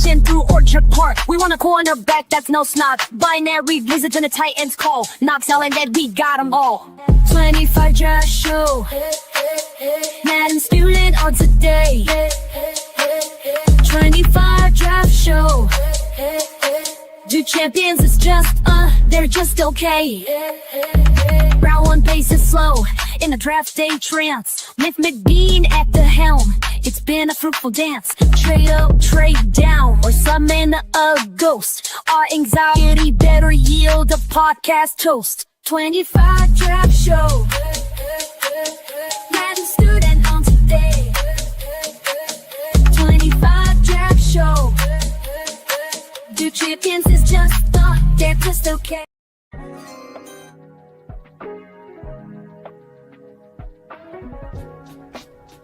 action through Orchard Park. We want a cornerback that's no snot. Binary visit when the Titans call. Knox Allen that we got them all. 25 draft show. Madden student on today. 25 draft show. Do champions is just, they're just okay. Round one pace is slow, in the draft day trance. With McBean at the helm, it's been a fruitful dance. Trade up, trade down, or summon a ghost. Our anxiety better yield a podcast toast. 25 draft show. Madden student on today. 25 draft show. Do champions is just, they're just okay.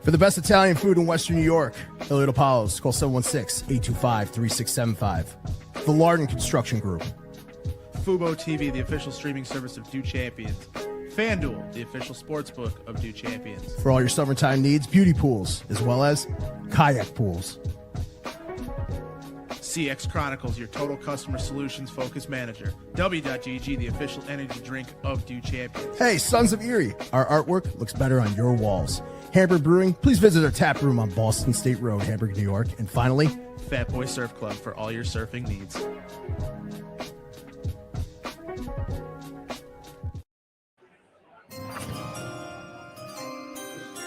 For the best Italian food in Western New York, Elliot Apollos, call 716-825-3675. The Lardon Construction Group. Fubo TV, the official streaming service of Do Champions. FanDuel, the official sportsbook of Do Champions. For all your summertime needs, beauty pools, as well as kayak pools. CX Chronicles, your total customer solutions focused manager. W.GG, the official energy drink of Do Champions. Hey, Sons of Erie, our artwork looks better on your walls. Hamburg Brewing, please visit our tap room on Boston State Road, Hamburg, New York. And finally, Fat Boy Surf Club for all your surfing needs.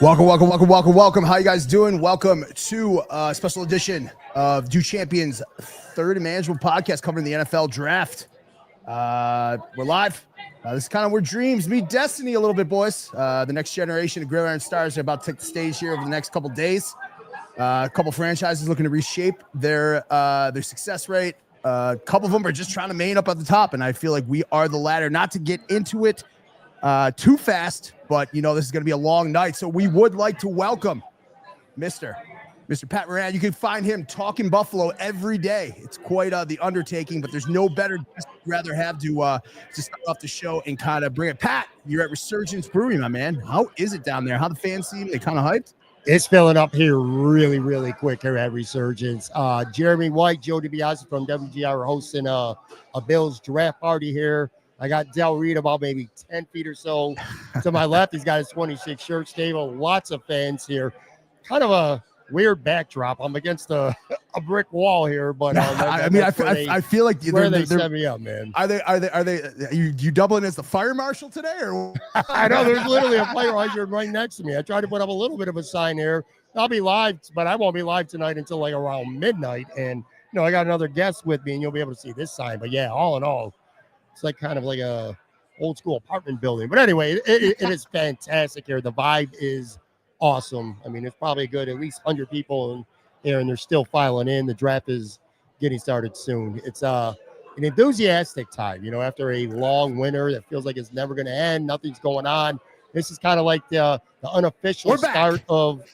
Welcome. How you guys doing? Welcome to a special edition of Do Champions third and management podcast covering the NFL draft. We're live. This is kind of where dreams meet destiny a little bit, boys. The next generation of Gridiron Stars are about to take the stage here over the next couple days. A couple franchises looking to reshape their success rate. A couple of them are just trying to main up at the top, and I feel like we are the latter. Not to get into it too fast, but this is going to be a long night, so we would like to welcome Mr. Pat Moran. You can find him talking Buffalo every day. It's quite the undertaking, but there's no better guest I'd rather have to start off the show and kind of bring it. Pat, you're at Resurgence Brewing, my man. How is it down there? How the fans seem? They kind of hyped? It's filling up here really quick here at Resurgence. Jeremy White, Joe DiBiase from WGR are hosting a Bills draft party here. I got Del Reed about maybe 10 feet or so to my left. He's got his 26 shirt stable. Lots of fans here. Kind of a weird backdrop. I'm against a brick wall here, but I feel like they set me up, man. Are you doubling as the fire marshal today, or? I know there's literally a fire hydrant right next to me. I tried to put up a little bit of a sign here. I'll be live, but I won't be live tonight until like around midnight. And I got another guest with me, and you'll be able to see this sign. But yeah, all in all, it's like kind of like a old school apartment building. But anyway, it is fantastic here. The vibe is awesome. I mean, it's probably a good at least 100 people in here, and they're still filing in. The draft is getting started soon. It's an enthusiastic time, after a long winter that feels like it's never going to end. Nothing's going on. This is kind of like the unofficial start of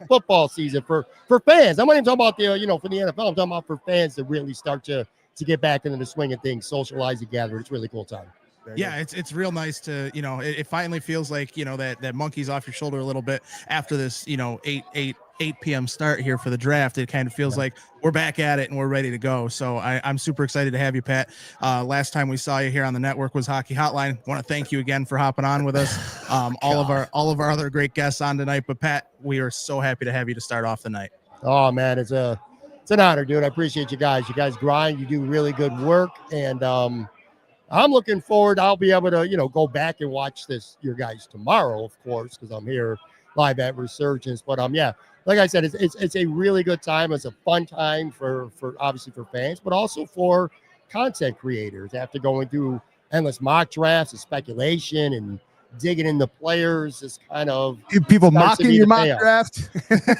football season for fans. I'm not even talking about for the NFL. I'm talking about for fans to really start to get back into the swing of things, socialize together. It's a really cool time. Yeah, it's real nice to, it finally feels like, that monkey's off your shoulder a little bit after this, 8 p.m. start here for the draft. It kind of feels like we're back at it and we're ready to go. So I'm super excited to have you, Pat. Last time we saw you here on the network was Hockey Hotline. Want to thank you again for hopping on with us. All of our other great guests on tonight, but Pat, we are so happy to have you to start off the night. Oh man, it's an honor, dude. I appreciate you guys. You guys grind, you do really good work, and I'm looking forward. I'll be able to, go back and watch your guys tomorrow, of course, because I'm here live at Resurgence. But yeah, like I said, it's a really good time. It's a fun time for obviously for fans, but also for content creators. After going through endless mock drafts and speculation and digging in the players, is kind of people mocking your mock draft.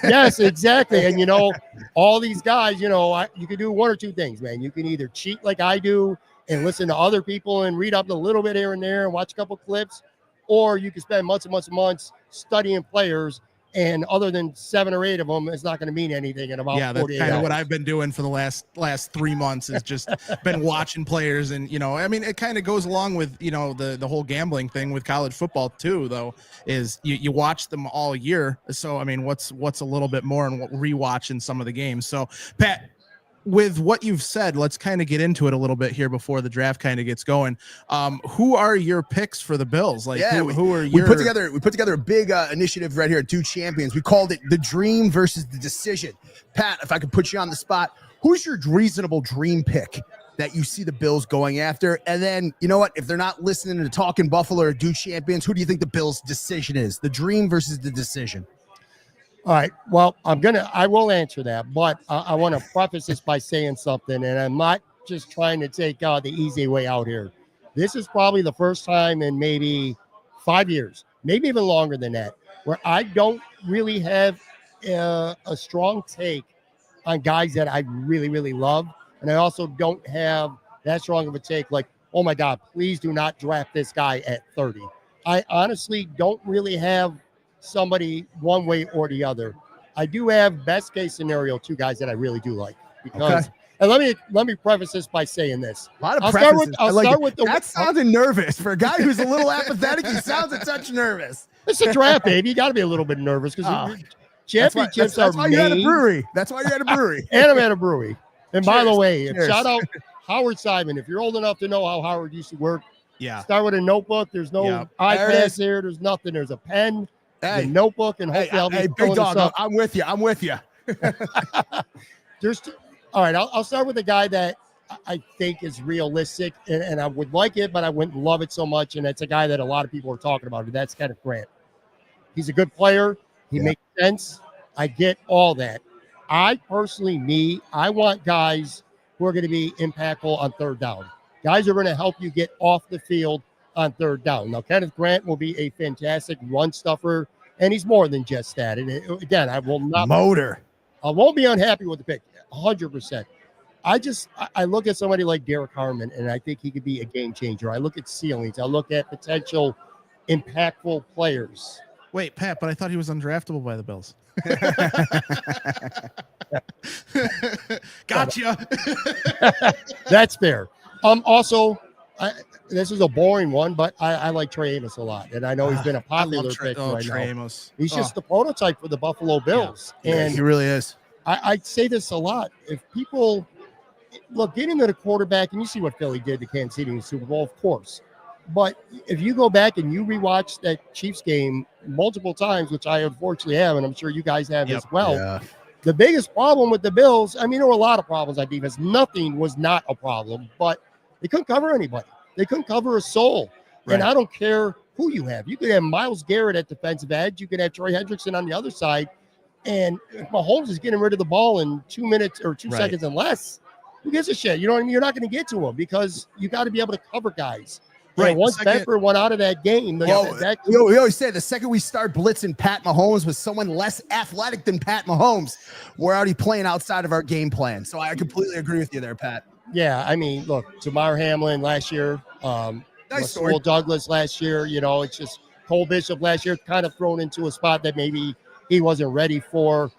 Yes, exactly. And all these guys, you can do one or two things, man. You can either cheat like I do and listen to other people and read up a little bit here and there and watch a couple clips, or you can spend months and months and months studying players, and other than 7 or 8 of them, it's not going to mean anything in about 48 hours. Yeah, that's kind of what I've been doing for the last 3 months, is just been watching players. And, it kind of goes along with, the whole gambling thing with college football too, though, is you watch them all year. So, what's a little bit more and rewatching some of the games. So, Pat, with what you've said, let's kind of get into it a little bit here before the draft kind of gets going. Who are your picks for the Bills? Like, who are your? We put together a big initiative right here at Duke Champions. We called it the Dream versus the Decision. Pat, if I could put you on the spot, who's your reasonable dream pick that you see the Bills going after? And then, you know what? If they're not listening to Talking Buffalo or Duke Champions, who do you think the Bills' decision is? The Dream versus the Decision. All right. Well, I will answer that, but I want to preface this by saying something, and I'm not just trying to take the easy way out here. This is probably the first time in maybe 5 years, maybe even longer than that, where I don't really have a strong take on guys that I really, really love. And I also don't have that strong of a take like, oh my God, please do not draft this guy at 30. I honestly don't really have somebody one way or the other. I do have best case scenario 2 guys that I really do like because and let me preface this by saying this. A lot of I'll prefaces. start with the that sounded nervous for a guy who's a little apathetic. He sounds a touch nervous. It's a draft, baby. You got to be a little bit nervous because championships that's why are you had a made. brewery. That's why you had a brewery. And I'm at a brewery. And by the way, Cheers. shout out Howard Simon. If you're old enough to know how Howard used to work, Yeah. start with a notebook. There's no iPad there. There's nothing. There's a pen, a notebook, and hopefully I'll be big dog. I'm with you. All right. I'll start with a guy that I think is realistic, and I would like it, but I wouldn't love it so much. And it's a guy that a lot of people are talking about. And that's Kenneth Grant. He's a good player. He makes sense. I get all that. I personally, I want guys who are going to be impactful on third down. Guys are going to help you get off the field on third down. Now, Kenneth Grant will be a fantastic run stuffer, and he's more than just that. And again, I will not I won't be unhappy with the pick, 100%. I look at somebody like Derek Harmon, and I think he could be a game changer. I look at ceilings. I look at potential impactful players. Wait, Pat, but I thought he was undraftable by the Bills. Gotcha. That's fair. Also, this is a boring one, but I like Trey Amos a lot, and I know he's been a popular pick right now. Amos. He's just the prototype for the Buffalo Bills, and he really is. I say this a lot. If people look, get into the quarterback, and you see what Philly did to Kansas City in the Super Bowl, of course. But if you go back and you rewatch that Chiefs game multiple times, which I unfortunately have, and I'm sure you guys have as well, the biggest problem with the Bills, I mean, there were a lot of problems on defense. Nothing was not a problem, but they couldn't cover anybody. They couldn't cover a soul. Right. And I don't care who you have. You could have Myles Garrett at defensive edge. You could have Troy Hendrickson on the other side. And if Mahomes is getting rid of the ball in 2 minutes or 2 seconds and less, who gives a shit? You know what I mean? You're not going to get to him because you got to be able to cover guys. Right. And once Bedford went out of that game, we always say the second we start blitzing Pat Mahomes with someone less athletic than Pat Mahomes, we're already playing outside of our game plan. So I completely agree with you there, Pat. Yeah, I mean, look, Tamar Hamlin last year, Will Douglas last year, you know, it's just Cole Bishop last year kind of thrown into a spot that maybe he wasn't ready for.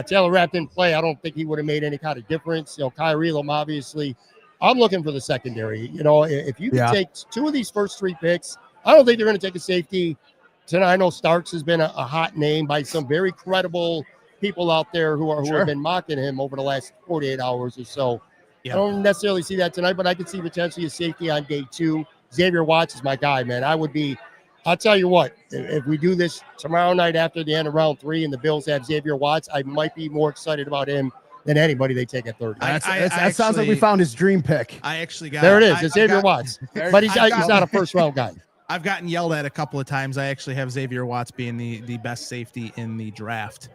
Taylor Rapp didn't play. I don't think he would have made any kind of difference. You know, Kyrie Elam, obviously. I'm looking for the secondary. You know, if you can take 2 of these first 3 picks, I don't think they're going to take a safety. Tonight, I know Starks has been a hot name by some very credible people out there who have been mocking him over the last 48 hours or so. I don't necessarily see that tonight, but I can see potentially a safety on day 2. Xavier Watts is my guy, man. I'll tell you what, if we do this tomorrow night after the end of round 3 and the Bills have Xavier Watts, I might be more excited about him than anybody they take at 30. That sounds like we found his dream pick. I actually got there. It is. It's Xavier Watts, but he's not a first round guy. I've gotten yelled at a couple of times. I actually have Xavier Watts being the best safety in the draft.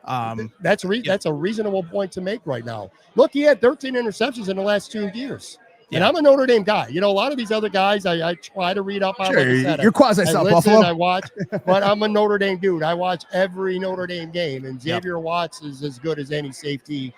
That's a reasonable point to make right now. Look, he had 13 interceptions in the last 2 years. And I'm a Notre Dame guy. You know, a lot of these other guys, I try to read up on. Sure, like you're quasi-South Buffalo. I watch, but I'm a Notre Dame dude. I watch every Notre Dame game, and Xavier Watts is as good as any safety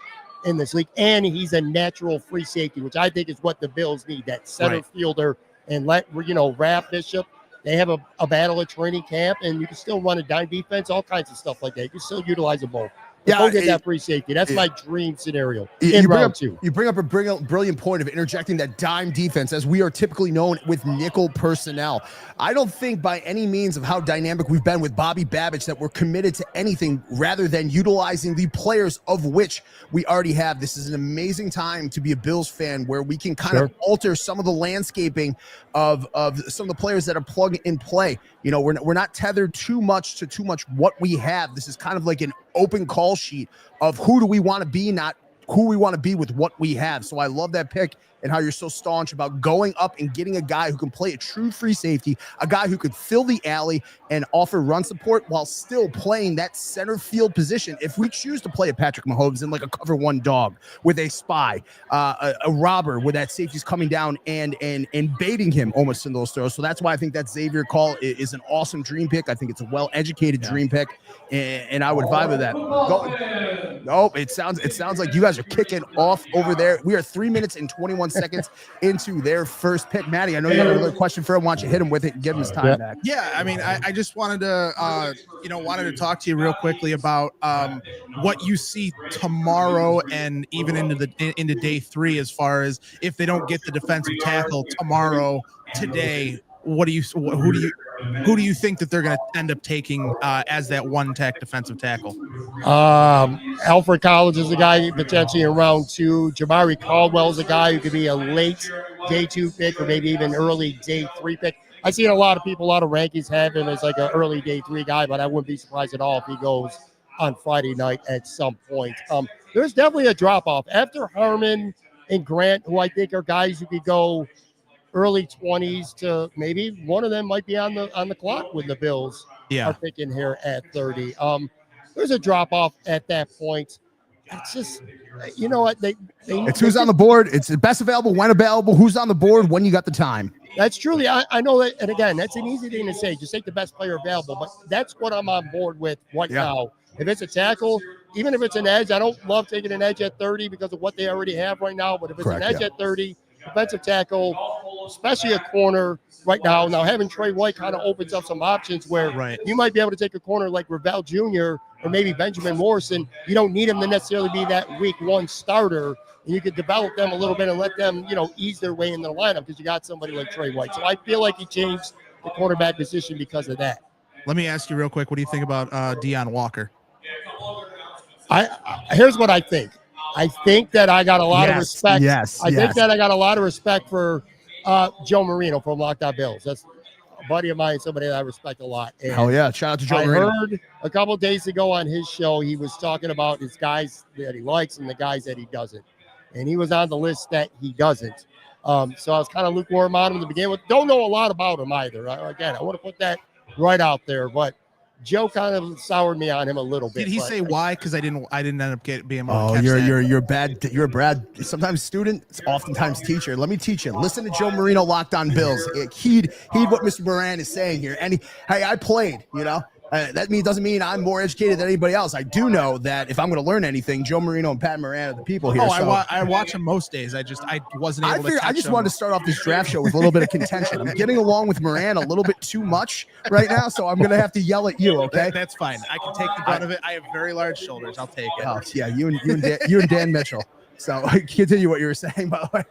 in this league, and he's a natural free safety, which I think is what the Bills need, that center fielder. And Rapp, Bishop, they have a battle at training camp, and you can still run a dime defense, all kinds of stuff like that. You can still utilize them both. But go get that free safety. That's my dream scenario You bring round up, two. you bring up a brilliant point of interjecting that dime defense, as we are typically known with nickel personnel. I don't think by any means of how dynamic we've been with Bobby Babich that we're committed to anything rather than utilizing the players of which we already have. This is an amazing time to be a Bills fan where we can kind of alter some of the landscaping of some of the players that are plug and play. You know, we're not tethered too much what we have. This is kind of like an open call sheet of who do we want to be, not who we want to be with what we have. So I love that pick and how you're so staunch about going up and getting a guy who can play a true free safety, a guy who could fill the alley and offer run support while still playing that center field position. If we choose to play a Patrick Mahomes in like a cover one dog with a spy, a robber where that safety's coming down and baiting him almost in those throws. So that's why I think that Xavier call is an awesome dream pick. I think it's a well-educated dream pick, and I would vibe with that. It sounds like you guys are kicking off over there. We are 3 minutes and 21 seconds into their first pick. Maddie, I know you have another question for him. Why don't you hit him with it and give him his time back? Yeah, I mean, I just wanted to talk to you real quickly about what you see tomorrow and even into day 3 as far as if they don't get the defensive tackle today. Who do you think that they're going to end up taking as that one tech defensive tackle? Alfred Collins is a guy potentially in round 2. Jamari Caldwell is a guy who could be a late day 2 pick or maybe even early day 3 pick. I see a lot of people, a lot of rankings have him as like an early day 3 guy, but I wouldn't be surprised at all if he goes on Friday night at some point. There's definitely a drop off after Harmon and Grant, who I think are guys who could go early 20s to maybe one of them might be on the clock when the Bills are picking here at 30. There's a drop off at that point. It's just, you know what, it's who's on the board. It's the best available, when available, who's on the board, when you got the time. That's truly, I know that, and again, that's an easy thing to say. Just take the best player available, but that's what I'm on board with right now. If it's a tackle, even if it's an edge, I don't love taking an edge at 30 because of what they already have right now. But if it's an edge at 30, defensive tackle, especially a corner right now. Now having Trey White kind of opens up some options where you might be able to take a corner like Ravel Jr. or maybe Benjamin Morrison. You don't need him to necessarily be that week 1 starter, and you could develop them a little bit and let them, ease their way in the lineup because you got somebody like Trey White. So I feel like he changed the quarterback position because of that. Let me ask you real quick. What do you think about Deion Walker? Here's what I think. I think that I got a lot of respect. I think that I got a lot of respect for Joe Marino from Locked On Bills. That's a buddy of mine, somebody that I respect a lot. And hell yeah. Shout out to Joe Marino. I heard a couple of days ago on his show, he was talking about his guys that he likes and the guys that he doesn't. And he was on the list that he doesn't. So I was kind of lukewarm on him to begin with. Don't know a lot about him either. Again, I want to put that right out there. But Joe kind of soured me on him a little bit. Did he say why? Because I didn't end up being able to catch you're bad. You're a Brad. Sometimes student, it's oftentimes teacher. Let me teach you. Listen to Joe Marino, Locked On Bills. Heed what Mr. Moran is saying here. And I played. That doesn't mean I'm more educated than anybody else. I do know that if I'm going to learn anything, Joe Marino and Pat Moran are the people here. I watch him most days. I wasn't able to. I just wanted to start off this draft show with a little bit of contention. I'm getting along with Moran a little bit too much right now, so I'm going to have to yell at you. Okay, that's fine. I can take the brunt of it. I have very large shoulders. I'll take it. Oh yeah, you and Dan Mitchell. So continue what you were saying, by the way.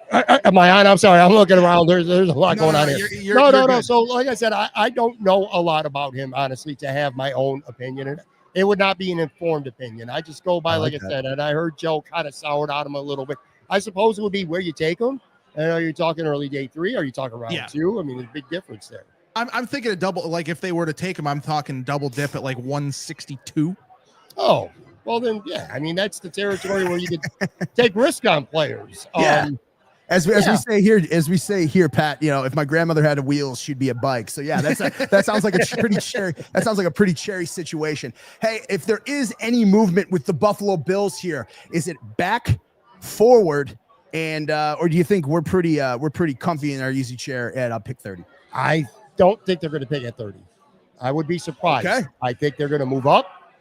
Am I on? I'm sorry. I'm looking around. There's a lot going on here. You're no. So like I said, I don't know a lot about him, honestly, to have my own opinion. And it would not be an informed opinion. I just go by, like I said, and I heard Joe kind of soured on him a little bit. I suppose it would be where you take him. And are you talking early day 3? Are you talking round 2? I mean, there's a big difference there. I'm thinking a double, like if they were to take him, I'm talking double dip at like 162. Oh, well then, yeah. I mean, that's the territory where you could take risk on players. As we say here, Pat, if my grandmother had wheels, she'd be a bike. So yeah, that sounds like a pretty cherry situation. Hey, if there is any movement with the Buffalo Bills here, is it back, forward, and or do you think we're pretty comfy in our easy chair at pick 30? I don't think they're going to pick at 30. I would be surprised. Okay. I think they're going to move up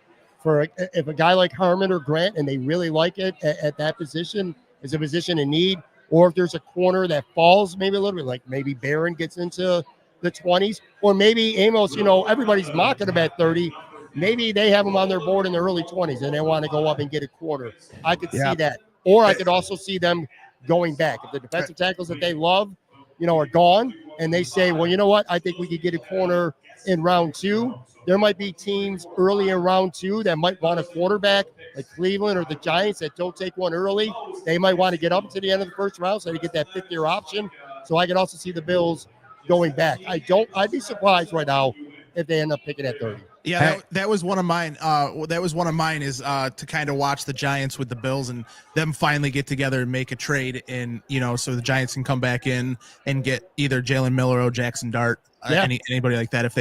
if a guy like Harmon or Grant and they really like it at that position is a position in need. Or if there's a corner that falls maybe a little bit, like maybe Barron gets into the 20s, or maybe Amos, everybody's mocking him at 30. Maybe they have him on their board in the early 20s and they want to go up and get a corner. I could see that. Or I could also see them going back. If the defensive tackles that they love, are gone, and they say, well, you know what? I think we could get a corner in round 2. There might be teams early in round 2 that might want a quarterback, like Cleveland or the Giants, that don't take one early. They might want to get up to the end of the first round so they get that 5th-year option. So I could also see the Bills going back. I'd be surprised right now if they end up picking at 30. Yeah, that was one of mine. That was one of mine is to kind of watch the Giants with the Bills and them finally get together and make a trade, and so the Giants can come back in and get either Jalen Miller or Jackson Dart, anybody like that if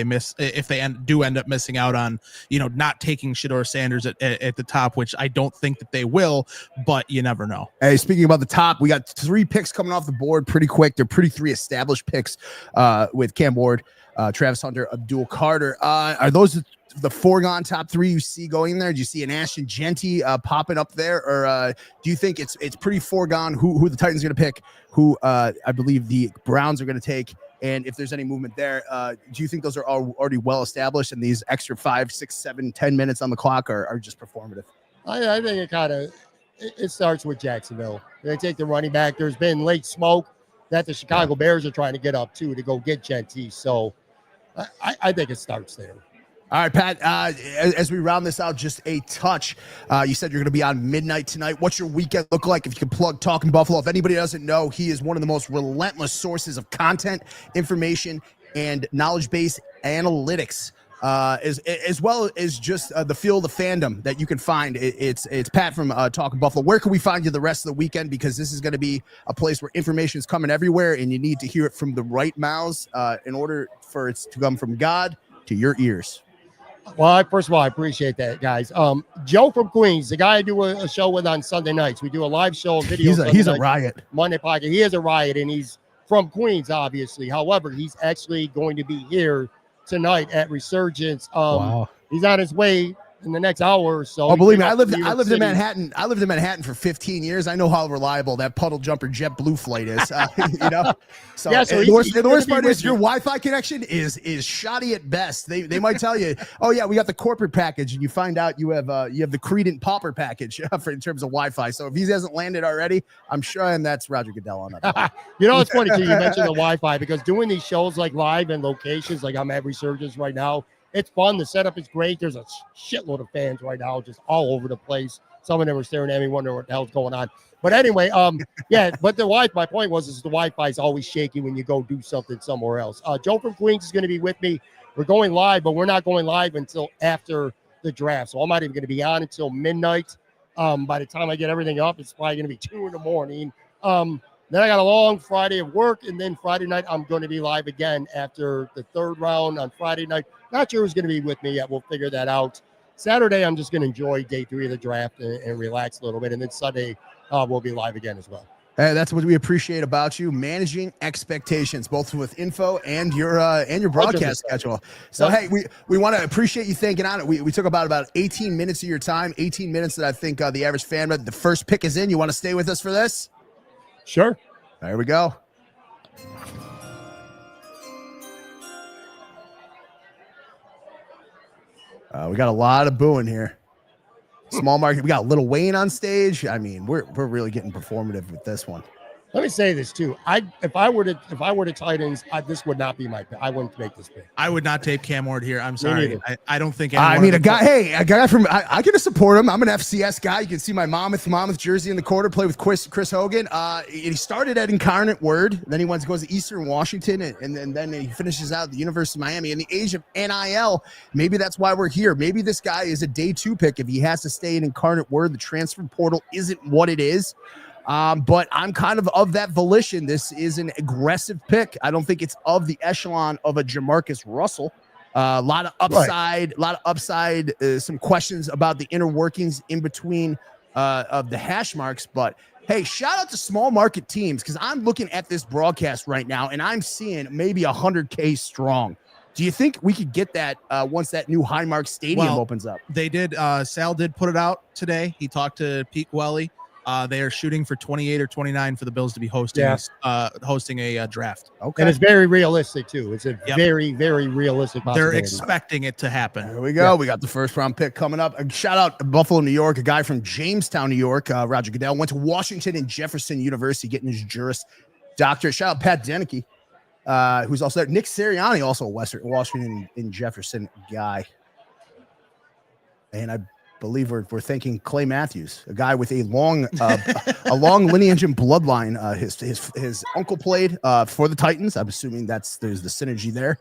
they do end up missing out on not taking Shedeur Sanders at the top, which I don't think that they will, but you never know. Hey, speaking about the top, we got 3 picks coming off the board pretty quick. They're pretty 3 established picks with Cam Ward, Travis Hunter, Abdul Carter. Are those the foregone top 3 you see going there? Do you see an Ashton Genty popping up there, or do you think it's pretty foregone who the Titans are going to pick, who I believe the Browns are going to take, and if there's any movement there? Do you think those are already well established, and these extra 5, 6, 7, 10 minutes on the clock are just performative? I think it starts with Jacksonville. They take the running back. There's been late smoke that the Chicago Bears are trying to get up to go get Genty. So I think it starts there. All right, Pat, as we round this out just a touch, you said you're going to be on midnight tonight. What's your weekend look like? If you can plug Talking Buffalo. If anybody doesn't know, he is one of the most relentless sources of content, information, and knowledge-based analytics, as well as just the feel of the fandom that you can find. It's Pat from Talking Buffalo. Where can we find you the rest of the weekend? Because this is going to be a place where information is coming everywhere, and you need to hear it from the right mouths in order for it to come from God to your ears. Well, first of all, I appreciate that, guys. Joe from Queens, the guy I do a show with on Sunday nights. We do a live show, video. He's a riot. Monday Pocket. He is a riot, and he's from Queens, obviously. However, he's actually going to be here tonight at Resurgence. Wow. He's on his way in the next hour or so. Oh, believe me, I lived in Manhattan. I lived in Manhattan for 15 years. I know how reliable that puddle jumper JetBlue flight is. So yeah. So the worst part is your Wi-Fi connection is shoddy at best. They might tell you, oh yeah, we got the corporate package, and you find out you have the Credent Pauper package in terms of Wi-Fi. So if he hasn't landed already, I'm sure, and that's Roger Goodell on that. It's funny too. You mentioned the Wi-Fi, because doing these shows like live and locations, like I'm at Resurgence right now. It's fun. The setup is great. There's a shitload of fans right now, just all over the place. Some of them are staring at me, wondering what the hell's going on. But anyway, but my point was the Wi-Fi is always shaky when you go do something somewhere else. Joe from Queens is going to be with me. We're going live, but we're not going live until after the draft. So I'm not even going to be on until midnight. By the time I get everything up, it's probably going to be 2 a.m. Then I got a long Friday of work, and then Friday night I'm going to be live again after the 3rd round on Friday night. Not sure who's going to be with me yet. We'll figure that out. Saturday, I'm just going to enjoy day 3 of the draft and relax a little bit. And then Sunday, we'll be live again as well. Hey, that's what we appreciate about you, managing expectations, both with info and your broadcast schedule. So, hey, we want to appreciate you thinking on it. We took about 18 minutes of your time, 18 minutes that I think the average fan, the first pick is in. You want to stay with us for this? Sure. There we go. We got a lot of booing here. Small market. We got Lil Wayne on stage. I mean, we're really getting performative with this one. Let me say this too. If I were to Titans, this would not be my pick. I wouldn't make this pick. I would not take Cam Ward here. I'm sorry. I don't think. A guy from I get to support him. I'm an FCS guy. You can see my Monmouth jersey in the corner. Play with Chris Hogan. He started at Incarnate Word. Then he goes to Eastern Washington, and then he finishes out at the University of Miami. In the age of NIL, maybe that's why we're here. Maybe this guy is a day 2 pick if he has to stay in Incarnate Word. The transfer portal isn't what it is. But I'm kind of that volition. This is an aggressive pick. I don't think it's of the echelon of a Jamarcus Russell. A lot of upside, some questions about the inner workings in between of the hash marks. But hey, shout out to small market teams, because I'm looking at this broadcast right now and I'm seeing maybe 100K strong. Do you think we could get that once that new Highmark Stadium opens up? They did. Sal did put it out today. He talked to Pete Gwelly. They are shooting for 28 or 29 for the Bills to be hosting a draft. Okay. And it's very realistic too. It's a Yep. very, very realistic possibility. They're expecting it to happen. There we go. We got the first round pick coming up. Shout out to Buffalo, New York. A guy from Jamestown, New York, Roger Goodell, went to Washington and Jefferson University getting his Juris Doctorate. Shout out Pat Deneke, who's also there. Nick Sirianni, also a Washington and Jefferson guy. And I believe we're thanking Clay Matthews, a guy with a long lineage and bloodline. His uncle played for the Titans. I'm assuming there's the synergy there.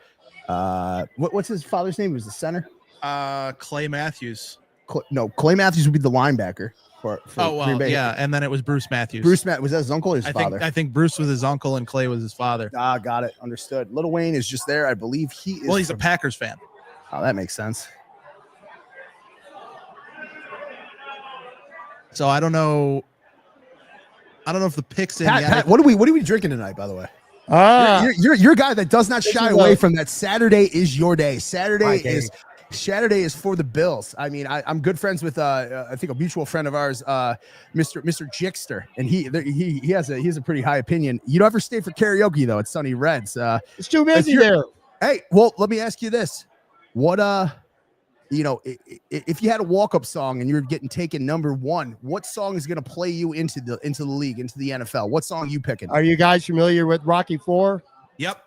What's his father's name? He was the center. Clay Matthews. Clay Matthews would be the linebacker for Green Bay. Yeah, and then it was Bruce Matthews. Was that his uncle or his father? I think Bruce was his uncle and Clay was his father. Got it. Understood. Little Wayne is just there. I believe he is. Well, he's a Packers fan. Oh, that makes sense. So I don't know if the picks in. Pat, what are we drinking tonight, by the way? You're a guy that does not shy away from that. Saturday is your day. Saturday is for the Bills. I mean, I'm good friends with I think a mutual friend of ours, Mr. Jixter, and he has a pretty high opinion. You don't ever stay for karaoke though at Sunny Reds. It's too busy there. Hey, well, let me ask you this: what if you had a walk-up song and you're getting taken number one, what song is going to play you into the league, into the NFL? What song are you picking? Are you guys familiar with Rocky IV? Yep.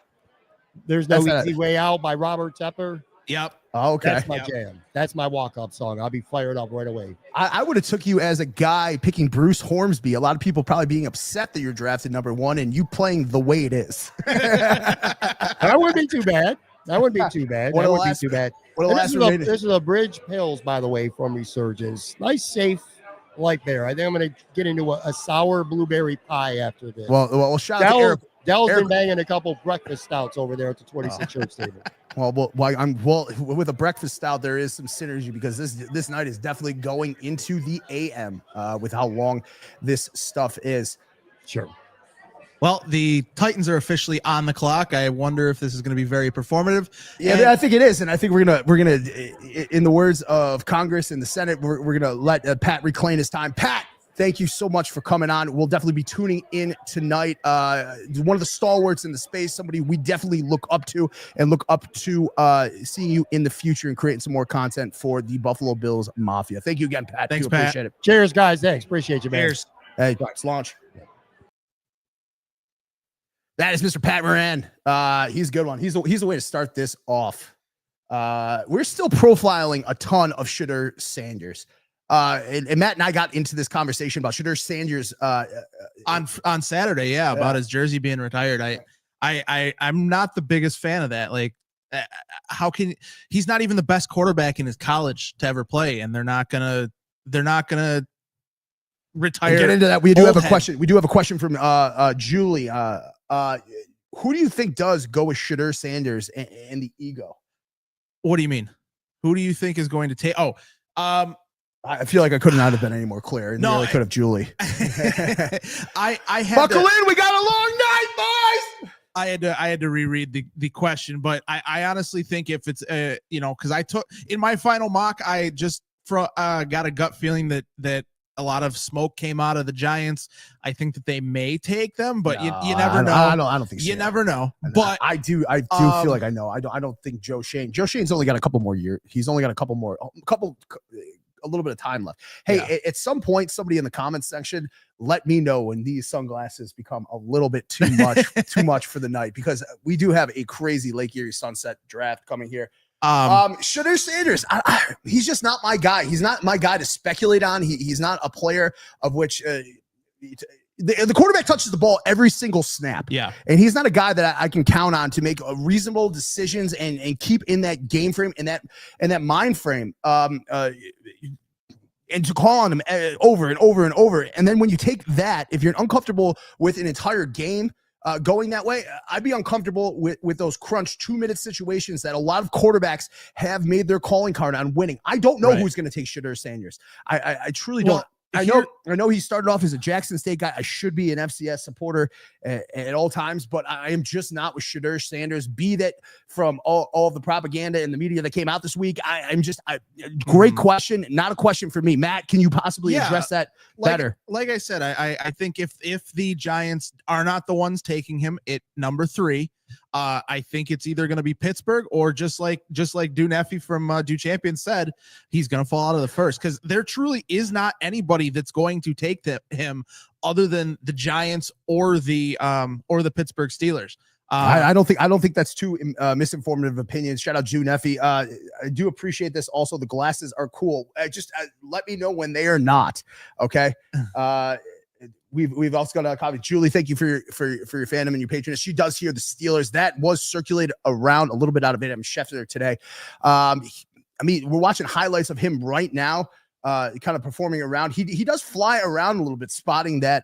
There's No Easy Way Out by Robert Tepper. Yep. Oh, okay. That's my jam. That's my walk-up song. I'll be fired up right away. I would have took you as a guy picking Bruce Hornsby. A lot of people probably being upset that you're drafted number one and you playing The Way It Is. That wouldn't be too bad. That wouldn't be too bad. That wouldn't be too bad. This is a Bridge Pills, by the way, from Resurgence. Nice, safe light beer. I think I'm going to get into a sour blueberry pie after this. Well, shout out to Eric. Dell's been banging a couple breakfast stouts over there at the 26 Church table. Well, with a breakfast stout, there is some synergy because this night is definitely going into the AM with how long this stuff is. Sure. Well, the Titans are officially on the clock. I wonder if this is going to be very performative. Yeah, I think it is, and I think we're gonna, in the words of Congress and the Senate, we're gonna let Pat reclaim his time. Pat, thank you so much for coming on. We'll definitely be tuning in tonight. One of the stalwarts in the space, somebody we definitely look up to seeing you in the future and creating some more content for the Buffalo Bills Mafia. Thank you again, Pat. Thanks, Pat. Appreciate it. Cheers, guys. Thanks. Appreciate you, man. Cheers. Hey, let's launch. That is Mr. Pat Moran. He's a good one. He's a way to start this off. We're still profiling a ton of Shedeur Sanders. And Matt and I got into this conversation about Shedeur Sanders on Saturday, about his jersey being retired. I'm not the biggest fan of that. Like, he's not even the best quarterback in his college to ever play, and they're not gonna retire. We'll get into that. We do have a question. We do have a question from Julie. Who do you think does go with Shedeur Sanders and the ego? What do you mean? Who do you think is going to take? I feel like I could not have been any more clear. And really could have Julie. I had buckle in. We got a long night, boys. I had to reread the question, but I honestly think if it's because I took in my final mock, I just got a gut feeling that a lot of smoke came out of the Giants. I think that they may take them, but you never know. I don't think so. You never know. But I do feel like I know. I don't think Joe Shane's only got a couple more years. He's only got a little bit of time left. Hey, at some point, somebody in the comments section, let me know when these sunglasses become a little bit too much for the night, because we do have a crazy Lake Erie Sunset draft coming here. Shedeur Sanders, he's just not my guy. He's not my guy to speculate on. He's not a player of which the quarterback touches the ball every single snap. Yeah. And he's not a guy that I can count on to make reasonable decisions and keep in that game frame and that mind frame. And to call on him over and over and over. And then when you take that, if you're uncomfortable with an entire game going that way, I'd be uncomfortable with those crunch 2-minute situations that a lot of quarterbacks have made their calling card on winning. I don't know who's going to take Shedeur Sanders. I truly don't. I know he started off as a Jackson State guy. I should be an FCS supporter at all times, but I am just not with Shedeur Sanders. Be that from all of the propaganda and the media that came out this week. Great question. Not a question for me. Matt, can you possibly address that better? Like I said, I think if the Giants are not the ones taking him at number 3, I think it's either going to be Pittsburgh or just like Dune Effie from Du Champion said, he's going to fall out of the first, because there truly is not anybody that's going to take him other than the Giants or the Pittsburgh Steelers. I don't think that's too misinformative opinions. Shout out Dune Effie. I do appreciate this. Also, the glasses are cool. Just let me know when they are not. Okay. We've also got a copy. Julie, thank you for your fandom and your patronage. She does hear the Steelers. That was circulated around a little bit out of it. I'm Schefter today. I mean, we're watching highlights of him right now, kind of performing around. He does fly around a little bit, spotting that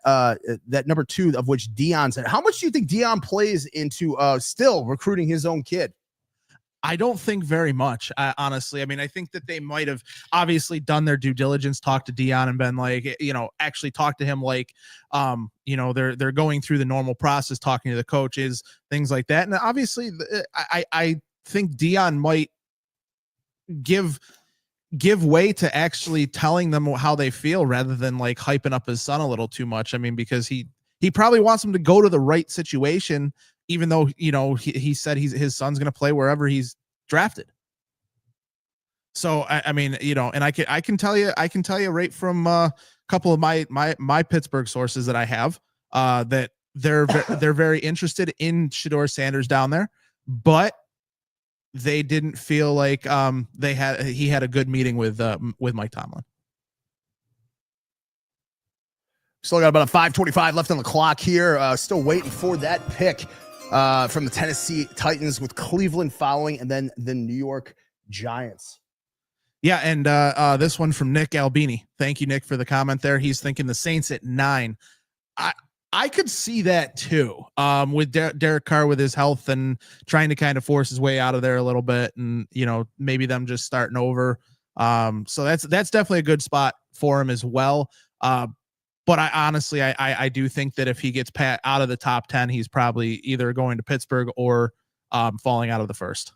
number 2 of which Deion's in. How much do you think Deion plays into still recruiting his own kid? I don't think very much, honestly. I mean, I think that they might have obviously done their due diligence, talked to Deion and been like, actually talk to him like, they're going through the normal process, talking to the coaches, things like that. And obviously, I think Deion might give way to actually telling them how they feel rather than like hyping up his son a little too much. I mean, because he probably wants him to go to the right situation, even though, he said his son's going to play wherever he's drafted. So, I mean, and I can tell you right from a couple of my Pittsburgh sources that I have, that they're very interested in Shedeur Sanders down there, but they didn't feel like he had a good meeting with Mike Tomlin. Still got about a 5:25 left on the clock here. Still waiting for that pick from the Tennessee Titans, with Cleveland following, and then the New York Giants. Yeah, and this one from Nick Albini. Thank you, Nick, for the comment there. He's thinking the Saints at 9. I could see that too, with Derek Carr with his health and trying to kind of force his way out of there a little bit, and maybe them just starting over. So that's definitely a good spot for him as well. But I honestly do think that if he gets out of the top 10, he's probably either going to Pittsburgh or falling out of the first.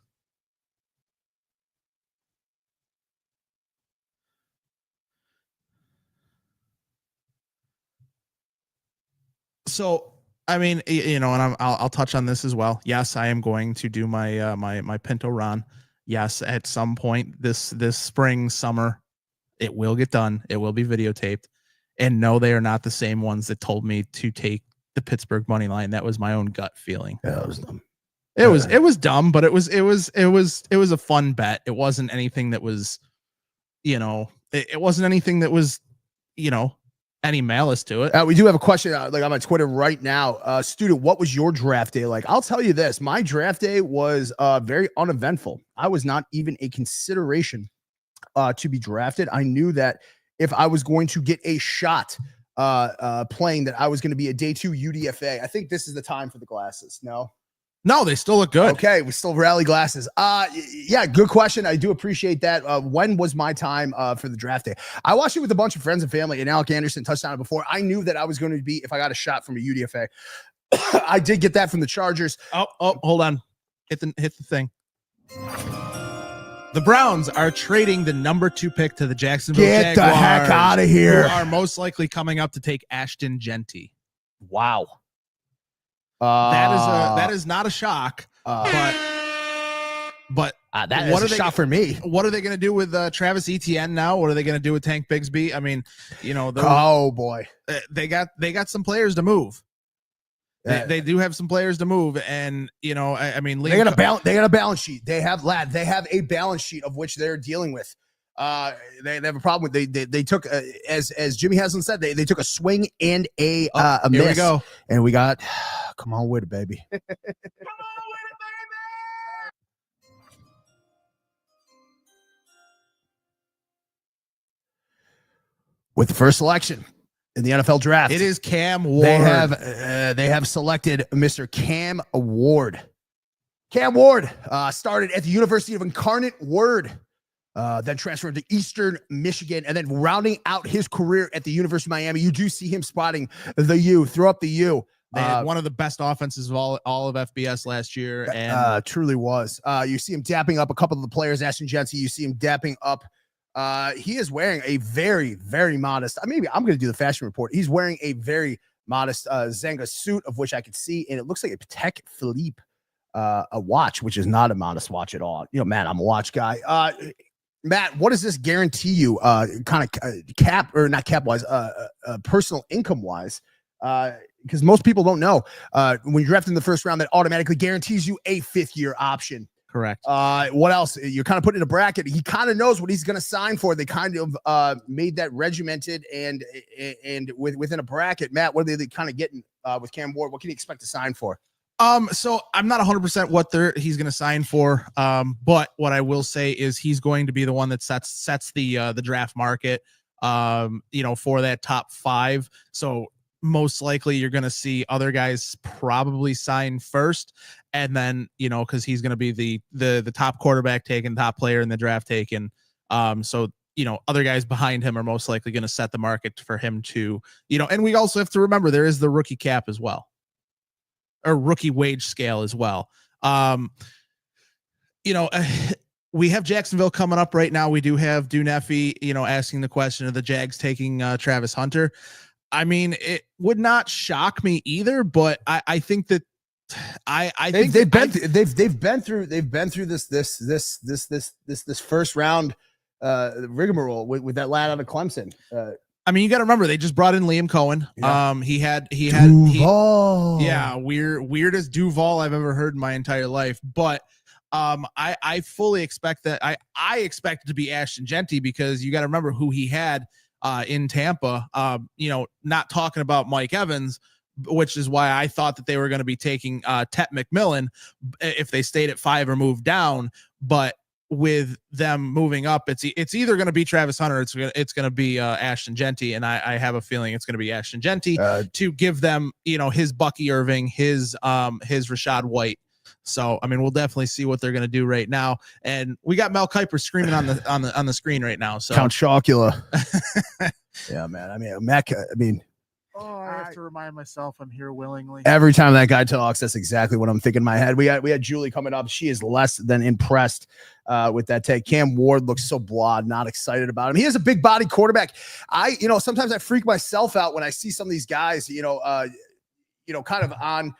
So, I mean, and I'll touch on this as well. Yes, I am going to do my my Pinto Ron. Yes, at some point this spring, summer, it will get done. It will be videotaped. And no, they are not the same ones that told me to take the Pittsburgh money line. That was my own gut feeling. Yeah, that was dumb. It was dumb, but it was a fun bet. It wasn't anything that was, it wasn't anything that was, any malice to it. We do have a question like on my Twitter right now. Student, what was your draft day like? I'll tell you this. My draft day was very uneventful. I was not even a consideration to be drafted. I knew that if I was going to get a shot playing, that I was going to be a day 2 UDFA. I think this is the time for the glasses. No, they still look good. Okay, we still rally glasses. Yeah, good question. I do appreciate that. When was my time for the draft day? I watched it with a bunch of friends and family, and Alec Anderson touched on it before. I knew that I was going to be, if I got a shot from a UDFA. I did get that from the Chargers. Oh, hold on. Hit the thing. The Browns are trading the number 2 pick to the Jacksonville Jaguars. Get the heck out of here. Who are most likely coming up to take Ashton Genty. Wow. That is not a shock, but that is a shock for me. What are they going to do with Travis Etienne now? What are they going to do with Tank Bigsby? I mean, oh boy, they got some players to move. They do have some players to move, and I mean, they got a balance sheet. They have a balance sheet of which they're dealing with. They have a problem with they took as Jimmy Haslam said, they took a swing and a miss. Here we go, and we got come on with it, baby. Come on with it, baby. With the first selection in the NFL draft, it is Cam Ward. They have selected Mr. Cam Ward. Cam Ward started at the University of Incarnate Word. then transferred to Eastern Michigan, and then rounding out his career at the University of Miami. You do see him spotting the U, throw up the U. They had one of the best offenses of all of FBS last year, and truly was. You see him dapping up a couple of the players, Ashton Jenty. You see him dapping up. He is wearing a very, very modest. Maybe I'm going to do the fashion report. He's wearing a very modest Zenga suit, of which I could see, and it looks like a Patek Philippe a watch, which is not a modest watch at all. You know, Matt, I'm a watch guy. Matt, what does this guarantee you, kind of cap or not cap wise, personal income wise? Because most people don't know when you're drafted in the first round, that automatically guarantees you a 5th-year option. Correct. What else? You're kind of put in a bracket. He kind of knows what he's going to sign for. They kind of made that regimented and within a bracket. Matt, what are they kind of getting with Cam Ward? What can you expect to sign for? So I'm not 100% what he's going to sign for. But what I will say is he's going to be the one that sets the draft market, for that top 5. So most likely you're going to see other guys probably sign first, and then, cause he's going to be the top quarterback taken, top player in the draft taken. So, other guys behind him are most likely going to set the market for him to, and we also have to remember there is the rookie cap as well. Or rookie wage scale as well. We have Jacksonville coming up right now. We do have Duneffy, asking the question of the Jags taking Travis Hunter. I mean, it would not shock me either, but I think that I think they've been through this first round rigmarole with that lad out of Clemson. I mean, you got to remember they just brought in Liam Cohen. Yeah. He had weirdest Duval I've ever heard in my entire life. But I fully expect that. I expect it to be Ashton Jenty, because you got to remember who he had in Tampa. Not talking about Mike Evans, which is why I thought that they were going to be taking Tet McMillan if they stayed at 5 or moved down. But with them moving up, it's either going to be Travis Hunter, it's going to be Ashton Jenty, and I have a feeling it's going to be Ashton Jenty to give them his Bucky Irving, his Rashad White. So I mean, we'll definitely see what they're going to do right now, and we got Mel Kiper screaming on the screen right now. So Count Chocula. Yeah, man. I mean, Mac. I mean. Oh, I have to remind myself I'm here willingly. Every time that guy talks, that's exactly what I'm thinking in my head. We had Julie coming up. She is less than impressed with that take. Cam Ward looks so blah, not excited about him. He has a big body quarterback. Sometimes I freak myself out when I see some of these guys, kind of on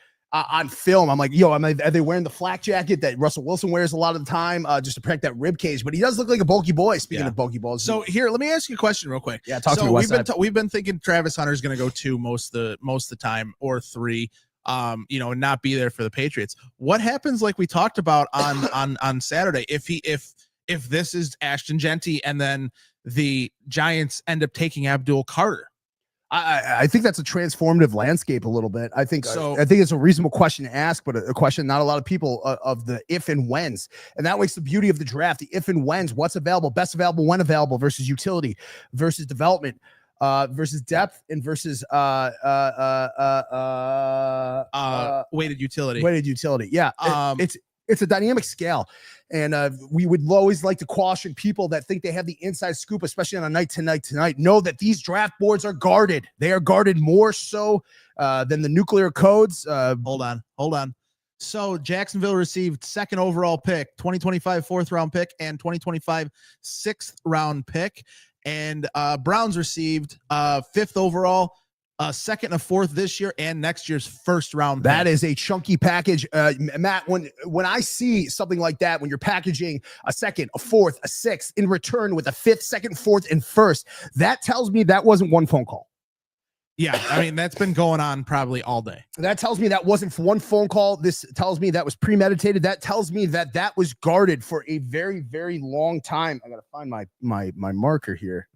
film. I'm like, are they wearing the flak jacket that Russell Wilson wears a lot of the time just to protect that rib cage? But he does look like a bulky boy. Speaking of bulky boys. So here, let me ask you a question real quick. Yeah, talk to me. We've been thinking Travis Hunter is going to go 2 most of the time, or 3, and not be there for the Patriots. What happens, like we talked about on Saturday, if this is Ashton Jenty and then the Giants end up taking Abdul Carter? I think that's a transformative landscape a little bit. I think it's a reasonable question to ask, but a question not a lot of people of the if and whens. And that makes the beauty of the draft, the if and whens, what's available, best available, when available, versus utility, versus development, versus depth, and versus weighted utility. Weighted utility. Yeah. It's a dynamic scale. And we would always like to caution people that think they have the inside scoop, especially on a night tonight. Know that these draft boards are guarded. They are guarded more so than the nuclear codes. Hold on. So Jacksonville received 2nd overall pick, 2025 4th round pick, and 2025 6th round pick. And Browns received 5th overall, 2nd and 4th this year, and next year's 1st round pick. That is a chunky package. Matt, when I see something like that, when you're packaging a 2nd, a 4th, a 6th in return with a 5th, 2nd, 4th, and 1st, that tells me that wasn't one phone call. Yeah, I mean, that's been going on probably all day. That tells me that wasn't one phone call. This tells me that was premeditated. That tells me that was guarded for a very, very long time. I got to find my marker here.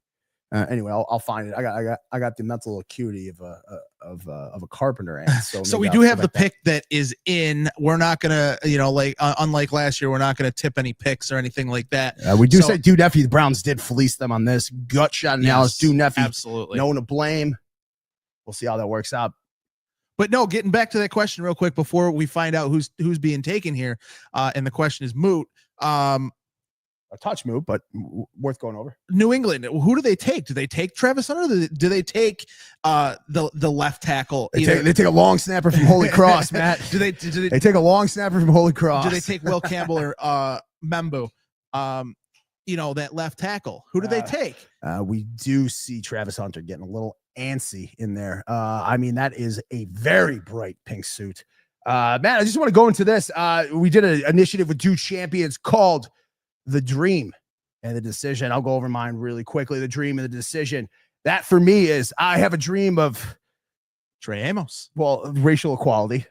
Anyway, I'll find it. I got the mental acuity of a carpenter ant. So we do have the pick that is in. We're not gonna, unlike last year, we're not gonna tip any picks or anything like that. We do say Duneffy. The Browns did fleece them on this gut shot analysis. Yes, Duneffy, absolutely, no one to blame. We'll see how that works out. But no, getting back to that question real quick before we find out who's being taken here, and the question is moot. a touch move, but worth going over. New England, who do they take? Do they take Travis Hunter? Or do they take the left tackle? They take a long snapper from Holy Cross, Matt. do they take a long snapper from Holy Cross? Do they take Will Campbell or Membu? That left tackle. Who do they take? We do see Travis Hunter getting a little antsy in there. I mean, that is a very bright pink suit. Matt, I just want to go into this. We did an initiative with Dude Champions called The Dream and the Decision. I'll go over mine really quickly. The Dream and the Decision. That for me is, I have a dream of Trey Amos. Well, racial equality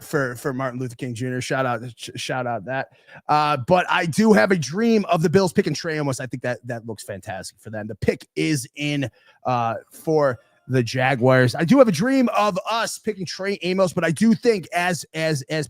for Martin Luther King Jr. Shout out that. But I do have a dream of the Bills picking Trey Amos. I think that looks fantastic for them. The pick is in for the Jaguars. I do have a dream of us picking Trey Amos, but I do think, as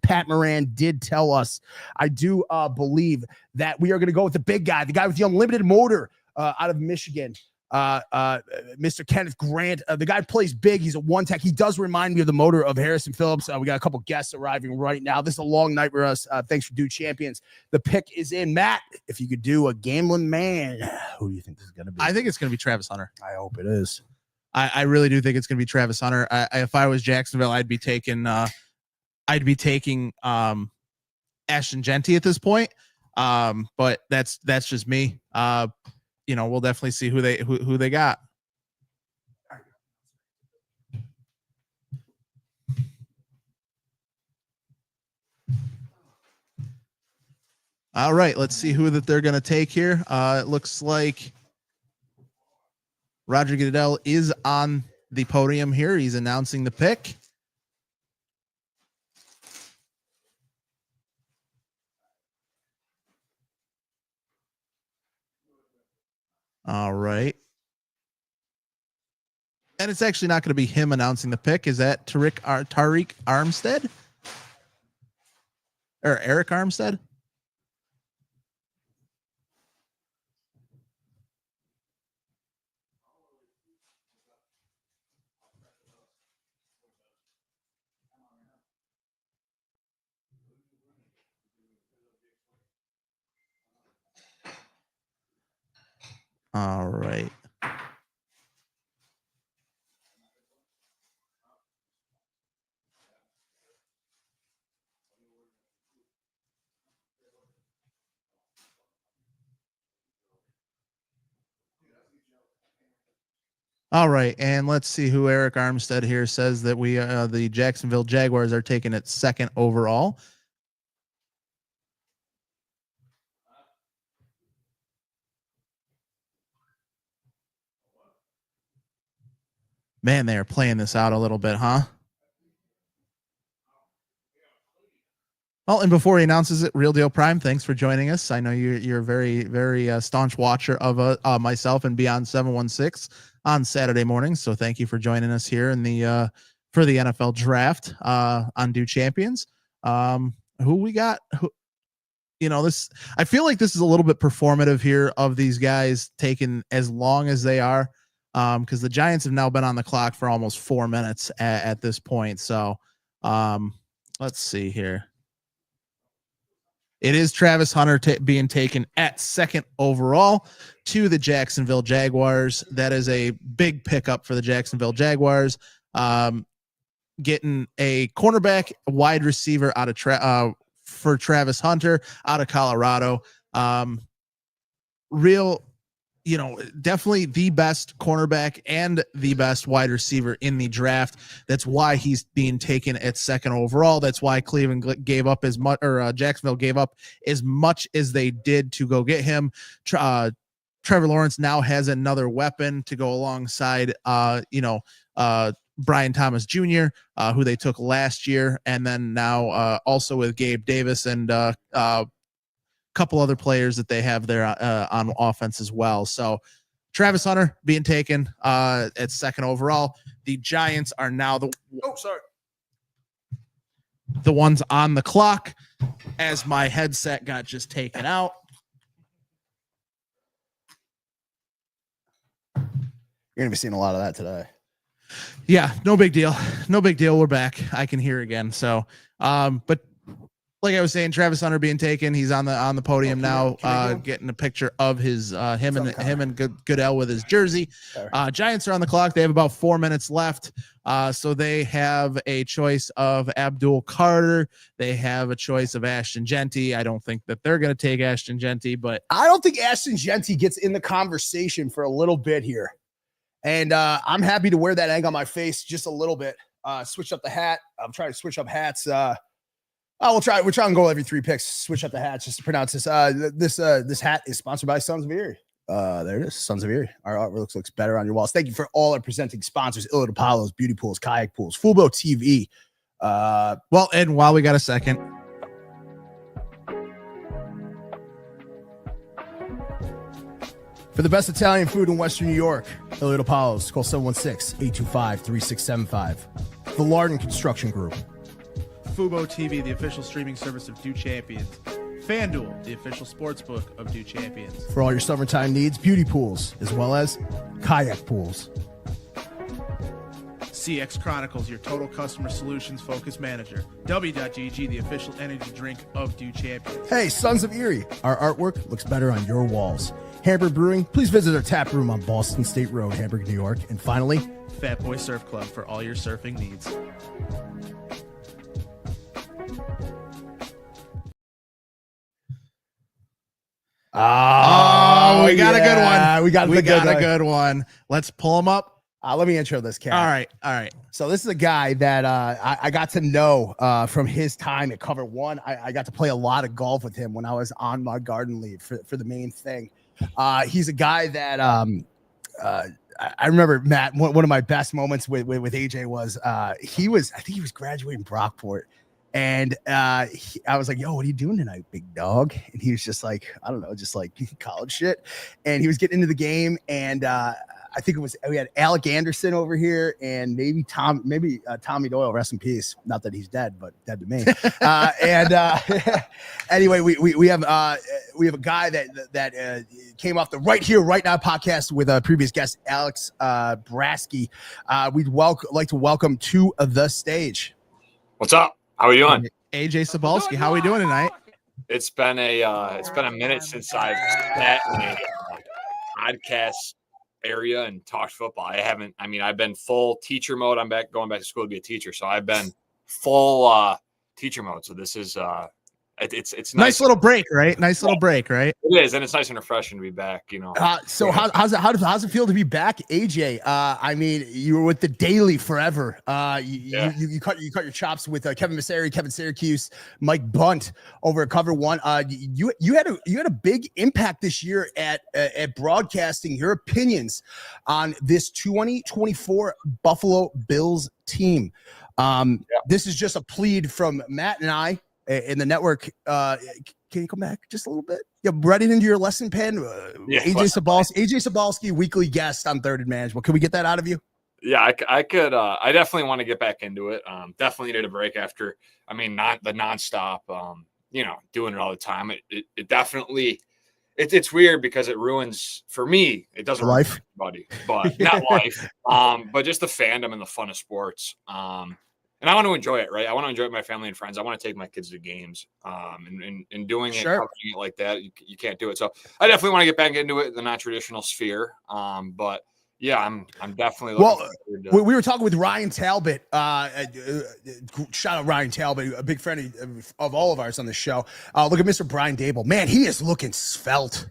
Pat Moran did tell us, I do believe that we are going to go with the big guy, the guy with the unlimited motor out of Michigan. Mr. Kenneth Grant, the guy plays big. He's a one tech. He does remind me of the motor of Harrison Phillips. We got a couple guests arriving right now. This is a long night for us. Thanks for Dude Champions. The pick is in. Matt, if you could do a gambling man, who do you think this is going to be? I think it's going to be Travis Hunter. I hope it is. I really do think it's going to be Travis Hunter. If I was Jacksonville, I'd be taking Ashton Genty at this point. But that's just me. We'll definitely see who they got. All right, let's see who that they're going to take here. It looks like Roger Goodell is on the podium here. He's announcing the pick. All right. And it's actually not going to be him announcing the pick. Is that Tariq Armstead? Or Eric Armstead? All right. All right, and let's see who Eric Armstead here says that the Jacksonville Jaguars are taking it second overall. Man, they are playing this out a little bit, huh? Well, and before he announces it, Real Deal Prime, thanks for joining us. I know you're a very, very staunch watcher of myself and Beyond 716 on Saturday mornings. So thank you for joining us here in the for the NFL draft on Do Champions. Who we got? This, I feel like this is a little bit performative here of these guys taking as long as they are. Because the Giants have now been on the clock for almost 4 minutes at this point. So let's see here. It is Travis Hunter being taken at second overall to the Jacksonville Jaguars. That is a big pickup for the Jacksonville Jaguars. Getting a cornerback, wide receiver out of for Travis Hunter out of Colorado. Definitely the best cornerback and the best wide receiver in the draft. That's why he's being taken at second overall. That's why Cleveland gave up as much, or Jacksonville gave up as much as they did to go get him. Trevor Lawrence now has another weapon to go alongside, Brian Thomas Jr., who they took last year, and then now also with Gabe Davis and couple other players that they have there on offense as well. So Travis Hunter being taken at second overall. The Giants are now the ones on the clock as my headset got just taken out. You're going to be seeing a lot of that today. Yeah, no big deal. No big deal. We're back. I can hear again. So, but like I was saying, Travis Hunter being taken. He's on the podium now, getting a picture of his him and Goodell with his jersey. Giants are on the clock. They have about 4 minutes left. So they have a choice of Abdul Carter. They have a choice of Ashton Genty. I don't think that they're going to take Ashton Genty, but I don't think Ashton Genty gets in the conversation for a little bit here. And I'm happy to wear that egg on my face just a little bit. Switch up the hat. I'm trying to switch up hats. We'll try and go every 3 picks. Switch up the hats just to pronounce this. This hat is sponsored by Sons of Erie. There it is, Sons of Erie. Our artwork looks better on your walls. Thank you for all our presenting sponsors: Illinois Apollos, Beauty Pools, Kayak Pools, Fubo TV. Well, and while we got a second, for the best Italian food in Western New York, Illinois Apollos, call 716-825-3675. The Lardon Construction Group. Fubo TV, the official streaming service of Do Champions. FanDuel, the official sportsbook of Do Champions. For all your summertime needs, Beauty Pools, as well as Kayak Pools. CX Chronicles, your total customer solutions focused manager. W.GG, the official energy drink of Do Champions. Hey, Sons of Erie, our artwork looks better on your walls. Hamburg Brewing, please visit our tap room on Boston State Road, Hamburg, New York. And finally, Fat Boy Surf Club for all your surfing needs. Oh, we got a good one. We got a good one. Let's pull them up. Let me intro this cat. All right. So this is a guy that I got to know from his time at Cover One. I got to play a lot of golf with him when I was on my garden leave for the main thing. He's a guy that I remember, Matt. One of my best moments with AJ was I think he was graduating Brockport. And I was like, yo, what are you doing tonight, big dog? And he was just like, I don't know, just like college shit. And he was getting into the game. And I think we had Alec Anderson over here and maybe Tommy Doyle, rest in peace. Not that he's dead, but dead to me. Anyway, we have a guy that came off the Right Here, Right Now podcast with a previous guest, Alex Brasky. We'd like to welcome to the stage. What's up? How are you doing? AJ Sobalski, how are we doing tonight? It's been a minute since I've sat in a podcast area and talked football. I've been full teacher mode. I'm going back to school to be a teacher. So I've been full teacher mode. So this is it's nice little break, right? Nice little break, right? It is, and it's nice and refreshing to be back. So how does it feel to be back, AJ? I mean, you were with the Daily forever. You cut your chops with Kevin Masseri, Kevin Syracuse, Mike Bunt over at Cover One. You had a big impact this year at broadcasting your opinions on this 2024 Buffalo Bills team. This is just a plead from Matt and I in the network. Can you come back just a little bit? Yeah, write it into your lesson pen. AJ Sobalski, weekly guest on Third and Manageable. Can we get that out of you? Yeah, I could. I definitely want to get back into it. Definitely need a break after. Not the nonstop. Doing it all the time. It definitely. It's weird because it ruins for me. It doesn't life, ruin everybody, but not life. But just the fandom and the fun of sports. And I want to enjoy it, right? I want to enjoy it with my family and friends. I want to take my kids to games. And doing it, covering it like that, you can't do it. So I definitely want to get back into it in the non-traditional sphere. But yeah, I'm definitely we were talking with Ryan Talbot. Shout out Ryan Talbot, a big friend of all of ours on the show. Look at Mr. Brian Dable. Man, he is looking svelte.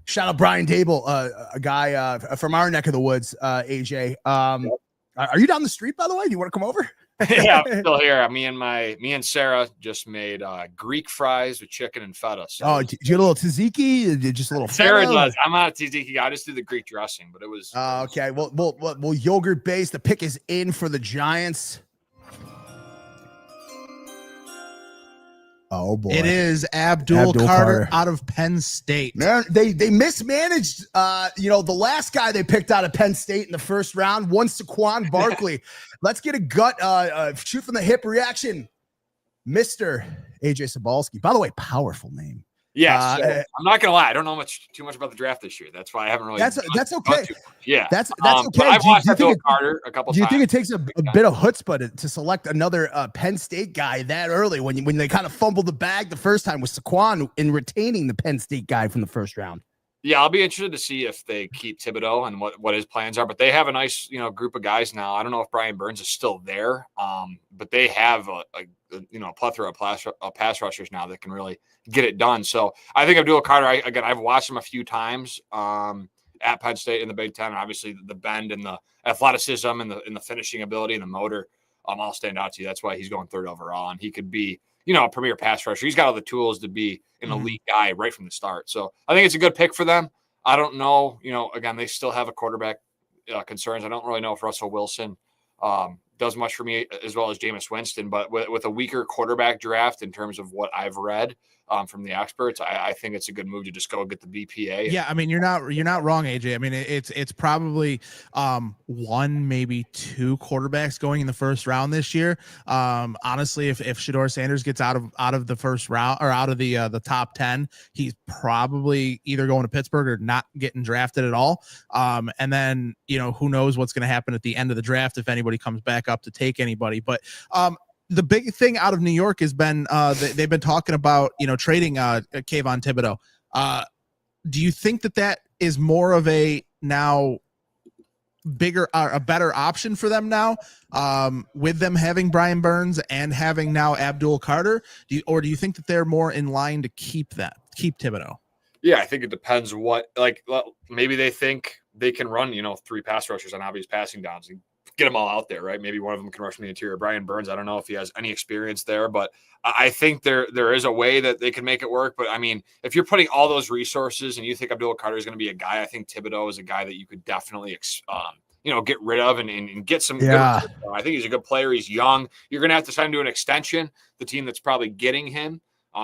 Shout out Brian Dable, a guy from our neck of the woods, AJ. Are you down the street, by the way? Do you want to come over? Yeah, I'm still here. Me and Sarah just made Greek fries with chicken and feta. So did you get a little tzatziki? Just a little Sarah feta? does. I'm not a tzatziki guy. I just do the Greek dressing, but it was okay. Well, yogurt based. The pick is in for the Giants. Oh boy! It is Abdul Carter out of Penn State. Man, they mismanaged. The last guy they picked out of Penn State in the first round, one Saquon Barkley. Let's get a gut shoot from the hip reaction, Mr. AJ Sobalski. By the way, powerful name. Yeah, so I'm not gonna lie. I don't know too much about the draft this year. That's why I haven't really. That's okay. Yeah, that's okay. But I've watched Bill Carter a couple times. Do you think it takes a bit of chutzpah to select another Penn State guy that early when they kind of fumbled the bag the first time with Saquon in retaining the Penn State guy from the first round? Yeah, I'll be interested to see if they keep Thibodeau and what his plans are. But they have a nice, group of guys now. I don't know if Brian Burns is still there, but they have a plethora of pass rushers now that can really get it done. So I think Abdul Carter. I've watched him a few times at Penn State in the Big Ten. And obviously, the bend and the athleticism and the finishing ability and the motor all stand out to you. That's why he's going third overall, and he could be a premier pass rusher. He's got all the tools to be an elite guy right from the start. So I think it's a good pick for them. I don't know, again, they still have a quarterback concerns. I don't really know if Russell Wilson does much for me as well as Jameis Winston, but with a weaker quarterback draft in terms of what I've read from the experts, I think it's a good move to just go get the BPA. Yeah, I mean, you're not wrong, AJ. I mean, it's probably one, maybe two quarterbacks going in the first round this year. Honestly, if Shedeur Sanders gets out of the first round or out of the top 10, he's probably either going to Pittsburgh or not getting drafted at all. And then who knows what's going to happen at the end of the draft if anybody comes back up to take anybody. But the big thing out of New York has been they've been talking about trading Kayvon Thibodeau. Do you think that is more of a now bigger a better option for them now with them having Brian Burns and having now Abdul Carter? Do you think that they're more in line to keep Thibodeau? Yeah, I think it depends maybe they think they can run, 3 pass rushers on obvious passing downs and get them all out there, right? Maybe one of them can rush from the interior. Brian Burns, I don't know if he has any experience there, but I think there is a way that they can make it work. But I mean, if you're putting all those resources and you think Abdul Carter is going to be a guy, I think Thibodeau is a guy that you could definitely, get rid of and get some. Yeah. Good, I think he's a good player. He's young. You're going to have to sign him to an extension. The team that's probably getting him.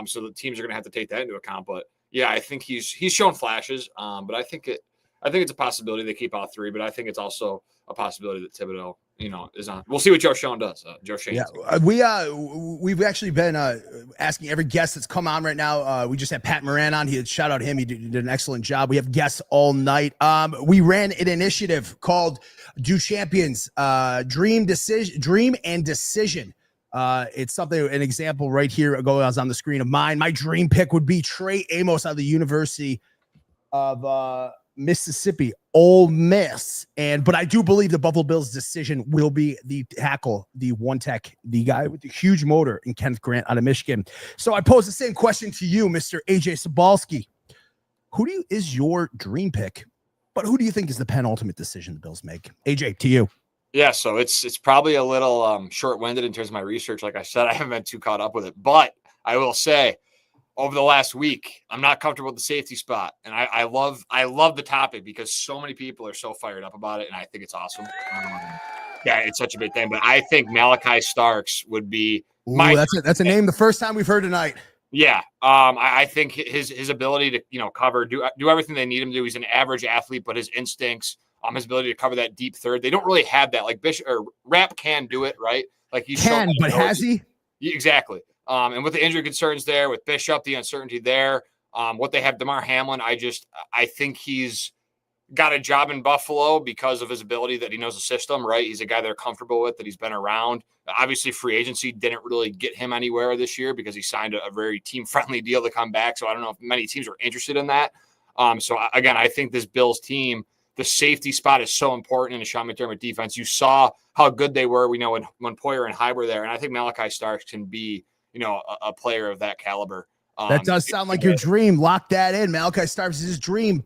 So the teams are going to have to take that into account. But yeah, I think he's shown flashes. But I think it's a possibility they keep all 3. But I think it's also a possibility that Thibodeau, is on. We'll see what Joe Schoen does. Joe Schoen. Yeah, we've actually been asking every guest that's come on right now. We just had Pat Moran on. Shout out him. He did an excellent job. We have guests all night. We ran an initiative called "Do Champions Dream and Decision." It's something, an example right here goes on the screen of mine. My dream pick would be Trey Amos out of the University of Mississippi, Ole Miss. But I do believe the Buffalo Bills' decision will be the tackle, the one tech, the guy with the huge motor in Kenneth Grant out of Michigan. So I pose the same question to you, Mr. AJ Sobalski. Who is your dream pick? But who do you think is the penultimate decision the Bills make? AJ, to you. Yeah, so it's probably a little short-winded in terms of my research. Like I said, I haven't been too caught up with it. But I will say, over the last week, I'm not comfortable with the safety spot. And I love the topic because so many people are so fired up about it, and I think it's awesome. Yeah, it's such a big thing. But I think Malachi Starks would be that's a name the first time we've heard tonight. Yeah. I think his ability to cover, do everything they need him to do. He's an average athlete, but his instincts, his ability to cover that deep third, they don't really have that. Like Bishop or Rapp can do it, right? Like he can, but has he? Exactly. And with the injury concerns there, with Bishop, the uncertainty there, what they have, DeMar Hamlin, I think he's got a job in Buffalo because of his ability that he knows the system, right? He's a guy they're comfortable with, that he's been around. Obviously, free agency didn't really get him anywhere this year because he signed a very team-friendly deal to come back. So I don't know if many teams are interested in that. So again, I think this Bills team, the safety spot is so important in the Sean McDermott defense. You saw how good they were, when Poyer and Hyde were there. And I think Malachi Starks can be, a player of that caliber. That does sound like your dream. Lock that in. Malachi Starks is his dream.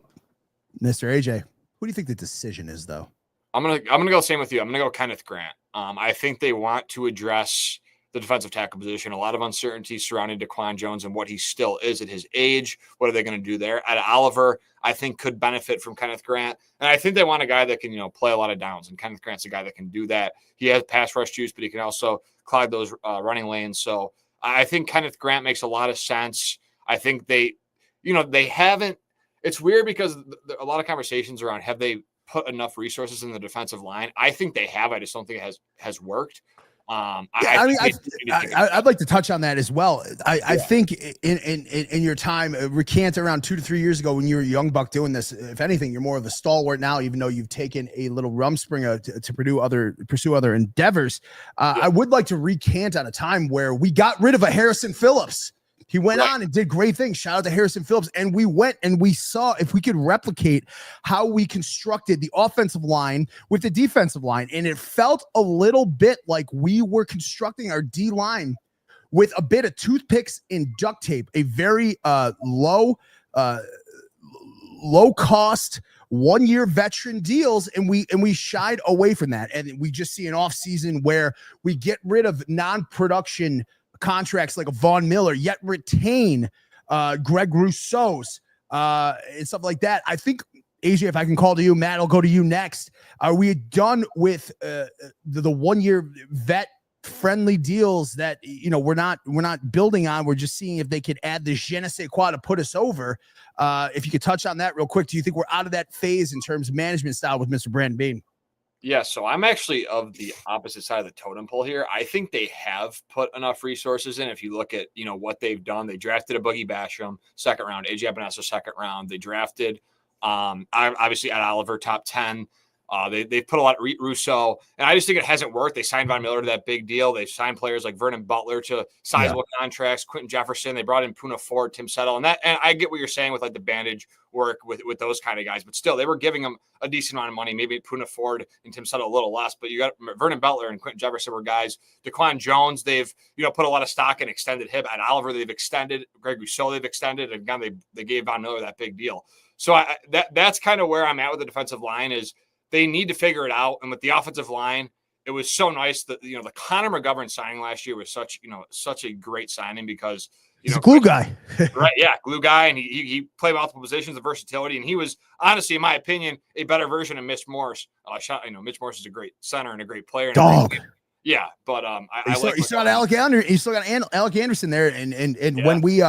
Mr. AJ, who do you think the decision is, though? I'm gonna go same with you. I'm gonna go Kenneth Grant. I think they want to address the defensive tackle position. A lot of uncertainty surrounding Daquan Jones and what he still is at his age. What are they going to do there? At Oliver, I think could benefit from Kenneth Grant. And I think they want a guy that can, play a lot of downs. And Kenneth Grant's a guy that can do that. He has pass rush juice, but he can also clog those running lanes. So I think Kenneth Grant makes a lot of sense. I think they haven't, it's weird because a lot of conversations around, have they put enough resources in the defensive line? I think they have. I just don't think it has worked. I'd like to touch on that as well. I think in your time, recant around 2 to 3 years ago when you were a young buck doing this. If anything, you're more of a stalwart now, even though you've taken a little rumspringa to pursue other endeavors. I would like to recant on a time where we got rid of a Harrison Phillips. He went on and did great things. Shout out to Harrison Phillips. And we went and we saw if we could replicate how we constructed the offensive line with the defensive line. And it felt a little bit like we were constructing our D line with a bit of toothpicks and duct tape, a very low cost 1-year veteran deals. And we shied away from that. And we just see an off season where we get rid of non-production contracts like a Von Miller, yet retain Greg Rousseau's and stuff like that. I think, AJ, if I can call to you, Matt, I'll go to you next. Are we done with the 1-year vet friendly deals that we're not building on? We're just seeing if they could add the je ne sais quoi to put us over. If you could touch on that real quick, do you think we're out of that phase in terms of management style with Mr. Brandon Beane? Yeah, so I'm actually of the opposite side of the totem pole here. I think they have put enough resources in. If you look at, what they've done, they drafted a Boogie Basham, second round, AJ Epinesa, second round. They drafted, obviously, Ed Oliver, top 10. They've put a lot of Rousseau, and I just think it hasn't worked. They signed Von Miller to that big deal. They signed players like Vernon Butler to sizable contracts, Quentin Jefferson. They brought in Puna Ford, Tim Settle, and I get what you're saying with like the bandage work with those kind of guys, but still they were giving them a decent amount of money. Maybe Puna Ford and Tim Settle a little less, but you got Vernon Butler and Quentin Jefferson were guys. Daquan Jones, they've put a lot of stock in extended him. At Oliver, they've extended. Greg Rousseau, they've extended. And again, they gave Von Miller that big deal. So that's kind of where I'm at with the defensive line is. They need to figure it out. And with the offensive line, it was so nice that, the Connor McGovern signing last year was such a great signing because, he's a glue guy. Right. Yeah. Glue guy. And he played multiple positions of versatility. And he was honestly, in my opinion, a better version of Mitch Morse. Mitch Morse is a great center and a great player. Dog. Yeah. But you still got Alec Anderson there. And when we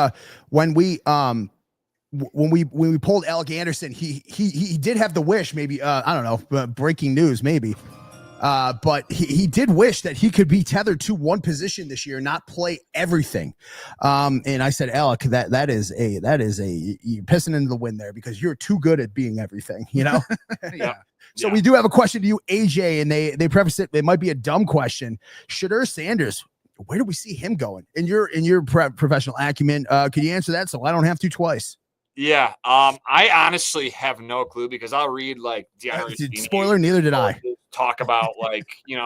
pulled Alec Anderson, he did have the wish, maybe, I don't know, breaking news, maybe. But he did wish that he could be tethered to one position this year, not play everything. And I said, Alec, that is you're pissing into the wind there because you're too good at being everything, Yeah. So we do have a question to you, AJ, and they preface it. It might be a dumb question. Shedeur Sanders, where do we see him going in your professional acumen? Could you answer that so I don't have to twice? Yeah. I honestly have no clue because I'll read like spoiler, neither did I. Talk about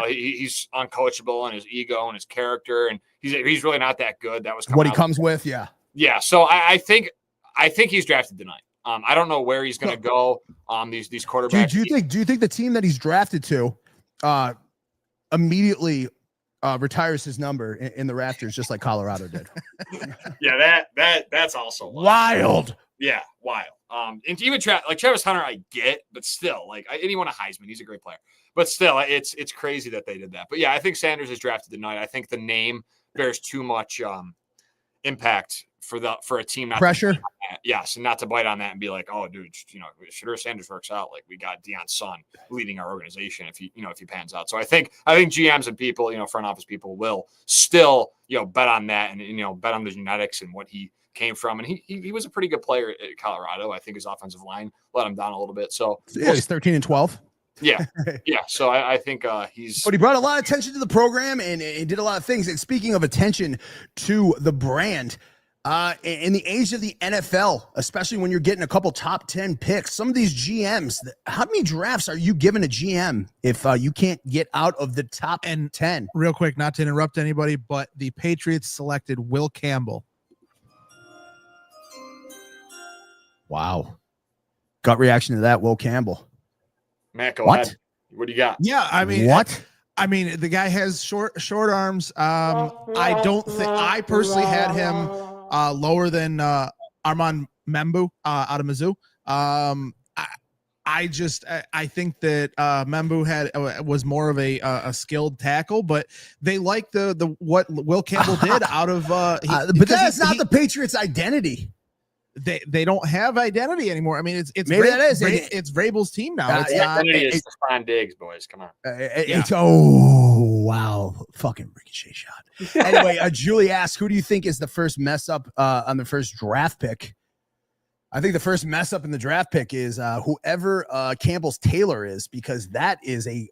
he's uncoachable and his ego and his character, and he's really not that good. That was what he comes with. Yeah. Yeah. So I think he's drafted tonight. I don't know where he's going to go. These quarterbacks. Do you think the team that he's drafted to immediately retires his number in the rafters just like Colorado did? Yeah, that's also wild. Yeah, wild. And even Travis Hunter, I get, but still, anyone a Heisman, he's a great player. But still, it's crazy that they did that. But yeah, I think Sanders is drafted tonight. I think the name bears too much impact for a team not pressure. Yes, and not to bite on that and be like, oh, dude, Shedeur Sanders works out. Like we got Deion's son leading our organization if he pans out. So I think GMs and people, front office people will still bet on that and bet on the genetics and what he came from, and he was a pretty good player at Colorado. I think his offensive line let him down a little bit. So yeah, he's 13-12. Yeah. So I think but he brought a lot of attention to the program and he did a lot of things. And speaking of attention to the brand, in the age of the NFL, especially when you're getting a couple top 10 picks, some of these GMs, how many drafts are you giving a GM if you can't get out of the top 10? Real quick, not to interrupt anybody, but the Patriots selected Will Campbell. Wow. Gut reaction to that, Will Campbell. Matt, go ahead. What do you got? Yeah, I mean, what? I mean, the guy has short arms. I don't think I personally had him lower than Armand Membu out of Mizzou. I think that Membu was more of a skilled tackle, but they like the what Will Campbell did out of. But that's not the Patriots' identity. they don't have identity anymore. I mean, it's Maybe that is it's Vrabel's team now. It's Yeah, not. identity is Stephon Diggs, boys. Come on. It's wow, fucking ricochet shot. Anyway, Julie asks, who do you think is the first mess up on the first draft pick? I think the first mess up in the draft pick is whoever Campbell's Taylor is, because that is a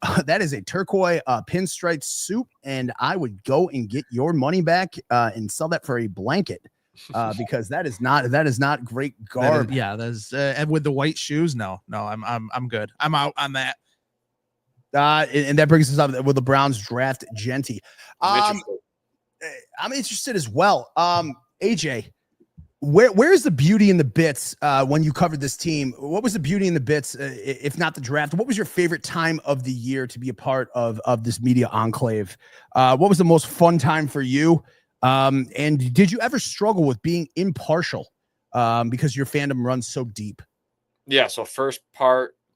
turquoise pinstripe suit, and I would go and get your money back and sell that for a blanket because that is not great garb. There's and with the white shoes, no, I'm good. I'm out on that. And that brings us up with the Browns draft Genty. I'm interested as well. AJ. Where's the beauty in the bits when you covered this team? What was the beauty in the bits, if not the draft? What was your favorite time of the year to be a part of this media enclave? What was the most fun time for you? And did you ever struggle with being impartial because your fandom runs so deep? Yeah. So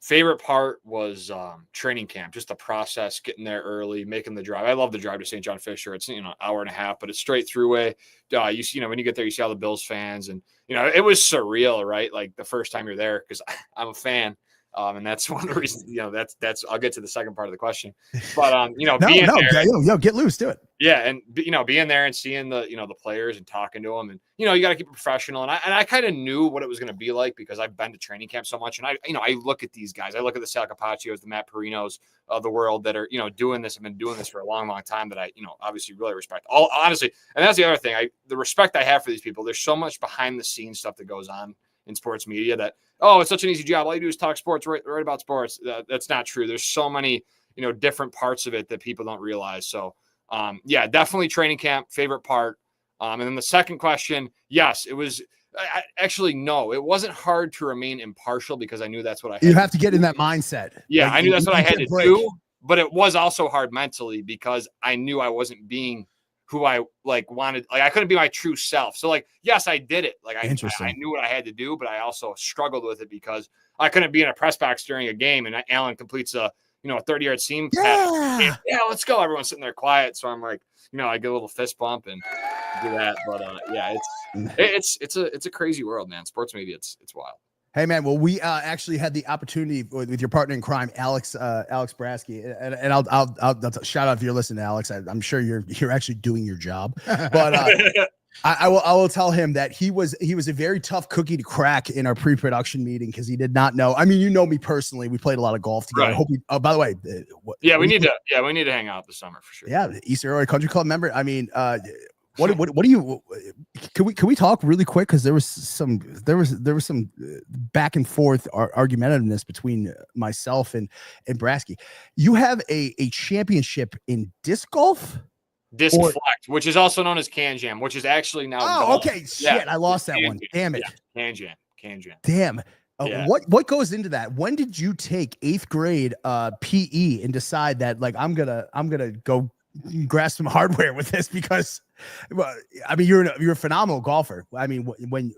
favorite part was training camp, just the process, getting there early, making the drive. I love the drive to St. John Fisher. It's, an hour and a half, but it's straight throughway. You see, when you get there, you see all the Bills fans, and, it was surreal, right? Like the first time you're there, because I'm a fan. And that's one of the reasons, that's I'll get to the second part of the question. But, being there, get loose, do it. Yeah. And, being there and seeing the, the players and talking to them, and, you got to keep it professional. And I kind of knew what it was going to be like because I've been to training camp so much. And I look at these guys, I look at the Sal Capacios, the Matt Perinos of the world that are, doing this. I've been doing this for a long, long time that I, obviously really respect honestly. And that's the other thing, the respect I have for these people. There's so much behind the scenes stuff that goes on in sports media that, it's such an easy job. All you do is talk sports, write about sports. That's not true. There's so many, different parts of it that people don't realize. So, definitely training camp, favorite part. And then the second question, yes, it was no, it wasn't hard to remain impartial because I knew that's what I had. You have to get in that mindset. Yeah, I knew that's what I had to do, but it was also hard mentally because I knew I wasn't being who I wanted. I couldn't be my true self. So yes, I did it. I knew what I had to do, but I also struggled with it because I couldn't be in a press box during a game and Allen completes a 30-yard seam pass. Yeah, let's go. Everyone's sitting there quiet. So I'm like, I get a little fist bump and do that. But it's a crazy world, man. Sports media, it's wild. Hey man, well, we actually had the opportunity with your partner in crime, Alex Brasky, and I'll shout out if you're listening, Alex. I'm sure you're actually doing your job, but I will tell him that he was a very tough cookie to crack in our pre-production meeting because he did not know. I mean, me personally. We played a lot of golf together. Right. I hope. By the way, we need to hang out this summer for sure. Yeah, the East Aurora Country Club member. I mean, what do you? Can we talk really quick because there was some back and forth argumentativeness between myself and Brasky. You have a championship in disc golf. Disc Flex, which is also known as Can Jam, which is actually now. Oh, okay. Shit, I lost that one. Damn it. Can Jam. Damn. What goes into that? When did you take 8th grade PE and decide that I'm gonna go grasp some hardware with this? Because, well, I mean, you're a phenomenal golfer. I mean, when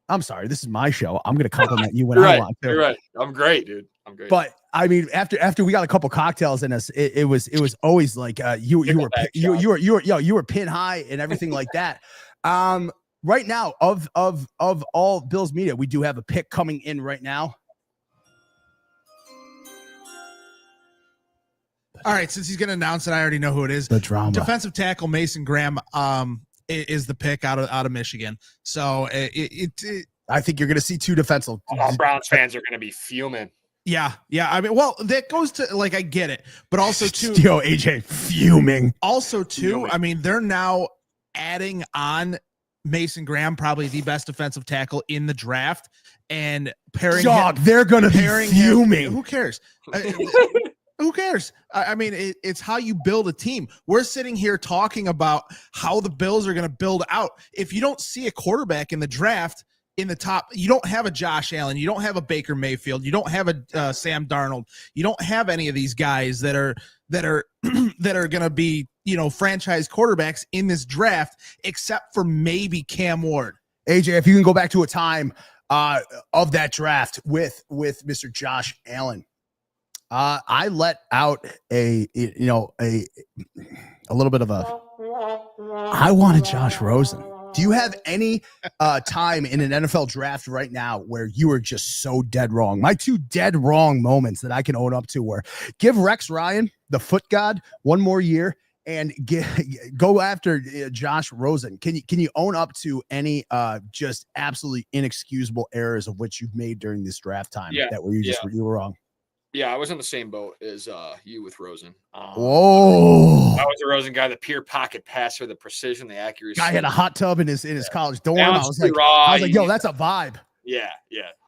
I'm sorry, this is my show. I'm gonna compliment you when I want to. You're right. I'm great, dude. I'm great. But I mean, after we got a couple cocktails in us, it was always like you were pin high and everything like that. Right now, of all Bills media, we do have a pick coming in right now. All right, since he's going to announce it, I already know who it is. The drama. Defensive tackle Mason Graham is the pick out of Michigan. So I think you're going to see two defensive. Browns fans are going to be fuming. Yeah. I mean, well, that goes to I get it, but also too, AJ fuming. Also too, I mean, they're now adding on Mason Graham, probably the best defensive tackle in the draft, and pairing. They're going to be fuming. Who cares? Who cares? I mean, it's how you build a team. We're sitting here talking about how the Bills are going to build out. If you don't see a quarterback in the draft in the top, you don't have a Josh Allen, you don't have a Baker Mayfield, you don't have a Sam Darnold, you don't have any of these guys that are going to be, franchise quarterbacks in this draft, except for maybe Cam Ward. AJ, if you can go back to a time of that draft with Mr. Josh Allen. I let out a little bit of I wanted Josh Rosen. Do you have any time in an NFL draft right now where you are just so dead wrong? My 2 dead wrong moments that I can own up to were give Rex Ryan, the foot god, 1 more year and go after Josh Rosen. Can you own up to any just absolutely inexcusable errors of which you've made during this draft time that were you were wrong? Yeah, I was in the same boat as you with Rosen. Whoa! I was a Rosen guy, the pure pocket passer, the precision, the accuracy. Guy had a hot tub in his college dorm. I was like, yo, that's a vibe. Yeah,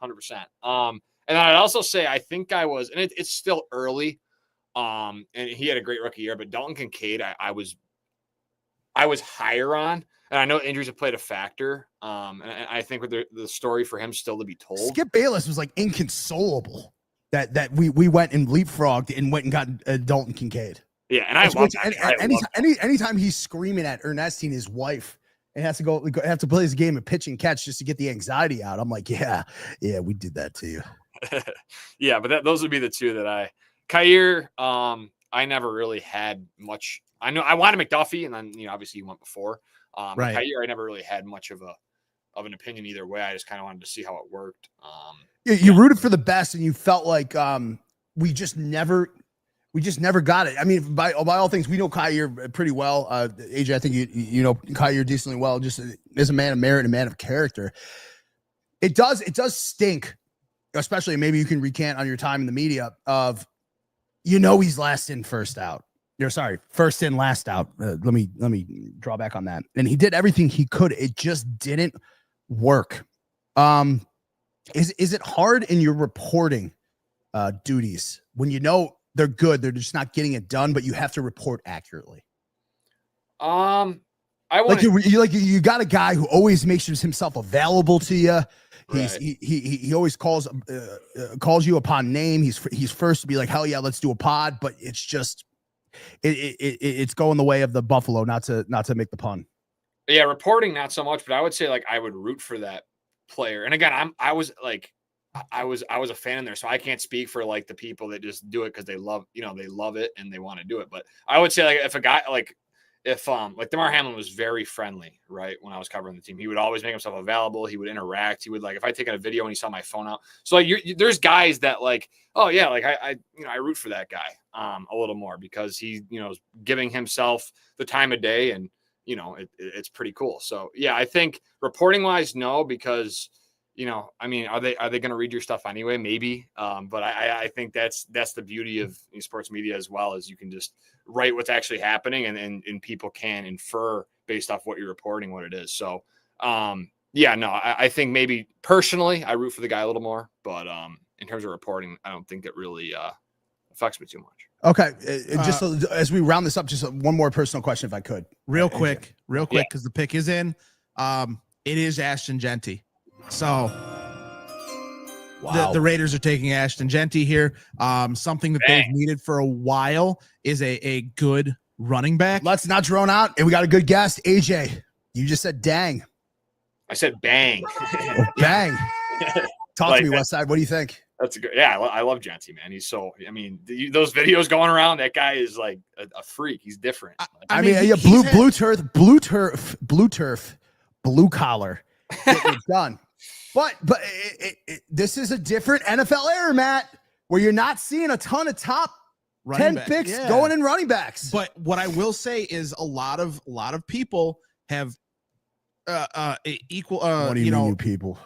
100%. And I'd also say I think I was, and it's still early. And he had a great rookie year, but Dalton Kincaid, I was higher on, and I know injuries have played a factor. And I think with the story for him still to be told. Skip Bayless was like inconsolable that we went and leapfrogged and went and got Dalton Kincaid. Yeah, and I love anytime he's screaming at Ernestine, his wife, and have to play his game of pitch and catch just to get the anxiety out. I'm like, yeah, we did that to you. Yeah, but those would be the 2 that Kyer, I never really had much. I know I wanted McDuffie, and then obviously he went before. Right. Kyer, I never really had much of an opinion either way. I just kind of wanted to see how it worked. You rooted for the best, and you felt like we just never got it. I mean, by all things, we know Kyer pretty well. AJ, I think you know Kyer decently well, just as a man of merit and a man of character. It does stink, especially maybe you can recant on your time in the media of, he's last in, first out. First in, last out. Let me draw back on that. And he did everything he could. It just didn't work. Is it hard in your reporting duties when they're good, they're just not getting it done, but you have to report accurately? You got a guy who always makes himself available to you. He always calls you upon name. He's first to be like, hell yeah, let's do a pod. But it's just it's going the way of the buffalo. Not to make the pun. Yeah, reporting not so much, but I would say I would root for that player. And again, I was a fan in there, so I can't speak for the people that just do it because they love it and they want to do it. But I would say if a guy if Damar Hamlin was very friendly, right? When I was covering the team, he would always make himself available. He would interact. He would if I take a video and he saw my phone out. So there's guys that I root for that guy a little more because he is giving himself the time of day, and it's pretty cool. So yeah, I think reporting wise, no, because are they going to read your stuff anyway? Maybe. But I think that's the beauty of sports media as well, as you can just write what's actually happening and people can infer based off what you're reporting, what it is. So, I think maybe personally I root for the guy a little more, but in terms of reporting, I don't think it really affects me too much. Okay. Just as we round this up, just one more personal question, if I could. Real quick, because the pick is in. It is Ashton Genty. So the Raiders are taking Ashton Genty here. Something that they've needed for a while is a good running back. Let's not drone out. And we got a good guest. AJ, you just said dang. I said bang. Oh, bang. Talk to me, Westside. What do you think? That's a good. Yeah, I love Genty, man. He's so. I mean, those videos going around, that guy is like a freak. He's different. I mean, blue turf, blue collar. It's done. But this is a different NFL era, Matt, where you're not seeing a ton of top 10 picks going in running backs. But what I will say is a lot of people have equal. What do you mean, you people?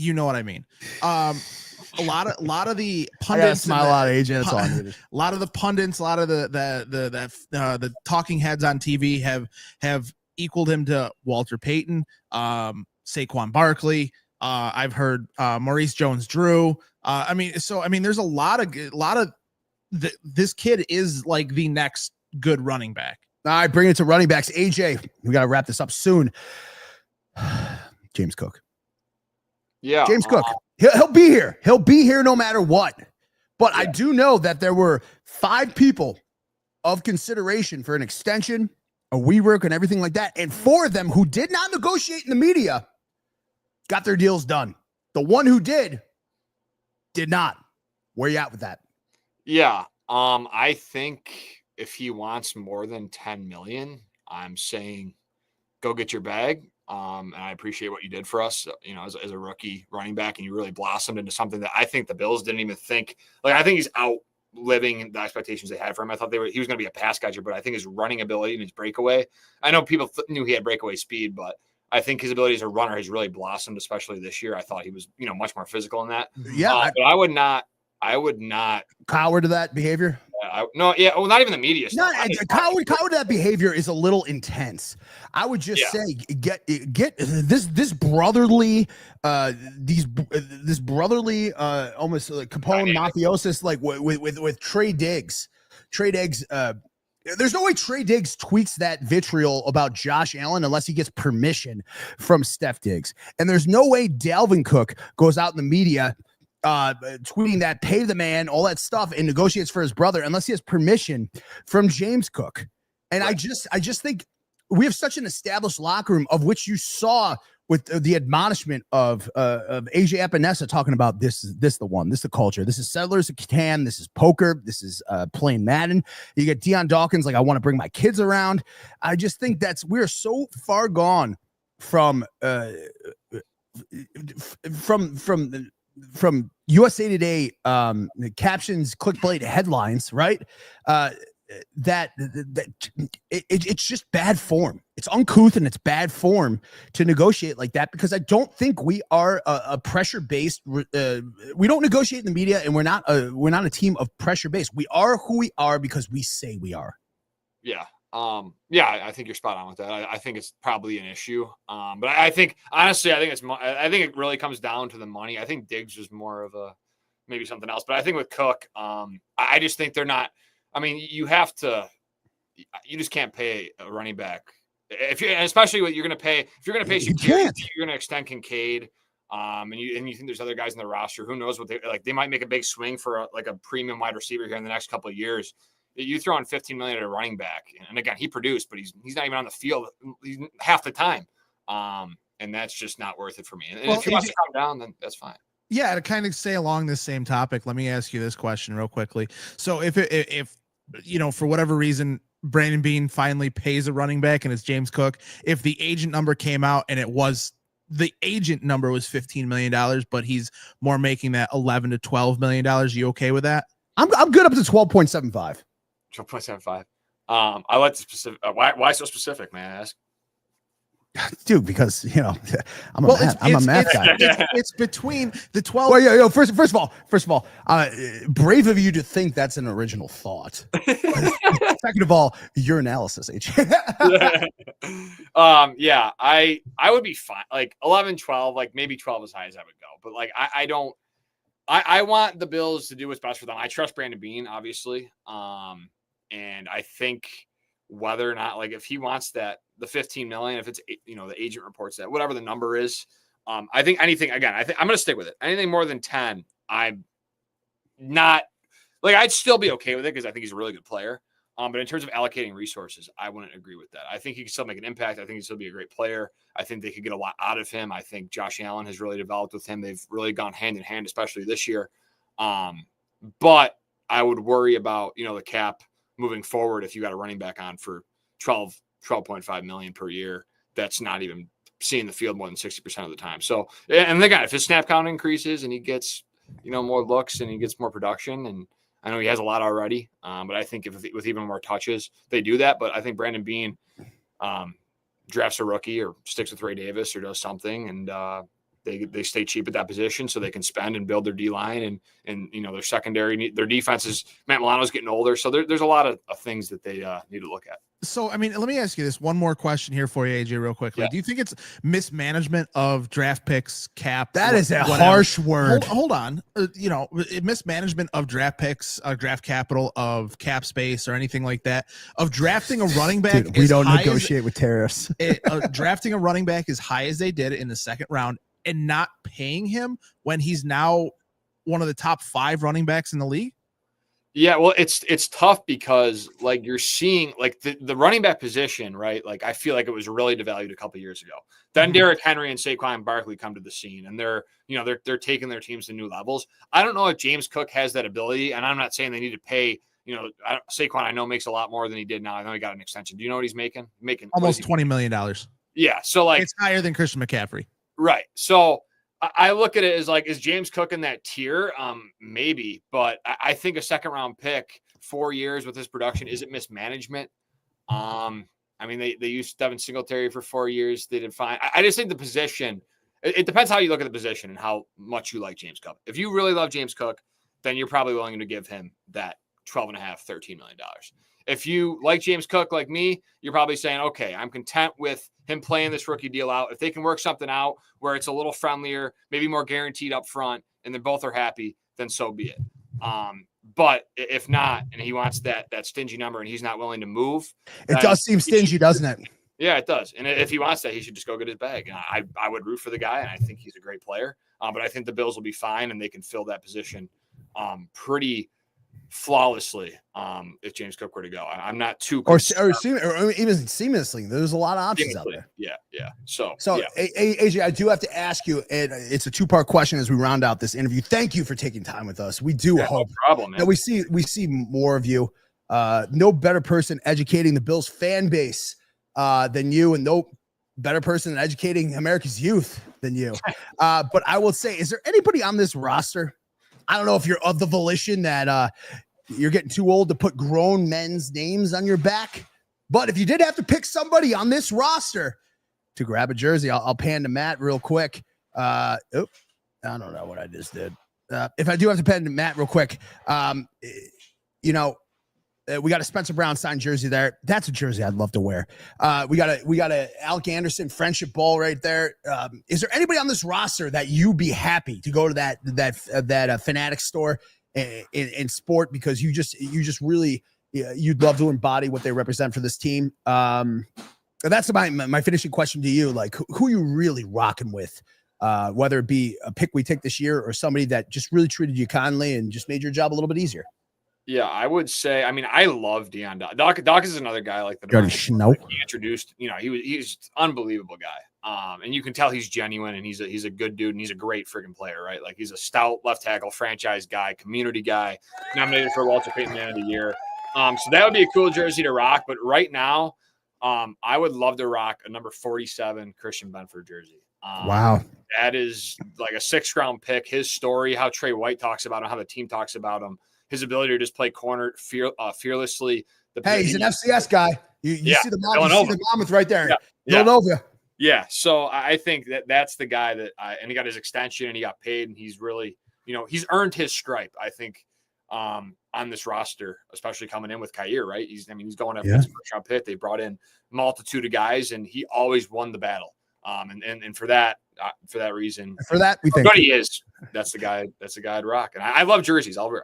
You know what I mean. A lot of the pundits smile a lot, AJ. That's all I needed. A lot of the pundits, a lot of the talking heads on TV have equaled him to Walter Payton, Saquon Barkley. I've heard Maurice Jones-Drew. There's a lot of this kid is like the next good running back. All right, bring it to running backs. AJ, we got to wrap this up soon. James Cook. Yeah, James Cook. He'll be here. He'll be here no matter what. But I do know that there were 5 people of consideration for an extension, a rework, and everything like that. And 4 of them who did not negotiate in the media got their deals done. The one who did not. Where you at with that? Yeah. I think if he wants more than 10 million, I'm saying go get your bag. And I appreciate what you did for us, you know, as a rookie running back, and you really blossomed into something that I think the Bills didn't even think. Like, I think he's outliving the expectations they had for him. I thought he was going to be a pass catcher, but I think his running ability and his breakaway, I know people knew he had breakaway speed, but I think his ability as a runner has really blossomed, especially this year. I thought he was, you know, much more physical in that. Yeah. But I would not coward to that behavior. Not even the media stuff. Coward to that behavior is a little intense. I would just say get this brotherly almost like Capone mafiosis, like with Trey Diggs. There's no way Trey Diggs tweets that vitriol about Josh Allen unless he gets permission from Steph Diggs. And there's no way Dalvin Cook goes out in the media tweeting that, pay the man, all that stuff, and negotiates for his brother unless he has permission from James Cook. And right. I just think we have such an established locker room, of which you saw with the admonishment of AJ Epinesa talking about this the one, this is the culture, this is Settlers of Catan, this is poker, this is playing Madden. You get Deion Dawkins, like, I want to bring my kids around. I just think we're so far gone from USA Today captions, clickbait headlines, right? That it's just bad form. It's uncouth and it's bad form to negotiate like that, because I don't think we are a pressure based. We don't negotiate in the media, and we're not a team of pressure based. We are who we are because we say we are. Yeah. I think you're spot on with that. I think it's probably an issue. But I think, honestly, I think it really comes down to the money. I think Diggs was more of maybe something else, but I think with Cook, I just think they're not. I mean, you just can't pay a running back especially what you're going to pay. If you're going to pay Shakir, you're going to extend Kincaid. And you think there's other guys in the roster, who knows what they might make a big swing for a premium wide receiver here in the next couple of years. You throw in $15 million at a running back, and again, he produced, but he's not even on the field half the time. And that's just not worth it for me. And if he wants to come down, then that's fine. Yeah, to kind of stay along this same topic, let me ask you this question real quickly. So if for whatever reason Brandon Beane finally pays a running back and it's James Cook, if the agent number came out and the agent number was $15 million, but he's more making that $11 to $12 million, you okay with that? I'm good up to 12.75. 12.75. I like the specific. Why so specific, may I ask? Dude, because I'm a math guy. It's between the 12. Well, first of all, brave of you to think that's an original thought. Second of all, your analysis, H. I would be fine. Like 11, 12, like maybe 12 as high as I would go. But like I want the Bills to do what's best for them. I trust Brandon Beane, obviously. And I think whether or not, like, if he wants the 15 million, if it's, the agent reports that, whatever the number is, I think anything, again, I'm going to stick with it. Anything more than 10, I'm not, like, I'd still be okay with it because I think he's a really good player. But in terms of allocating resources, I wouldn't agree with that. I think he can still make an impact. I think he'd still be a great player. I think they could get a lot out of him. I think Josh Allen has really developed with him. They've really gone hand in hand, especially this year. But I would worry about, the cap moving forward if you got a running back on for 12.5 million per year. That's not even seeing the field more than 60% of the time. So, and again, if his snap count increases and he gets, more looks and he gets more production, and I know he has a lot already, but I think if with even more touches, they do that. But I think Brandon Beane drafts a rookie or sticks with Ray Davis or does something, and they stay cheap at that position so they can spend and build their D-line and their secondary. Their defense is – Matt Milano's getting older. So there's a lot of things that they need to look at. So, I mean, let me ask you this one more question here for you, AJ, real quickly. Yeah. Do you think it's mismanagement of draft picks, cap? That is a harsh word. Hold on. Mismanagement of draft picks, draft capital, of cap space, or anything like that, of drafting a running back. Dude, we don't negotiate with tariffs. Drafting a running back as high as they did in the second round and not paying him when he's now one of the top 5 running backs in the league? Yeah, well, it's tough because, like, you're seeing, like, the running back position, right? Like, I feel like it was really devalued a couple of years ago. Then Derrick Henry and Saquon Barkley come to the scene, and they're taking their teams to new levels. I don't know if James Cook has that ability, and I'm not saying they need to pay. Saquon, I know, makes a lot more than he did now. I know he got an extension. Do you know what he's making? Almost $20 million. Yeah. So like it's higher than Christian McCaffrey. Right. So I look at it as like, is James Cook in that tier? Maybe, but I think a second round pick, 4 years with his production, is it mismanagement? I mean, they used Devin Singletary for 4 years. They did fine. I just think the position, it depends how you look at the position and how much you like James Cook. If you really love James Cook, then you're probably willing to give him that $12.5, $13 million. If you like James Cook like me, you're probably saying, okay, I'm content with him playing this rookie deal out. If they can work something out where it's a little friendlier, maybe more guaranteed up front, and they both are happy, then so be it. But if not, and he wants that stingy number and he's not willing to move. It does seem stingy, doesn't it? Yeah, it does. And if he wants that, he should just go get his bag. And I would root for the guy, and I think he's a great player. But I think the Bills will be fine, and they can fill that position pretty flawlessly if James Cook were to go. I'm not too or even seamlessly. There's a lot of options out there. Yeah. So yeah. AJ, I do have to ask you, and it's a 2-part question as we round out this interview. Thank you for taking time with us. We do hope no problem, man. that we see more of you. No better person educating the Bills fan base than you, and no better person than educating America's youth than you. But I will say, is there anybody on this roster? I don't know if you're of the volition that you're getting too old to put grown men's names on your back. But if you did have to pick somebody on this roster to grab a jersey, I'll pan to Matt real quick. I don't know what I just did. If I do have to pan to Matt real quick, we got a Spencer Brown signed jersey there. That's a jersey I'd love to wear. We got a Alec Anderson friendship ball right there. Is there anybody on this roster that you'd be happy to go to that Fanatics store in sport, because you just really you'd love to embody what they represent for this team? That's my finishing question to you. Like, who are you really rocking with? Whether it be a pick we take this year or somebody that just really treated you kindly and just made your job a little bit easier. Yeah, I would say. I mean, I love Dion. Doc is another guy like that. He introduced. He's an unbelievable guy. And you can tell he's genuine, and he's a good dude, and he's a great freaking player, right? Like, he's a stout left tackle, franchise guy, community guy, nominated for Walter Payton Man of the Year. So that would be a cool jersey to rock. But right now, I would love to rock a number 47 Christian Benford jersey. Wow, that is like a 6th round pick. His story, how Trey White talks about him, how the team talks about him. His ability to just play corner fearlessly. He's an FCS guy. You see the Monmouth right there. Villanova. Yeah. So I think that's the guy that and he got his extension and he got paid, and he's really, he's earned his stripe, I think, on this roster, especially coming in with Khair, right? He's going up against first round pick. They brought in multitude of guys, and he always won the battle. And for that reason, we think he is. That's the guy. That's the guy I'd rock. And I love jerseys. I'll wear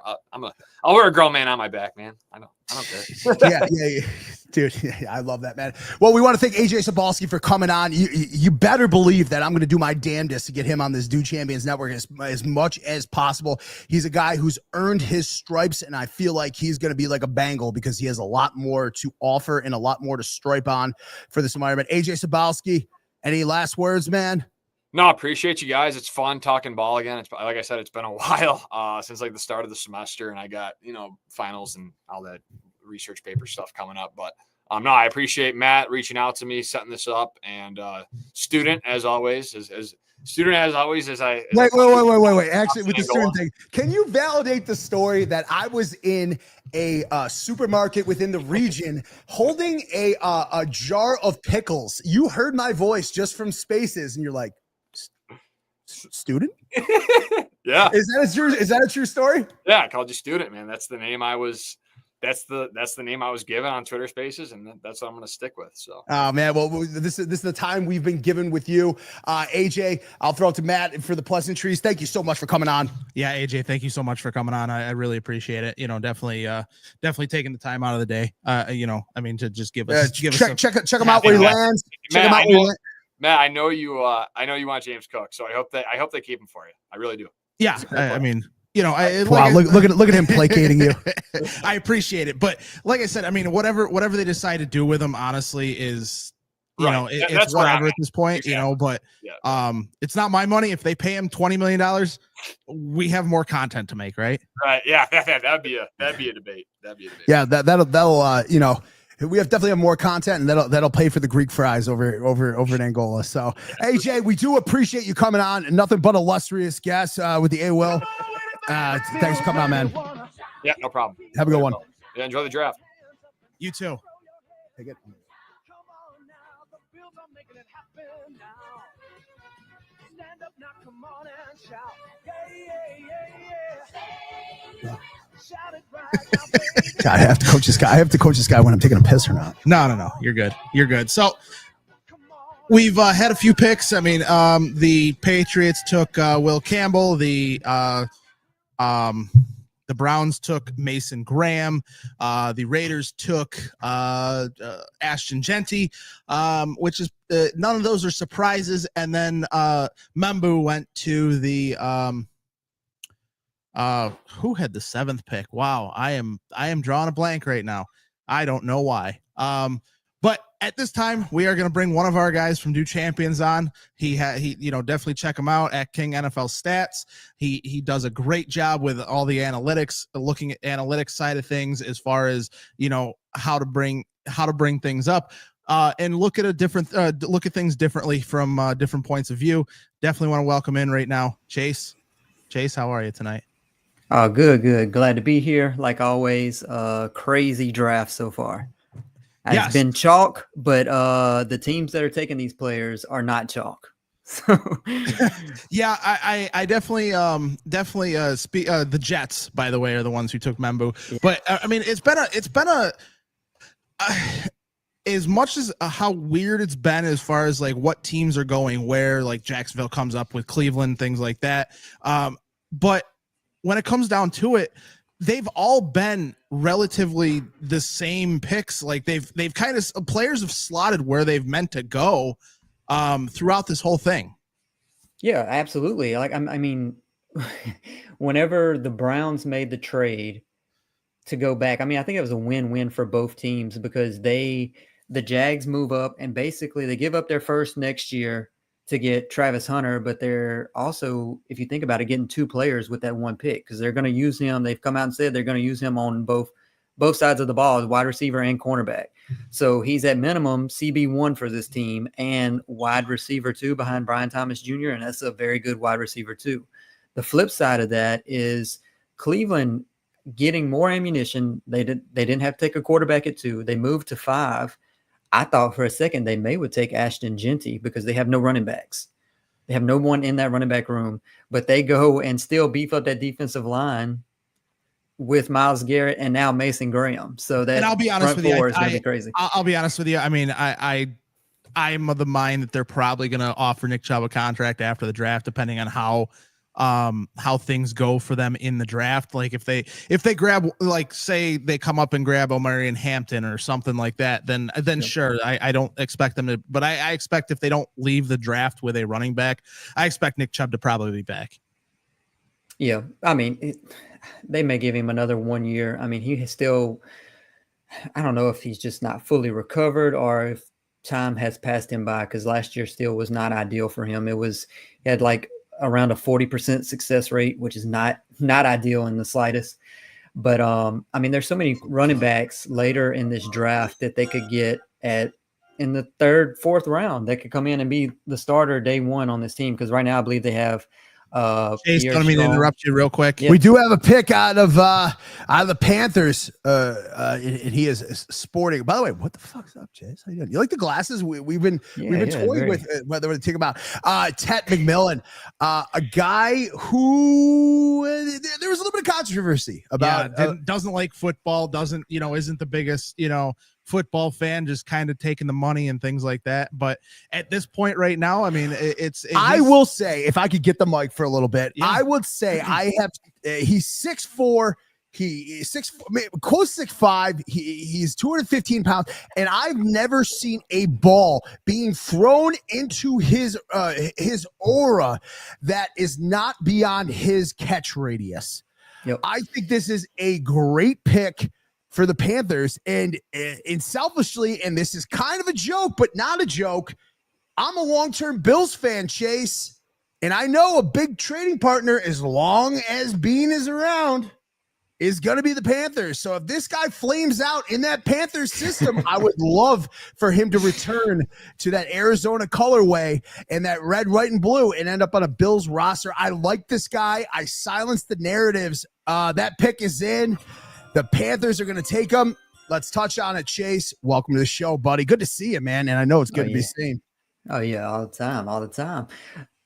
a grown man on my back, man. I don't care. yeah, dude. Yeah, I love that, man. Well, we want to thank AJ Sobalski for coming on. You better believe that I'm going to do my damnedest to get him on this Dude Champions Network as much as possible. He's a guy who's earned his stripes, and I feel like he's going to be like a Bengal because he has a lot more to offer and a lot more to stripe on for this environment. AJ Sobalski, any last words, man? No, appreciate you guys. It's fun talking ball again. It's like I said, it's been a while since like the start of the semester, and I got finals and all that research paper stuff coming up. But no, I appreciate Matt reaching out to me, setting this up, and student as always. Wait. Actually, with the student thing, can you validate the story that I was in a supermarket within the region holding a jar of pickles? You heard my voice just from Spaces, and you're like, student? Yeah. Is that a true story? Yeah, I called you student, man. That's the name I was. That's the name I was given on Twitter Spaces, and that's what I'm going to stick with. So, oh man, well, this is the time we've been given with you, AJ. I'll throw it to Matt for the pleasantries. Thank you so much for coming on. Yeah, AJ, thank you so much for coming on. I really appreciate it. Definitely taking the time out of the day. To just give us check him out where he lands. Check him out where he lands. Matt, I know you want James Cook, so I hope they keep him for you. I really do. Yeah, look at him placating you. I appreciate it, but like I said, whatever they decide to do with him, honestly, is it's whatever at this point, exactly. But it's not my money. If they pay him $20 million, we have more content to make, right? Right. Yeah, that'd be a debate. Yeah, that'll We definitely have more content, and that'll pay for the Greek fries over in Angola. So, AJ, we do appreciate you coming on. Nothing but illustrious guests with the A-Will. Thanks for coming on, man. Yeah, no problem. Have a good one. Yeah, enjoy the draft. You too. Take it. God, I have to coach this guy. I have to coach this guy when I'm taking a piss or not. No. You're good. You're good. So we've had a few picks. I mean, the Patriots took Will Campbell. The Browns took Mason Graham. The Raiders took Ashton Genty, which is none of those are surprises. And then Membu went to the who had the 7th pick? Wow, I am drawing a blank right now. I don't know why. But at this time, we are going to bring one of our guys from Do Champions on. He definitely check him out at King NFL Stats. He does a great job with all the analytics, looking at analytics side of things as far as, how to bring things up and look at things differently from different points of view. Definitely want to welcome in right now, Chase. Chase, how are you tonight? Good. Glad to be here. Like always, crazy draft so far. Yes. It's been chalk, but the teams that are taking these players are not chalk. Yeah, I definitely the Jets, by the way, are the ones who took Membu. Yeah. But I mean, it's been a as much as how weird it's been as far as like what teams are going where, like Jacksonville comes up with Cleveland, things like that. But when it comes down to it, they've all been relatively the same picks. Like they've kind of players have slotted where they've meant to go throughout this whole thing. Yeah, absolutely. Like, I mean, whenever the Browns made the trade to go back, I mean, I think it was a win-win for both teams because the Jags move up and basically they give up their first next year to get Travis Hunter, but they're also, if you think about it, getting 2 players with that 1 pick because they're going to use him. They've come out and said they're going to use him on both sides of the ball as wide receiver and cornerback. So he's at minimum CB1 for this team and wide receiver 2 behind Brian Thomas Jr., and that's a very good wide receiver too. The flip side of that is Cleveland getting more ammunition. They didn't have to take a quarterback at 2. They moved to 5. I thought for a second they would take Ashton Genty because they have no running backs. They have no one in that running back room, but they go and still beef up that defensive line with Myles Garrett and now Mason Graham. So that, and I'll be honest with you, is going to be crazy. I'll be honest with you. I mean, I'm of the mind that they're probably going to offer Nick Chubb a contract after the draft, depending on how things go for them in the draft. Like if they grab, like say they come up and grab Omarion Hampton or something like that, then sure, I don't expect them to, but I expect if they don't leave the draft with a running back, I expect Nick Chubb to probably be back. Yeah. I mean, they may give him another 1 year. I mean, he is still, I don't know if he's just not fully recovered or if time has passed him by because last year still was not ideal for him. He had like around a 40% success rate, which is not ideal in the slightest. But I mean, there's so many running backs later in this draft that they could get in the 3rd, 4th round that could come in and be the starter day 1 on this team. Because right now I believe they have Chase, don't mean to interrupt you real quick. Yeah. We do have a pick out of the Panthers. And he is sporting. By the way, what the fuck's up, Chase? How you doing? You like the glasses? We've been toying with whether to take about Ted McMillan, a guy who there was a little bit of controversy about. Doesn't like football. Doesn't isn't the biggest football fan, just kind of taking the money and things like that. But at this point right now, I mean, I will say, if I could get the mic for a little bit, I would say he's 6'4", he's close to 6'5", he's 215 pounds, and I've never seen a ball being thrown into his aura that is not beyond his catch radius. Yep. I think this is a great pick for the Panthers, and selfishly, and this is kind of a joke, but not a joke, I'm a long-term Bills fan, Chase, and I know a big trading partner, as long as Bean is around, is going to be the Panthers. So if this guy flames out in that Panthers system, I would love for him to return to that Arizona colorway and that red, white, and blue and end up on a Bills roster. I like this guy. I silenced the narratives. That pick is in. The Panthers are going to take him. Let's touch on it, Chase. Welcome to the show, buddy. Good to see you, man. And I know it's good to be seen. Oh, yeah, all the time.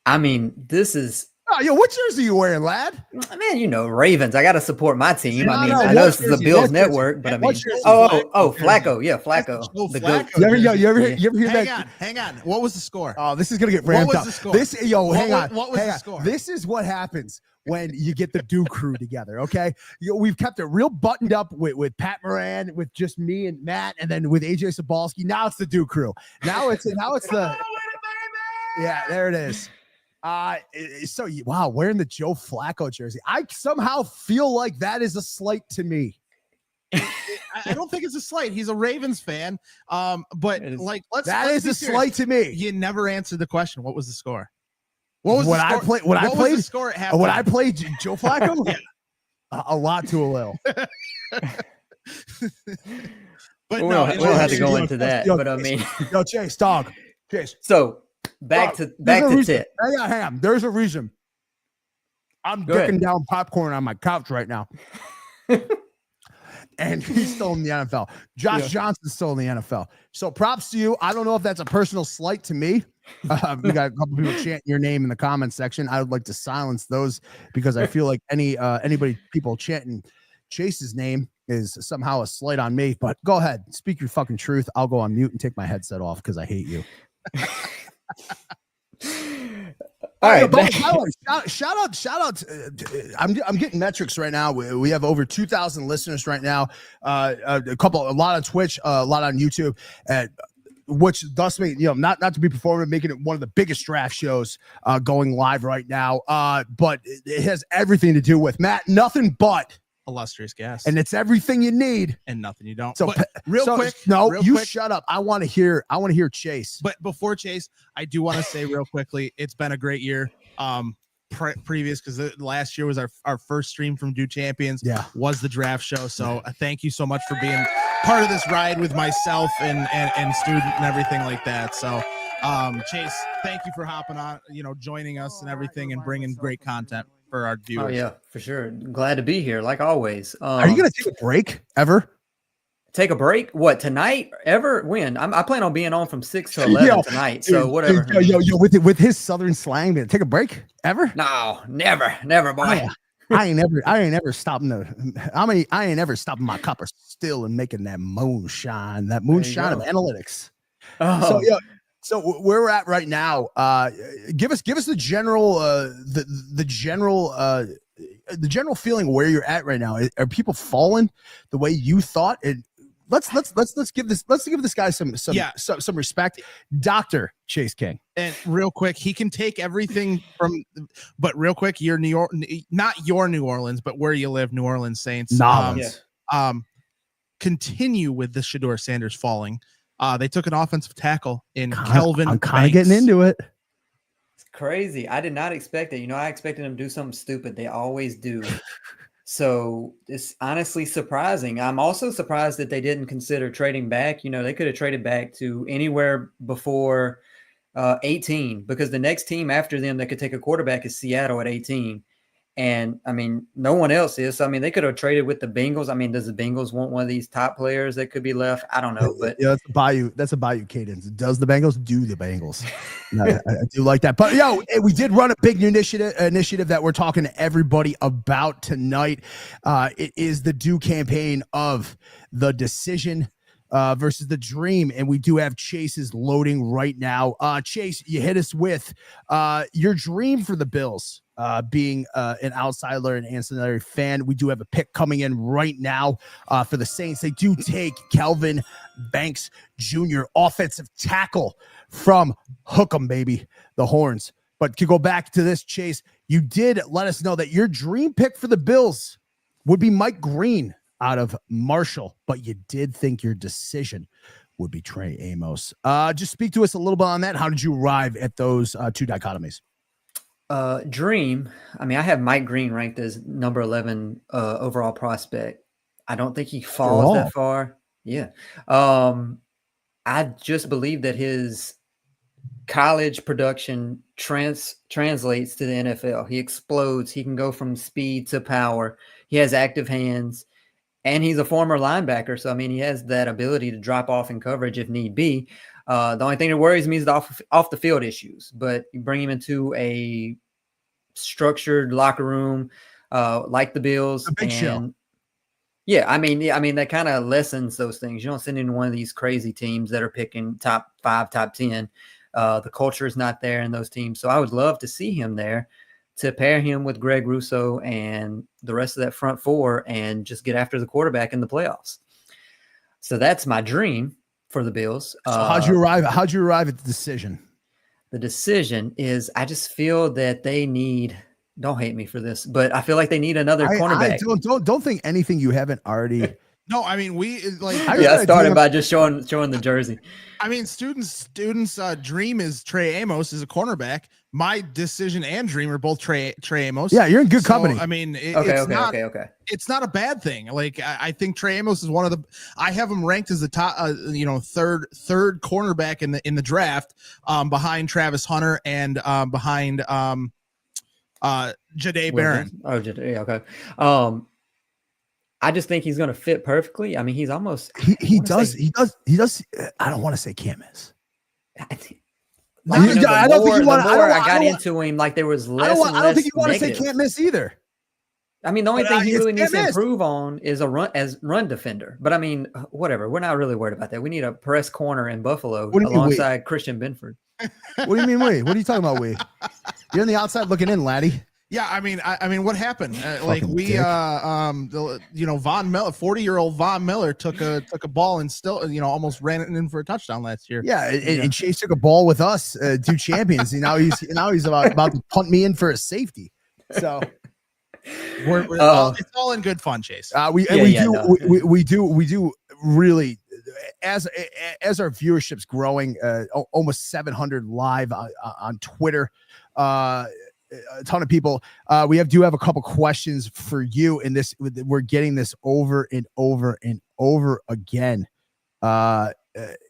I mean, this is... Oh, yo, what jersey are you wearing, lad? Man, Ravens. I got to support my team. I know this is the Bills network, but I mean... Flacco. Yeah, Flacco. You ever hear that? Hang on. What was the score? Oh, this is going to get ramped up. Hang on. What was the score? This is what happens when you get the Dew crew together, okay? We've kept it real buttoned up with Pat Moran, with just me and Matt, and then with AJ Sobalski. Now it's the Dew crew. Now it's the... Yeah, there it is. Wow, wearing the Joe Flacco jersey. I somehow feel like that is a slight to me. I don't think it's a slight. He's a Ravens fan. But that is a slight to me. You never answered the question. What was the score? What was the score at halftime? When I played Joe Flacco? Yeah. A lot to a little. But we'll have to go into that. But I mean, Chase. So back to Tit. Hang on. There's a reason. I'm dicking down popcorn on my couch right now. And he's still in the NFL. Josh Johnson's still in the NFL. So props to you. I don't know if that's a personal slight to me. We got a couple people chanting your name in the comments section. I would like to silence those because I feel like people chanting Chase's name is somehow a slight on me. But go ahead, speak your fucking truth. I'll go on mute and take my headset off because I hate you. All right. Shout out. I'm getting metrics right now. We have over 2,000 listeners right now. A lot on Twitch, a lot on YouTube, which thus me, not to be performative, making it one of the biggest draft shows going live right now. But it has everything to do with Matt, nothing but illustrious guest, and it's everything you need and nothing you don't. So quick, shut up. I want to hear Chase. But before Chase, I do want to say real quickly, it's been a great year. Previous, because last year was our first stream from Do Champions. Was the draft show. So thank you so much for being part of this ride with myself and student and everything like that. So Chase, thank you for hopping on, joining us and everything and bringing great content for our viewers. Oh yeah, for sure. Glad to be here, like always. Are you gonna take a break ever? Take a break? What, tonight? Ever? When? I plan on being on from 6 to 11 tonight. So whatever. With his southern slang, man, take a break ever? No, never, boy. I ain't ever stopping I ain't ever stopping my copper still and making that moonshine of analytics. Oh. So where we're at right now, give us the general feeling where you're at right now. Are people falling the way you thought? Let's give this guy some respect, Dr. Chase King. And real quick, he can take everything but real quick, your New York, not your New Orleans, but where you live, New Orleans Saints. Continue with the Shedeur Sanders falling. They took an offensive tackle in Kelvin. I'm kind of getting into it. It's crazy. I did not expect it. I expected them to do something stupid. They always do. So it's honestly surprising. I'm also surprised that they didn't consider trading back. They could have traded back to anywhere before 18, because the next team after them that could take a quarterback is Seattle at 18. And I mean, no one else is. So, I mean, they could have traded with the Bengals. I mean, does the Bengals want one of these top players that could be left? I don't know. But that's a Bayou cadence. Does the Bengals do the Bengals? I do like that. But we did run a big initiative that we're talking to everybody about tonight. It is the Do campaign of the decision versus the dream, and we do have Chase's loading right now. Chase, you hit us with your dream for the Bills. Being an outsider and ancillary fan, we do have a pick coming in right now for the Saints. They do take Kelvin Banks Jr., offensive tackle from Hook'em, baby, the Horns. But to go back to this, Chase, you did let us know that your dream pick for the Bills would be Mike Green out of Marshall, but you did think your decision would be Trey Amos. Just speak to us a little bit on that. How did you arrive at those two dichotomies? Dream. I mean, I have Mike Green ranked as number 11 overall prospect. I don't think he falls that far. Yeah. I just believe that his college production translates to the NFL. He explodes. He can go from speed to power. He has active hands, and he's a former linebacker. So, I mean, he has that ability to drop off in coverage if need be. The only thing that worries me is the off the field issues, but you bring him into a structured locker room, like the Bills. A big show. Yeah, I mean, that kind of lessens those things. You don't send in one of these crazy teams that are picking top 5, top 10. The culture is not there in those teams. So I would love to see him there to pair him with Greg Russo and the rest of that front four and just get after the quarterback in the playoffs. So that's my dream for the Bills. So how'd you arrive at the decision? The decision is I just feel that they need – don't hate me for this, but I feel like they need another cornerback. Don't think anything you haven't already. No, I mean I started by just showing the jersey. I mean, students' dream is Trey Amos is a cornerback. My decision and dream are both Trey Amos. Yeah, you're in good company. I mean, okay. It's not a bad thing. Like I think Trey Amos is one of the. I have him ranked as the top, third cornerback in the draft, behind Travis Hunter and behind Jahdae Barron. Oh, Jahdae, okay. I just think he's going to fit perfectly. I mean, he's almost. He does. I don't want to say can't miss. I don't think you want. I got into him like there was less. I don't think you want to say can't miss either. I mean, the only thing he really needs to improve on is run defender. But I mean, whatever. We're not really worried about that. We need a press corner in Buffalo alongside Christian Benford. What do you mean, we? What are you talking about, we? You're on the outside looking in, laddie. Yeah, I mean, what happened? Von Miller, 40-year-old Von Miller took a ball and still, almost ran it in for a touchdown last year. Yeah, and Chase took a ball with us, two champions. And now he's about to punt me in for a safety. So it's all in good fun, Chase. We do really. As our viewership's growing, almost 700 live on Twitter, a ton of people. We do have a couple questions for you in this. We're getting this over and over and over again, and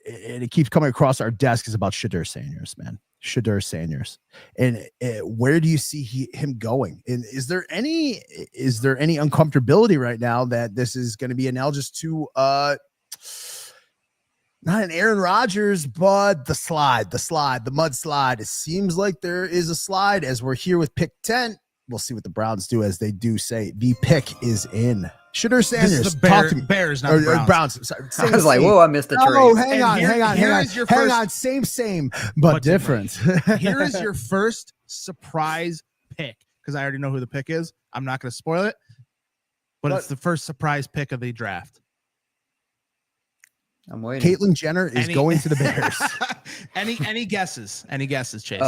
it keeps coming across our desk. Is about Shedeur Sanders, man. Shedeur Sanders, and where do you see him going? And is there any uncomfortability right now that this is going to be analogous to not an Aaron Rodgers, but the mud slide. It seems like there is a slide as we're here with pick 10. We'll see what the Browns do, as they do say. The pick is in. Shedeur Sanders. This is the Bears, not the Browns. Sorry, I was like, whoa, I missed the trade. Oh, hang on. Same, but different. Here is your first surprise pick, because I already know who the pick is. I'm not going to spoil it, but it's the first surprise pick of the draft. I'm waiting. Caitlyn Jenner is going to the Bears. Any guesses? Any guesses, Chase?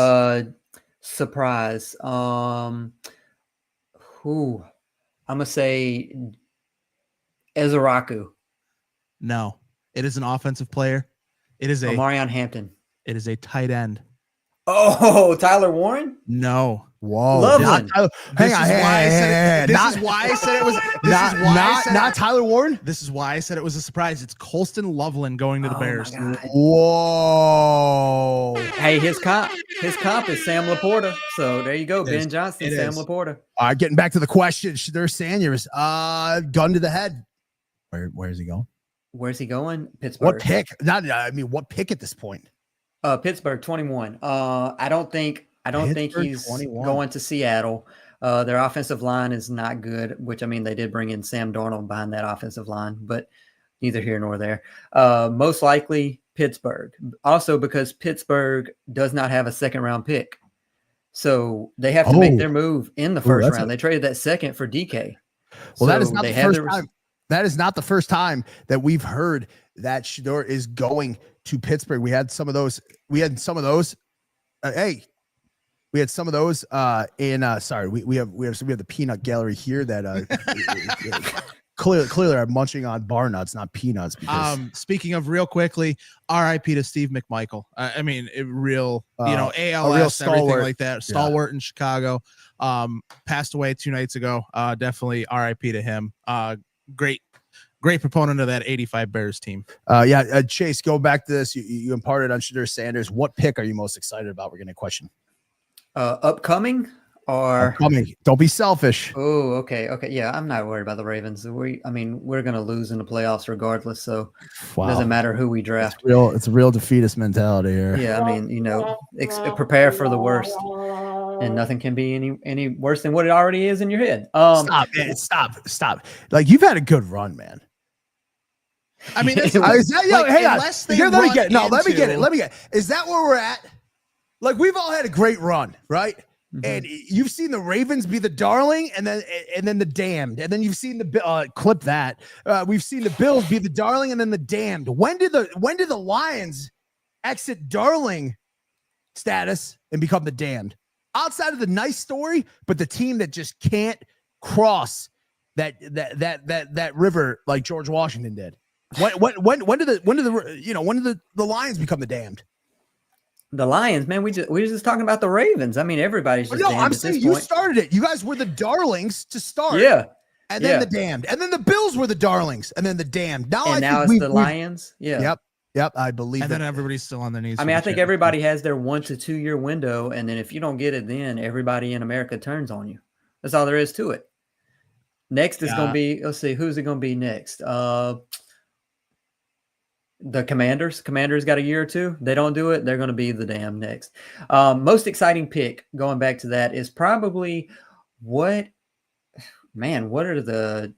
Surprise. I'm gonna say Ezeraku. No, it is an offensive player. It is Marion Hampton. It is a tight end. Oh, Tyler Warren? No. Whoa. Loveland. This is why I said it was not Tyler Warren. This is why I said it was a surprise. It's Colston Loveland going to the Bears. Whoa. Hey, his comp is Sam Laporta. So there you go. Ben Johnson, Sam Laporta. All right, getting back to the question. There's Sanders. Gun to the head. Where is he going? Where's he going? Pittsburgh. What pick? What pick at this point? Pittsburgh 21. I don't think he's 21. Going to Seattle. Their offensive line is not good, which, I mean, they did bring in Sam Darnold behind that offensive line, but neither here nor there. Most likely Pittsburgh. Also because Pittsburgh does not have a second-round pick. So they have to make their move in the first round. They traded that second for DK. Well, that is not the first time. That is not the first time that we've heard that Shedeur is going to Pittsburgh. We had some of those. We had some of those in we have the peanut gallery here that clearly are munching on bar nuts, not peanuts. Because, speaking of real quickly, R.I.P. to Steve McMichael. I mean, ALS, everything like that. Stalwart in Chicago. Passed away 2 nights ago. Definitely R.I.P. to him. Great proponent of that 85 Bears team. Chase, go back to this. You imparted on Shadur Sanders. What pick are you most excited about? We're getting a question. Upcoming or upcoming? Don't be selfish. Oh, okay. Yeah, I'm not worried about the Ravens. We're gonna lose in the playoffs regardless, so it doesn't matter who we draft. It's a real defeatist mentality here. Yeah, I mean, prepare for the worst, and nothing can be any worse than what it already is in your head. Stop, man. Stop. Like, you've had a good run, man. I mean, let me get it. Is that where we're at? Like, we've all had a great run, right? Mm-hmm. And you've seen the Ravens be the darling, and then the damned, and then you've seen the clip that we've seen the Bills be the darling, and then the damned. When did the Lions exit darling status and become the damned? Outside of the nice story, but the team that just can't cross that river like George Washington did. When did the Lions become the damned? The Lions, man, we were just talking about the Ravens. I mean, everybody's just damned I'm at saying this you point. started it. You guys were the darlings to start. Yeah. And then the damned. And then the Bills were the darlings. And then the damned. Now it's the Lions. Yeah. Yep. I believe and then everybody's still on their knees. I mean, I think everybody has their 1 to 2 year window. And then if you don't get it, then everybody in America turns on you. That's all there is to it. Next is going to be, let's see, who's it going to be next? The Commanders. Commanders got a year or two. They don't do it, they're going to be the damn next. Most exciting pick, going back to that, is probably what are the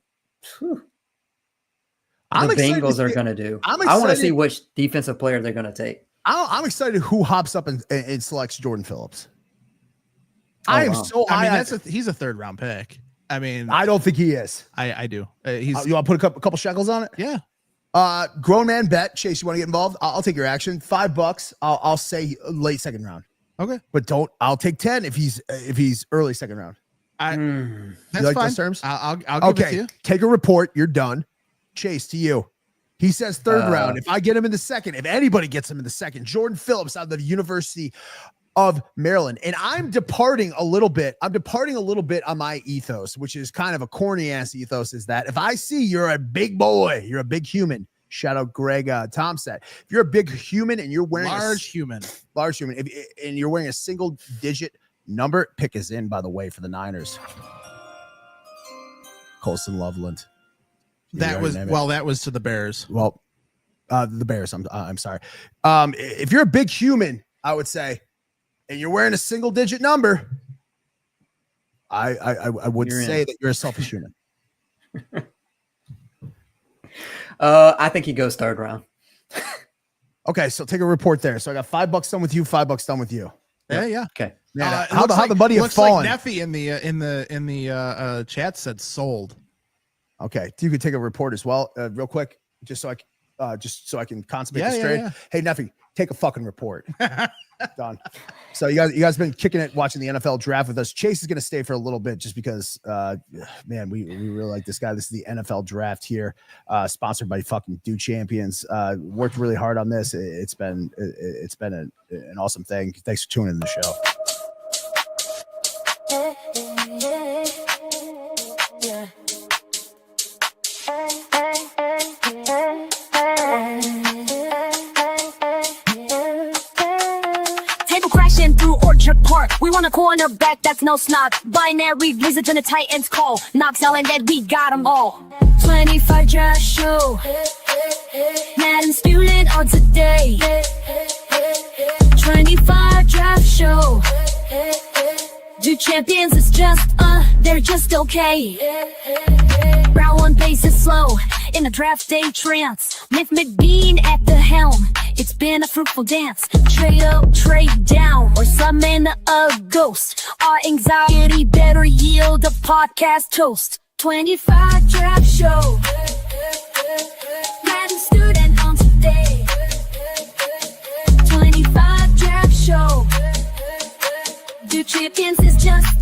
Bengals are going to do. I want to see which defensive player they're going to take. I'm excited who hops up and selects Jordan Phillips. So high. I mean, he's a 3rd round pick. I mean, I don't think he is. I do. You want to put a couple shekels on it? Yeah. Grown man bet. Chase, you want to get involved? I'll take your action. $5. I'll say late 2nd round. Okay, but I'll take 10 if he's early 2nd round. That's you like fine. Those terms? I'll give it to you. Take a report. You're done. Chase, to you. He says 3rd round. If I get him in the 2nd, if anybody gets him in the 2nd, Jordan Phillips out of the University of Maryland. And I'm departing a little bit on my ethos, which is kind of a corny ass ethos, is that if I see you're a big boy, you're a big human. Shout out Greg Thompson. If you're a big human and you're wearing large human, and you're wearing a single digit number, pick is in, by the way, for the Niners. Colson Loveland. That was to the Bears. Well, the Bears. I'm sorry. If you're a big human, I would say, and you're wearing a single digit number, I would say that you're a selfish human. I think he goes 3rd round. Okay, so take a report there. So I got $5 done with you, $5 done with you. Yeah. Okay. Man, how the money have fallen? Like Neffy in the chat said sold. Okay, you could take a report as well, real quick, just so I can consummate this trade. Yeah. Hey, Neffy, take a fucking report. Done. So you guys been kicking it watching the NFL draft with us. Chase is going to stay for a little bit just because, man, we really like this guy. This is the NFL draft here, sponsored by fucking Do Champions. Worked really hard on this. It's been an awesome thing. Thanks for tuning in the show. Park. We want a cornerback that's no snot. Binary visit to the Titans call. Knox Allen that we got them all. 25 draft show. Madden student on today. 25 draft show. Do champions is just they're just okay. Round 1 pace is slow. In a draft day trance, with McBean at the helm, it's been a fruitful dance. Trade up, trade down, or summon a ghost. Our anxiety better yield a podcast toast. 25 draft show. Madden student on today. 25 draft show. Do champions is just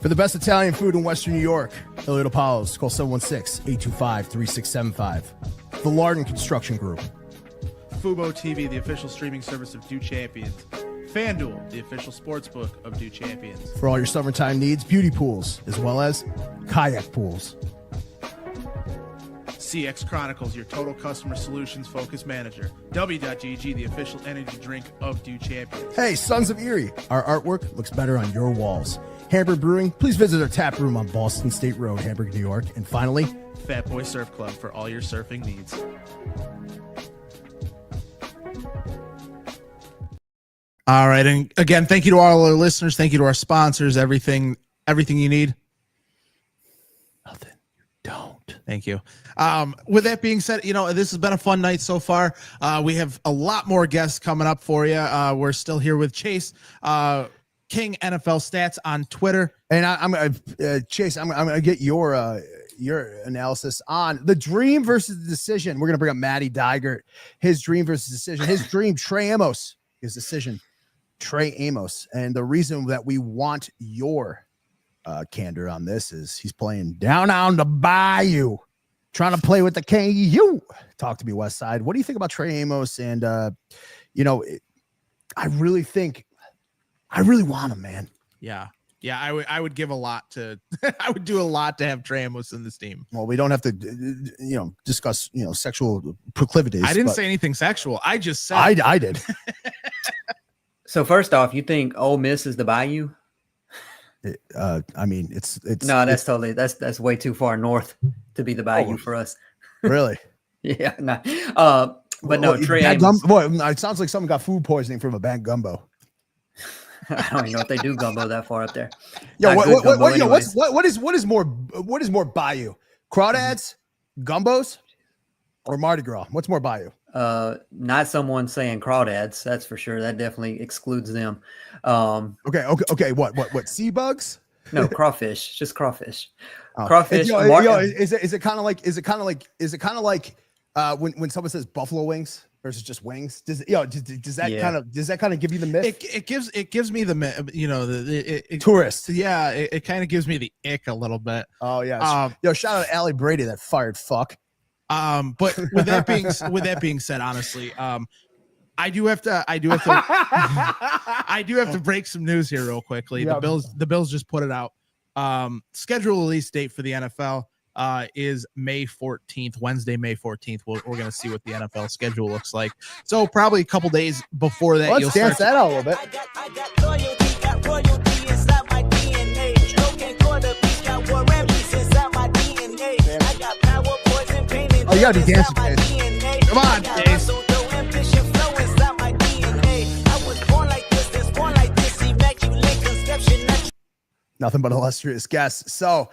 For the best Italian food in Western New York, Elliot Apollos, call 716-825-3675. The Lardon Construction Group. Fubo TV, the official streaming service of Do Champions. FanDuel, the official sportsbook of Do Champions. For all your summertime needs, beauty pools, as well as kayak pools. CX Chronicles, your total customer solutions focused manager. W.GG, the official energy drink of Do Champions. Hey, Sons of Erie, our artwork looks better on your walls. Hamburg Brewing, please visit our tap room on Boston State Road, Hamburg, New York. And finally, Fat Boy Surf Club for all your surfing needs. All right, and again, thank you to all our listeners. Thank you to our sponsors. Everything you need. nothing you don't. Thank you. With that being said, this has been a fun night so far. We have a lot more guests coming up for you. We're still here with Chase, King NFL Stats on Twitter. And I'm Chase, I'm going to get your analysis on the dream versus the decision. We're going to bring up Matty Diegert, his dream versus decision, his dream, Trey Amos, his decision, Trey Amos. And the reason that we want your candor on this is he's playing down on the bayou, trying to play with the KU. Talk to me, West Side. What do you think about Trey Amos? And, I really want him, man. Yeah. I would give a lot to, I would do a lot to have Trey Amos in this team. Well, we don't have to, discuss, sexual proclivities. I didn't say anything sexual. I just said I did. So first off, you think Ole Miss is the Bayou? It's No, that's way too far north to be the Bayou for us. Really. Yeah, no. But no, Trey Amos. It sounds like someone got food poisoning from a bad gumbo. I don't even know if they do gumbo that far up there. Yo, what is more Bayou? Crawdads, gumbos, or Mardi Gras? What's more Bayou? Not someone saying crawdads, that's for sure. That definitely excludes them. Okay. What? Sea bugs? No, crawfish. Just crawfish. Oh. Crawfish. Is it kind of like when someone says buffalo wings versus just wings? Does that kind of give you the myth? It gives me the tourist. Yeah, it kind of gives me the ick a little bit. Oh yeah. Shout out to Allie Brady, that fired fuck. But with that being said, honestly, I do have to break some news here real quickly. Yeah. The Bills just put it out. Schedule release date for the NFL is May 14th, Wednesday, May 14th. We're going to see what the NFL schedule looks like. So probably a couple days before that, let's dance that out a little bit. I got loyalty, got royalty inside my DNA. Stroking quarter beat, got war remedies inside my DNA. I got power, poison, pain, and you gotta be dancing, DNA. Come on, Chase. Ambition flow inside my DNA. I was born like this, immaculate conception. Nothing but illustrious guests. So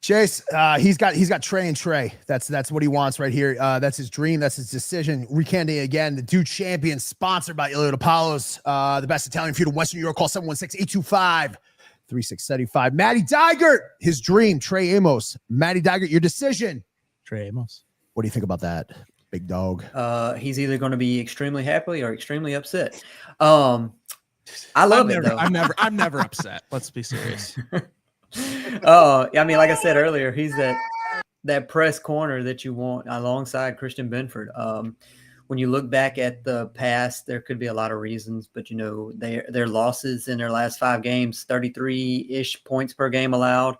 Chase, he's got Trey and Trey. That's what he wants right here. That's his dream. That's his decision. Recanting again, the Dude Champion, sponsored by Elliot Apollos, the best Italian food in Western New York. Call 716-825-3675. Matty Diegert, his dream. Trey Amos. Matty Diegert, your decision. Trey Amos. What do you think about that, big dog? He's either going to be extremely happy or extremely upset. I love it though. I'm never upset. Let's be serious. I mean, like I said earlier, he's that press corner that you want alongside Christian Benford. When you look back at the past, there could be a lot of reasons, but their losses in their last 5 games, 33-ish points per game allowed.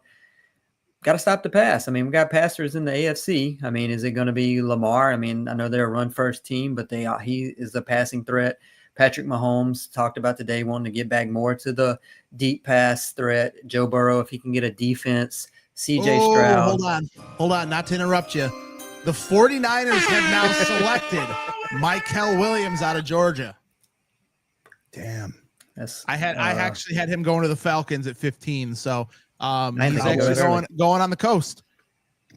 Got to stop the pass. I mean, we got passers in the AFC. I mean, is it going to be Lamar? I mean, I know they're a run-first team, but he is the passing threat. Patrick Mahomes talked about today wanting to get back more to the deep pass threat. Joe Burrow, if he can get a defense. CJ Stroud. Hold on. Not to interrupt you. The 49ers have now selected Mykel Williams out of Georgia. Damn. I actually had him going to the Falcons at 15. So he's think actually going on the coast.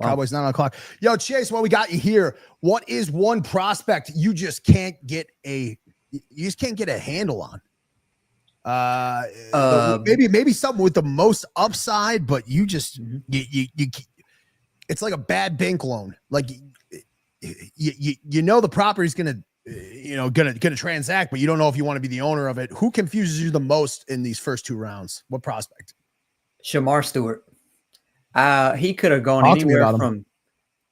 Cowboys 9 o'clock. Yo, Chase, what we got you here? What is one prospect you just can't get a handle on? Maybe something with the most upside, but you just you it's like a bad bank loan. Like the property's gonna transact, but you don't know if you want to be the owner of it. Who confuses you the most in these first 2 rounds? What prospect? Shamar Stewart. He could have gone Talk to me anywhere about him. from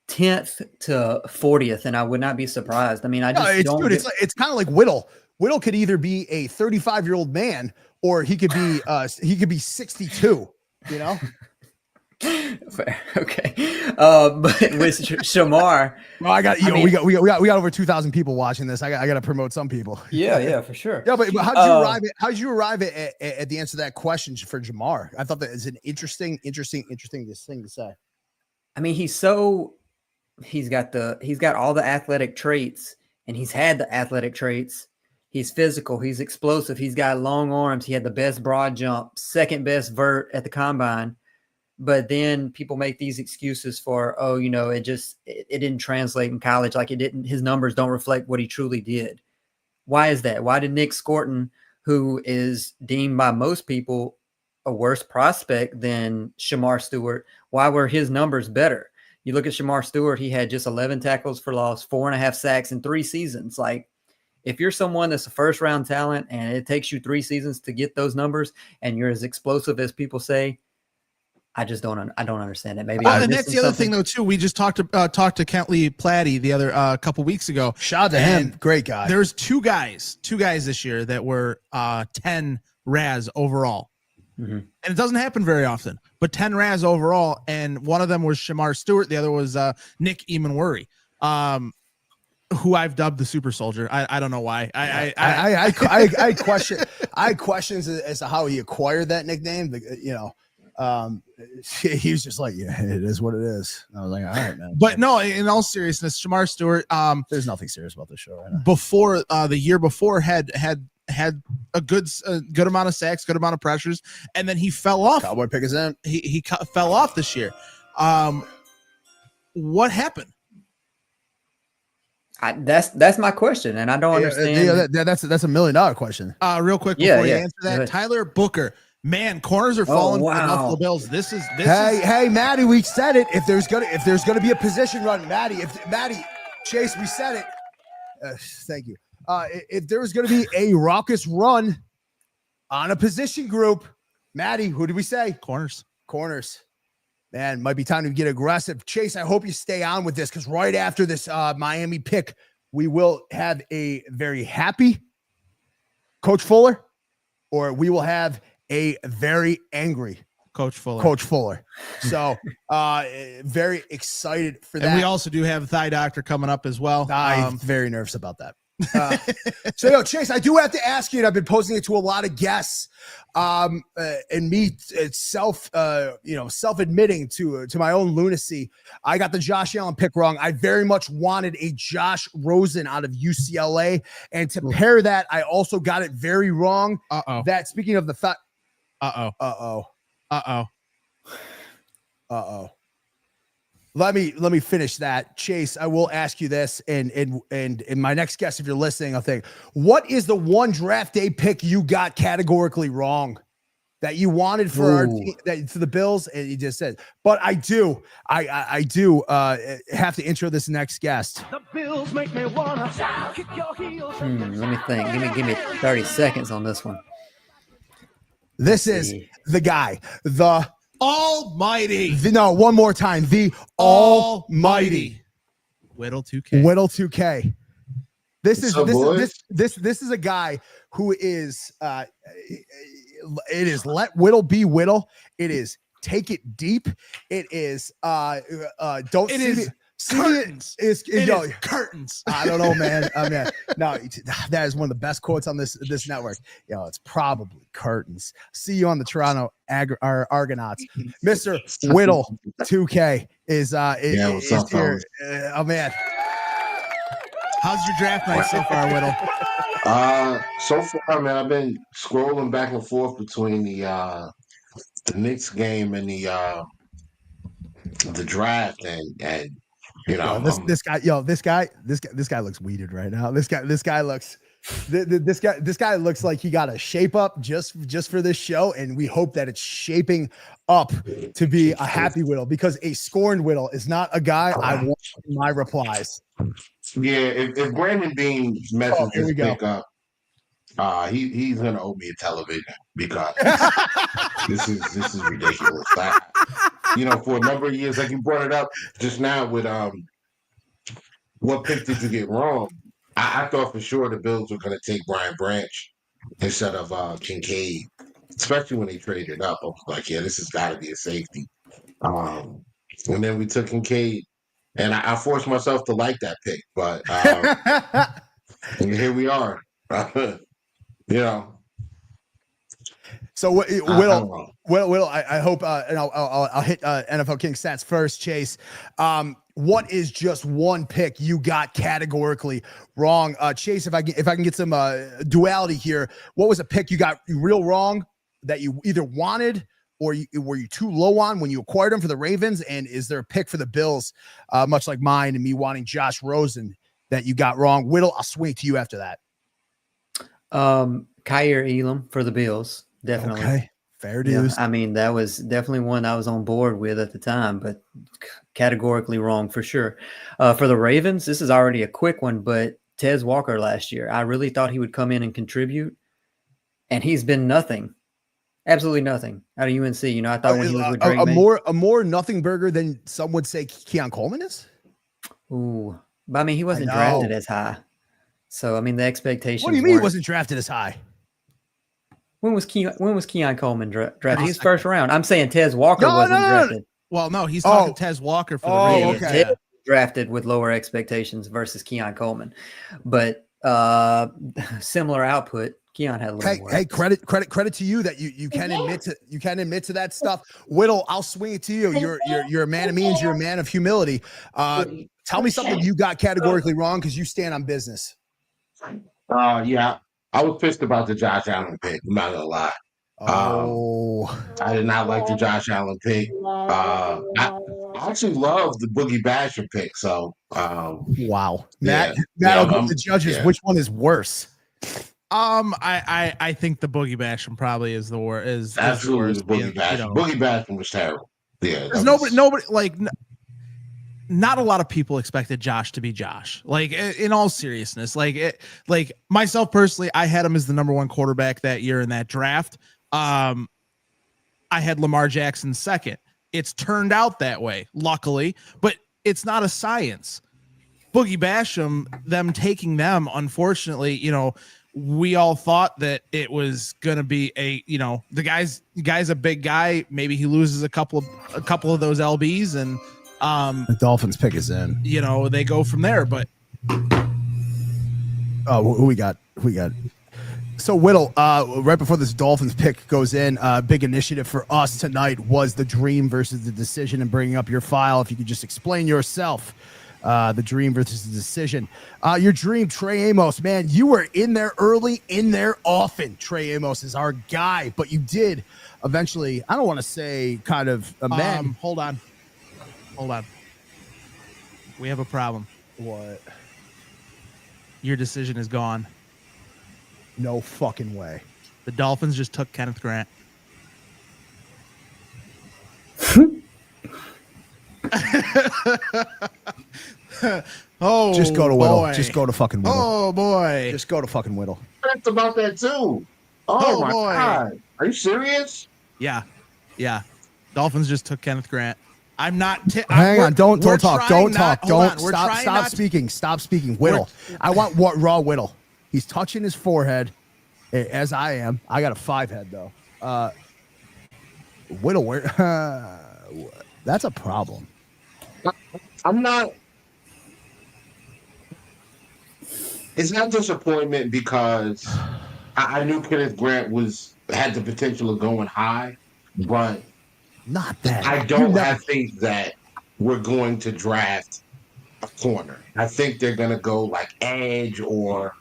10th to 40th, and I would not be surprised. I mean, I No, just don't. it's kind of like Whittle. Whittle could either be a 35-year-old man or he could be 62. You know. Okay. But with Shamar, Well, I got we got over 2,000 people watching this. I got to promote some people. yeah, for sure. Yeah, but how did you arrive at the answer to that question for Jamar? I thought that is an interesting thing to say. I mean, he's got all the athletic traits, and he's had the athletic traits. He's physical, he's explosive, he's got long arms, he had the best broad jump, second best vert at the combine. But then people make these excuses for, it didn't translate in college. Like his numbers don't reflect what he truly did. Why is that? Why did Nick Scorton, who is deemed by most people a worse prospect than Shamar Stewart, why were his numbers better? You look at Shamar Stewart, he had just 11 tackles for loss, 4.5 sacks in 3 seasons. Like, if you're someone that's a first round talent and it takes you 3 seasons to get those numbers and you're as explosive as people say, I don't understand it. Maybe. And that's the other thing, though, too. We just talked to Kentley Platty the other couple weeks ago. Shout out to him, great guy. There's two guys this year that were 10 RAS overall, and it doesn't happen very often. But 10 RAS overall, and one of them was Shamar Stewart. The other was Nick Eamon-Worry, who I've dubbed the Super Soldier. I don't know why. I questions as to how he acquired that nickname. He was just like, yeah, it is what it is. I was like, all right, man. But no, in all seriousness, Shamar Stewart, there's nothing serious about this show right now. Before the year before had a good amount of sacks, good amount of pressures, and then he fell off. Cowboy pick his end. He fell off this year. What happened? That's my question, and I don't understand. That's $1 million question. Real quick before you answer that, Tyler Booker. Man, corners are falling for the Buffalo Bills. This is Hey, Maddie, we said it. If there's gonna be a position run, Maddie, Chase, we said it. Thank you. If there's gonna be a raucous run on a position group, Maddie, who did we say? Corners. Man, might be time to get aggressive. Chase, I hope you stay on with this because right after this Miami pick, we will have a very happy Coach Fuller, or we will have a very angry Coach Fuller. So very excited for that. And we also do have Thigh Doctor coming up as well. I'm very nervous about that. So Chase, I do have to ask you, and I've been posing it to a lot of guests, and me self-admitting to my own lunacy. I got the Josh Allen pick wrong. I very much wanted a Josh Rosen out of UCLA, and to pair that, I also got it very wrong. That speaking of the fact. Let me finish that. Chase, I will ask you this, and my next guest, if you're listening, I'll think, what is the one draft day pick you got categorically wrong that you wanted for our team, for the Bills? And you just said, but I do have to intro this next guest. The Bills make me wanna kick your heels. Let me think. Give me 30 seconds on this one. This is the guy, the Almighty. One more time. The Almighty. Whittle 2K. Whittle 2K. This is a guy who is it is let Whittle be Whittle. It is take it deep. It is don't it see is me. Curtains. Is curtains. I don't know, man. No, that is one of the best quotes on this network. It's probably curtains. See you on the Toronto Argonauts. Mr. Whittle 2K is here. Oh man, how's your draft night so far, Whittle? So far, man, I've been scrolling back and forth between the Knicks game and the draft, and this guy looks weeded right now. This guy looks like he got a shape up just for this show, and we hope that it's shaping up to be a happy Whittle, because a scorned Whittle is not a guy I want in my replies. Yeah, if Brandon Bean's message pick up, He's gonna owe me a television because this is ridiculous. For a number of years, like you brought it up just now with what pick did you get wrong? I thought for sure the Bills were gonna take Brian Branch instead of Kincaid, especially when they traded up. I was like, yeah, this has got to be a safety. And then we took Kincaid, and I forced myself to like that pick, but and here we are. you know, So Will, I hope, and I'll hit NFL King stats first. Chase, what is just one pick you got categorically wrong? Chase, if I can get some duality here, what was a pick you got real wrong that you either wanted or were you too low on when you acquired him for the Ravens? And is there a pick for the Bills, much like mine and me wanting Josh Rosen, that you got wrong? Whittle, I'll swing to you after that. Kyer Elam for the Bills. Definitely. Okay. Fair dues. I mean, that was definitely one I was on board with at the time, but categorically wrong for sure. For the Ravens, this is already a quick one, but Tez Walker last year, I really thought he would come in and contribute, and he's been nothing. Absolutely nothing out of UNC. I thought when he was with Drake a more nothing burger than some would say Keon Coleman is. Ooh, but I mean, he wasn't drafted as high. So I mean, the expectations. What do you mean he wasn't drafted as high? When was Keon Coleman drafted? He was first round. I'm saying Tez Walker wasn't drafted. Well, no, he's talking Tez Walker for the Ravens. Okay. Tez drafted with lower expectations versus Keon Coleman, but similar output. Keon had a little more. Hey, credit to you that you can admit to that stuff. Whittle, I'll swing it to you. You're a man of means. You're a man of humility. Tell me something you got categorically wrong because you stand on business. Yeah, I was pissed about the Josh Allen pick. I'm not gonna lie. I did not like the Josh Allen pick. I actually love the Boogie Basham pick. So, wow, Matt, I'll go to the judges. Yeah. Which one is worse? I think the Boogie Basham probably is the worst. Absolutely, the Boogie Basham. Boogie Basham was terrible. Yeah, there's nobody like. Not a lot of people expected Josh to be Josh. Like in all seriousness, like myself personally, I had him as the number one quarterback that year in that draft. I had Lamar Jackson second. It's turned out that way, luckily, but it's not a science. Boogie Basham, them taking them, unfortunately, we all thought that it was going to be the guy's a big guy. Maybe he loses a couple of those LBs and the Dolphins pick is in. They go from there, but who we got? So Whittle, right before this Dolphins pick goes in, big initiative for us tonight was the dream versus the decision, and bringing up your file. If you could just explain yourself, the dream versus the decision. Your dream, Trey Amos, man, you were in there early, in there often. Trey Amos is our guy, but you did eventually, I don't want to say kind of amend. Hold on. We have a problem. What? Your decision is gone. No fucking way. The Dolphins just took Kenneth Grant. Oh, just go to Whittle. Boy. Just go to fucking Whittle. Oh boy. Just go to fucking Whittle. That's about that too. Oh my boy. God. Are you serious? Yeah. Dolphins just took Kenneth Grant. I'm not. Hang on. Don't talk. Don't talk. Don't stop. Stop speaking. Stop speaking. Whittle. I want raw Whittle. He's touching his forehead, as I am. I got a 5 head though. Whittle, where? That's a problem. I'm not. It's not disappointment because I knew Kenneth Grant had the potential of going high, but. Not that. I don't have faith that we're going to draft a corner. I think they're going to go like edge, or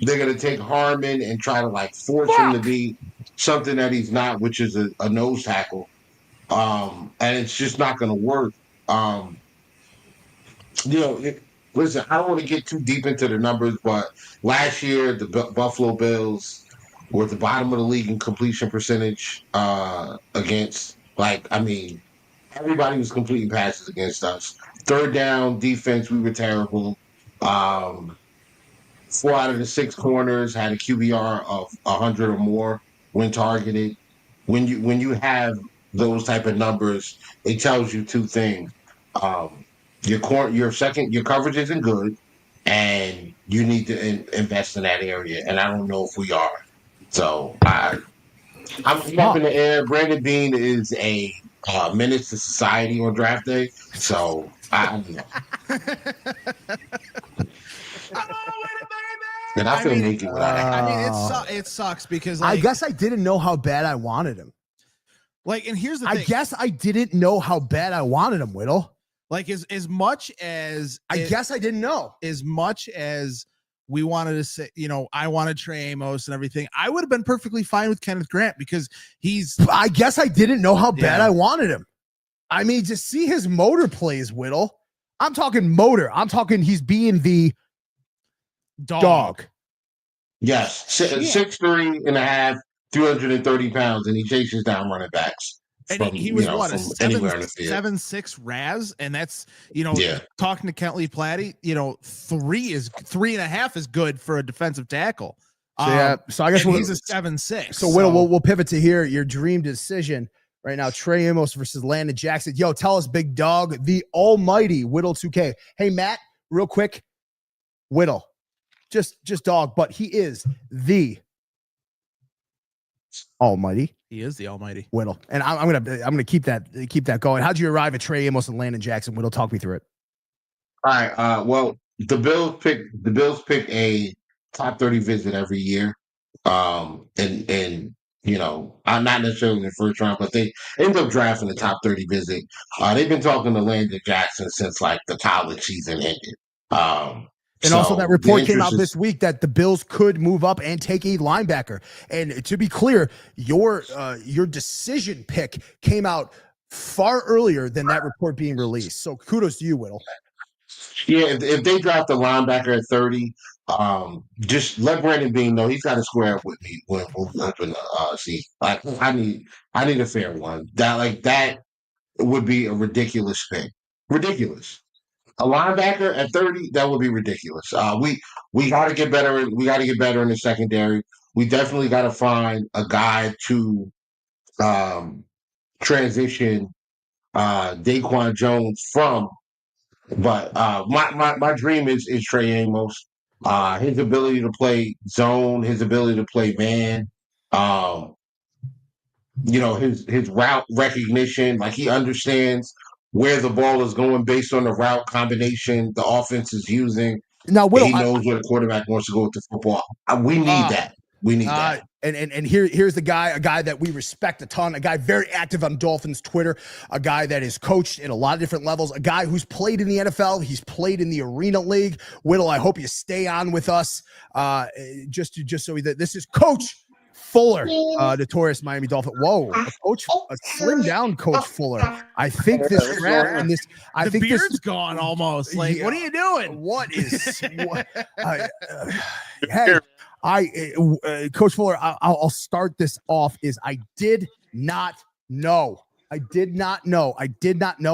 they're going to take Harmon and try to force him to be something that he's not, which is a nose tackle. And it's just not going to work. Listen, I don't want to get too deep into the numbers, but last year the Buffalo Bills were at the bottom of the league in completion percentage against. Everybody was completing passes against us. Third down defense, we were terrible. 4 out of the 6 corners had a QBR of 100 or more when targeted. When you have those type of numbers, it tells you two things. Your coverage isn't good, and you need to invest in that area. And I don't know if we are. So I'm up in the air. Brandon Bean is a menace to society on draft day. So I don't know. And I feel naked without a hat. I mean, it sucks because I like, guess I didn't know how bad I wanted him. like, and here's the thing. I guess I didn't know how bad I wanted him, Whittle. Like as much as I guess I didn't know. As much as we wanted to say, you know, I wanted Trey Amos and everything, I would have been perfectly fine with Kenneth Grant because I guess I didn't know how bad I wanted him. I mean, to see his motor plays, Whittle. I'm talking motor. I'm talking he's being the dog. Yes, 6'3" and a half, 330 pounds, and he chases down running backs. And he was what, a 7'6" Raz, and that's, you know, talking to Kentley Platty, you know, 3.5 is good for a defensive tackle. So I guess he's a 7'6". So Whittle, we'll pivot to here. Your dream decision right now: Trey Amos versus Landon Jackson. Yo, tell us, big dog, the almighty Whittle 2K. Hey, Matt, real quick, Whittle, just dog, but he is the almighty. He is the almighty Whittle, and I'm gonna keep that going. How'd you arrive at Trey Amos and Landon Jackson? Whittle, talk me through it. All right. Well, the Bills pick a top 30 visit every year, and you know, I'm not necessarily in the first round, but they end up drafting the top 30 visit. They've been talking to Landon Jackson since like the college season ended. And also that report came out this week that the Bills could move up and take a linebacker. And to be clear, your decision pick came out far earlier than that report being released. So kudos to you, Whittle. Yeah, if they draft a linebacker at 30, just let Brandon Bean know he's got to square up with me when we open see. Like I need a fair one. That would be a ridiculous pick. Ridiculous. A linebacker at 30, that would be ridiculous. We got to get better. We got to get better in the secondary. We definitely got to find a guy to transition Daquan Jones from. But my dream is Trey Amos. His ability to play zone, his ability to play man. You know, his route recognition, like he understands where the ball is going based on the route combination the offense is using. Now, Whittle, he knows where the quarterback wants to go with the football. We need that. We need that. And here's a guy that we respect a ton, a guy very active on Dolphins Twitter, a guy that is coached at a lot of different levels, a guy who's played in the NFL, he's played in the Arena League. Whittle, I hope you stay on with us, just so that this is Coach Fuller, notorious Miami Dolphin. Whoa, a slim down Coach Fuller. I think this draft and this, I think beard's this gone almost. Like, what are you doing? What is? Hey, Coach Fuller, I'll start this off. I did not know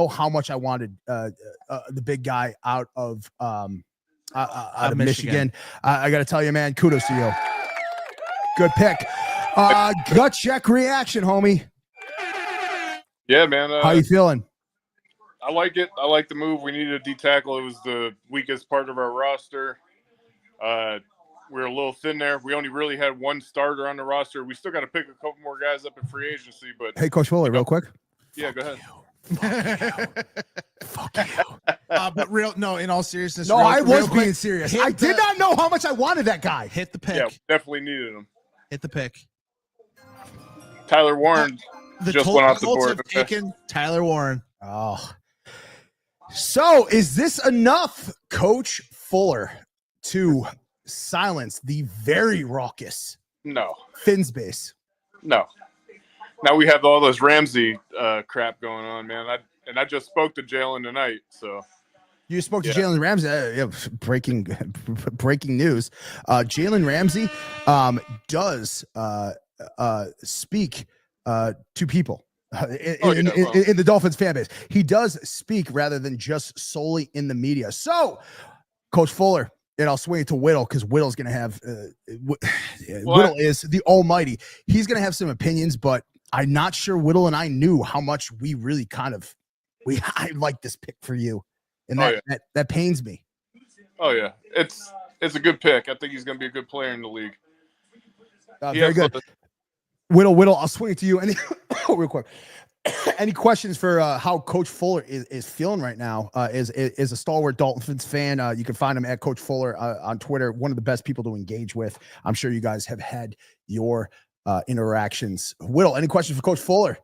how much I wanted the big guy out of Michigan. I got to tell you, man, kudos to you. Good pick. Gut check reaction, homie. Yeah, man. How you feeling? I like it. I like the move. We needed a D tackle. It was the weakest part of our roster. We were a little thin there. We only really had one starter on the roster. We still got to pick a couple more guys up in free agency. But hey, Coach Fuller, real quick. Yeah, go ahead. Fuck you. But in all seriousness. I was being serious. I did not know how much I wanted that guy. Hit the pick. Yeah, definitely needed him. Hit the pick. Went off the board. Taken Tyler Warren. Oh. So is this enough, Coach Fuller, to silence the very raucous Finns base? No. Now we have all this Ramsey crap going on, man. I just spoke to Jalen tonight, so. You spoke to Jalen Ramsey. Breaking news. Jalen Ramsey does speak to people in the Dolphins fan base. He does speak rather than just solely in the media. So, Coach Fuller, and I'll swing it to Whittle because Whittle's going to have Whittle is the almighty. He's going to have some opinions, but I'm not sure Whittle and I knew how much we really I like this pick for you, and that pains me. Oh yeah, it's a good pick. I think he's going to be a good player in the league. Very good. Whittle, I'll swing it to you. Real quick. Any questions for how Coach Fuller is feeling right now? Is a stalwart Dolphins fan. You can find him at Coach Fuller on Twitter. One of the best people to engage with. I'm sure you guys have had your interactions. Whittle, any questions for Coach Fuller?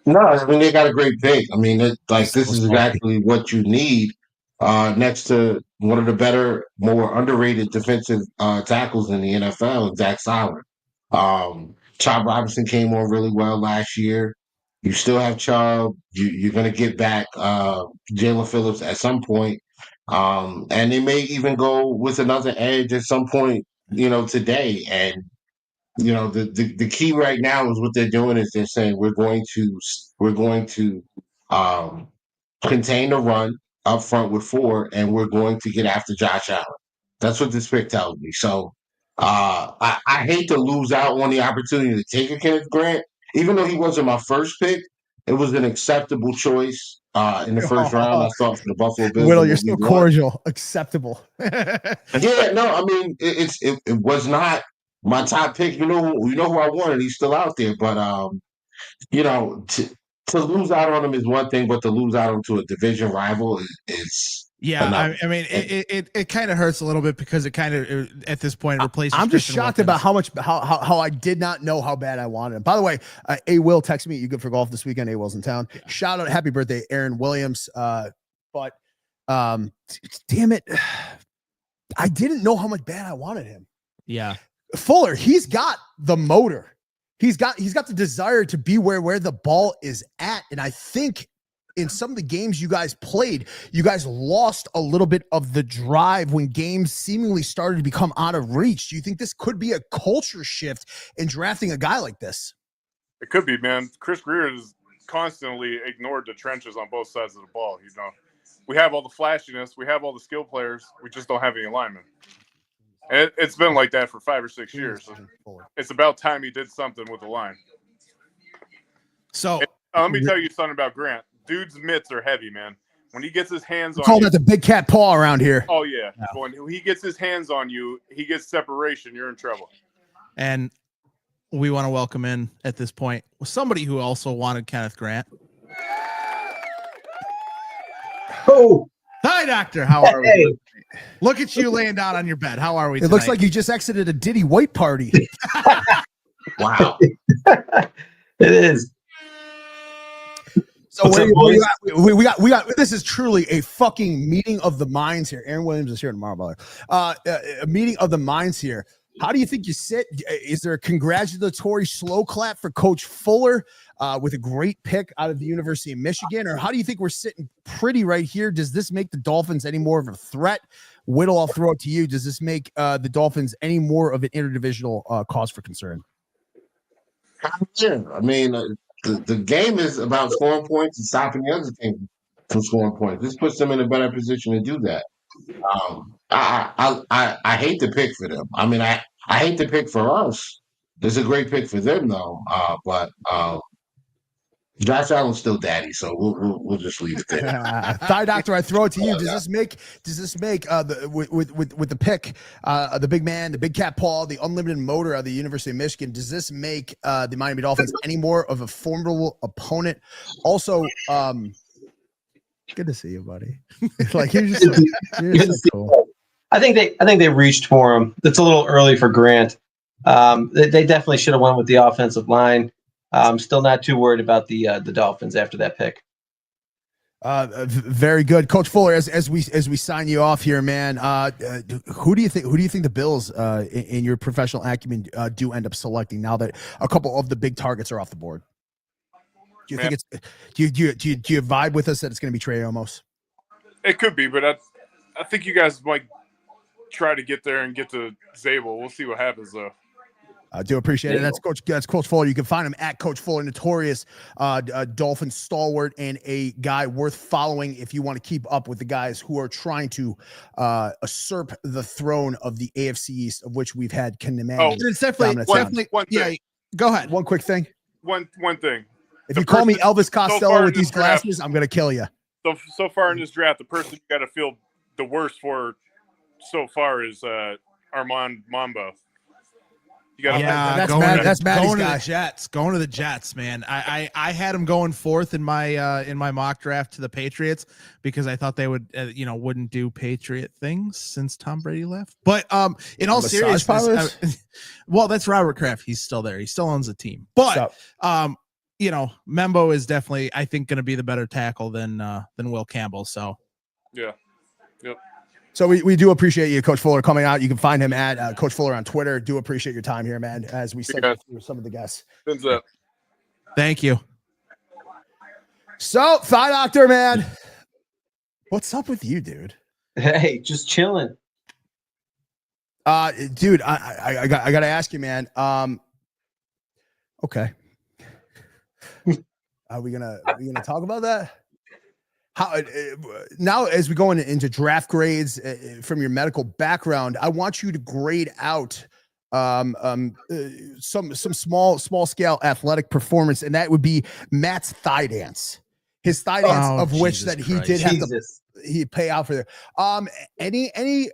No, I mean they got a great pick. I mean, this is exactly what you need next to one of the better, more underrated defensive tackles in the NFL, Zach Seiler. Chubb Robinson came on really well last year. You still have Chubb. You're going to get back Jalen Phillips at some point. And they may even go with another edge at some point, today. And the key right now is what they're doing is they're saying we're going to contain the run up front with 4, and we're going to get after Josh Allen. That's what this pick tells me. So I hate to lose out on the opportunity to take a Kenneth Grant, even though he wasn't my first pick. It was an acceptable choice in the first round. I thought for the Buffalo Bills. Whittle, you're so cordial. Acceptable. Yeah, no, I mean it was not my top pick. You know who I wanted. He's still out there, but to lose out on him is one thing, but to lose out on to a division rival is yeah. I mean, it kind of hurts a little bit because it kind of at this point replaces. I'm just shocked about how I did not know how bad I wanted him. By the way, A Will text me, you good for golf this weekend? A Will's in town. Yeah. Shout out, happy birthday, Aaron Williams. But damn it, I didn't know how much bad I wanted him. Yeah, Fuller, he's got the motor. He's got the desire to be where the ball is at. And I think in some of the games you guys played, you guys lost a little bit of the drive when games seemingly started to become out of reach. Do you think this could be a culture shift in drafting a guy like this? It could be, man. Chris Greer has constantly ignored the trenches on both sides of the ball. We have all the flashiness. We have all the skill players. We just don't have any linemen. And it's been like that for 5 or 6 years. It's about time he did something with the line. So let me tell you something about Grant. Dude's mitts are heavy, man. When he gets his hands on you. Call that the big cat paw around here. Oh, yeah. When he gets his hands on you, he gets separation. You're in trouble. And we want to welcome in at this point somebody who also wanted Kenneth Grant. Oh. Hi, Doctor. How are we? Look at you laying down on your bed. How are we tonight? It looks like you just exited a Diddy White party. Wow. It is. So we got this is truly a fucking meeting of the minds here. Aaron Williams is here tomorrow, brother. A meeting of the minds here. How do you think you sit? Is there a congratulatory slow clap for Coach Fuller with a great pick out of the University of Michigan? Or how do you think we're sitting pretty right here? Does this make the Dolphins any more of a threat? Whittle, I'll throw it to you. Does this make the Dolphins any more of an interdivisional cause for concern? Yeah, I mean, the game is about scoring points and stopping the other team from scoring points. This puts them in a better position to do that. I hate the pick for them. I mean, I hate the pick for us. It's a great pick for them, though. But Josh Allen's still daddy, so we'll just leave it there. Thigh Doctor, I throw it to you. Does this make with the pick, the big man, the big cat paw, the unlimited motor of the University of Michigan? Does this make the Miami Dolphins any more of a formidable opponent? Also, good to see you, buddy. Like you're just so cool. I think they reached for him. It's a little early for Grant. They definitely should have went with the offensive line. I'm still not too worried about the Dolphins after that pick. Very good, Coach Fuller. As we sign you off here, man. Who do you think the Bills, in your professional acumen, do end up selecting now that a couple of the big targets are off the board? Do you think it's do you vibe with us that it's going to be Trey Amos? It could be, but I think you guys might try to get there and get to Zabel. We'll see what happens though. I do appreciate it. That's Coach Fuller. You can find him at Coach Fuller, notorious Dolphin stalwart and a guy worth following if you want to keep up with the guys who are trying to usurp the throne of the AFC East, of which we've had it's definitely yeah. Go ahead. One quick thing. One thing. If you call me Elvis Costello with these glasses, I'm going to kill you. So far in this draft, the person you got to feel the worst for so far is Armand Mambo. That's Maddie's going guy. to the Jets. Going to the Jets, man. I had him going fourth in my mock draft to the Patriots because I thought they would wouldn't do Patriot things since Tom Brady left. But in all seriousness, well, that's Robert Kraft. He's still there. He still owns the team. But Membo is definitely, I think, going to be the better tackle than Will Campbell. So yeah, yep. So we do appreciate you, Coach Fuller, coming out. You can find him at Coach Fuller on Twitter. Do appreciate your time here, man, as we said through some of the guests. Thank you. So, Thigh Doctor, man, what's up with you, dude? Hey, just chilling. Dude, I got to ask you, man. Okay. Are we gonna talk about that? How now, as we go into draft grades from your medical background, I want you to grade out some small scale athletic performance, and that would be Matt's thigh dance. His thigh dance, of which that he did have he pay out for there. Any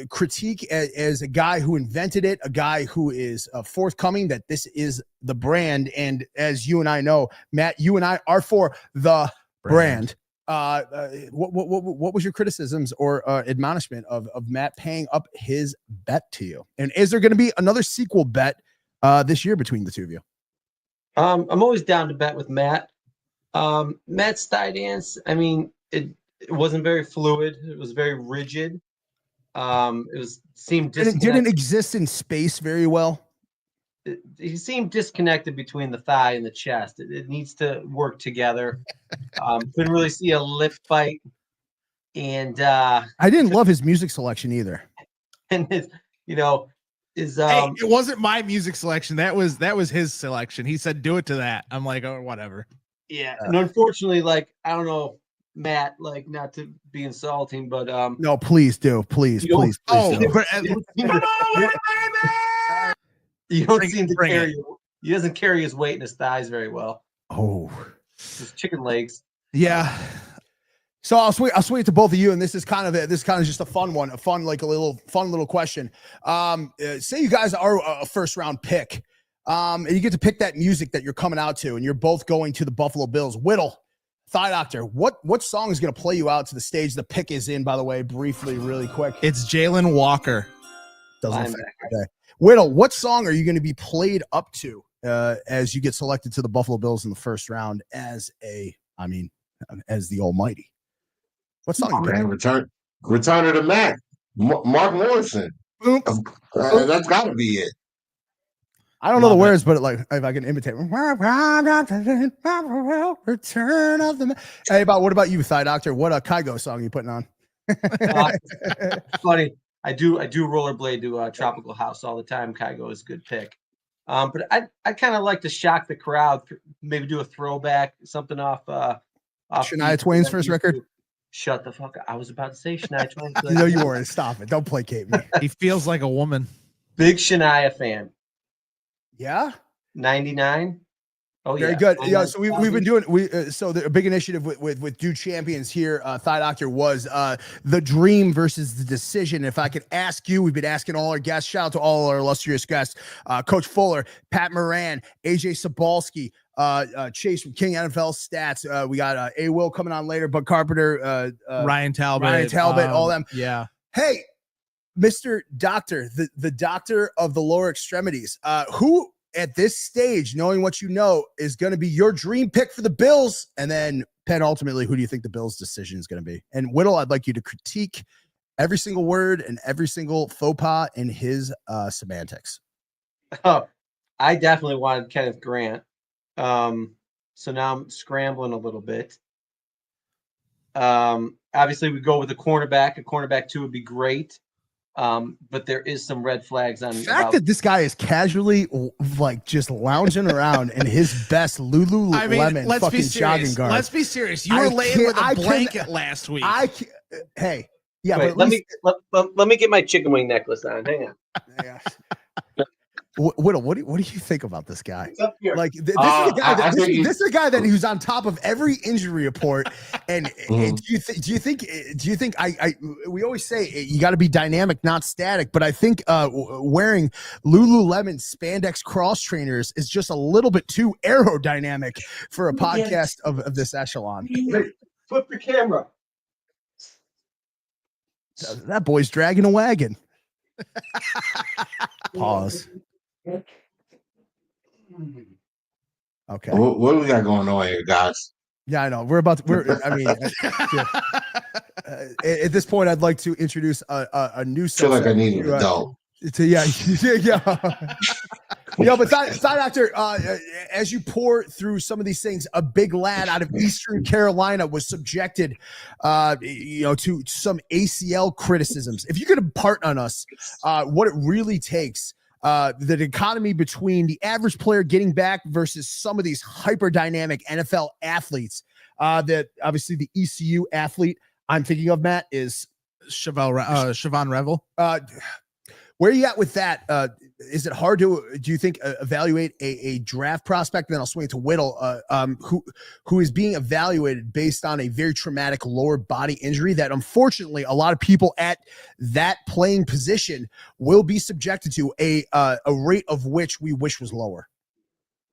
critique as a guy who invented it, a guy who is forthcoming that this is the brand, and as you and I know, Matt, you and I are for the brand. What was your criticisms or admonishment of Matt paying up his bet to you? And is there going to be another sequel bet this year between the two of you? I'm always down to bet with Matt. Matt's thigh dance, I mean, it wasn't very fluid. It was very rigid. It didn't exist in space very well. He seemed disconnected between the thigh and the chest. It needs to work together. Couldn't really see a lip fight, and I didn't love his music selection either. And it wasn't my music selection. That was his selection. He said, "Do it to that." I'm like, "Oh, whatever." Yeah, and unfortunately, I don't know, Matt, not to be insulting, but no, please do, please. You don't seem to carry. He doesn't carry his weight in his thighs very well. Oh, his chicken legs. Yeah. So I'll swing it to both of you, and this is kind of just a fun one, fun little question. Say you guys are a first round pick, and you get to pick that music that you're coming out to, and you're both going to the Buffalo Bills. Whittle, Thigh Doctor, what song is going to play you out to the stage? The pick is in, by the way, briefly, really quick. It's Jalen Walker. Doesn't affect. Okay. Whittle, what song are you going to be played up to as you get selected to the Buffalo Bills in the first round as the Almighty? What song? Return of the Mac. Mark Morrison. That's got to be it. I don't know the words, but if I can imitate. Return of the Mac. Hey, what about you, Thigh Doctor? What Kygo song are you putting on? Funny. I do rollerblade to Tropical House all the time. Kygo is a good pick. But I kind of like to shock the crowd, maybe do a throwback, something off Shania Twain's first record. Shut the fuck up. I was about to say Shania Twain. No, you weren't. Stop it. Don't placate me. He feels like a woman. Big Shania fan. Yeah? 99. Oh, very good. Yeah, so we've been doing so the big initiative with Dude Champions here, Thigh Doctor, was the dream versus the decision. If I could ask you, we've been asking all our guests, shout out to all our illustrious guests, Coach Fuller, Pat Moran, AJ Sabalski, Chase from King NFL Stats. We got A Will coming on later, Bud Carpenter, Ryan Talbot, all them. Yeah. Hey, Mr. Doctor, the doctor of the lower extremities, who at this stage, knowing what you know, is going to be your dream pick for the Bills? And then, Penn, ultimately, who do you think the Bills' decision is going to be? And Whittle, I'd like you to critique every single word and every single faux pas in his semantics. Oh, I definitely wanted Kenneth Grant. So now I'm scrambling a little bit. Obviously, we go with a cornerback. A cornerback 2 would be great. But there is some red flags on The fact that this guy is casually like just lounging around in his best Lululemon let's fucking be serious. jogging guard. Let's be serious. You I were laying can't- with a I can- blanket last week. Hey, yeah, Wait, but let me get my chicken wing necklace on. Hang on. yeah. Whittle, what do you think about this guy? It's up here. Like this is the guy that I think this is the guy that who's on top of every injury report. And do you think I we always say you got to be dynamic, not static. But I think wearing Lululemon spandex cross trainers is just a little bit too aerodynamic for a podcast of this echelon. Flip the camera. That boy's dragging a wagon. Pause. Okay. What do we got going on here, guys? Yeah, I know. I mean, at this point, I'd like to introduce a new. I feel like I need an adult. Yeah. Yeah, but Thigh Doctor, as you pour through some of these things, a big lad out of Eastern Carolina was subjected, to some ACL criticisms. If you could impart on us what it really takes, the dichotomy between the average player getting back versus some of these hyper dynamic NFL athletes, that obviously the ECU athlete I'm thinking of, Matt, is Siobhan Revel. Where are you at with that? Is it hard to, do you think, evaluate a draft prospect? And then I'll swing it to Whittle, who is being evaluated based on a very traumatic lower body injury that unfortunately a lot of people at that playing position will be subjected to a rate of which we wish was lower.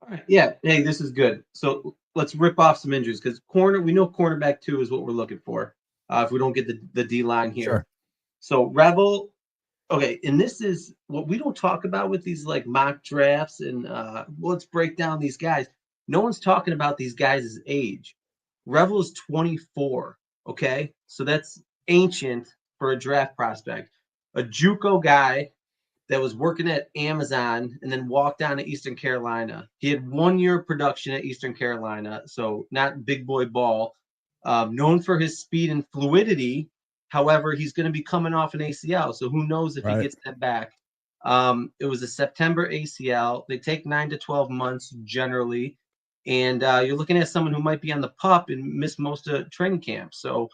All right. Yeah. Hey, this is good. So let's rip off some injuries because we know cornerback 2 is what we're looking for. If we don't get the D line here. Sure. So Revel. Okay, and this is what we don't talk about with these like mock drafts and let's break down these guys. No one's talking about these guys' age. Revel is 24, okay? So that's ancient for a draft prospect. A JUCO guy that was working at Amazon and then walked down to Eastern Carolina. He had 1 year of production at Eastern Carolina, so not big boy ball. Known for his speed and fluidity. However, he's going to be coming off an ACL, so who knows if he gets that back. It was a September ACL. They take 9 to 12 months generally, and you're looking at someone who might be on the PUP and miss most of training camp. So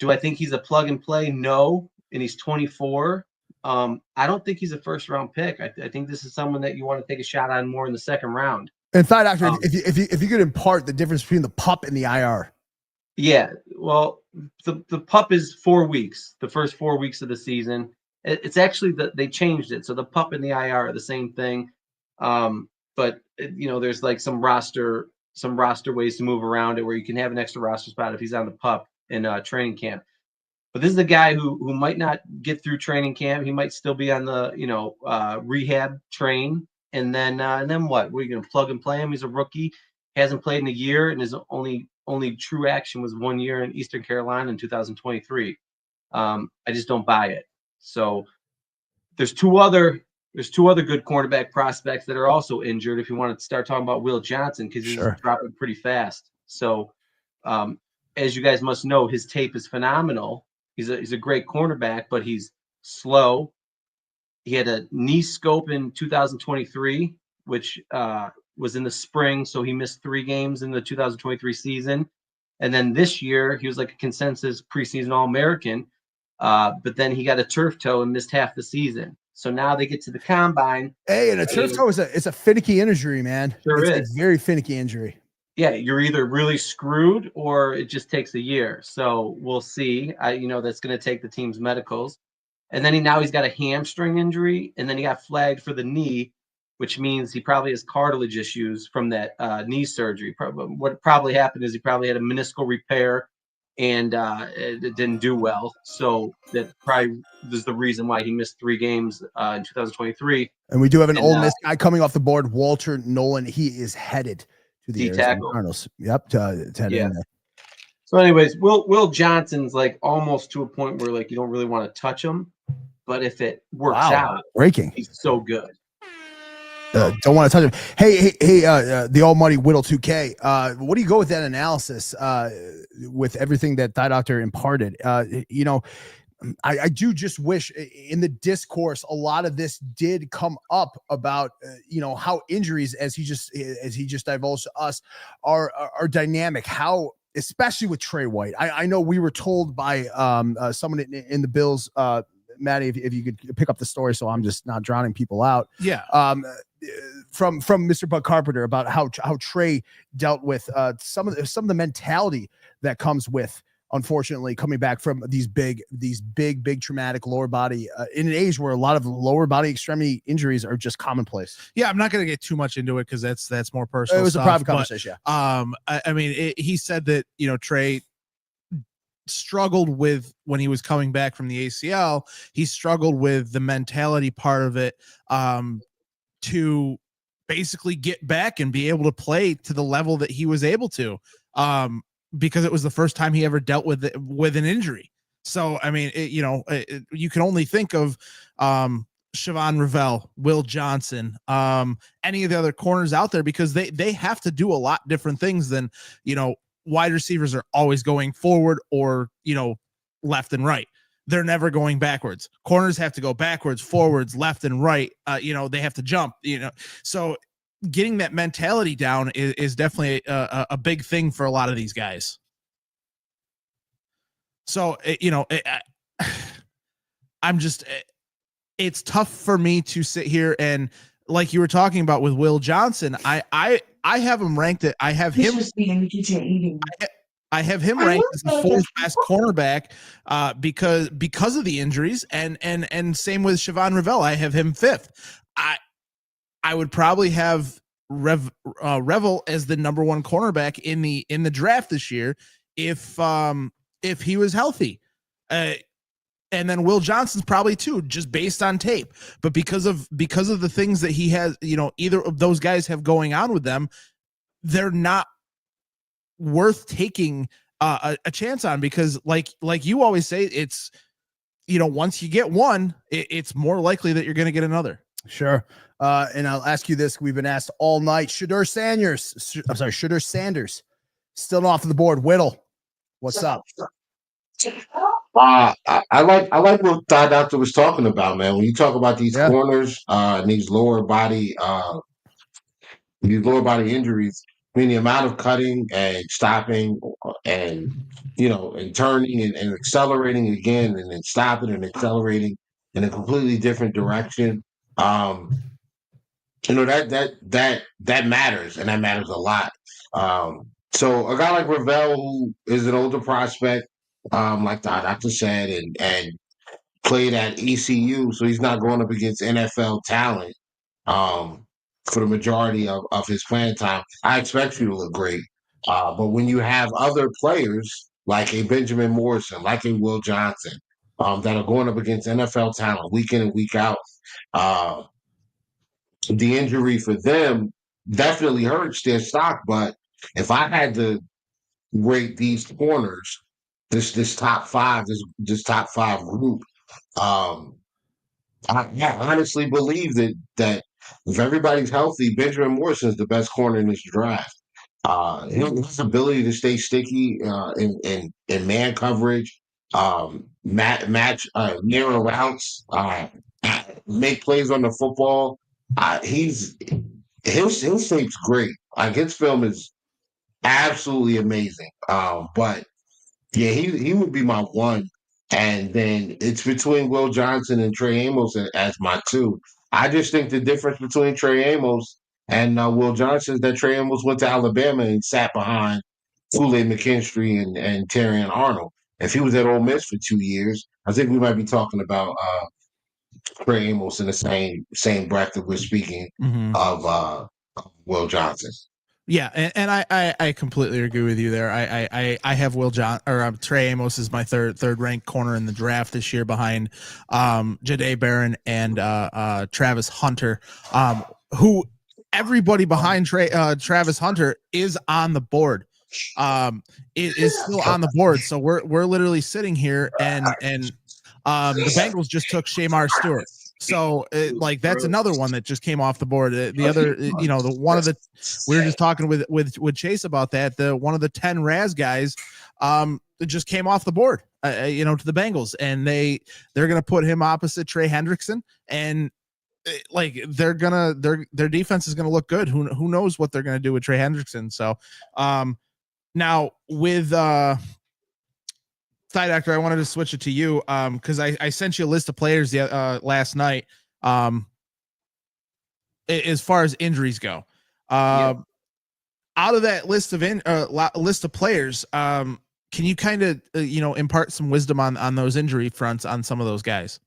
do I think he's a plug and play? No, and he's 24. I don't think he's a first-round pick. I think this is someone that you want to take a shot on more in the second round. And Thigh Doctor, if you could impart the difference between the PUP and the IR. Yeah, well, the PUP is 4 weeks, the first 4 weeks of the season. It's actually they changed it. So the PUP and the IR are the same thing. But there's like some roster ways to move around it where you can have an extra roster spot if he's on the PUP in training camp. But this is a guy who might not get through training camp. He might still be on the rehab train. And then what? We're going to plug and play him. He's a rookie, hasn't played in a year, and his only true action was 1 year in Eastern Carolina in 2023. I just don't buy it. So there's two other good cornerback prospects that are also injured. If you want to start talking about Will Johnson, because he's dropping pretty fast. So as you guys must know, his tape is phenomenal. He's a great cornerback, but he's slow. He had a knee scope in 2023, which was in the spring, so he missed 3 games in the 2023 season. And then this year, he was like a consensus preseason All-American, but then he got a turf toe and missed half the season. So now they get to the combine. Hey, and a turf toe is a finicky injury, man. It's a very finicky injury. Yeah, you're either really screwed or it just takes a year. So we'll see. That's going to take the team's medicals. And then he's got a hamstring injury, and then he got flagged for the knee, which means he probably has cartilage issues from that knee surgery. What probably happened is he probably had a meniscal repair and it didn't do well. So that probably was the reason why he missed 3 games in 2023. And we do have an Ole Miss guy coming off the board, Walter Nolan. He is headed to the Arizona Cardinals. Yep, to head in there. So anyways, Will Johnson's like almost to a point where like you don't really want to touch him. But if it works out, he's so good. Don't want to touch him. Hey, the almighty Whittle 2K. What do you go with that analysis with everything that Thigh Doctor imparted? I do just wish in the discourse a lot of this did come up about how injuries, as he just divulged to us, are dynamic. How, especially with Trey White, I know we were told by someone in the Bills, Maddie, if you could pick up the story, so I'm just not drowning people out. Yeah. From Mr. Bud Carpenter about how Trey dealt with some of the mentality that comes with, unfortunately, coming back from these big traumatic lower body in an age where a lot of lower body extremity injuries are just commonplace. Yeah, I'm not going to get too much into it because that's more personal. It was stuff, a private conversation. I mean, he said that Trey struggled with, when he was coming back from the ACL, he struggled with the mentality part of it, to basically get back and be able to play to the level that he was able to, because it was the first time he ever dealt with an injury. So, I mean, you can only think of Siobhan Revelle, Will Johnson, any of the other corners out there, because they have to do a lot different things than, wide receivers are always going forward or, left and right. They're never going backwards. Corners have to go backwards, forwards, left and right. They have to jump, so getting that mentality down is definitely a big thing for a lot of these guys. So, I'm just, it's tough for me to sit here and, like you were talking about with Will Johnson, I have him ranked at, I have him ranked as the fourth best cornerback because of the injuries, and same with Siobhan Revelle. I have him fifth. I would probably have Revelle as the number one cornerback in the draft this year if he was healthy. And then Will Johnson's probably two, just based on tape. But because of the things that he has, either of those guys have going on with them, they're not worth taking a chance on, because like you always say, it's, once you get one, it's more likely that you're going to get another. Sure. And I'll ask you this. We've been asked all night. Shedeur Sanders still not off the board. Whittle, what's up? I like what Doctor was talking about, man. When you talk about these corners and these lower body injuries, I mean, the amount of cutting and stopping and and turning and accelerating again, and then stopping and accelerating in a completely different direction. That matters, and that matters a lot. So a guy like Revelle, who is an older prospect, like the doctor said, and played at ECU, so he's not going up against NFL talent for the majority of his playing time. I expect you to look great. But when you have other players like a Benjamin Morrison, like a Will Johnson, that are going up against NFL talent week in and week out, the injury for them definitely hurts their stock. But if I had to rate these corners, this top five group, I honestly believe that if everybody's healthy, Benjamin Morrison is the best corner in this draft. His ability to stay sticky in man coverage, match narrow routes, make plays on the football. His tape's great. Like, his film is absolutely amazing. But yeah, he would be my one. And then it's between Will Johnson and Trey Amos as my two. I just think the difference between Trey Amos and Will Johnson is that Trey Amos went to Alabama and sat behind Kool-Aid McKinstry and Terrion Arnold. If he was at Ole Miss for 2 years, I think we might be talking about Trey Amos in the same breath that we're speaking of Will Johnson. Yeah, and I completely agree with you there. I have Trey Amos is my third ranked corner in the draft this year, behind Jahdae Barron and Travis Hunter, who everybody behind Travis Hunter is on the board. It is still on the board. So we're literally sitting here and the Bengals just took Shamar Stewart. So that's another one that just came off the board. The other, the one of the, we were just talking with Chase about that. The one of the 10 Raz guys, it just came off the board. to the Bengals, and they're going to put him opposite Trey Hendrickson, and like their defense is going to look good. Who knows what they're going to do with Trey Hendrickson? So, now with Side Actor, I wanted to switch it to you because I sent you a list of players last night as far as injuries go. Out of that list of players, can you kind of impart some wisdom on those injury fronts on some of those guys?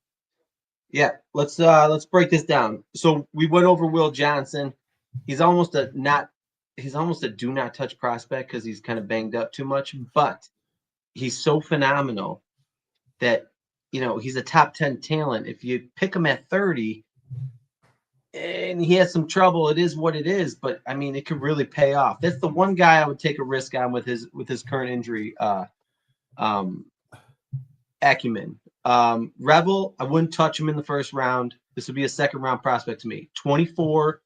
Yeah, let's break this down. So we went over Will Johnson. He's almost a do not touch prospect because he's kind of banged up too much, but he's so phenomenal that he's a top 10 talent. If you pick him at 30 and he has some trouble, it is what it is, but I mean it could really pay off. That's the one guy I would take a risk on with his current injury acumen. Rebel, I wouldn't touch him in the first round. This would be a second round prospect to me. 24,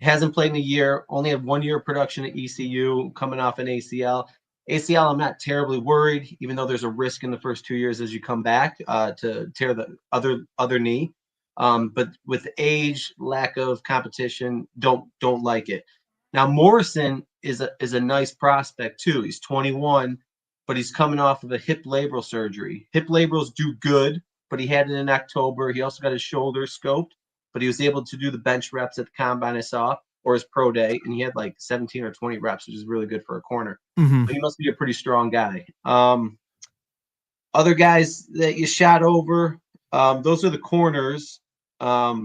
hasn't played in a year, only had 1 year of production at ECU, coming off an ACL. I'm not terribly worried, even though there's a risk in the first 2 years as you come back to tear the other knee. But with age, lack of competition, don't like it. Now Morrison is a nice prospect too. He's 21, but he's coming off of a hip labral surgery. Hip labrals do good, but he had it in October. He also got his shoulder scoped, but he was able to do the bench reps at the combine I saw, or his pro day, and he had like 17 or 20 reps, which is really good for a corner. Mm-hmm. But he must be a pretty strong guy. Other guys that you shot over, those are the corners. I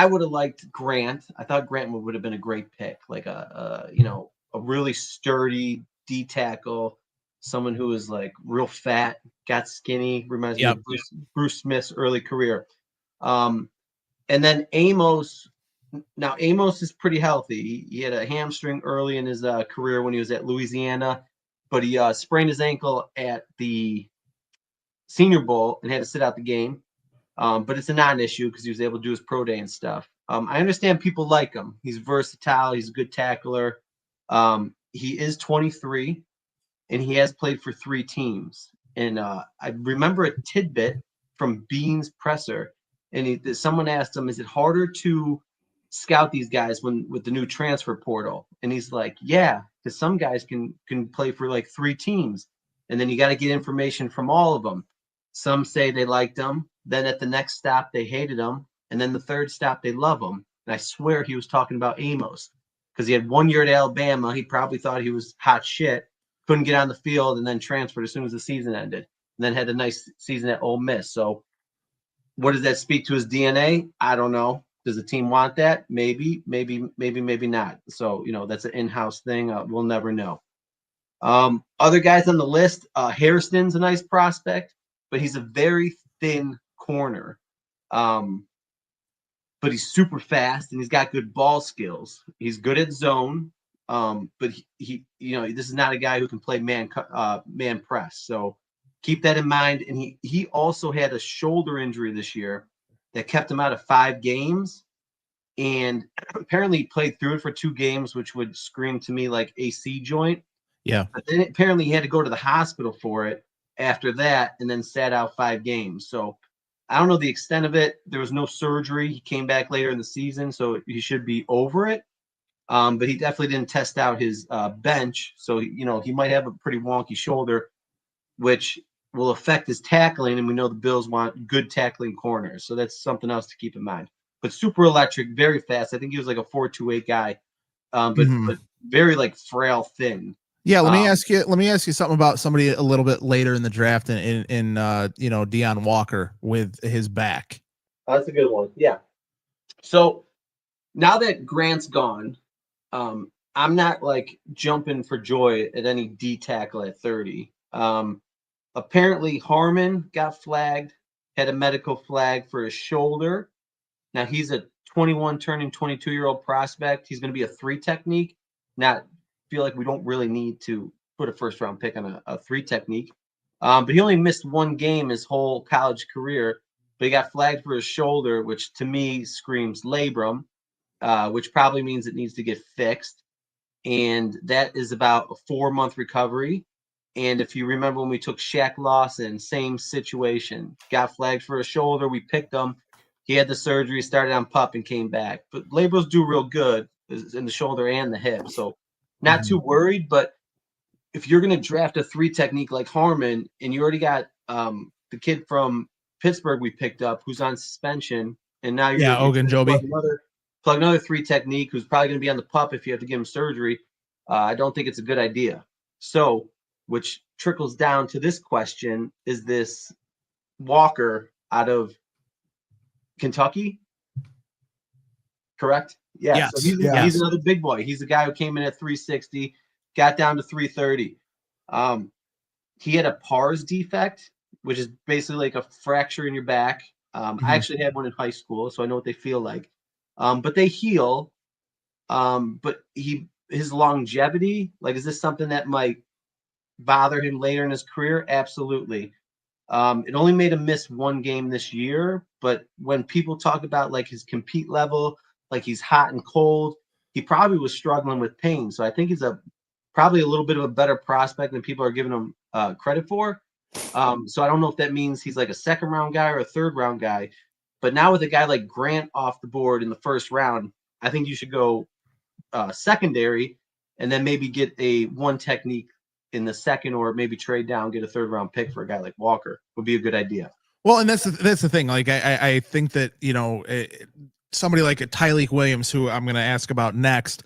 would have liked Grant. I thought Grant would have been a great pick, like a really sturdy D tackle, someone who is like real fat, got skinny, reminds me of Bruce Smith's early career. And then Amos. Now Amos is pretty healthy. He had a hamstring early in his career when he was at Louisiana, but he sprained his ankle at the Senior Bowl and had to sit out the game. But it's a non-issue because he was able to do his pro day and stuff. I understand people like him. He's versatile. He's a good tackler. He is 23, and he has played for 3 teams. And I remember a tidbit from Bean's presser, and someone asked him, "Is it harder to scout these guys with the new transfer portal?" And he's like, "Yeah, because some guys can play for like 3 teams, and then you got to get information from all of them. Some say they liked him, then at the next stop they hated him, and then the third stop they love him." And I swear he was talking about Amos because he had 1 year at Alabama. He probably thought he was hot shit, couldn't get on the field, and then transferred as soon as the season ended, and then had a nice season at Ole Miss. So what does that speak to his DNA? I don't know. Does the team want that? Maybe not. So, that's an in-house thing. We'll never know. Other guys on the list, Hairston's a nice prospect, but he's a very thin corner. But he's super fast and he's got good ball skills. He's good at zone. But he this is not a guy who can play man press. So keep that in mind. And he also had a shoulder injury this year that kept him out of 5 games. And apparently he played through it for 2 games, which would scream to me like AC joint. Yeah. But then apparently he had to go to the hospital for it after that and then sat out 5 games. So I don't know the extent of it. There was no surgery. He came back later in the season, so he should be over it. But he definitely didn't test out his bench. So, he might have a pretty wonky shoulder, which will affect his tackling. And we know the Bills want good tackling corners. So that's something else to keep in mind. But super electric, very fast. I think he was like a 4.28 guy, but very like frail, thin. Yeah, let me ask you something about somebody a little bit later in the draft in Deion Walker with his back. That's a good one. Yeah. So now that Grant's gone, I'm not like jumping for joy at any D tackle at 30. Apparently Harmon got flagged, had a medical flag for his shoulder. Now he's a 21 turning 22-year-old prospect. He's going to be a 3 technique. Not feel like we don't really need to put a first round pick on a 3 technique. But he only missed 1 game his whole college career, but he got flagged for his shoulder, which to me screams labrum, which probably means it needs to get fixed. And that is about a 4-month recovery. And if you remember when we took Shaq Lawson, same situation, got flagged for a shoulder. We picked him. He had the surgery, started on PUP and came back. But labels do real good in the shoulder and the hip. So not too worried. But if you're going to draft a 3 technique like Harmon, and you already got the kid from Pittsburgh we picked up who's on suspension, and now you're Ogunjobi. plug another 3 technique who's probably going to be on the PUP if you have to give him surgery. I don't think it's a good idea. So, which trickles down to this question: is this Walker out of Kentucky? Correct? Yeah. Yes. So he's another big boy. He's the guy who came in at 360, got down to 330. He had a pars defect, which is basically like a fracture in your back. I actually had one in high school, so I know what they feel like. But they heal. But his longevity, like, is this something that might bother him later in his career? Absolutely. It only made him miss 1 game this year, but when people talk about like his compete level, like he's hot and cold, he probably was struggling with pain. So I think he's probably a little bit of a better prospect than people are giving him credit for. So I don't know if that means he's like a 2nd round guy or a 3rd round guy, but now with a guy like Grant off the board in the 1st round, I think you should go secondary and then maybe get a 1 technique in the 2nd, or maybe trade down, get a 3rd round pick for a guy like Walker would be a good idea. Well, and that's the thing. Like, I think that, somebody like a Tyleek Williams, who I'm going to ask about next,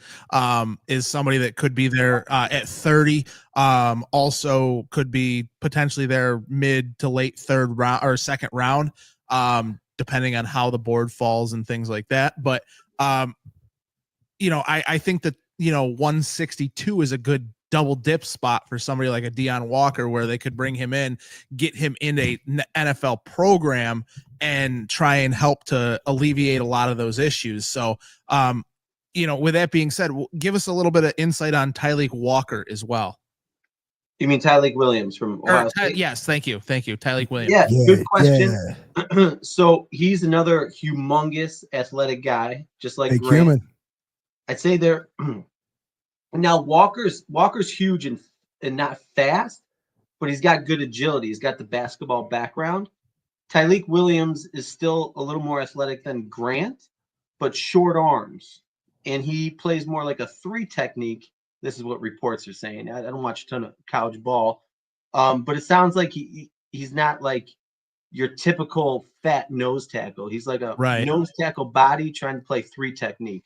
is somebody that could be there at 30. Also could be potentially there mid to late 3rd round or 2nd round, depending on how the board falls and things like that. But, I think that, 162 is a good double dip spot for somebody like a Deion Walker, where they could bring him in, get him in a NFL program, and try and help to alleviate a lot of those issues. So, with that being said, give us a little bit of insight on Tyleek Walker as well. You mean Tyleek Williams from Ohio State? Yes, thank you, Tyleek Williams. Yeah, good question. Yeah. So he's another humongous athletic guy, just like Grant. I'd say they're now Walker's huge and not fast, but he's got good agility. He's got the basketball background. Tyleek Williams is still a little more athletic than Grant, but short arms, and he plays more like a 3 technique. This is what reports are saying. I don't watch a ton of college ball, but it sounds like he's not like your typical fat nose tackle. He's like a nose tackle body trying to play 3 technique.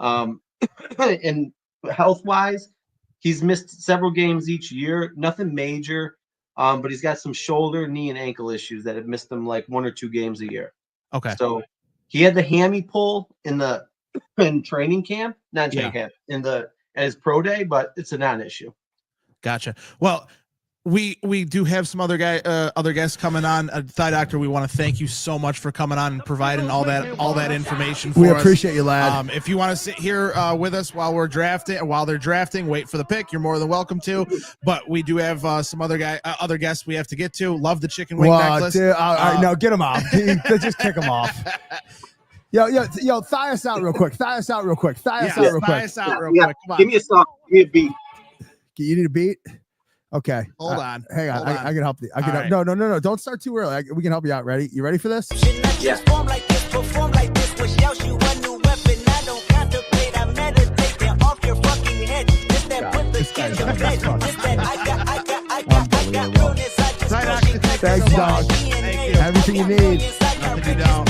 And health-wise, he's missed several games each year. Nothing major, but he's got some shoulder, knee, and ankle issues that have missed him like 1 or 2 games a year. Okay. So he had the hammy pull in training camp, not training camp, at his pro day, but it's a non-issue. Gotcha. Well, we do have some other guests coming on. Thigh Doctor, we want to thank you so much for coming on and providing all that information for us. We appreciate you, lad. If you want to sit here with us while they're drafting, wait for the pick, you're more than welcome to. But we do have some other guests we have to get to. Love the chicken wing necklace. Dude, no, get them off. Just kick them off. Yo, thigh us out real quick. Thigh us out real quick. Come on. Give me a song. Give me a beat. You need a beat? Okay. Hold on. Hang on. I can help you. Right. No. Don't start too early. We can help you out. Ready? You ready for this? Yeah. Thanks, dog. Thank you. Everything you need. Nothing you don't.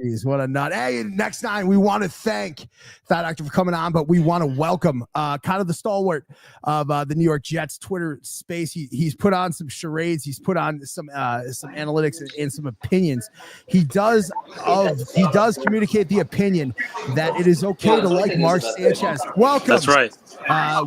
Jeez, what a nut. Hey, next time we want to thank Thigh Doctor for coming on, but we want to welcome kind of the stalwart of the New York Jets Twitter space. He's put on some charades. He's put on some analytics and some opinions. He does communicate the opinion that it is okay to like Mark Sanchez. Welcome. That's right.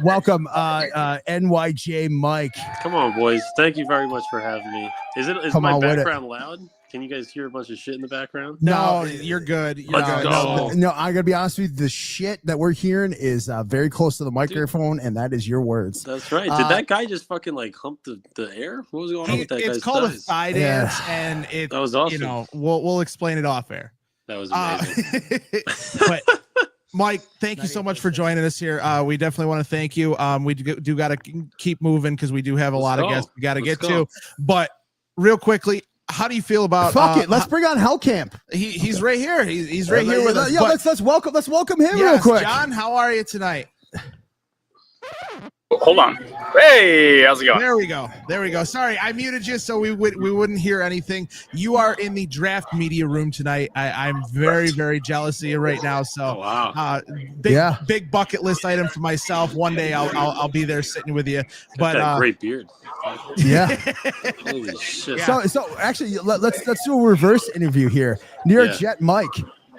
Welcome, NYJ Mike. Come on, boys. Thank you very much for having me. Is my background loud? Can you guys hear a bunch of shit in the background? No, you're good. Let's go. No, I'm gonna be honest with you. The shit that we're hearing is very close to the microphone, and that is your words. That's right. Did that guy just fucking like hump the air? What was going on with that guy's It's called thighs? a thigh dance, and it That was awesome. we'll explain it off air. That was amazing. But Mike, thank you so much for joining us here. We definitely want to thank you. We do got to keep moving because we do have a lot of guests we got to get to. But real quickly, how do you feel about? Fuck it, let's bring on Hellcamp. He's right here. He's right here with us. Yeah, let's welcome him real quick. John, how are you tonight? Hold on. Hey, how's it going? There we go. Sorry, I muted you so we wouldn't hear anything. You are in the draft media room tonight. I'm very, very jealous of you right now. So, big bucket list item for myself. One day I'll be there sitting with you. But that great beard. Yeah. Holy shit. So actually, let's do a reverse interview here. New York Jet Mike.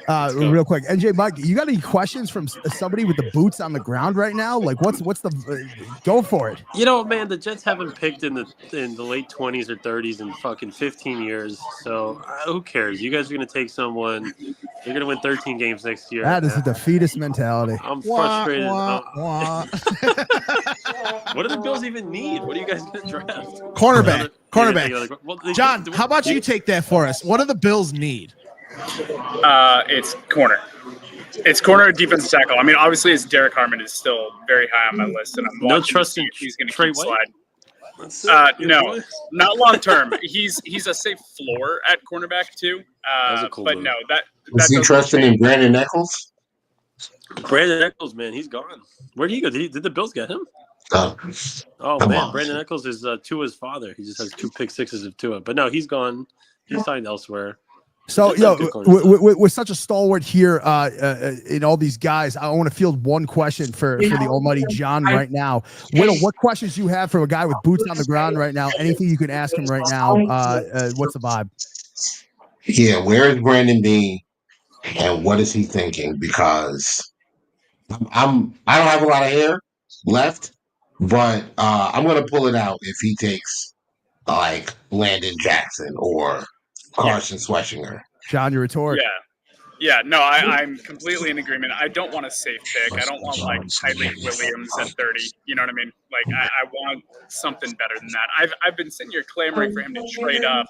Real quick, NJ Mike, you got any questions from somebody with the boots on the ground right now? Like, what's the go for it? You know, man, the Jets haven't picked in the late 20s or 30s in fucking 15 years. So who cares? You guys are gonna take someone. You're gonna win 13 games next year. That is a defeatist mentality. I'm frustrated. What do the Bills even need? What are you guys gonna draft? Cornerback. Well, John, how about you take that for us? What do the Bills need? It's corner. It's corner defensive tackle. I mean, obviously, it's Derek Harmon is still very high on my list, and I'm no trust in he's going to Trey keep White. slide. No, not long term. He's a safe floor at cornerback too. But no, is he trusting in Brandon Eccles? Brandon Eccles, man, he's gone. Where did he go? Did the Bills get him? Come man, on. Brandon Eccles is Tua's father. He just has 2 pick sixes of Tua, but no, he's gone. He's signed elsewhere. So, with such a stalwart here in all these guys, I want to field one question for the almighty John right now. What questions you have from a guy with boots on the ground right now? Anything you can ask him right now? What's the vibe? Yeah, where is Brandon B, and what is he thinking? Because I don't have a lot of hair left, but I'm gonna pull it out if he takes like Landon Jackson or Carson Schwarzenegger. John, your retort. Yeah. No, I'm completely in agreement. I don't want a safe pick. I don't want like Tyreek Williams at 30. You know what I mean? Like I want something better than that. I've been sitting here clamoring for him to trade up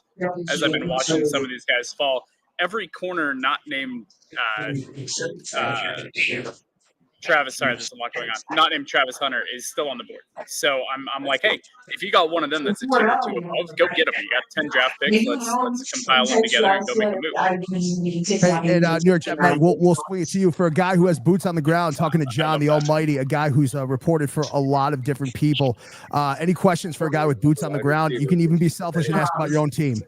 as I've been watching some of these guys fall. Every corner not named Travis, sorry, there's a lot going on. Not named Travis Hunter is still on the board. So I'm like, hey, if you got one of them that's a tier or two above, go get them. You got 10 draft picks. Let's compile them together and go make a move. And New York Jet, we'll swing it to you for a guy who has boots on the ground. Talking to John, the Almighty, a guy who's reported for a lot of different people. Any questions for a guy with boots on the ground? You can even be selfish and ask about your own team.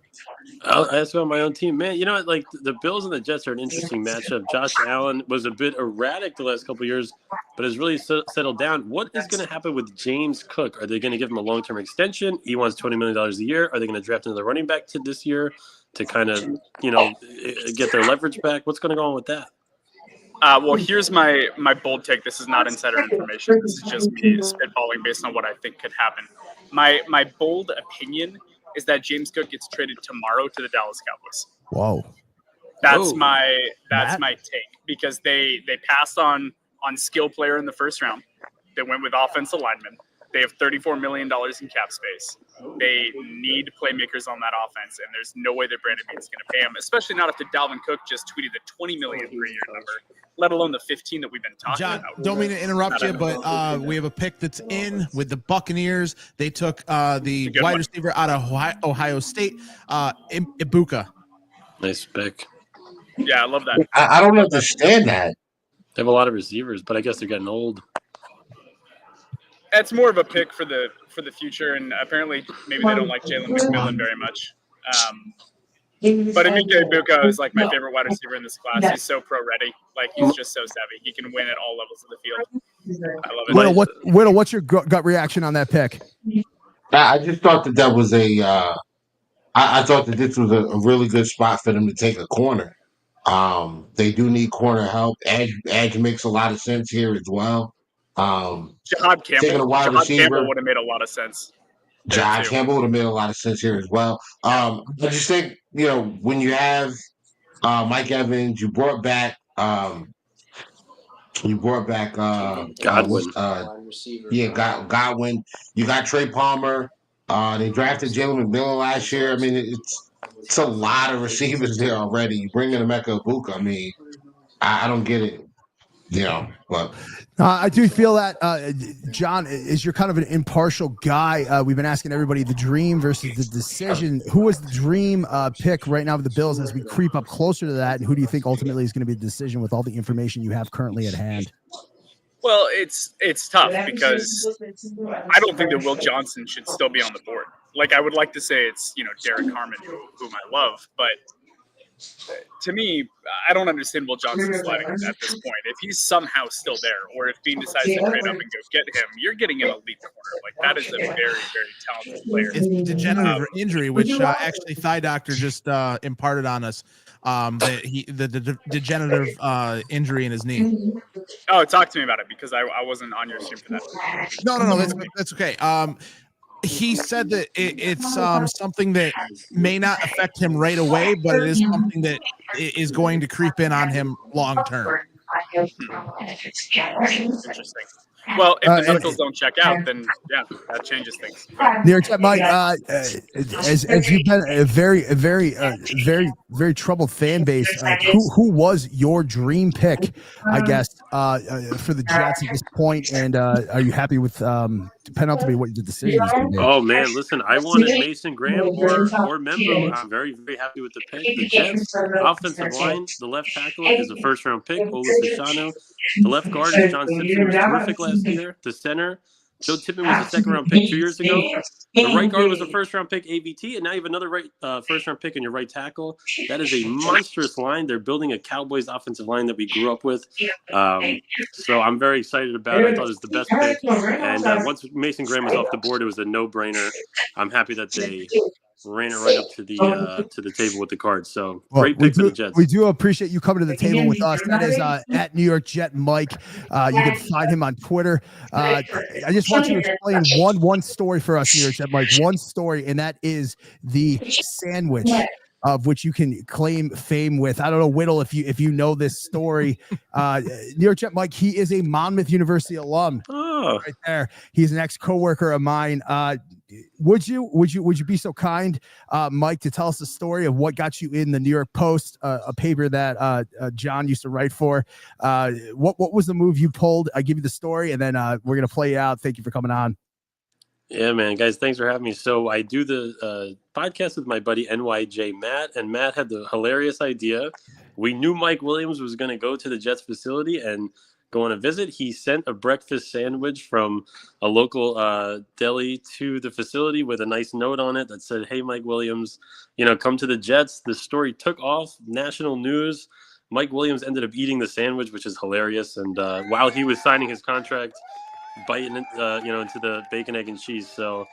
I'll ask about my own team, man. You know, like the Bills and the Jets are an interesting matchup. Josh Allen was a bit erratic the last couple of years, but has really settled down. What is going to happen with James Cook? Are they going to give him a long-term extension? He wants $20 million a year. Are they going to draft another running back this year to kind of, get their leverage back? What's going to go on with that? Well, here's my bold take. This is not insider information. This is just me spitballing based on what I think could happen. My bold opinion is that James Cook gets traded tomorrow to the Dallas Cowboys. Whoa. That's my take, because they passed on skill player in the first round. They went with offensive linemen. They have $34 million in cap space. They need playmakers on that offense, and there's no way that Brandon Beane's going to pay him, especially not after Dalvin Cook just tweeted the $20 million per year number, let alone the 15 that we've been talking John, about. Don't mean to interrupt you, but we have a pick that's in with the Buccaneers. They took the wide receiver out of Ohio State, Ibuka. Nice pick. Yeah, I love that. I don't understand that. They have a lot of receivers, but I guess they're getting old. It's more of a pick for the future, and apparently maybe they don't like Jalen McMillan very much. But Emeka Ibuka is like my favorite wide receiver in this class. He's so pro-ready. Like, he's just so savvy. He can win at all levels of the field. I love it. Whittle, what's your gut reaction on that pick? I just thought that was I thought that this was a really good spot for them to take a corner. They do need corner help. Edge makes a lot of sense here as well. Jahad Campbell would have made a lot of sense. Jahad Campbell would have made a lot of sense here as well. I just think, when you have Mike Evans, you brought back Godwin. Godwin. You got Trey Palmer. They drafted Jalen McMillan last year. I mean, it's a lot of receivers there already. You bring in Emeka Ibuka. I mean, I don't get it. But I do feel that, John, is you're kind of an impartial guy. We've been asking everybody the dream versus the decision. Who was the dream pick right now with the Bills as we creep up closer to that? And who do you think ultimately is going to be the decision with all the information you have currently at hand? Well, it's tough because I don't think that Will Johnson should still be on the board. Like, I would like to say it's, Derek Harmon, whom I love, but to me, I don't understand Will Johnson sliding at this point. If he's somehow still there, or if Bean decides to trade up and go get him, you're getting an elite corner. Like, that is a very, very talented player. It's degenerative injury, which actually Thigh Doctor just imparted on us. That the degenerative injury in his knee. Oh, talk to me about it, because I wasn't on your stream for that. No, that's okay. He said that it's something that may not affect him right away, but it is something that is going to creep in on him long term. Interesting. Well, if the knuckles don't check out, then yeah, that changes things. New York Jet Mike, as you've been a very troubled fan base, who was your dream pick, I guess, for the Jets at this point? And are you happy with depending on what the decision is going to be? Oh man, listen, I wanted Mason Graham or Membo. I'm very, very happy with the pick. The Jets offensive line, the left tackle is a first round pick, Ola Fashanu. The left guard is John Simpson, who was terrific last year. The center, Joe Tippmann, was a second round pick 2 years ago. The right guard was a first round pick, AVT, and now you have another first round pick in your right tackle. That is a monstrous line. They're building a Cowboys offensive line that we grew up with. So I'm very excited about it. I thought it was the best pick. And once Mason Graham was off the board, it was a no brainer. I'm happy that they ran it right up to the table with the cards. So great pick for the Jets. We do appreciate you coming to the table with us. That is at New York Jet Mike. You can find him on Twitter. I just want you to explain one story for us, New York Jet Mike. One story, and that is the sandwich of which you can claim fame with. I don't know, Whittle, if you know this story. New York Jet Mike, he is a Monmouth University alum. Oh, right there. He's an ex-coworker of mine. Would you be so kind, Mike, to tell us the story of what got you in the New York Post, a paper that John used to write for? What was the move you pulled? I give you the story, and then we're gonna play it out. Thank you for coming on. Yeah, man, guys, thanks for having me. So I do the podcast with my buddy NYJ Matt, and Matt had the hilarious idea. We knew Mike Williams was going to go to the Jets facility and go on a visit. He sent a breakfast sandwich from a local deli to the facility with a nice note on it that said, "Hey, Mike Williams, come to the Jets." The story took off, national news. Mike Williams ended up eating the sandwich, which is hilarious. And while he was signing his contract, biting into the bacon, egg, and cheese. So,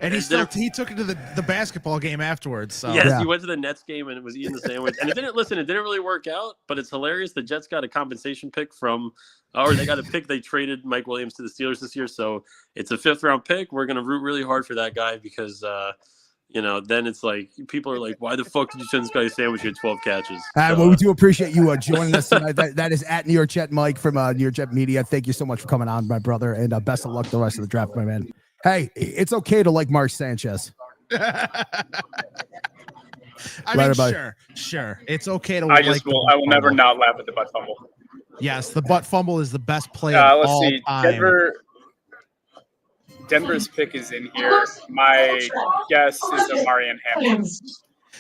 and he took it to the basketball game afterwards. So yes, he went to the Nets game and was eating the sandwich. And it didn't really work out, but it's hilarious. The Jets got a compensation pick they got a pick. They traded Mike Williams to the Steelers this year, so it's a 5th round pick. We're gonna root really hard for that guy because then it's like people are like, why the fuck did you send this guy a sandwich? He had 12 catches. Well, we do appreciate you joining us tonight. That is at New York Jet Mike from New York Jet Media. Thank you so much for coming on, my brother, and best of luck the rest of the draft, my man. Hey, it's okay to like Mark Sanchez. Sure. It's okay to. I will never not laugh at the butt fumble. Yes, the butt fumble is the best play of all time. Denver's pick is in here. My guess is Amarian Hampton.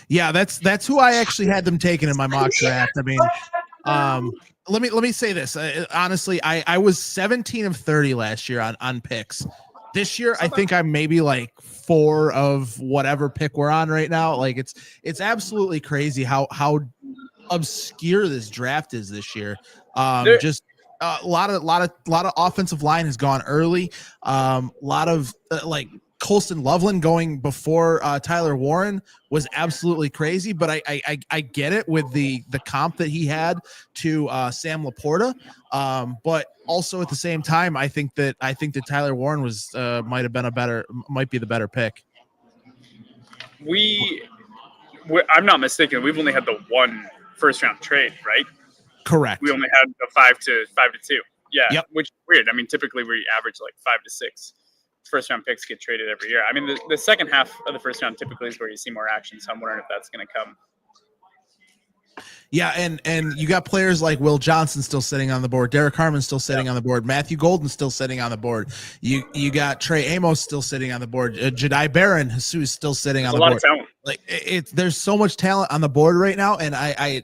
Yeah, that's who I actually had them taken in my mock draft. I mean, let me say this. Honestly, I was 17 of 30 last year on picks. This year, I think I'm maybe like 4 of whatever pick we're on right now. Like it's absolutely crazy how obscure this draft is this year. Just a lot of offensive line has gone early. Lot of like Colston Loveland going before Tyler Warren was absolutely crazy. But I get it with the comp that he had to Sam Laporta. But also at the same time, I think that Tyler Warren was might be the better pick. I'm not mistaken. We've only had the one first round trade, right? Correct. We only had the 5 to 2. Yeah. Yep. Which is weird. I mean, typically we average like 5 to 6 first round picks get traded every year. I mean, the second half of the first round typically is where you see more action. So I'm wondering if that's going to come. Yeah, and you got players like Will Johnson still sitting on the board, Derek Harmon still sitting on the board, Matthew Golden still sitting on the board. You got Trey Amos still sitting on the board, Jedi Barron who's still sitting on the board. There's a lot of talent. Like there's so much talent on the board right now, and I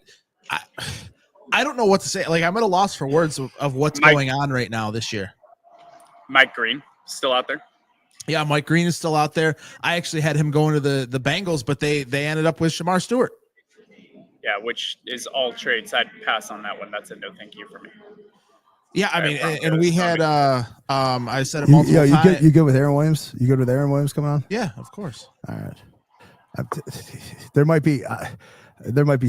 don't know what to say. Like I'm at a loss for words of what's going on right now this year. Mike Green still out there. Yeah, Mike Green is still out there. I actually had him going to the Bengals, but they ended up with Shamar Stewart. Yeah, which is all trades. I'd pass on that one. That's a no thank you for me. Yeah, I mean, and we had I said it multiple times. You good with Aaron Williams? You good with Aaron Williams coming on? Yeah, of course. All right. There might be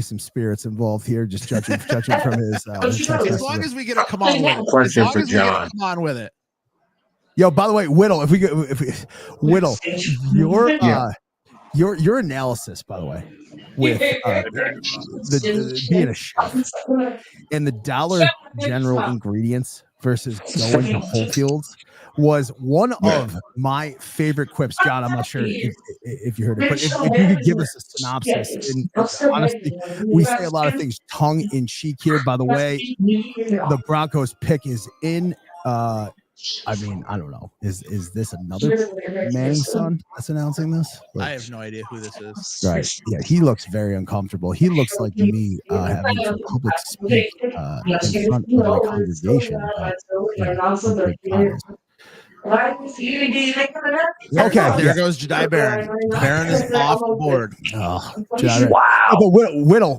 some spirits involved here, just judging from his. As long as we get to come on with it. Question for John. Come on with it. Yo, by the way, Whittle, Whittle, your analysis, by the way, with the being a chef and the Dollar General ingredients versus going to Whole Foods was one of my favorite quips. John, I'm not sure if you heard it, but if you could give us a synopsis. And honestly, we say a lot of things tongue in cheek here. By the way, the Broncos pick is in. I mean, I don't know. Is this another Manning's son that's announcing this? I have no idea who this is. Right. Yeah, he looks very uncomfortable. He looks like me having to public speak in front of my congregation. Okay, there goes Jedi Barron. Barron is off the board. Oh, but Whittle,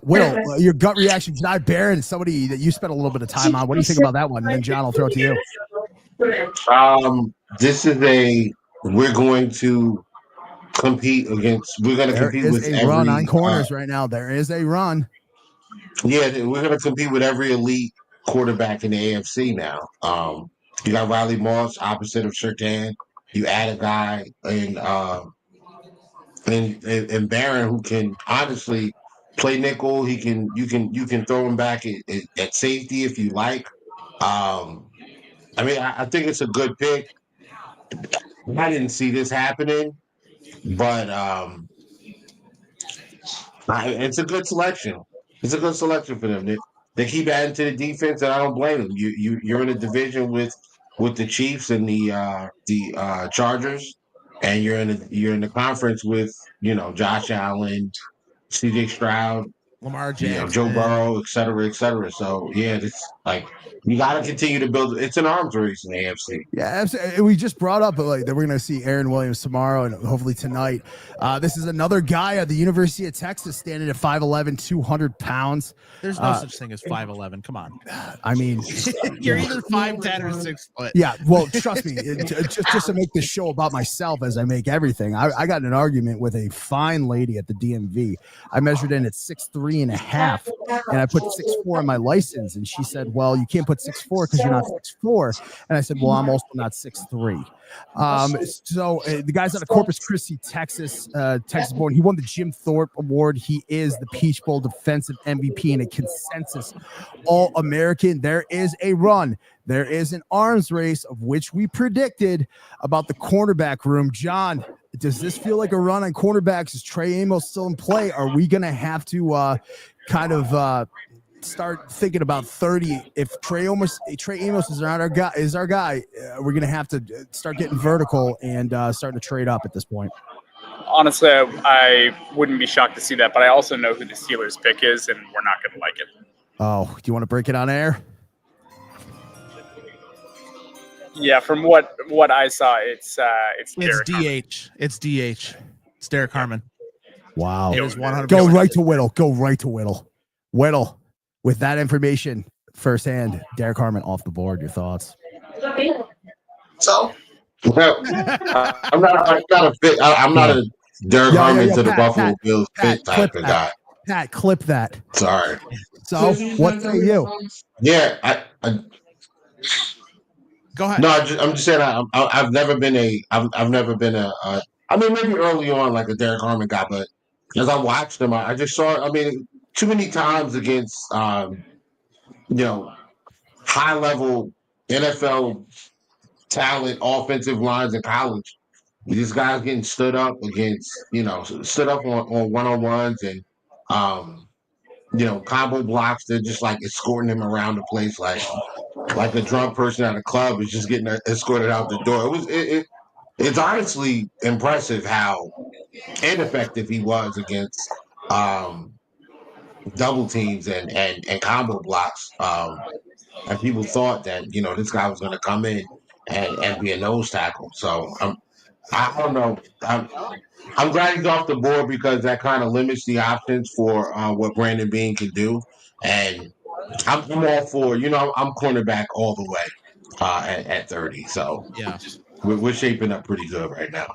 your gut reaction, Jedi Barron, somebody that you spent a little bit of time on. What do you think about that one? And then John, I'll throw it to you. We're going to compete against. We're going to compete with a run on corners right now. There is a run. Yeah, we're going to compete with every elite quarterback in the AFC now. You got Riley Moss opposite of Surtain. You add a guy and Barron who can honestly play nickel. You can throw him back at safety if you like. I mean, I think it's a good pick. I didn't see this happening, but it's a good selection. It's a good selection for them. They keep adding to the defense, and I don't blame them. You're in a division with the Chiefs and the Chargers, and you're in the conference with Josh Allen, C.J. Stroud, Lamar Jackson, Joe Burrow, et cetera, et cetera. So yeah, it's like you got to continue to build. It's an arms race in the AFC. Yeah, absolutely. We just brought up that we're going to see Aaron Williams tomorrow and hopefully tonight. This is another guy at the University of Texas standing at 5'11", 200 pounds. There's no such thing as 5'11". Come on. I mean, you're either 5'10" or 6 foot. Yeah, well, trust me, just to make this show about myself as I make everything, I got in an argument with a fine lady at the DMV. I measured in at 6'3" and a half, and I put 6'4" on my license, and she said, well, you can't put 6'4" because you're not 6'4", and I said, well, I'm also not 6'3". So the guy's out of Corpus Christi, Texas born. He won the Jim Thorpe Award. He is the Peach Bowl defensive MVP and a consensus All-American. There is a run. There is an arms race of which we predicted about the cornerback room. John, does this feel like a run on cornerbacks? Is Trey Amos still in play? Are we going to have to start thinking about 30? If Trey Amos is not our guy, we're going to have to start getting vertical and starting to trade up at this point. Honestly, I wouldn't be shocked to see that, but I also know who the Steelers pick is, and we're not going to like it. Oh, do you want to break it on air? Yeah, from what I saw, it's DH. It's DH. It's Derek Harmon. Wow. It is 100%. Go right to Whittle. Whittle. With that information firsthand, Derek Harmon off the board. Your thoughts? So, I'm not a Derek Harmon to the Buffalo Bills fit type of guy. Pat, clip that. Sorry. So, what say you? Yeah, Go ahead. No, I'm just saying I've never been a. I mean, maybe early on like a Derek Harmon guy, but as I watched him, I just saw. I mean, too many times against high level NFL talent, offensive lines in college. These guys getting stood up against, stood up on one-on-ones, and combo blocks. They're just like escorting him around the place, like a drunk person at a club is just getting escorted out the door. It's honestly impressive how ineffective he was against double teams and combo blocks. And people thought that this guy was going to come in and be a nose tackle. So I don't know. I'm glad he's off the board because that kind of limits the options for what Brandon Beane can do. And I'm all for I'm cornerback all the way at 30. So Yeah, we're shaping up pretty good right now.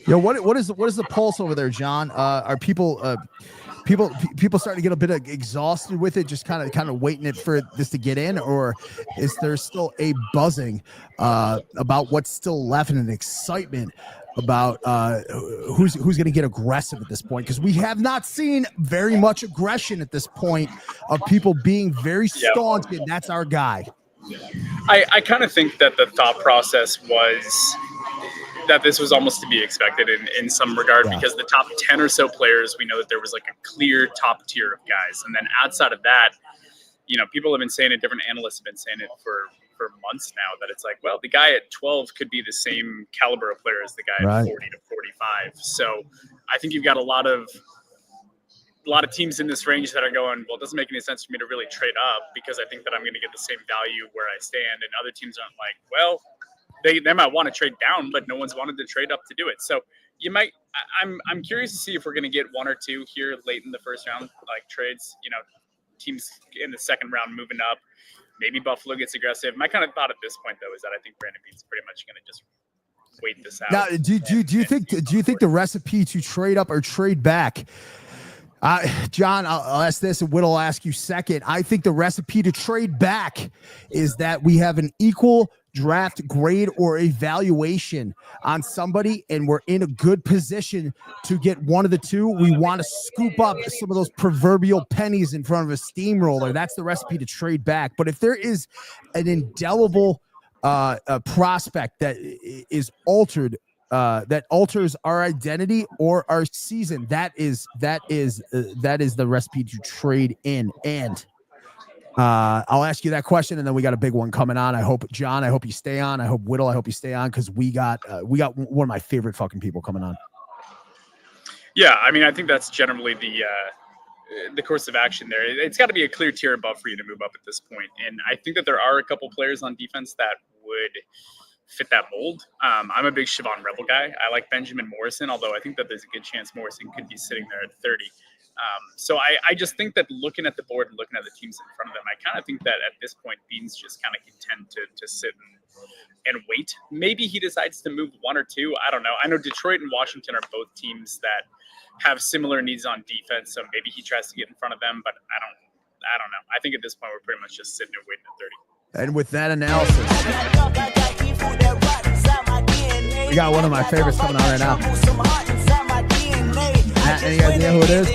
What is the pulse over there, John? Are people starting to get a bit exhausted with it, just kind of waiting for this to get in, or is there still a buzzing about what's still left and an excitement about who's going to get aggressive at this point? Because we have not seen very much aggression at this point of people being very staunch, and that's our guy. I kind of think that the thought process was that this was almost to be expected in some regard, because the top 10 or so players, we know that there was like a clear top tier of guys. And then outside of that, people have been saying it, different analysts have been saying it for months now, that it's like, well, the guy at 12 could be the same caliber of player as the guy at 40 to 45. So I think you've got a lot of teams in this range that are going, well, it doesn't make any sense for me to really trade up because I think that I'm going to get the same value where I stand. And other teams aren't like, well, they might want to trade down, but no one's wanted to trade up to do it. So you might, I'm curious to see if we're going to get one or two here late in the first round, like trades, teams in the second round moving up. Maybe Buffalo gets aggressive. My kind of thought at this point, though, is that I think Brandon Beane's pretty much going to just wait this out. Now, do you think the recipe to trade up or trade back? John, I'll ask this, and Whit'll ask you second. I think the recipe to trade back is that we have an equal draft grade or evaluation on somebody, and we're in a good position to get one of the two. We want to scoop up some of those proverbial pennies in front of a steamroller. That's the recipe to trade back. But if there is an indelible prospect that is altered, that alters our identity or our season, that is the recipe to trade in. And I'll ask you that question, and then we got a big one coming on. I hope, John, you stay on. I hope, Whittle, I hope you stay on, because we got one of my favorite fucking people coming on. Yeah, I mean, I think that's generally the course of action there. It's got to be a clear tier above for you to move up at this point. And I think that there are a couple players on defense that would fit that mold. I'm a big Siobhan Rebel guy. I like Benjamin Morrison, although I think that there's a good chance Morrison could be sitting there at 30. So I just think that looking at the board and looking at the teams in front of them, I kind of think that at this point, Beane's just kind of content to sit and wait. Maybe he decides to move one or two. I don't know. I know Detroit and Washington are both teams that have similar needs on defense, so maybe he tries to get in front of them, but I don't know. I think at this point, we're pretty much just sitting and waiting at 30. And with that analysis, we got one of my favorites coming on right now. Matt, any idea who it is?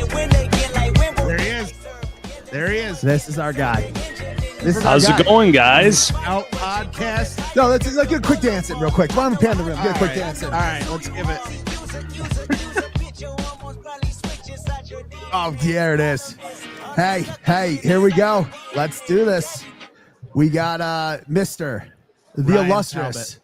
There he is. This is our guy. How's it going, guys? Out podcast. No, let's get a quick dance in real quick. Come on, pan the room. Get a quick dance in. All right, let's give it. Oh, there it is. Hey, here we go. Let's do this. We got Mr. the Ryan illustrious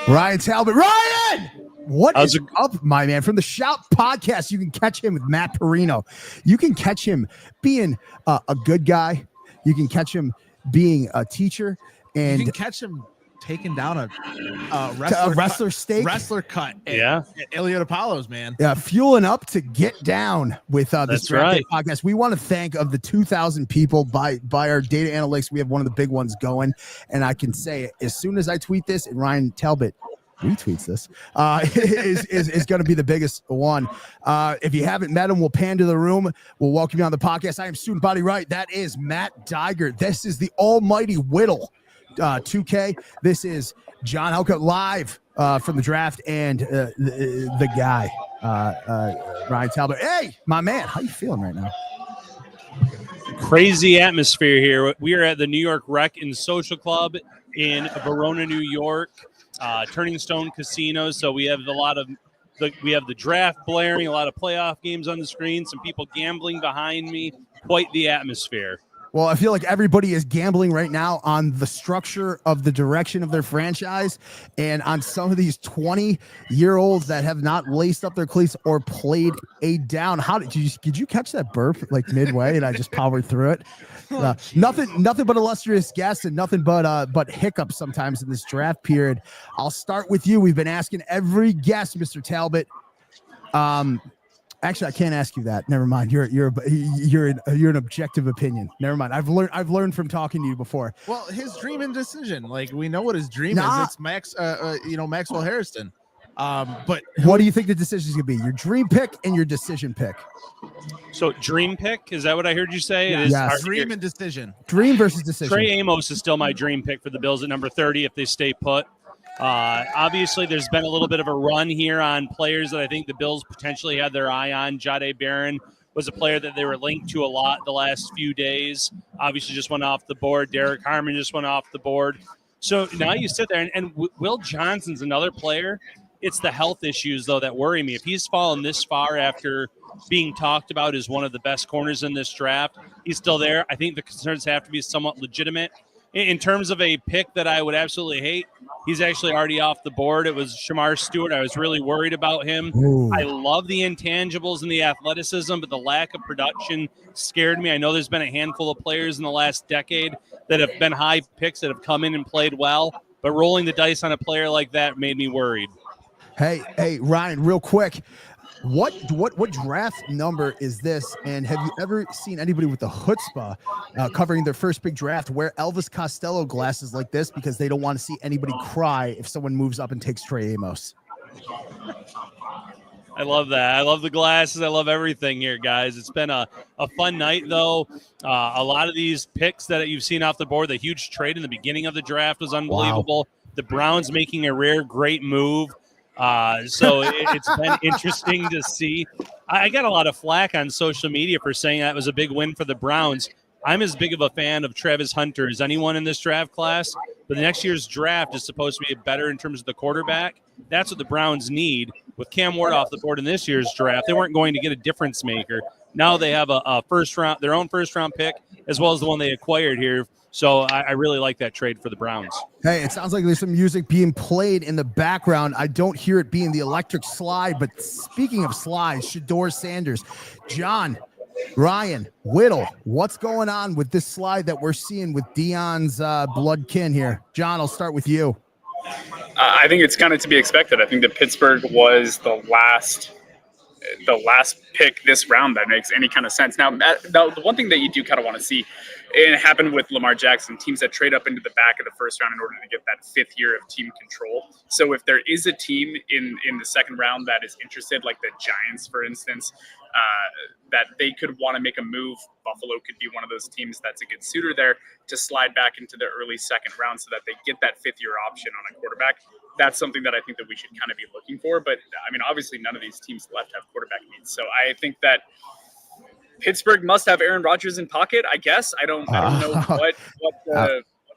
Ryan Talbot. Ryan! What is up, my man? From the Shout podcast, you can catch him with Matt Perino. You can catch him being a good guy. You can catch him being a teacher. And you can catch him taking down a wrestler cut. Yeah. At Elliot Apollo's, man. Yeah, fueling up to get down with this That's Draft Day right. podcast. We want to thank of the 2,000 people by our data analytics. We have one of the big ones going, and I can say as soon as I tweet this, and Ryan Talbot retweets this, is going to be the biggest one. If you haven't met him, we'll pan to the room. We'll welcome you on the podcast. I am Student Body Right. That is Matt Diegert. This is the almighty Whittle. 2K. This is John Helcutt live from the draft, and the guy Ryan Talbot. Hey, my man, how you feeling right now? Crazy atmosphere here. We are at the New York Rec and Social Club in Verona, New York, Turning Stone Casino. So we have a lot of We have the draft blaring, a lot of playoff games on the screen, some people gambling behind me. Quite the atmosphere. Well, I feel like everybody is gambling right now on the structure of the direction of their franchise and on some of these 20-year-olds that have not laced up their cleats or played a down. How did you catch that burp like midway and I just powered through it? Nothing but illustrious guests and nothing but hiccups sometimes in this draft period. I'll start with you. We've been asking every guest, Mr. Talbot. Actually, I can't ask you that. Never mind. You're an objective opinion. Never mind. I've learned from talking to you before. Well, his dream and decision, like we know what his dream is. It's Maxwell Harrison. But what do you think the decision is gonna be? Your dream pick and your decision pick. So dream pick, is that what I heard you say? Yeah. It is Yes. Dream and decision. Dream versus decision. Trey Amos is still my dream pick for the Bills at number 30 if they stay put. Obviously, there's been a little bit of a run here on players that I think the Bills potentially had their eye on. Jahdae Barron was a player that they were linked to a lot the last few days. Obviously, just went off the board. Derek Harmon just went off the board. So now you sit there, and Will Johnson's another player. It's the health issues, though, that worry me. If he's fallen this far after being talked about as one of the best corners in this draft, he's still there. I think the concerns have to be somewhat legitimate. In terms of a pick that I would absolutely hate, he's actually already off the board. It was Shamar Stewart. I was really worried about him. Ooh. I love the intangibles and the athleticism, but the lack of production scared me. I know there's been a handful of players in the last decade that have been high picks that have come in and played well, but rolling the dice on a player like that made me worried. Hey, Ryan, real quick. What draft number is this? And have you ever seen anybody with the chutzpah covering their first big draft wear Elvis Costello glasses like this because they don't want to see anybody cry if someone moves up and takes Trey Amos? I love that. I love the glasses. I love everything here, guys. It's been a fun night, though. A lot of these picks that you've seen off the board, the huge trade in the beginning of the draft was unbelievable. Wow. The Browns making a rare, great move. So it's been interesting to see. I got a lot of flack on social media for saying that was a big win for the Browns. I'm as big of a fan of Travis Hunter as anyone in this draft class, but the next year's draft is supposed to be better in terms of the quarterback. That's what the Browns need. With Cam Ward off the board in this year's draft, they weren't going to get a difference maker. Now they have their own first round pick, as well as the one they acquired here. So I really like that trade for the Browns. Hey, it sounds like there's some music being played in the background. I don't hear it being the electric slide, but speaking of slides, Shedeur Sanders, John, Ryan, Whittle, what's going on with this slide that we're seeing with Deion's blood kin here? John, I'll start with you. I think it's kind of to be expected. I think that Pittsburgh was the last pick this round that makes any kind of sense. Now, the one thing that you do kind of want to see, and it happened with Lamar Jackson, teams that trade up into the back of the first round in order to get that fifth year of team control. So if there is a team in the second round that is interested, like the Giants, for instance, that they could want to make a move, Buffalo could be one of those teams that's a good suitor there to slide back into the early second round so that they get that fifth-year option on a quarterback. That's something that I think that we should kind of be looking for. But, I mean, obviously none of these teams left have quarterback needs. So I think that Pittsburgh must have Aaron Rodgers in pocket, I guess. I don't know what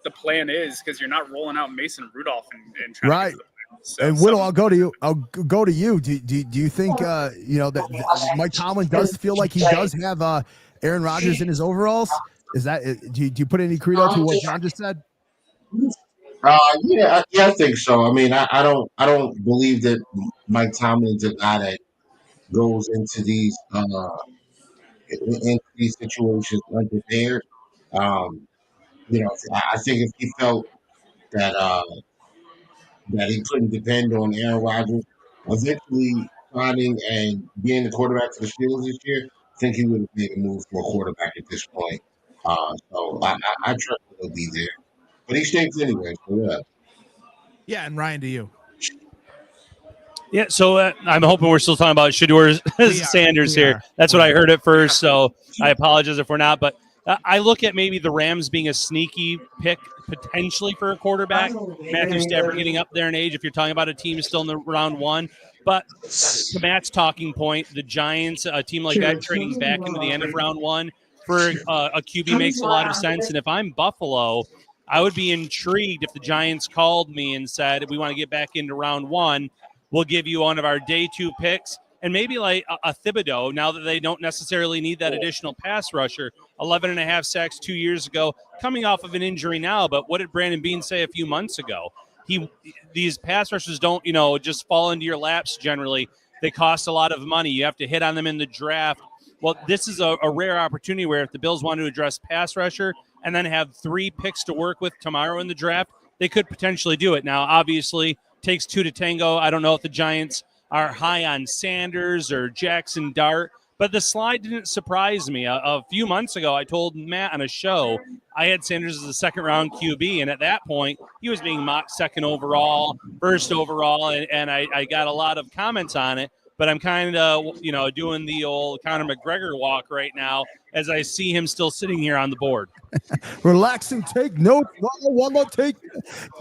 the plan is, because you're not rolling out Mason Rudolph and trying right. to get to the plan. So, and Whittle, I'll go to you. Do you think that Mike Tomlin does feel like he does have Aaron Rodgers in his overalls? Is that do you put any credo to what John just said? Yeah, I think so. I mean, I don't believe that Mike Tomlin's a guy that goes into these situations unprepared. I think if he felt that he couldn't depend on Aaron Rodgers eventually finding and being the quarterback for the Steelers this year, I think he would have made a move for a quarterback at this point. So I trust he'll be there. But he stinks anyway, so yeah. Yeah, and Ryan, to you. Yeah, so I'm hoping we're still talking about Shedeur Sanders here. That's what I heard at first, so I apologize if we're not. But I look at maybe the Rams being a sneaky pick potentially for a quarterback. Matthew Stafford getting up there in age if you're talking about a team still in the round one. But to Matt's talking point, the Giants, a team like that trading back into the end of round one for a QB makes a lot of sense. And if I'm Buffalo, I would be intrigued if the Giants called me and said, we want to get back into round one. we'll give you one of our day 2 picks. And maybe like a Thibodeau, now that they don't necessarily need that additional pass rusher, 11 and a half sacks 2 years ago, coming off of an injury now. But what did Brandon Beane say a few months ago? These pass rushers don't, just fall into your laps generally. They cost a lot of money. You have to hit on them in the draft. Well, this is a rare opportunity where if the Bills want to address pass rusher and then have 3 picks to work with tomorrow in the draft, they could potentially do it. Now, obviously, takes 2 to tango. I don't know if the Giants are high on Sanders or Jackson Dart, but the slide didn't surprise me. A few months ago, I told Matt on a show I had Sanders as a second-round QB, and at that point, he was being mocked second overall, first overall, and I got a lot of comments on it. But I'm kind of, doing the old Conor McGregor walk right now as I see him still sitting here on the board. Relax and take notes. One more take.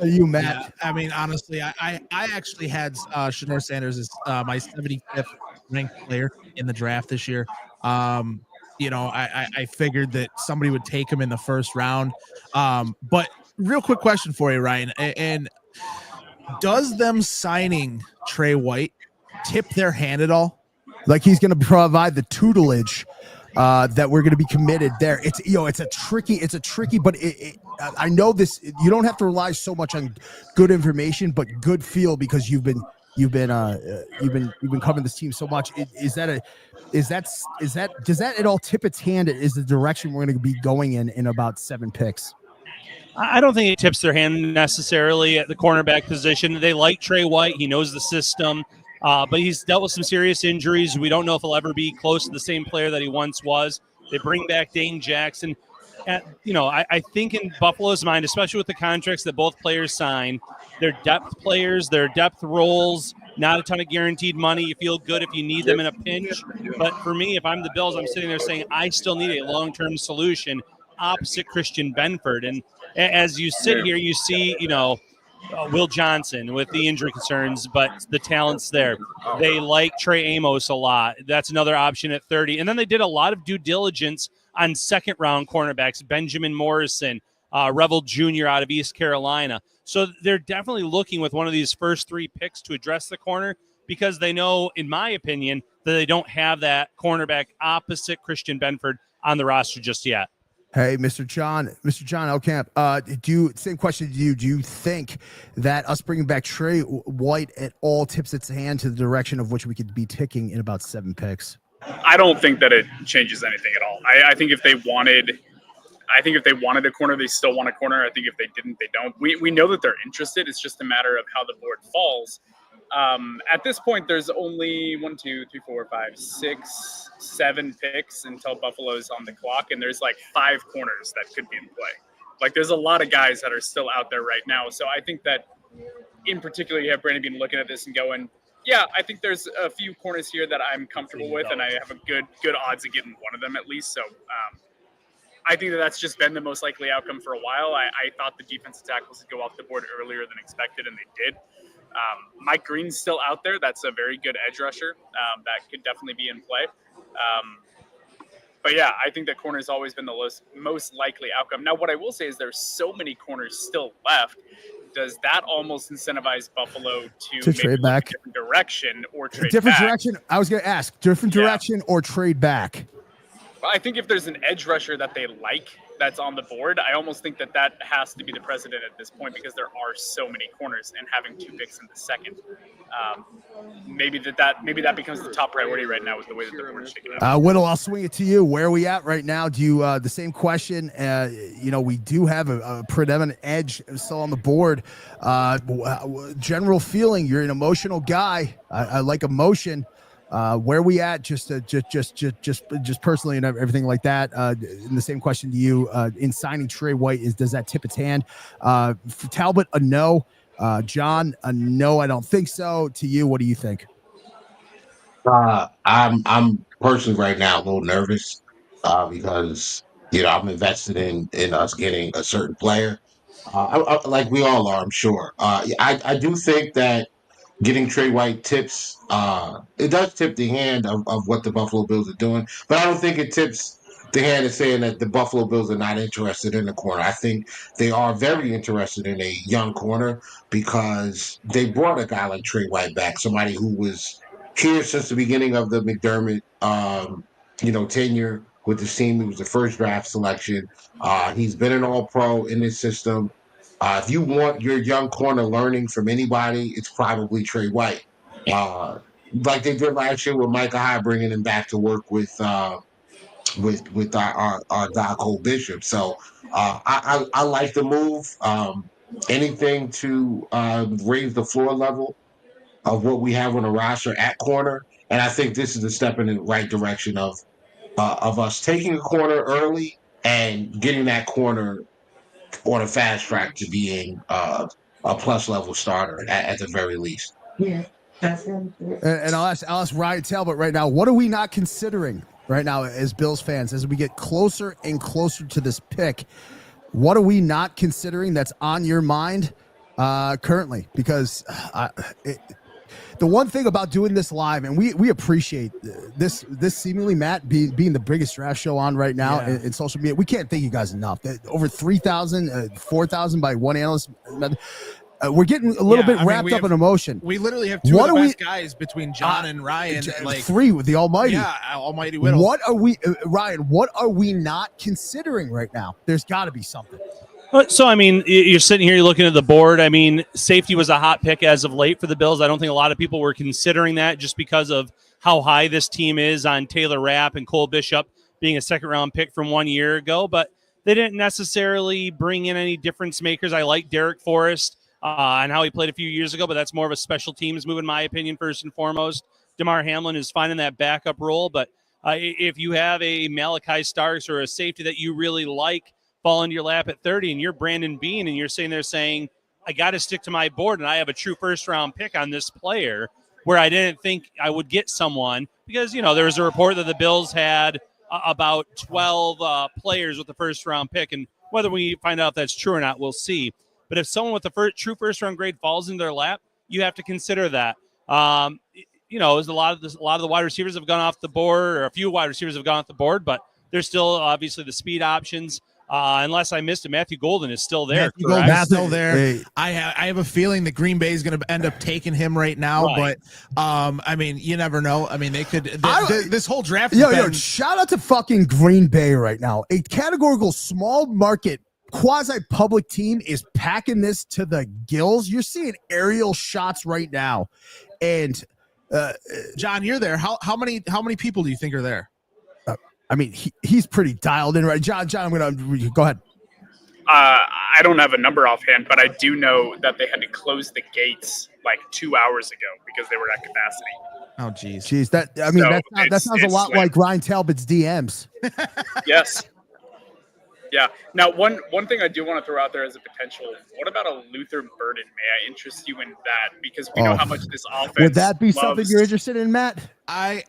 You, Matt. Yeah, I mean, honestly, I actually had Shador Sanders as my 75th ranked player in the draft this year. I figured that somebody would take him in the first round. But real quick question for you, Ryan. And does them signing Trey White tip their hand at all? Like he's going to provide the tutelage that we're going to be committed there. It's a tricky, but I know this. You don't have to rely so much on good information, but good feel because you've been covering this team so much. Does that at all tip its hand? Is the direction we're going to be going in about 7 picks? I don't think it tips their hand necessarily at the cornerback position. They like Trey White. He knows the system. But he's dealt with some serious injuries. We don't know if he'll ever be close to the same player that he once was. They bring back Dane Jackson. I think in Buffalo's mind, especially with the contracts that both players sign, they're depth players, they're depth roles, not a ton of guaranteed money. You feel good if you need them in a pinch. But for me, if I'm the Bills, I'm sitting there saying I still need a long-term solution opposite Christian Benford. And as you sit here, you see, Will Johnson with the injury concerns, but the talent's there. They like Trey Amos a lot. That's another option at 30. And then they did a lot of due diligence on second-round cornerbacks, Benjamin Morrison, Revel Jr. out of East Carolina. So they're definitely looking with one of these first 3 picks to address the corner because they know, in my opinion, that they don't have that cornerback opposite Christian Benford on the roster just yet. Hey, Mr. John Elkamp, same question to you. Do you think that us bringing back Trey White at all tips its hand to the direction of which we could be ticking in about 7 picks? I don't think that it changes anything at all. I think if they wanted a corner, they still want a corner. I think if they didn't, they don't. We know that they're interested. It's just a matter of how the board falls. At this point, there's only 1, 2, 3, 4, 5, 6, 7 picks until Buffalo's on the clock, and there's like 5 corners that could be in play. Like there's a lot of guys that are still out there right now. So I think that in particular, you have Brandon Beane looking at this and going, yeah, I think there's a few corners here that I'm comfortable with, and I have a good odds of getting one of them at least. So I think that's just been the most likely outcome for a while. I thought the defensive tackles would go off the board earlier than expected, and they did. Mike Green's still out there. That's a very good edge rusher. That could definitely be in play. But yeah, I think that corner has always been the most likely outcome. Now, what I will say is there's so many corners still left. Does that almost incentivize Buffalo to trade back a different direction or trade different back? direction? I was going to ask different direction or trade back. Well, I think if there's an edge rusher that they like that's on the board, I almost think that has to be the precedent at this point because there are so many corners and having 2 picks in the second. Maybe that becomes the top priority right now with the way that the board is shaking out. Whittle, I'll swing it to you. Where are we at right now? Do you the same question? We do have a predominant edge still on the board. General feeling, you're an emotional guy. I like emotion. Where are we at? Just personally and everything like that. And the same question to you in signing Trey White does that tip its hand? For Talbot, a no. John, a no. I don't think so. To you, what do you think? I'm personally right now a little nervous because I'm invested in us getting a certain player, like we all are, I'm sure. I do think that getting Trey White it does tip the hand of what the Buffalo Bills are doing, but I don't think it tips DeHaan is saying that the Buffalo Bills are not interested in the corner. I think they are very interested in a young corner because they brought a guy like Trey White back, somebody who was here since the beginning of the McDermott, tenure with the team. He was the first draft selection. He's been an All-Pro in this system. If you want your young corner learning from anybody, it's probably Trey White. Like they did last year with Micah Hyde, bringing him back to work with our guy Cole Bishop. So I like the move. Anything to raise the floor level of what we have on the roster at corner, and I think this is a step in the right direction of us taking a corner early and getting that corner on a fast track to being a plus level starter at the very least. And I'll ask Ryan Talbot right now, what are we not considering right now as Bills fans as we get closer and closer to this pick? What are we not considering that's on your mind currently? Because the one thing about doing this live, and we appreciate this seemingly, Matt, being the biggest draft show on right now in social media. We can't thank you guys enough. Over 3,000, 4,000 by one analyst. We're getting a little bit wrapped up in emotion. We literally have two of the best guys between John and Ryan. Three with the Almighty. Yeah, Almighty Whittle. What are we, Ryan? What are we not considering right now? There's got to be something. So, I mean, you're sitting here, you're looking at the board. I mean, safety was a hot pick as of late for the Bills. I don't think a lot of people were considering that just because of how high this team is on Taylor Rapp and Cole Bishop being a second-round pick from 1 year ago. But they didn't necessarily bring in any difference makers. I like Derek Forrest and how he played a few years ago, but that's more of a special teams move, in my opinion, first and foremost. DeMar Hamlin is fine in that backup role. But if you have a Malachi Starks or a safety that you really like, fall into your lap at 30 and you're Brandon Bean and you're sitting there saying, I got to stick to my board and I have a true first round pick on this player where I didn't think I would get someone because, there was a report that the Bills had about 12 players with the first round pick. And whether we find out if that's true or not, we'll see. But if someone with the true first round grade falls into their lap, you have to consider that. As a lot of the wide receivers have gone off the board, or a few wide receivers have gone off the board, but there's still obviously the speed options. Unless I missed it, Matthew Golden is still there. Matthew Golden's still there. Hey. I have a feeling that Green Bay is going to end up taking him right now. Right. But I mean, you never know. I mean, they could. This whole draft. Shout out to fucking Green Bay right now. A categorical small market quasi-public team is packing this to the gills. You're seeing aerial shots right now, and John, you're there. How many people do you think are there? I mean, he's pretty dialed in, right? John, I'm going to go ahead. I don't have a number offhand, but I do know that they had to close the gates like 2 hours ago because they were at capacity. Oh, geez. That sounds a lot like Ryan Talbot's DMs. Yes. Yeah. Now, one thing I do want to throw out there as a potential, what about a Luther Burden? May I interest you in that? Because we know how much this offense would that be something you're interested in, Matt? I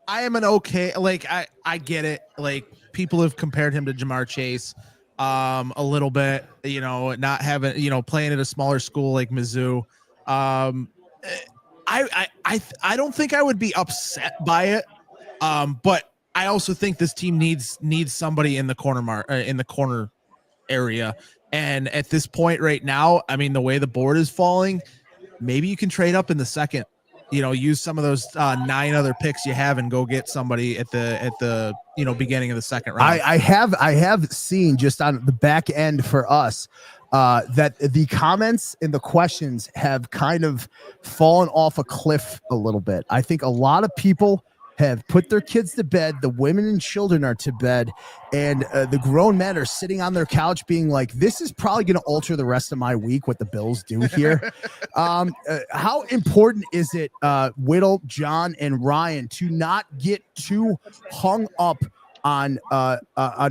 am an okay. Like I get it. Like people have compared him to Jamar Chase, a little bit. Not having playing at a smaller school like Mizzou. I don't think I would be upset by it. But I also think this team needs somebody in the corner area. And at this point right now, I mean, the way the board is falling, maybe you can trade up in the second. Use some of those 9 other picks you have and go get somebody at the beginning of the second round. I have seen just on the back end for us that the comments and the questions have kind of fallen off a cliff a little bit. I think a lot of people have put their kids to bed. The women and children are to bed, and the grown men are sitting on their couch being like, this is probably going to alter the rest of my week, what the Bills do here. How important is it, Whittle, John, and Ryan, to not get too hung up on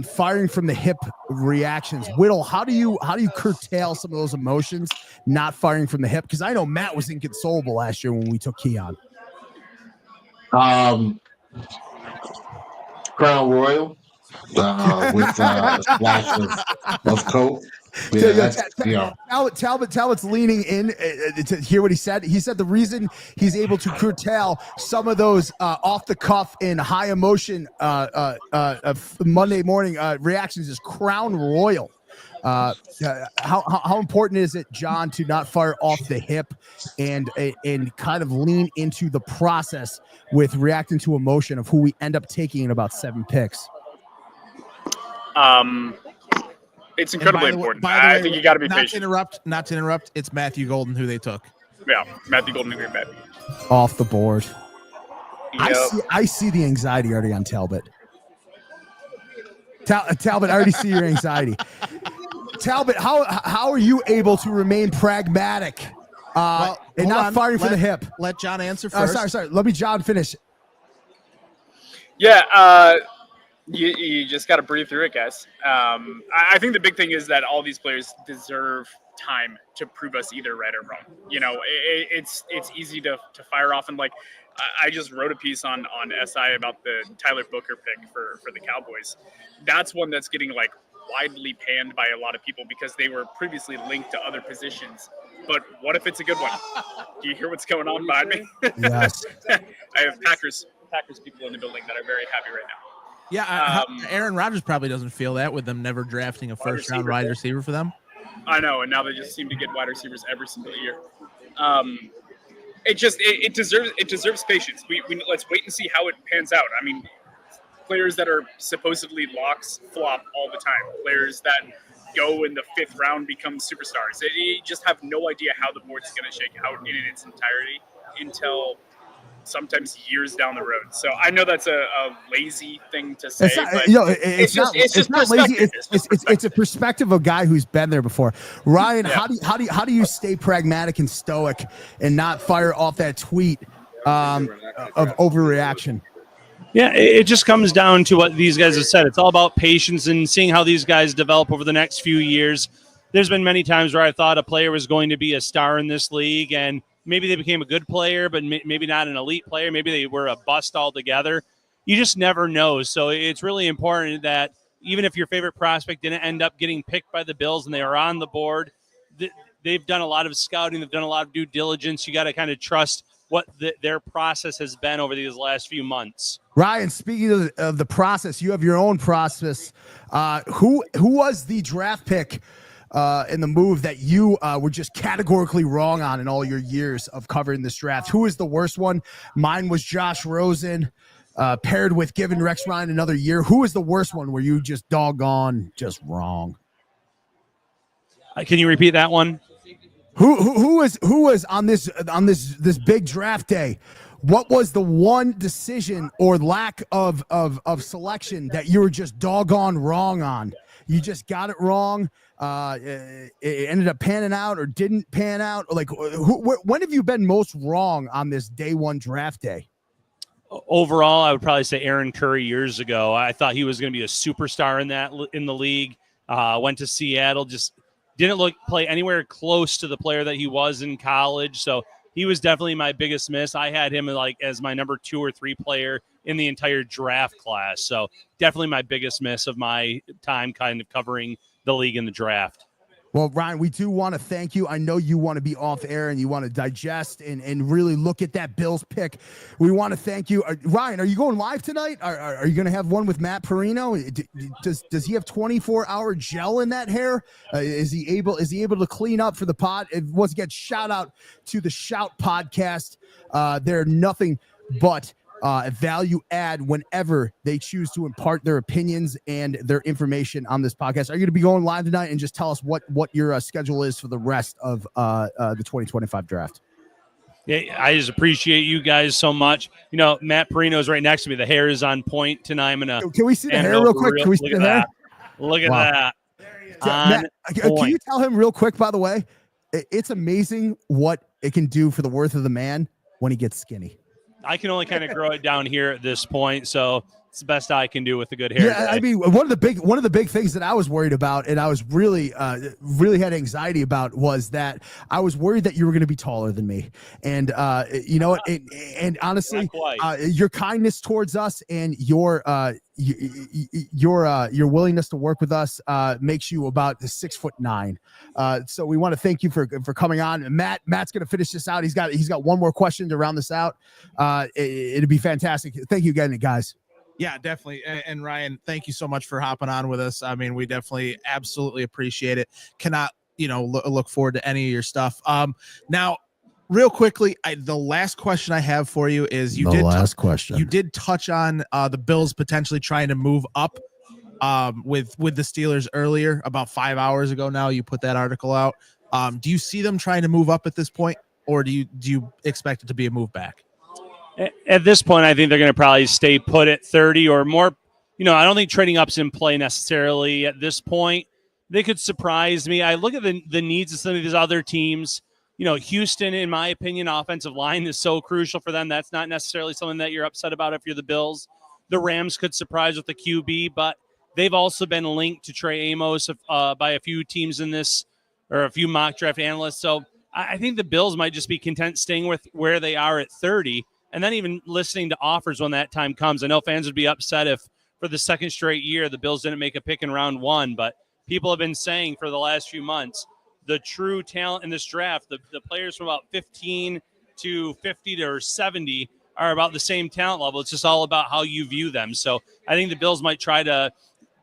firing from the hip reactions? Whittle, how do you curtail some of those emotions, not firing from the hip? Because I know Matt was inconsolable last year when we took Keon. Crown Royal. with a splash of Coke. Yeah, that's, you know. Talbot's leaning in to hear what he said. He said the reason he's able to curtail some of those off the cuff and high emotion Monday morning reactions is Crown Royal. How important is it, John, to not fire off the hip and kind of lean into the process with reacting to emotion of who we end up taking in about 7 picks? It's incredibly important. I think you got to be patient. Not to interrupt. It's Matthew Golden who they took. Yeah, Matthew Golden, Green Bay. Off the board. Yep. I see the anxiety already on Talbot. Talbot, I already see your anxiety. Talbot, how are you able to remain pragmatic and not firing for the hip? Let John answer first. Sorry. Let me John finish. Yeah, you just got to breathe through it, guys. I think the big thing is that all these players deserve time to prove us either right or wrong. You know, it's easy to fire off, and like I just wrote a piece on SI about the Tyler Booker pick for the Cowboys. That's one that's getting like widely panned by a lot of people because they were previously linked to other positions. But what if it's a good one? Do you hear what's going on behind me? Yes. I have Packers people in the building that are very happy right now. Yeah, Aaron Rodgers probably doesn't feel that with them never drafting a first-round wide receiver for them. I know, and now they just seem to get wide receivers every single year. It deserves patience. We let's wait and see how it pans out. I mean, players that are supposedly locks flop all the time. Players that go in the 5th round become superstars. You just have no idea how the board's going to shake out in its entirety until sometimes years down the road. So I know that's a lazy thing to say, it's not lazy. It's a perspective of a guy who's been there before. Ryan, how do you stay pragmatic and stoic and not fire off that tweet of overreaction? Yeah, it just comes down to what these guys have said. It's all about patience and seeing how these guys develop over the next few years. There's been many times where I thought a player was going to be a star in this league, and maybe they became a good player, but maybe not an elite player. Maybe they were a bust altogether. You just never know. So it's really important that even if your favorite prospect didn't end up getting picked by the Bills and they are on the board, they've done a lot of scouting. They've done a lot of due diligence. You got to kind of trust what their process has been over these last few months. Ryan, speaking of the process, you have your own process. Who was the draft pick in the move that you were just categorically wrong on in all your years of covering this draft? Who is the worst one? Mine was Josh Rosen, paired with giving Rex Ryan another year. Who is the worst one where you just doggone just wrong? Can you repeat that one? Who was on this big draft day? What was the one decision or lack of selection that you were just doggone wrong on? You just got it wrong. It ended up panning out or didn't pan out. Like, when have you been most wrong on this day one draft day? Overall, I would probably say Aaron Curry years ago. I thought he was going to be a superstar in the league. Went to Seattle, just didn't play anywhere close to the player that he was in college. So he was definitely my biggest miss. I had him as my number 2 or 3 player in the entire draft class. So definitely my biggest miss of my time kind of covering the league in the draft. Well, Ryan, we do want to thank you. I know you want to be off air and you want to digest and really look at that Bills pick. We want to thank you. Ryan, are you going live tonight? Are you going to have one with Matt Perino? Does he have 24-hour gel in that hair? Is he able to clean up for the pod? Once again, shout out to the Shout podcast. They're nothing but value add whenever they choose to impart their opinions and their information on this podcast. Are you going to be going live tonight? And just tell us what your schedule is for the rest of the 2025 draft. Yeah, I just appreciate you guys so much. You know, Matt Perino is right next to me. The hair is on point tonight. Can we see the hair real quick? Can we see the hair? Look at that. Matt, can you tell him real quick, by the way, it's amazing what it can do for the worth of the man when he gets skinny. I can only kind of grow it down here at this point. So It's the best I can do with a good hair. Yeah, day. I mean, one of the big things that I was worried about, and I was really had anxiety about, was that I was worried that you were going to be taller than me, and you know, and honestly, your kindness towards us and your willingness to work with us makes you about 6'9". So we want to thank you for coming on. Matt's going to finish this out. He's got one more question to round this out. It'd be fantastic. Thank you again, guys. Yeah, definitely. And Ryan, thank you so much for hopping on with us. I mean, we definitely absolutely appreciate it. Cannot, look forward to any of your stuff. Now, real quickly, the last question I have for you is you did touch on the Bills potentially trying to move up with the Steelers earlier, about 5 hours ago now. You put that article out. Do you see them trying to move up at this point, or do you expect it to be a move back? At this point, I think they're going to probably stay put at 30 or more. I don't think trading up's in play necessarily at this point. They could surprise me. I look at the needs of some of these other teams. Houston, in my opinion, offensive line is so crucial for them. That's not necessarily something that you're upset about if you're the Bills. The Rams could surprise with the QB, but they've also been linked to Trey Amos by a few teams in this, or a few mock draft analysts. So I think the Bills might just be content staying with where they are at 30. And then even listening to offers when that time comes. I know fans would be upset if for the second straight year the Bills didn't make a pick in round 1, but people have been saying for the last few months the true talent in this draft, the players from about 15 to 50 to 70 are about the same talent level. It's just all about how you view them. So I think the Bills might try to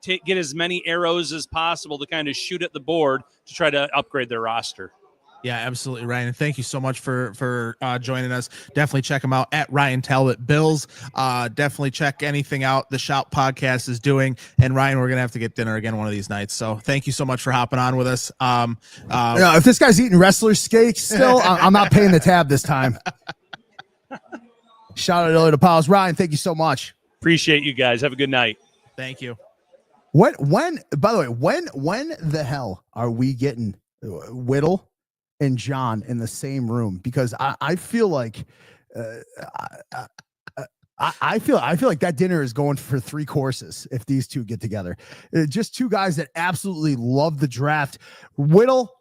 get as many arrows as possible to kind of shoot at the board to try to upgrade their roster. Yeah, absolutely, Ryan. And thank you so much for joining us. Definitely check him out at Ryan Talbot Bills. Definitely check anything out the Shout Podcast is doing. And Ryan, we're gonna have to get dinner again one of these nights. So thank you so much for hopping on with us. If this guy's eating wrestler's steak still, I'm not paying the tab this time. Shout out to the pals. Ryan, thank you so much. Appreciate you guys. Have a good night. Thank you. By the way, when the hell are we getting Whittle and John in the same room? Because I feel like I feel like that dinner is going for 3 courses if these two get together. Just two guys that absolutely love the draft. Whittle,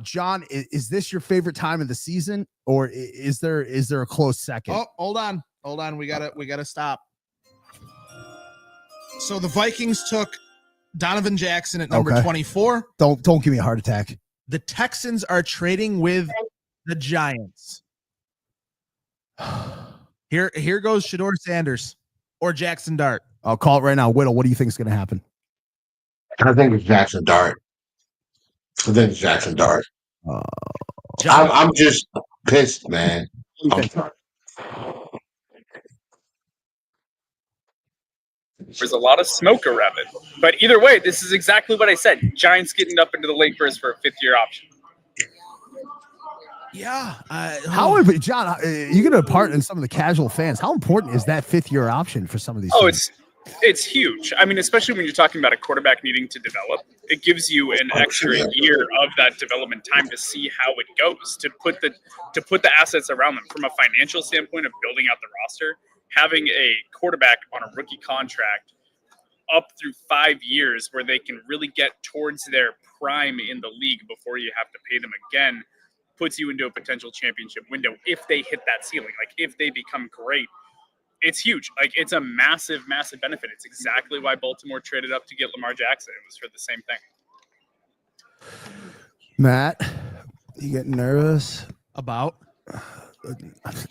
John, is this your favorite time of the season, or is there a close second? Oh, hold on. We gotta stop. So the Vikings took Donovan Jackson at number 24. Don't give me a heart attack. The Texans are trading with the Giants. Here goes Shedeur Sanders or Jackson Dart. I'll call it right now. Whittle, what do you think is going to happen? I think it's Jackson Dart. I'm just pissed, man. There's a lot of smoke around it. But either way, this is exactly what I said. Giants getting up into the late first for a 5th-year option. Yeah. John, you get a part in some of the casual fans. How important is that 5th-year option for some of these teams? It's huge. I mean, especially when you're talking about a quarterback needing to develop. It gives you an extra year of that development time to see how it goes, to put the assets around them from a financial standpoint of building out the roster. Having a quarterback on a rookie contract up through 5 years where they can really get towards their prime in the league before you have to pay them again puts you into a potential championship window if they hit that ceiling. Like, if they become great, it's huge. Like, it's a massive, massive benefit. It's exactly why Baltimore traded up to get Lamar Jackson. It was for the same thing. Matt, you getting nervous about?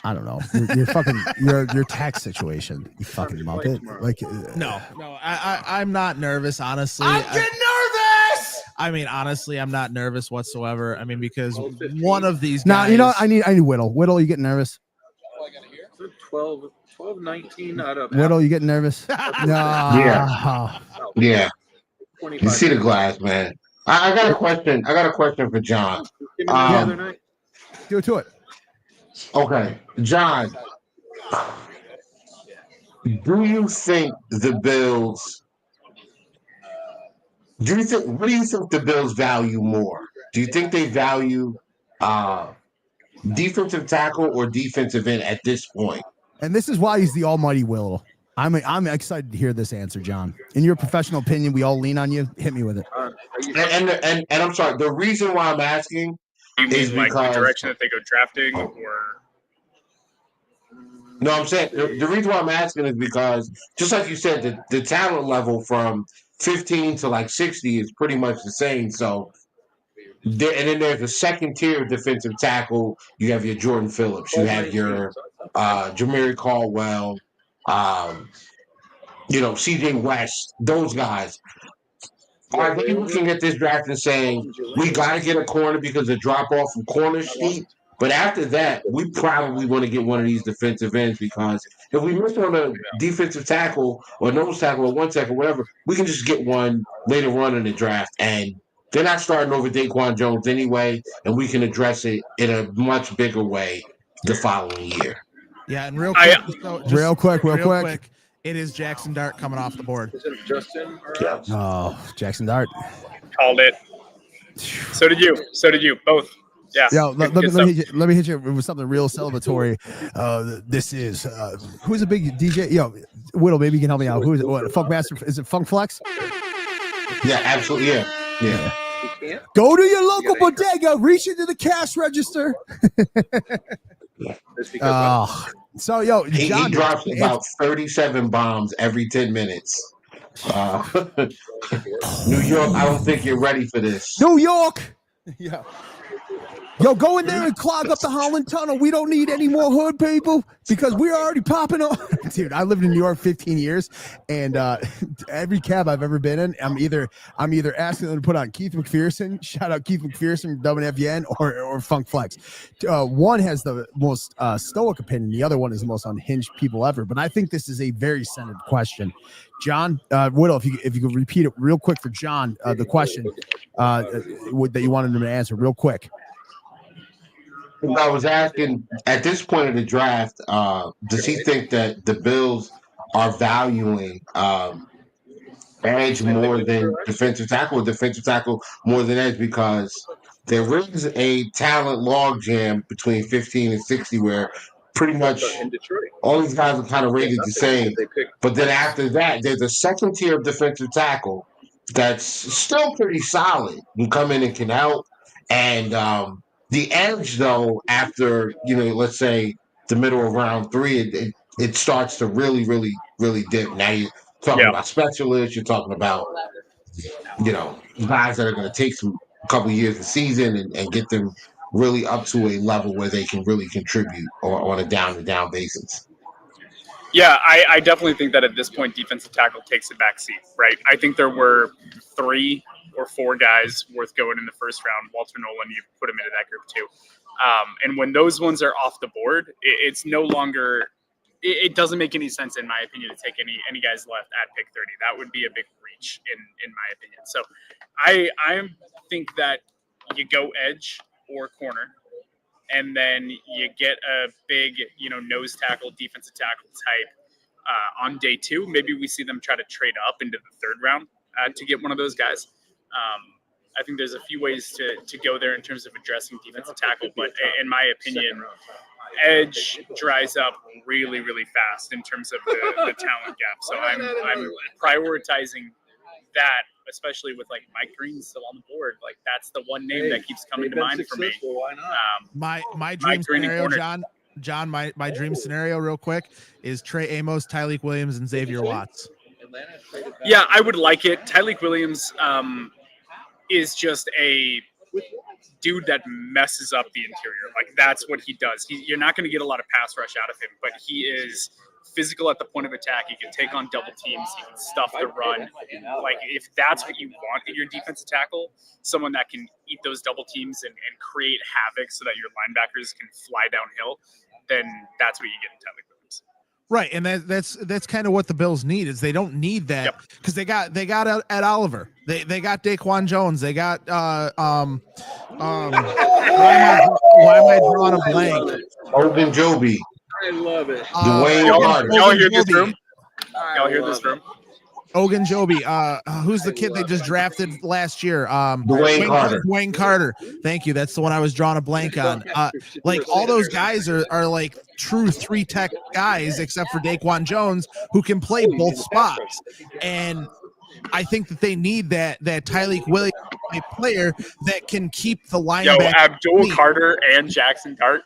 I don't know. Your fucking your tax situation. You fucking muppet. Like no. I'm not nervous. Honestly, I'm getting nervous. I mean, honestly, I'm not nervous whatsoever. I mean, because one of these guys. Now, you know, I need Whittle. Whittle, you getting nervous? 12, 19 out of. Whittle, you getting nervous? No. Yeah. You see the glass, man. I got a question. I got a question for John. Do it to it. Okay, John. Do you think the Bills? What do you think the Bills value more? Do you think they value defensive tackle or defensive end at this point? And this is why he's the almighty Whittle. I'm excited to hear this answer, John. In your professional opinion, we all lean on you. Hit me with it. And I'm sorry. The reason why I'm asking is like the because direction that they go drafting, or no, I'm saying the reason why I'm asking is because just like you said, the talent level from 15 to like 60 is pretty much the same. So there, and then there's a second tier of defensive tackle. You have your Jordan Phillips, you have your Jameer Caldwell, CJ West, those guys. Are they looking at this draft and saying we got to get a corner because of drop off from corner sheet? But after that, we probably want to get one of these defensive ends because if we miss on a defensive tackle or nose tackle or one tackle, whatever, we can just get one later on in the draft. And they're not starting over Daquan Jones anyway, and we can address it in a much bigger way the following year. Yeah, and real quick, real quick. It is Jackson Dart coming off the board. Is it Justin? Oh, Jackson Dart. Called it. So did you. Both. Yeah. Yo, let me hit you with something real celebratory. This is who's a big DJ? Yo, Whittle, maybe you can help me out. Who is it? What, Funk Master? Is it Funk Flex? Yeah, absolutely. Yeah. Go to your local bodega, reach into the cash register. So, yo, John, he drops about 37 bombs every 10 minutes. New York, I don't think you're ready for this. New York. Yeah. Yo, go in there and clog up the Holland Tunnel. We don't need any more hood people because we're already popping off. Dude, I lived in New York 15 years, and every cab I've ever been in, I'm either asking them to put on Keith McPherson, shout out Keith McPherson, WFN, or Funk Flex. One has the most stoic opinion. The other one is the most unhinged people ever. But I think this is a very centered question. John, Whittle, if you could repeat it real quick for John, the question that you wanted him to answer real quick. I was asking at this point of the draft, does he think that the Bills are valuing edge more than defensive tackle, or defensive tackle more than edge? Because there is a talent logjam between 15 and 60 where pretty much all these guys are kind of rated the same. But then after that, there's a second tier of defensive tackle that's still pretty solid and come in and can help. And the edge, though, after, let's say the middle of round 3, it starts to really, really, really dip. Now you're talking about specialists, you're talking about, guys that are going to take a couple of years of season and get them really up to a level where they can really contribute on a down-to-down basis. Yeah, I definitely think that at this point, defensive tackle takes a back seat, right? I think there were 3 or 4 guys worth going in the first round. Walter Nolan, you put him into that group too. And when those ones are off the board, it's no longer – it doesn't make any sense, in my opinion, to take any guys left at pick 30. That would be a big reach, in my opinion. So I think that you go edge or corner, and then you get a big, nose tackle, defensive tackle type on day 2. Maybe we see them try to trade up into the 3rd round to get one of those guys. I think there's a few ways to go there in terms of addressing defensive tackle, but in my opinion, edge dries up really, really fast in terms of the talent gap. So I'm prioritizing that, especially with like Mike Green still on the board. Like that's the one name that keeps coming to mind for me. My dream scenario, John, my dream scenario real quick is Trey Amos, Tyleek Williams, and Xavier Watts. Yeah, I would like it. Tyleek Williams is just a dude that messes up the interior. Like that's what he does. You're not going to get a lot of pass rush out of him, but he is physical at the point of attack. He can take on double teams. He can stuff the run. Like if that's what you want in your defensive tackle, someone that can eat those double teams and create havoc so that your linebackers can fly downhill, then that's what you get in Tyleek Williams. Right, and that's kind of what the Bills need. Is they don't need that because they got Ed Oliver, they got Daquan Jones, they got why am I drawing a blank? Open Joby. I love it. Dwayne Carter. Y'all hear this room? Y'all hear this room? Ogunjobi. Who's the kid they just drafted last year? Dwayne Carter. Dwayne Carter. Thank you. That's the one I was drawing a blank on. Like all those guys are like true 3-tech guys, except for Daquan Jones, who can play both spots. And I think that they need that Tyreek Williams type player that can keep the linebacker. Abdul Carter and Jackson Dart.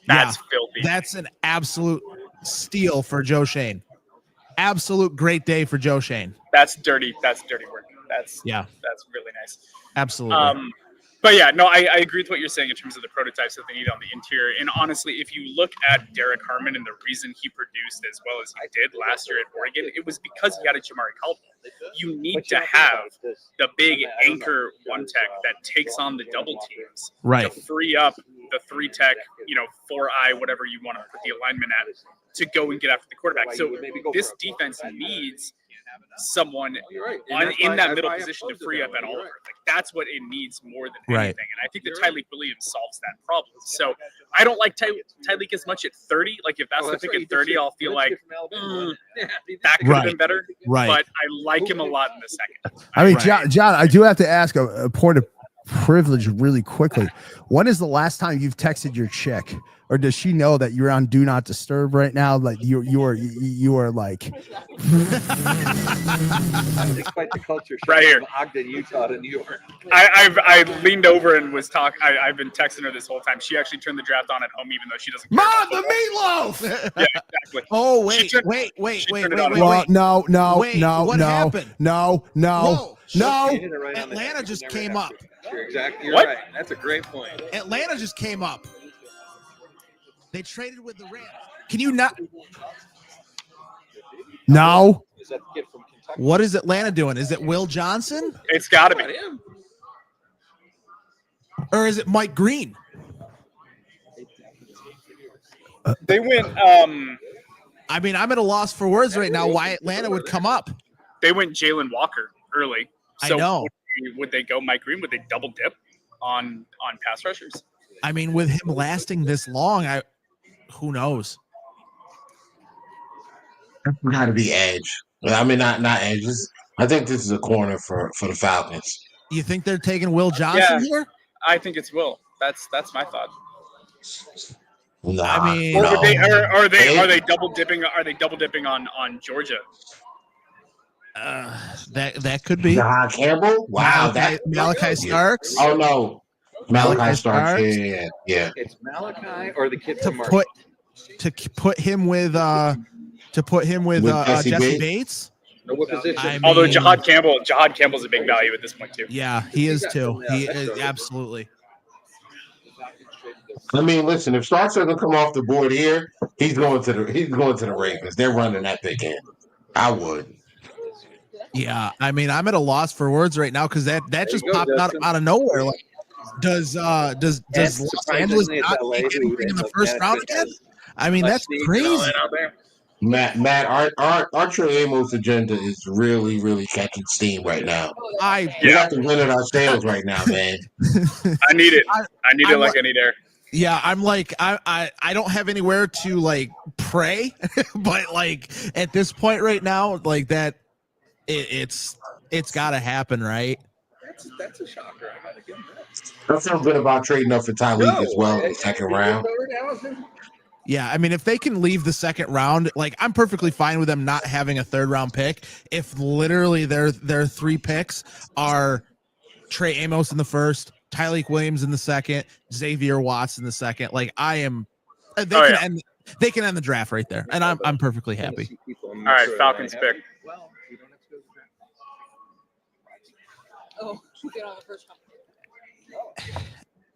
That's filthy. That's an absolute steal for Joe Shane. Absolute great day for Joe Shane. That's dirty. That's dirty work. That's really nice. Absolutely. But yeah, no, I agree with what you're saying in terms of the prototypes that they need on the interior. And honestly, if you look at Derek Harmon and the reason he produced as well as he did last year at Oregon, it was because he had a Jamari Caldwell. You need to have the big anchor one tech that takes on the double teams right to free up the 3-tech, 4-eye, whatever you want to put the alignment at, to go and get after the quarterback. So this defense needs someone in that middle position to free up at all. Like that's what it needs more than anything. And I think that Tyreek Williams solves that problem. So I don't like Tyreek as much at 30. Like if that's the pick at 30, I'll feel like that could have been better. Right. But I like him a lot in the second. I mean, John, I do have to ask a point of privilege really quickly. When is the last time you've texted your chick? Or does she know that you're on Do Not Disturb right now? Like you are like despite the culture shock right here from Ogden, Utah to New York. I leaned over and was talking. I've been texting her this whole time. She actually turned the draft on at home, even though she doesn't. Mom, the meatloaf. Yeah, exactly. Oh wait. Well, no. Wait, what happened? No. Atlanta just came up. You're exactly right. That's a great point. Atlanta just came up. They traded with the Rams. Can you not? No. Is that the kid from Kentucky? What is Atlanta doing? Is it Will Johnson? It's got to be him. Or is it Mike Green? They went. I mean, I'm at a loss for words right now. Why Atlanta would come up? They went Jalen Walker early. So I know. Would they go Mike Green? Would they double dip on pass rushers? I mean, with him lasting this long, who knows? Got to be edge. I mean, not edges. I think this is a corner for the Falcons. You think they're taking Will Johnson here? I think it's Will. That's my thought. Nah, I mean, Or are they double dipping? Are they double dipping on Georgia? That could be. Campbell. Wow, Malachi Starks. Oh no, Malachi Starks. Yeah. It's Malachi or the kid To from Marshall. put him with Jesse Bates. Or what position? Although Jahad Campbell's a big value at this point too. Yeah, he is too. He is absolutely. I mean, listen. If Starks doesn't come off the board here, he's going to the Ravens. They're running that big in. I would. Yeah, I mean, I'm at a loss for words right now because that just popped out of nowhere. Like, does Los Angeles not take anything in the first round again? I mean, that's crazy. Matt, our Trey Amos agenda is really, really catching steam right now. We have to win it ourselves right now, man. I need it. I need it like I need air. Yeah, I'm like I don't have anywhere to like pray, but like at this point right now, like that. It's got to happen, right? That's a shocker. I gotta give him that. I feel good about trading up for Tyreek as well in the second round. Yeah, I mean, if they can leave the second round, like I'm perfectly fine with them not having a third round pick. If literally their 3 picks are Trey Amos in the first, Tyreek Williams in the second, Xavier Watts in the second, like I am, they can end the draft right there, and I'm perfectly happy. All right, Falcons pick.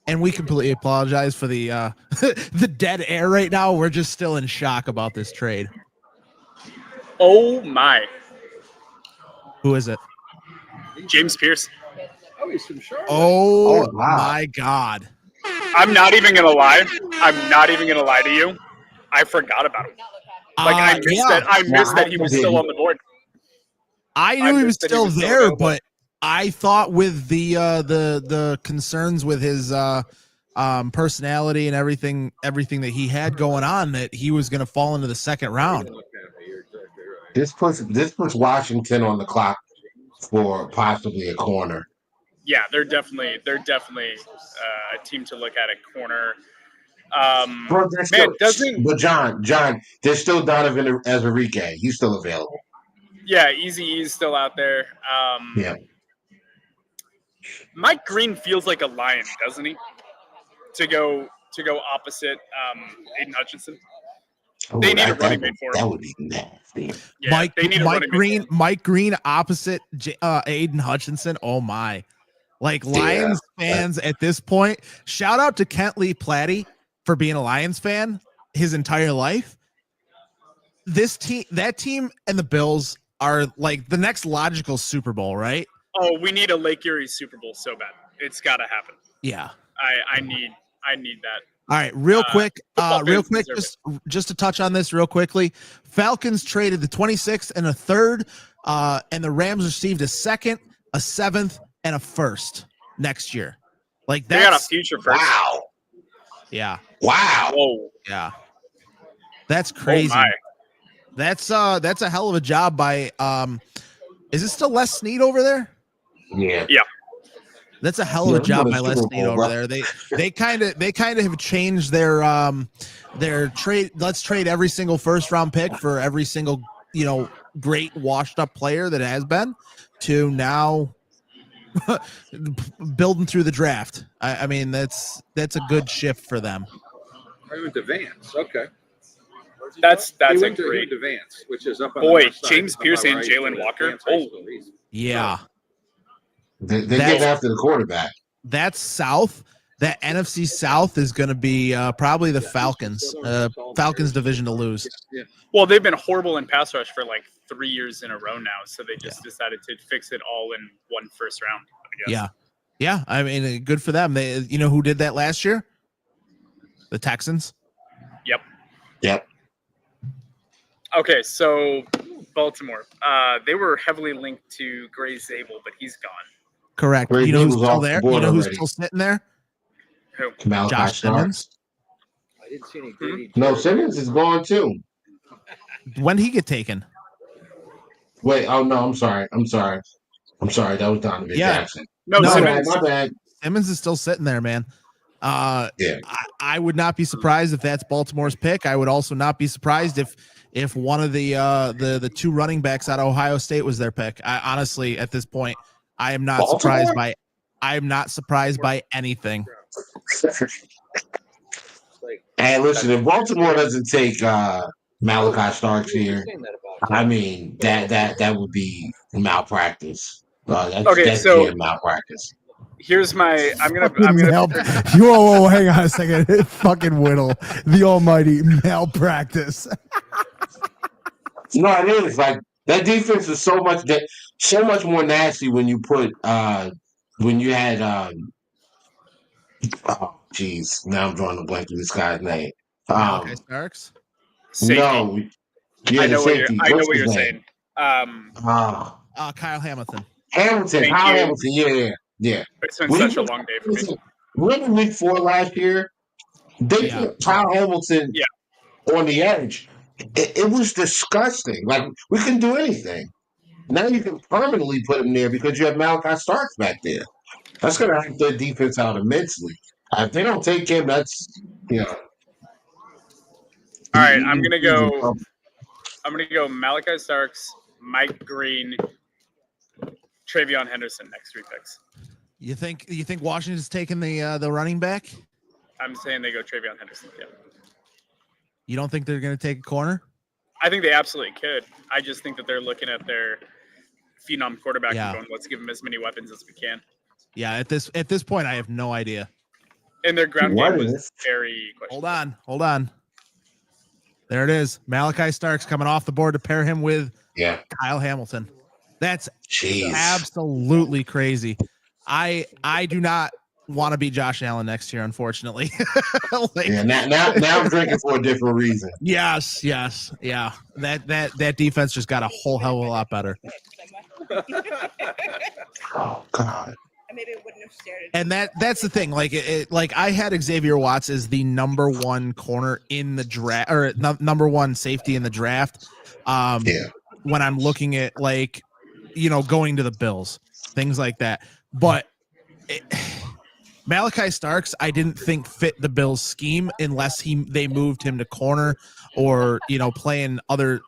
And we completely apologize for the the dead air right now. We're just still in shock about this trade. Oh my! Who is it? James Pierce. Oh, he's from Charlotte. Oh my God! I'm not even gonna lie. I'm not even gonna lie to you. I forgot about him. Like I missed that. I missed that he was still on the board. I knew he was still there, but I thought with the concerns with his personality and everything that he had going on that he was going to fall into the second round. This puts Washington on the clock for possibly a corner. Yeah, they're definitely a team to look at corner. But John, there's still Donovan Azarique. He's still available. Yeah, Easy E's still out there. Yeah. Mike Green feels like a Lion, doesn't he? To go opposite Aiden Hutchinson. They need a running mate for him. That would be nasty. Yeah, Mike Green opposite Aiden Hutchinson. Oh my. Like Lions fans at this point, shout out to Kent Lee Platty for being a Lions fan his entire life. That team and the Bills are like the next logical Super Bowl, right? Oh, we need a Lake Erie Super Bowl so bad. It's got to happen. Yeah. I need that. All right, real quick, just to touch on this real quickly. Falcons traded the 26th and a 3rd, and the Rams received a 2nd, a 7th, and a 1st next year. Like they got a future first. Wow. Yeah. Wow. Whoa. Yeah. That's crazy. Oh that's a hell of a job by is it still Les Snead over there? Yeah. Yeah. That's a hell of a job by Les Snead over there. They kind of have changed their trade. Let's trade every single first round pick for every single, great washed up player that has been, to now building through the draft. I mean, that's a good shift for them. I went to Vance. Okay. That's he a went great to Vance, which is up on boy. the north side, James about Pierce and right Jalen where Walker. Vance High School is. Yeah. They're getting after the quarterback. That South, that NFC South is going to be probably the Falcons. Falcons division to lose. Yeah. Well, they've been horrible in pass rush for like 3 years in a row now, so they just decided to fix it all in one first round, I guess. Yeah. I mean, good for them. They, who did that last year? The Texans. Yep. Okay, so Baltimore. They were heavily linked to Gray Zabel, but he's gone. Correct. Gray You know who's Zabel's still off the there? board You know who's already. still sitting there? Who? Malachi Josh Starks. Simmons. I didn't see any Grady. No, Simmons is gone too. When did he get taken? Wait, oh no, I'm sorry. That was Donovan Jackson. No, Simmons. My bad. Simmons is still sitting there, man. Yeah. I would not be surprised if that's Baltimore's pick. I would also not be surprised if one of the 2 running backs out of Ohio State was their pick. I honestly, at this point, I am not surprised by anything. Hey, listen, if Baltimore doesn't take Malachi Starks here, I mean that would be malpractice. That's so malpractice. here's my. I'm gonna. Whoa, hang on a second. Fucking Whittle, the almighty malpractice. No, it is like that defense is so much more nasty when you put when you had oh jeez, now I'm drawing a blank through this guy's name. Malachi Starks. Safety. No, yeah, I know the safety. what What's you're his saying. name? Kyle Hamilton. Hamilton. Thank Kyle you. Hamilton. Yeah. It's been such a long day for me. Remember week 4 last year? They put Kyle Hamilton on the edge. It was disgusting. Like, we couldn't do anything. Now you can permanently put him there because you have Malachi Starks back there. That's going to help their defense out immensely. If they don't take him, that's, All right, I'm gonna go Malachi Starks, Mike Green, Travion Henderson next 3 picks. You think Washington's taking the running back? I'm saying they go Travion Henderson. Yeah. You don't think they're going to take a corner? I think they absolutely could. I just think that they're looking at their phenom quarterback and going, let's give him as many weapons as we can. Yeah, at this point, I have no idea. And their ground game was very questionable. Hold on. There it is. Malachi Starks coming off the board to pair him with Kyle Hamilton. That's absolutely crazy. I do not want to be Josh Allen next year, unfortunately. Now I'm drinking for a different reason. Yes. Yeah. That defense just got a whole hell of a lot better. Oh God. Maybe it wouldn't have started. And that's the thing. Like I had Xavier Watts as the number 1 corner in the draft, or number 1 safety in the draft. when I'm looking at like, going to the Bills, things like that. But Malachi Starks, I didn't think fit the Bills scheme unless they moved him to corner or playing other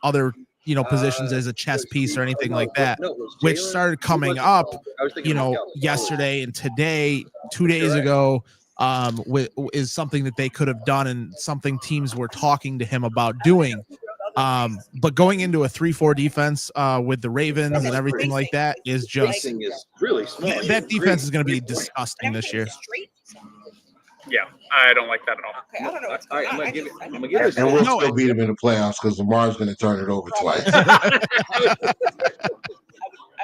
positions as a chess piece or anything like that, which started coming up yesterday and today, 2 days ago, is something that they could have done and something teams were talking to him about doing. But going into a 3-4 defense with the Ravens and everything like that is just really small. that defense is going to be disgusting this year. Yeah, I don't like that at all. Okay, I don't know what's going on. I'm gonna give it. And we'll still beat him in the playoffs because Lamar's going to turn it over twice. I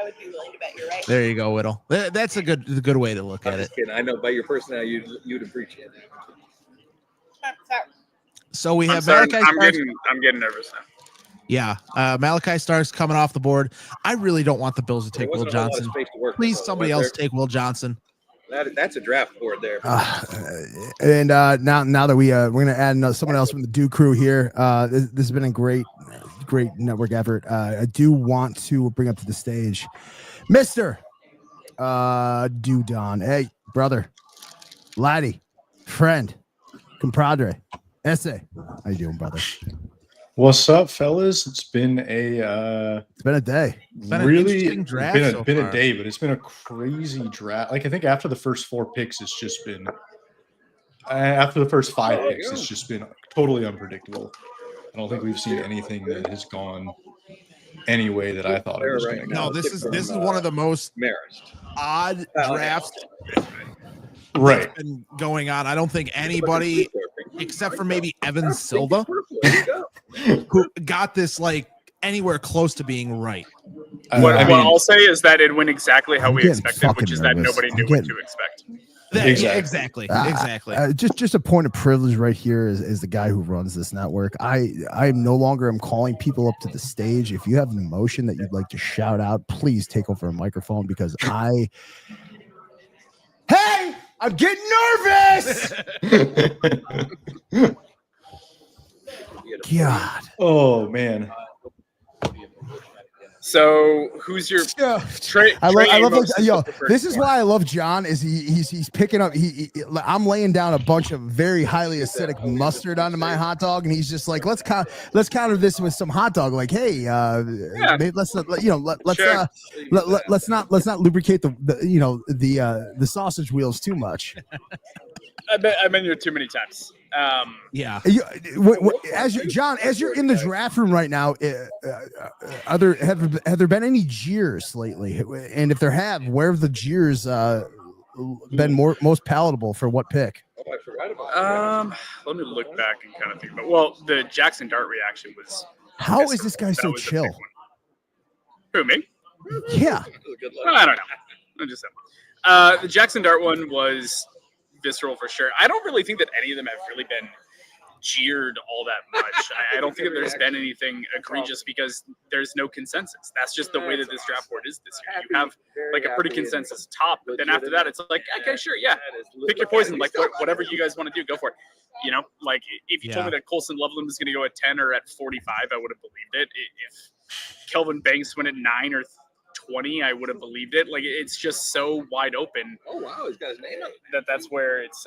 would be willing to bet you're right. There you go, Whittle. That's a good way to look at it. Kidding. I know by your personality, you'd appreciate it. So we have I'm Malachi Starks. I'm getting nervous now. Yeah, Malachi Starks coming off the board. I really don't want the Bills to take Will Johnson. Please, somebody else take Will Johnson. That's a draft board there. And now that we're gonna add someone else from the Do crew here. This has been a great network effort. I do want to bring up to the stage, Mr. Don. Hey, brother, laddie, friend, compadre, essay. How you doing, brother? What's up, fellas? It's been a day. Really been a day, but it's been a crazy draft. Like I think after the first 4 picks, it's just been after the first 5 picks, it's just been totally unpredictable. I don't think we've seen anything that has gone any way that I thought it was going to go. No, this is one of the most odd drafts right been going on. I don't think anybody except for maybe Evan Silva who got this like anywhere close to being right. What I'll say is that it went exactly how we expected, which is that nobody knew what to expect. Exactly. Just a point of privilege right here is the guy who runs this network. I no longer am calling people up to the stage. If you have an emotion that you'd like to shout out, please take over a microphone because Hey, I'm getting nervous. God. Oh man. So who's your I love this is why I love John is he's picking up I'm laying down a bunch of very highly acidic mustard onto my hot dog and he's just like let's counter this with some hot dog like hey maybe let's not let's not lubricate the sausage wheels too much. I've been here too many times. Yeah. As you're in the draft room right now, have there been any jeers lately? And if there have, where have the jeers been most palatable for what pick? Let me look back and kind of think about. Well, the Jackson Dart reaction was. How is this guy so chill? Who, me? Yeah. I don't know. I'm just saying. The Jackson Dart one was visceral for sure. I don't really think that any of them have really been jeered all that much. I don't think that there's been anything egregious because there's no consensus. That's just the way that this draft board is this year. You have like a pretty consensus top, but then after that, it's like, okay, sure, yeah, pick your poison. Like whatever you guys want to do, go for it. You know, like if you told me that Colson Loveland was going to go at 10 or at 45, I would have believed it. If Kelvin Banks went at 9 or 20, I would have believed it. Like it's just so wide open. Oh wow, he's got his name on it. That's where it's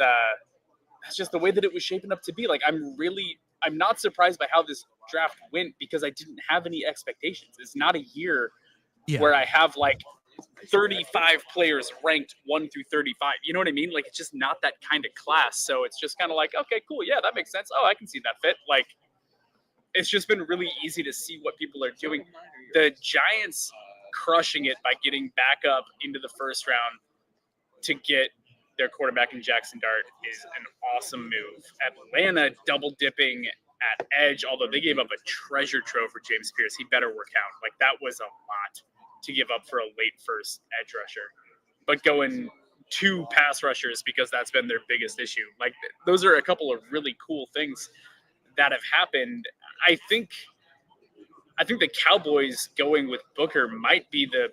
just the way that it was shaping up to be. Like I'm not surprised by how this draft went because I didn't have any expectations. It's not a year where I have like 35 players ranked 1 through 35. You know what I mean? Like it's just not that kind of class. So it's just kind of like, okay, cool, yeah, that makes sense. Oh, I can see that fit. Like it's just been really easy to see what people are doing. The Giants crushing it by getting back up into the first round to get their quarterback in Jackson Dart is an awesome move. Atlanta double dipping at edge, although they gave up a treasure trove for James Pierce. He better work out. Like that was a lot to give up for a late first edge rusher. But going 2 pass rushers because that's been their biggest issue. Like those are a couple of really cool things that have happened. I think the Cowboys going with Booker might be the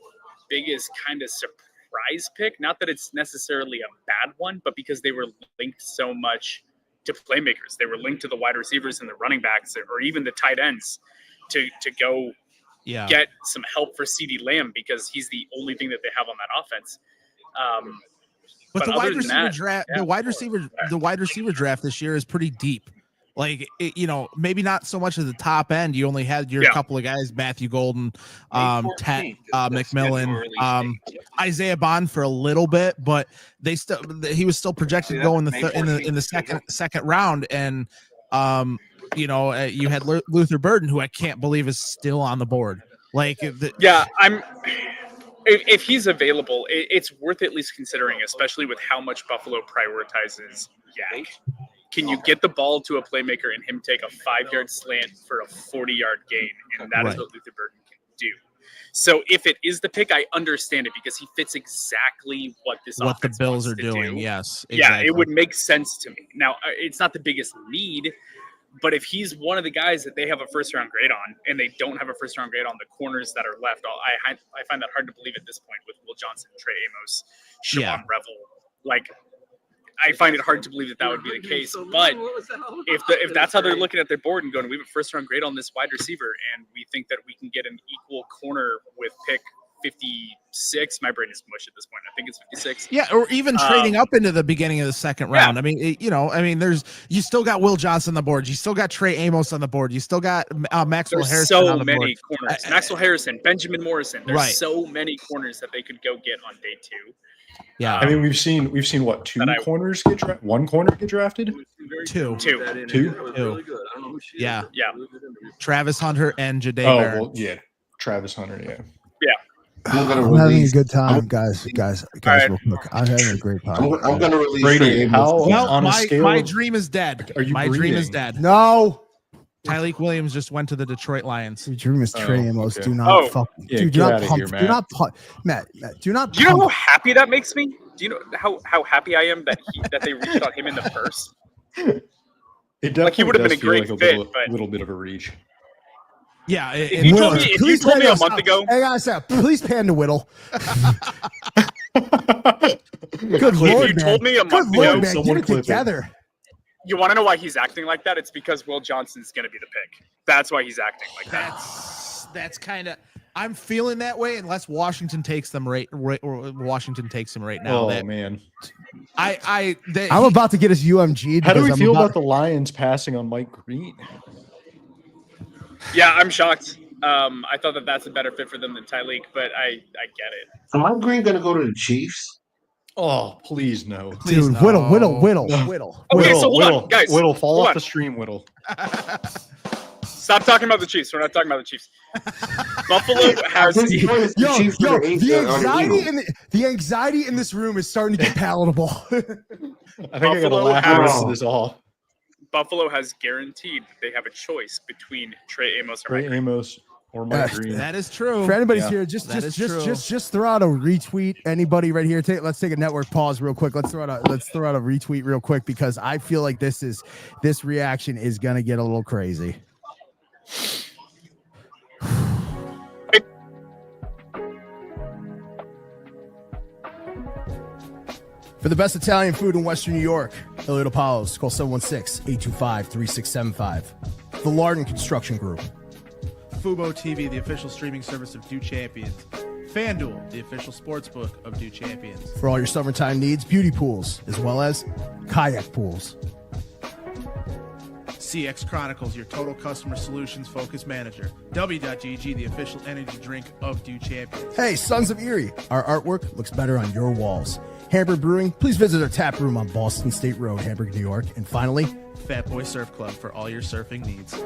biggest kind of surprise pick. Not that it's necessarily a bad one, but because they were linked so much to playmakers. They were linked to the wide receivers and the running backs or even the tight ends to go get some help for CeeDee Lamb because he's the only thing that they have on that offense. But the other wide than receiver that, draft, yeah. the wide receiver draft this year is pretty deep. Like, maybe not so much at the top end. You only had your couple of guys, Matthew Golden, McMillan, Isaiah Bond for a little bit, but he was still projected to go in the second round. And, you had Luther Burden, who I can't believe is still on the board. Like, if he's available, it's worth at least considering, especially with how much Buffalo prioritizes Yak. Can you get the ball to a playmaker and him take a 5-yard slant for a 40-yard gain? And that is what Luther Burden can do. So if it is the pick, I understand it because he fits exactly what the Bills are doing. Yes. Exactly. Yeah, it would make sense to me. Now, it's not the biggest need, but if he's one of the guys that they have a first-round grade on and they don't have a first-round grade on the corners that are left, I find that hard to believe at this point with Will Johnson, Trey Amos, Siobhan Revel. Like, I find it hard to believe that would be the case. But if that's how they're looking at their board and going, we have a first-round grade on this wide receiver, and we think that we can get an equal corner with pick 56. My brain is mush at this point. I think it's 56. Yeah, or even trading up into the beginning of the second round. Yeah. I mean, you still got Will Johnson on the board. You still got Trey Amos on the board. You still got Maxwell Harrison on the board. There's so many corners. Maxwell Harrison, Benjamin Morrison. There's so many corners that they could go get on day 2. Yeah, I mean, we've seen what, corners get drafted? One corner get drafted? Two. Yeah. Travis Hunter and Ja'Day Barron. Well, yeah. Travis Hunter, yeah. I'm having a good time, guys. Right. Real quick. I'm having a great time. I'm going to release Brady. My dream is dead. My dream is dead. No. Tyleek Williams just went to the Detroit Lions. Your dream is Trey Amos. Do not dude. Do not pump. Do not pump. Matt. Do not. Do you know how happy that makes me? Do you know how happy I am that they reached on him in the first? It definitely he would have been a great fit, but a little bit of a reach. Yeah, if you told me a month ago, hey guys, please pan to Whittle. Good Lord, you told me a month ago, man, get it together. You want to know why he's acting like that? It's because Will Johnson's going to be the pick. That's why he's acting like that. That's kind of. I'm feeling that way unless Washington takes them Washington takes him right now. Oh man, I'm about to get his UMG. How do we feel about the Lions passing on Mike Green? Yeah, I'm shocked. I thought that's a better fit for them than Tyleek, but I get it. Am I Green going to go to the Chiefs? Oh, please no. Dude, no. Whittle. Okay, so hold on, guys. Whittle, fall off the stream, Whittle. Stop talking about the Chiefs. We're not talking about the Chiefs. Buffalo has the anxiety in this room is starting to get palatable. I think I got to laugh the rest of this all. Buffalo has guaranteed that they have a choice between Trey Amos or Mike Green. That is true. For anybody's here, just throw out a retweet. Anybody right here, let's take a network pause real quick. Let's throw out a retweet real quick because I feel like this reaction is gonna get a little crazy. For the best Italian food in Western New York, Elliot Apollo's, call 716-825-3675. The Lardon Construction Group. Fubo TV, the official streaming service of Do Champions. FanDuel, the official sportsbook of Do Champions. For all your summertime needs, beauty pools, as well as kayak pools. CX Chronicles, your total customer solutions focused manager. W.GG, the official energy drink of Do Champions. Hey, Sons of Erie, our artwork looks better on your walls. Hamburg Brewing, please visit our tap room on Boston State Road, Hamburg, New York. And finally, Fat Boy Surf Club for all your surfing needs.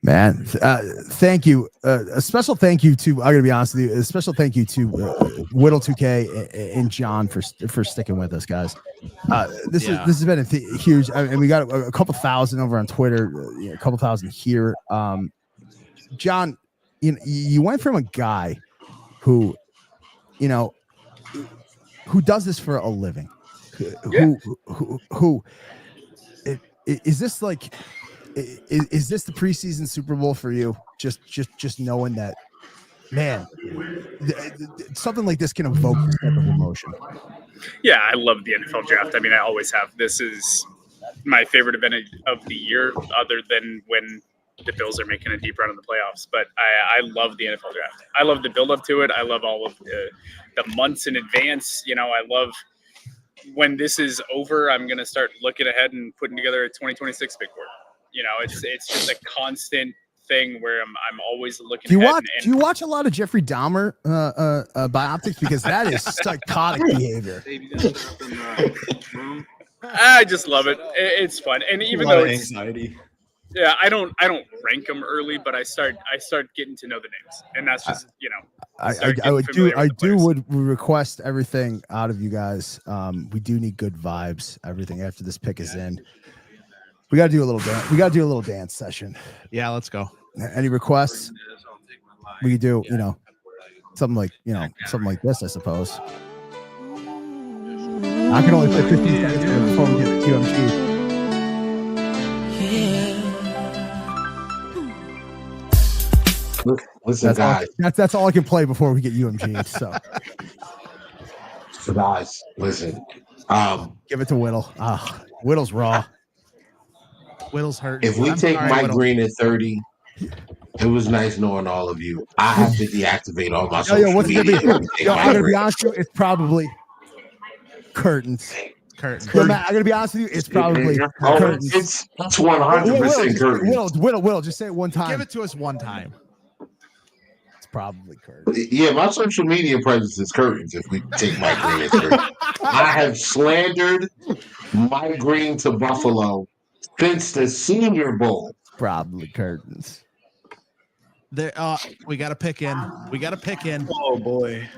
Man, thank you. A special thank you to, I'm going to be honest with you, a special thank you to Whittle 2K and John for sticking with us, guys. This has been a huge, and we got a couple thousand over on Twitter, a couple thousand here. John, you went from a guy who does this for a living, who is this like, is this the preseason Super Bowl for you? Just knowing that, man, something like this can evoke this type of emotion. Yeah, I love the NFL draft. I mean, I always have. This is my favorite event of the year, other than when the Bills are making a deep run in the playoffs. But I love the NFL draft. I love the build up to it. I love all of the months in advance. You know, I love when this is over, I'm going to start looking ahead and putting together a 2026 big board. You know, it's just a constant thing where I'm always looking Do you ahead. watch? Do you watch a lot of Jeffrey Dahmer biopics? Because that is psychotic behavior. I just love it. It's fun, and even though it's anxiety. Yeah, I don't rank them early, but I start getting to know the names, and that's just I would request everything out of you guys. We do need good vibes. Everything after this pick is in, we got to do a little dance. We got to do a little dance session. Yeah, let's go. Any requests? We could do, something like this, I suppose. I can only play 15 seconds before we get the QMG. Listen, guys. That's all I can play before we get UMG. So guys, listen. Give it to Whittle. Whittle's raw. Whittle's hurt. If we take Mike Green at 30, it was nice knowing all of you. I have to deactivate all my social what's media. it gonna be? I'm gonna be honest with you. It's probably curtains. Curtains. I'm gonna be honest with you. It's probably curtains. It's 100% curtains. Whittle, just say it one time. Give it to us one time. Probably curtains. Yeah, my social media presence is curtains. If we take Mike Green as 30, I have slandered Mike Green to Buffalo since the Senior Bowl. Probably curtains. There, we got to pick in. Oh boy.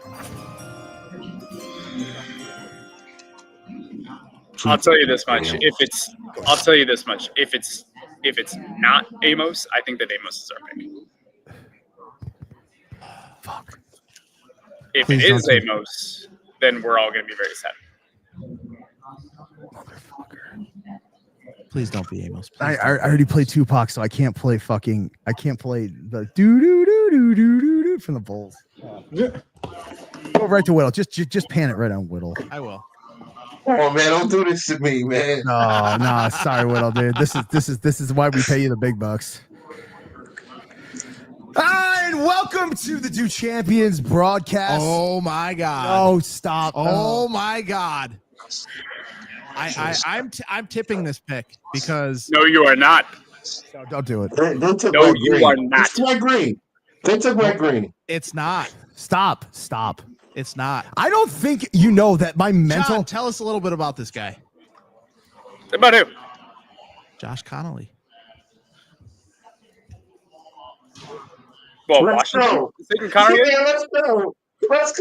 I'll tell you this much. If it's not Amos, I think that Amos is our pick. Fuck. If Please it is don't. Amos, then we're all going to be very sad. Please don't be Amos. I already played Tupac, so I can't play the do do do do do do do from the Bulls. Go right to Whittle. Just pan it right on Whittle. I will. Oh man, don't do this to me, man. No, sorry, Whittle, dude. This is why we pay you the big bucks. And welcome to the Do Champions broadcast. Oh my God! Oh, stop! Oh my God! I'm tipping this pick because no, you are not. No, don't do it. They took No, Mike you Green. are not. It's Mike Green. They took Mike Green. It's not. Stop! It's not. I don't think you know that my mental. John, tell us a little bit about this guy. About who? Josh Connolly. Well, Let's Washington. go. Sitting Connery? Yeah, let's go. Let's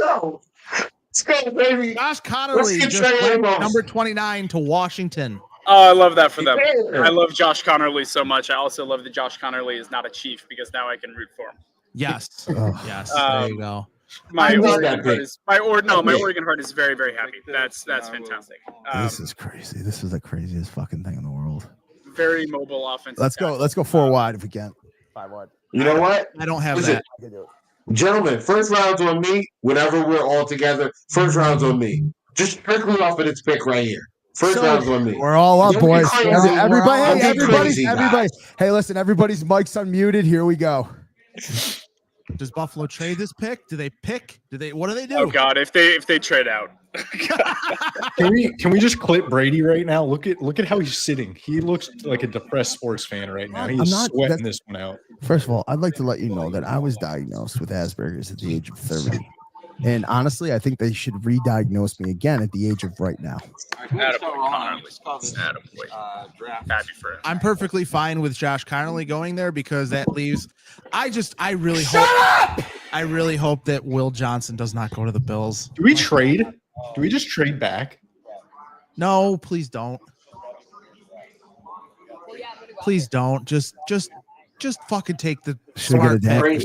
go, baby. Josh Connolly Let's just get Trey went Amos. number 29 to Washington. Oh, I love that for them. Yeah. I love Josh Connerly so much. I also love that Josh Connerly is not a Chief because now I can root for him. Yes. Yes. There you go. My I love Oregon that heart pick. is my Oregon heart is very, very happy. That's fantastic. This is crazy. This is the craziest fucking thing in the world. Very mobile offense. Let's go 4 wide if we can. 5 wide. You know what? I don't have Listen, that. gentlemen, first round's on me. Whenever we're all together, first round's on me. Just strictly off of this pick right here. First round's on me. We're all up, Don't be boys. crazy. Everybody, Don't be crazy, everybody. Hey, listen, everybody's mic's unmuted. Here we go. Does Buffalo trade this pick? Do they pick? What do they do? Oh God, if they trade out. Can we just clip Brady right now? Look at how he's sitting. He looks like a depressed sports fan right now. He's sweating this one out. First of all, I'd like to let you know that I was diagnosed with Asperger's at the age of 30. And honestly, I think they should re-diagnose me again at the age of right now. Happy for him. I'm perfectly fine with Josh Connolly going there because that leaves. I really hope that Will Johnson does not go to the Bills. Do we trade? Do we just trade back? No, please don't. Please don't. Just fucking take the Should we get a dance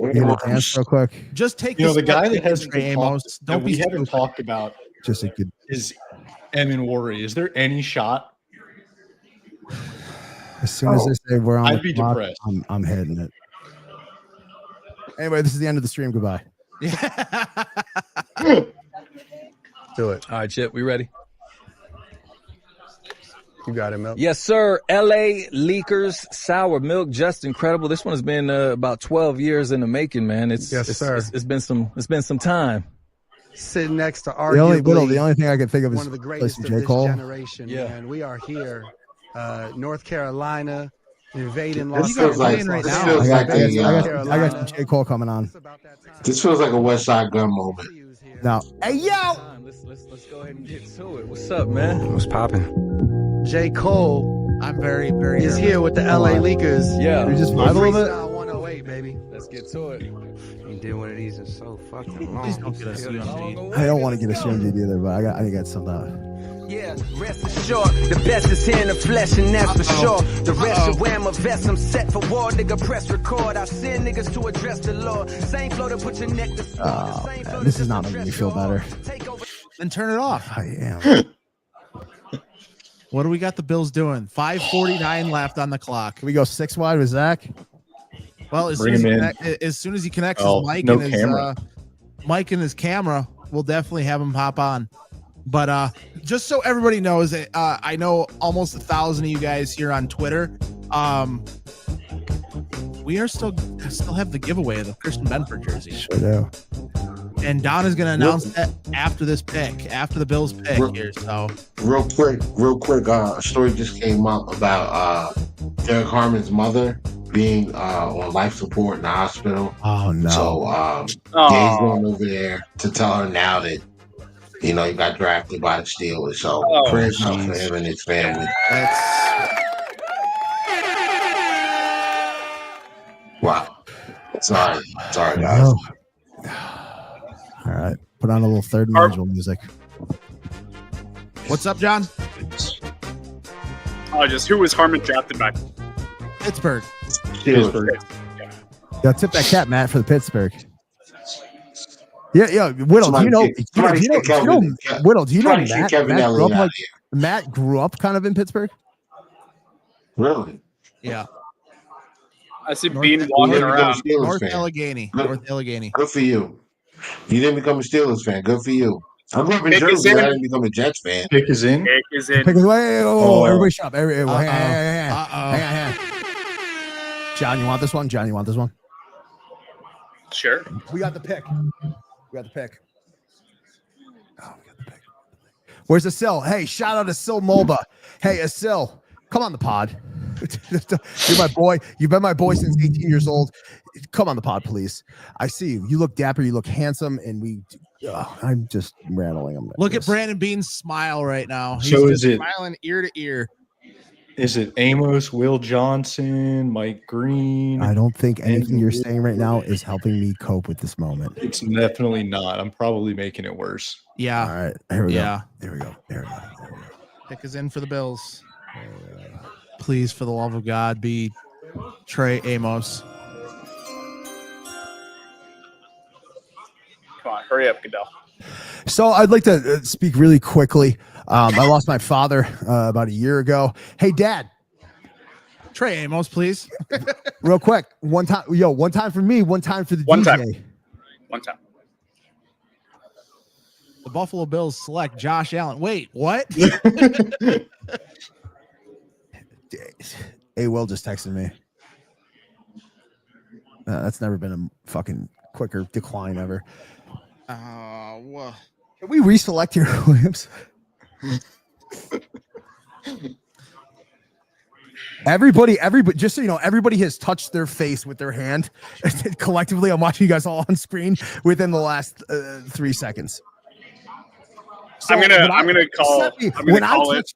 real quick? Just take the guy that has Trey Amos. Don't be haven't talked about just a good is Emin Worry. Is there any shot? As soon as they say we're on, I'd the be clock, depressed. I'm hitting it. Anyway, this is the end of the stream. Goodbye. Do it. All right, Chip, we ready? You got it, Milk. Yes, sir. LA Leakers Sour Milk, just incredible. This one has been about 12 years in the making, man. It's been some time. Sitting next to The only arguably thing I can think of is one of the greatest of J. this Cole. generation. Yeah. Man, we are here, North Carolina, invading This Los feels like Angeles. this feels like I got some J. Cole coming on. this feels like a West Side Gun moment. No. Hey, yo! Let's go ahead and get to it. What's up, man? What's popping? J. Cole I'm very, very is here with the LA Leakers. Yeah. You just vibe a little bit? Freestyle 108, baby. Let's get to it. You did one of these in so fucking long. Please don't get us CMG. I don't want to get a CMG either, but I got some out. Yeah, rest assured, the best is here in the flesh, and that's for sure. The rest of where my vest, I'm set for war, nigga, press record. I send niggas to address the Lord. Same flow to put your neck to Oh, man, this is not making me feel better. Then turn it off. I am. What do we got the Bills doing? 5:49 left on the clock. Can we go 6 wide with Zach? Well, as Bring soon him as he connects Oh, his mic no and his camera. mic and his camera, we'll definitely have him hop on. But just so everybody knows, I know almost 1,000 of you guys here on Twitter. We are still have the giveaway of the Christian Benford jersey. Sure do. And Don is going to announce that after this pick, after the Bills pick here. So Real quick, a story just came up about Derek Harmon's mother being on life support in the hospital. Oh no! So Jay's going over there to tell her now that he got drafted by the Steelers. So prayers up for him and his family. Wow. Sorry, guys. All right, put on a little third dimensional music. what's up, John? Just who was Harmon drafted by? Pittsburgh. Yo, tip that cap, Matt, for the Pittsburgh. Yeah, Whittle. Do you know Whittle? Do you know Matt grew up kind of in Pittsburgh? Really? Yeah. I see Bean walking around. North Allegheny. Good for you. You didn't become a Steelers fan. Good for you. I grew up in Jersey. I didn't become a Jets fan. Pick is in. Pick is in. Everybody shut up. Hang on. John, you want this one? Sure. We got the pick. Where's Asil? Hey, shout out to Asil Mulba. Hey, Asil, come on the pod. You're my boy. You've been my boy since 18 years old. Come on the pod, please. I see you. You look dapper. You look handsome. And I'm just rattling them. Look at Brandon Bean's smile right now. He's So just is it- smiling ear to ear. Is it Amos, Will Johnson, Mike Green? I don't think anything you're saying right now is helping me cope with this moment. It's definitely not. I'm probably making it worse. Yeah. All right. Here we Yeah. go. Here we go. Pick is in for the Bills. Please, for the love of God, be Trey Amos. Come on, hurry up, Goodell. So I'd like to speak really quickly. I lost my father about a year ago. Hey, Dad. Trey Amos, please. Real quick. One time for me, one time for the One DJ. One time. The Buffalo Bills select Josh Allen. Wait, what? Hey, Will just texted me. That's never been a fucking quicker decline ever. Well. Can we reselect here, Williams? Everybody, just so you know, everybody has touched their face with their hand. Collectively, I'm watching you guys all on screen within the last 3 seconds. So I'm gonna call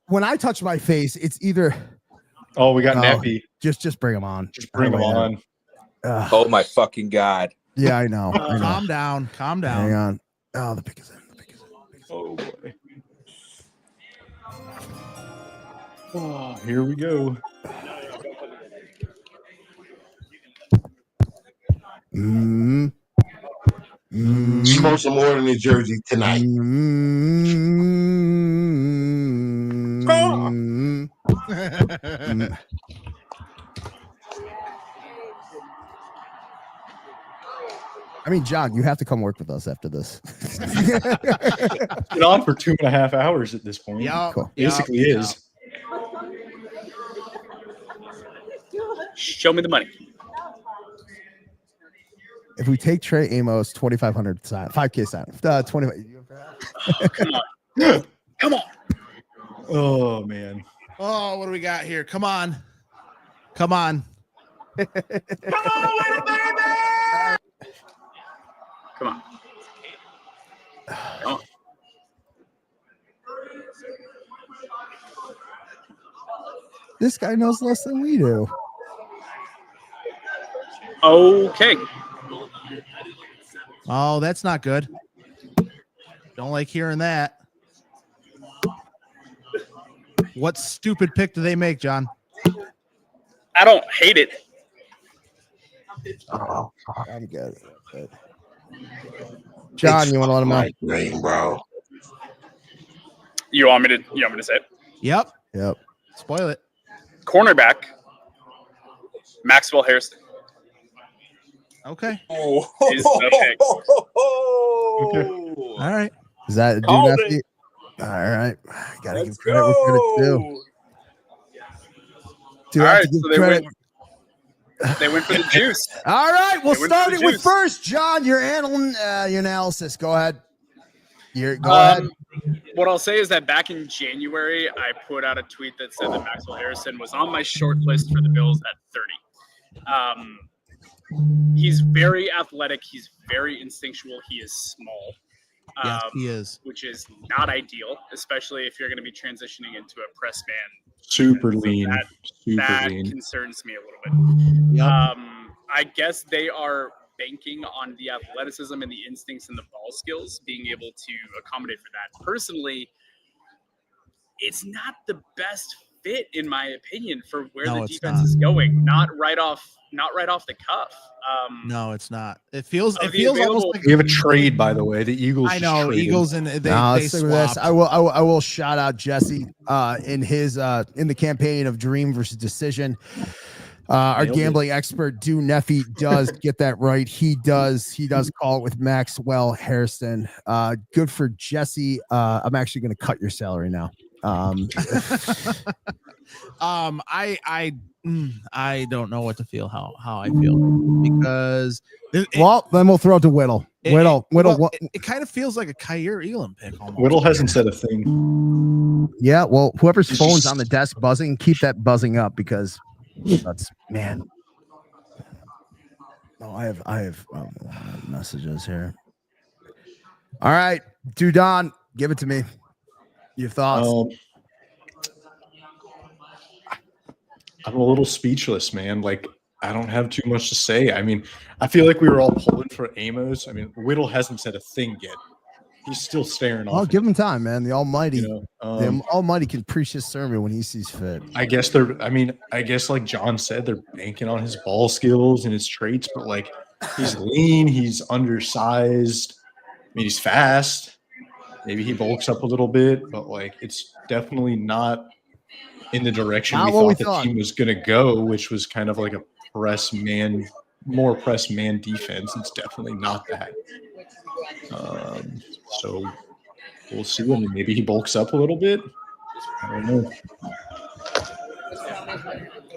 when I touch my face, it's either. Oh, we got Nappy. Just bring him on. Just bring him on. Oh my fucking God. Yeah, I know. Calm down. Hang on. Oh, the pick is in. Oh boy. Oh, here we go. Smoke some more in New Jersey tonight. I mean, John, you have to come work with us after this. Been on for 2.5 hours at this point. Yeah, Basically is. Show me the money. If we take Trey Amos, 2,500 sign, 5K sign, 20. Come on. Come on. Oh man. Oh, what do we got here? Come on. Come on. Come on. Come on. This guy knows less than we do. Okay. Oh, that's not good. Don't like hearing that. What stupid pick do they make, John? I don't hate it. Oh, I'm good. John, you want to let him know? Great, bro. You want me to say it? Yep. Yep. Spoil it. Cornerback, Maxwell Harrison. Okay. Is the pick. All right. Is that a dude? All right. Gotta give credit where credit's due. All right, so they went for the juice. All right, we'll start it with juice. first, John. Your analysis. Go ahead. Go ahead. What I'll say is that back in January, I put out a tweet that said that Maxwell Harrison was on my short list for the Bills at 30. He's very athletic. He's very instinctual. He is small. Yes, he is. Which is not ideal, especially if you're going to be transitioning into a press man. Super lean. That lean. concerns me a little bit. Yep. I guess they are banking on the athleticism and the instincts and the ball skills, being able to accommodate for that. Personally, it's not the best fit, in my opinion, for where the defense is going. Not right off the cuff. No, it's not. It feels available- almost like We have a trade, by the way. The Eagles. I just know traded. Eagles and they Let's stick with this. swapped. I will shout out Jesse in the campaign of Dream versus Decision. Our Nailed it. gambling expert Du Neffy does get that right. He does call it with Maxwell Harrison. Good for Jesse. I'm actually going to cut your salary now. I don't know what to feel how I feel because then we'll throw it to Whittle. Whittle. It kind of feels like a Kyer Elam pick almost. Whittle hasn't said a thing. Yeah, well, whoever's phone's on the desk buzzing, keep that buzzing up because that's man. Oh, I have messages here. All right, Dudon, give it to me. Your thoughts? I'm a little speechless, man. Like, I don't have too much to say. I mean, I feel like we were all pulling for Amos. I mean, Whittle hasn't said a thing yet. He's still staring off. Oh, give him time, man. The Almighty, You know, the Almighty can preach his sermon when he sees fit. I guess like John said, they're banking on his ball skills and his traits, but like he's lean, he's undersized. I mean, he's fast. Maybe he bulks up a little bit, but like it's definitely not in the direction we thought the team was going to go, which was kind of like a more press man defense. It's definitely not that. So we'll see. I mean, maybe he bulks up a little bit. I don't know.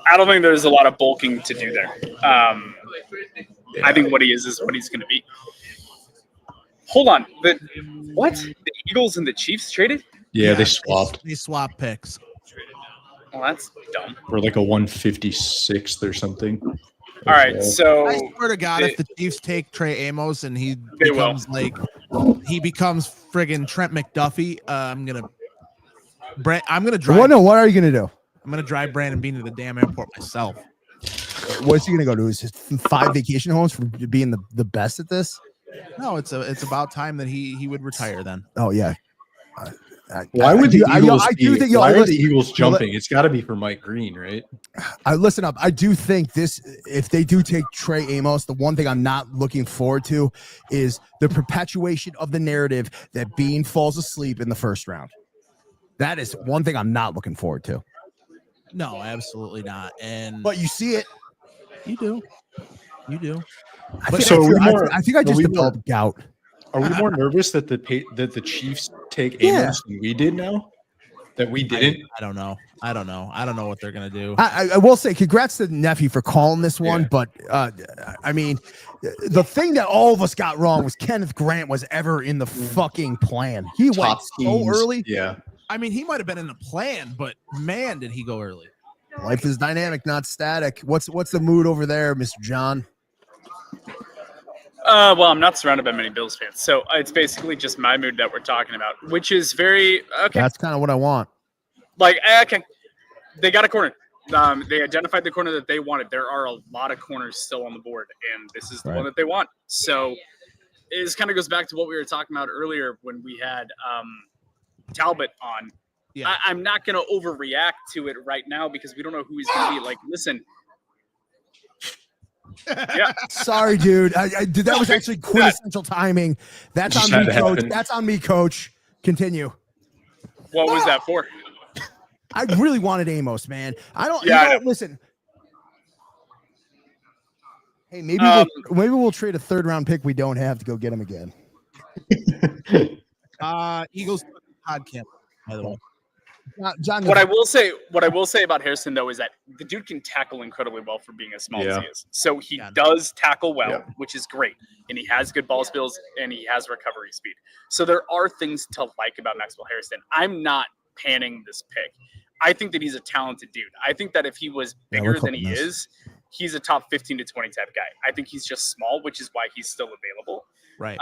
I don't think there's a lot of bulking to do there. I think what he is what he's going to be. Hold on. The Eagles and the Chiefs traded? Yeah, they swapped. They swapped picks. Well, that's dumb. For like a 156th or something. All right, so I swear to God, if the Chiefs take Trey Amos and he They becomes friggin' Trent McDuffie, I'm gonna drive. What? No, what are you gonna do? I'm gonna drive Brandon Bean to the damn airport myself. What's he gonna go to? Is his 5 vacation homes for being the best at this? No, it's about time that he would retire then. Oh yeah. Why would the Eagles? Why are the listen, Eagles jumping? It's got to be for Mike Green, right? Listen up. I do think if they do take Trey Amos, the one thing I'm not looking forward to is the perpetuation of the narrative that Bean falls asleep in the first round. That is one thing I'm not looking forward to. No, absolutely not. But you see it. You do. I think I just developed gout. Are we more nervous that the Chiefs take Amos than we did now? that we didn't. I don't know. I don't know what they're gonna do. I will say congrats to Nephi for calling this one, but I mean, the thing that all of us got wrong was Kenneth Grant was ever in the fucking plan. He went so early. Yeah. I mean, he might have been in the plan, but man, did he go early. Life is dynamic, not static. What's the mood over there, Mr. John? Well, I'm not surrounded by many Bills fans, so it's basically just my mood that we're talking about, which is very okay. That's kind of what I want. Like, okay, they got a corner. They identified the corner that they wanted. There are a lot of corners still on the board, and this is the one that they want. So it kind of goes back to what we were talking about earlier when we had Talbot on. Yeah. I'm not going to overreact to it right now because we don't know who he's going to be. Like, listen. Yeah. Sorry, dude. That was actually quintessential timing. That's on me, coach. That's on me, coach. Continue. What was that for? I really wanted Amos, man. I don't. Yeah, you know, listen. Hey, maybe we'll trade a 3rd round pick we don't have to go get him again. Eagles podcast, by the way. John, what I will say about Harrison though is that the dude can tackle incredibly well for being as small as he is. So he does tackle well, which is great, and he has good ball skills and he has recovery speed. So there are things to like about Maxwell Harrison. I'm not panning this pick. I think that he's a talented dude. I think that if he was bigger than he is, he's a top 15 to 20 type guy. I think he's just small, which is why he's still available. Right.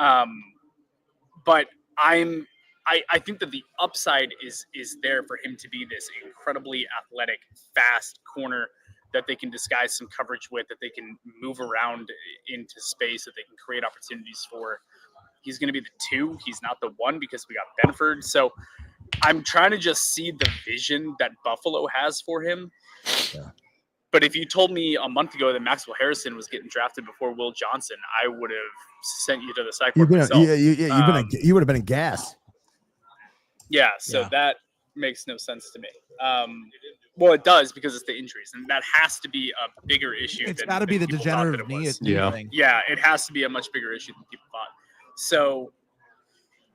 But I think that the upside is there for him to be this incredibly athletic, fast corner that they can disguise some coverage with, that they can move around into space, that they can create opportunities for. He's going to be the 2. He's not the 1 because we got Benford. So I'm trying to just see the vision that Buffalo has for him. Yeah. But if you told me a month ago that Maxwell Harrison was getting drafted before Will Johnson, I would have sent you to the psych ward myself. You would have been a gas. Yeah, so that makes no sense to me. Well, it does because it's the injuries, and that has to be a bigger issue. It's got to be the degenerative knee thing. Yeah, it has to be a much bigger issue than people thought. So,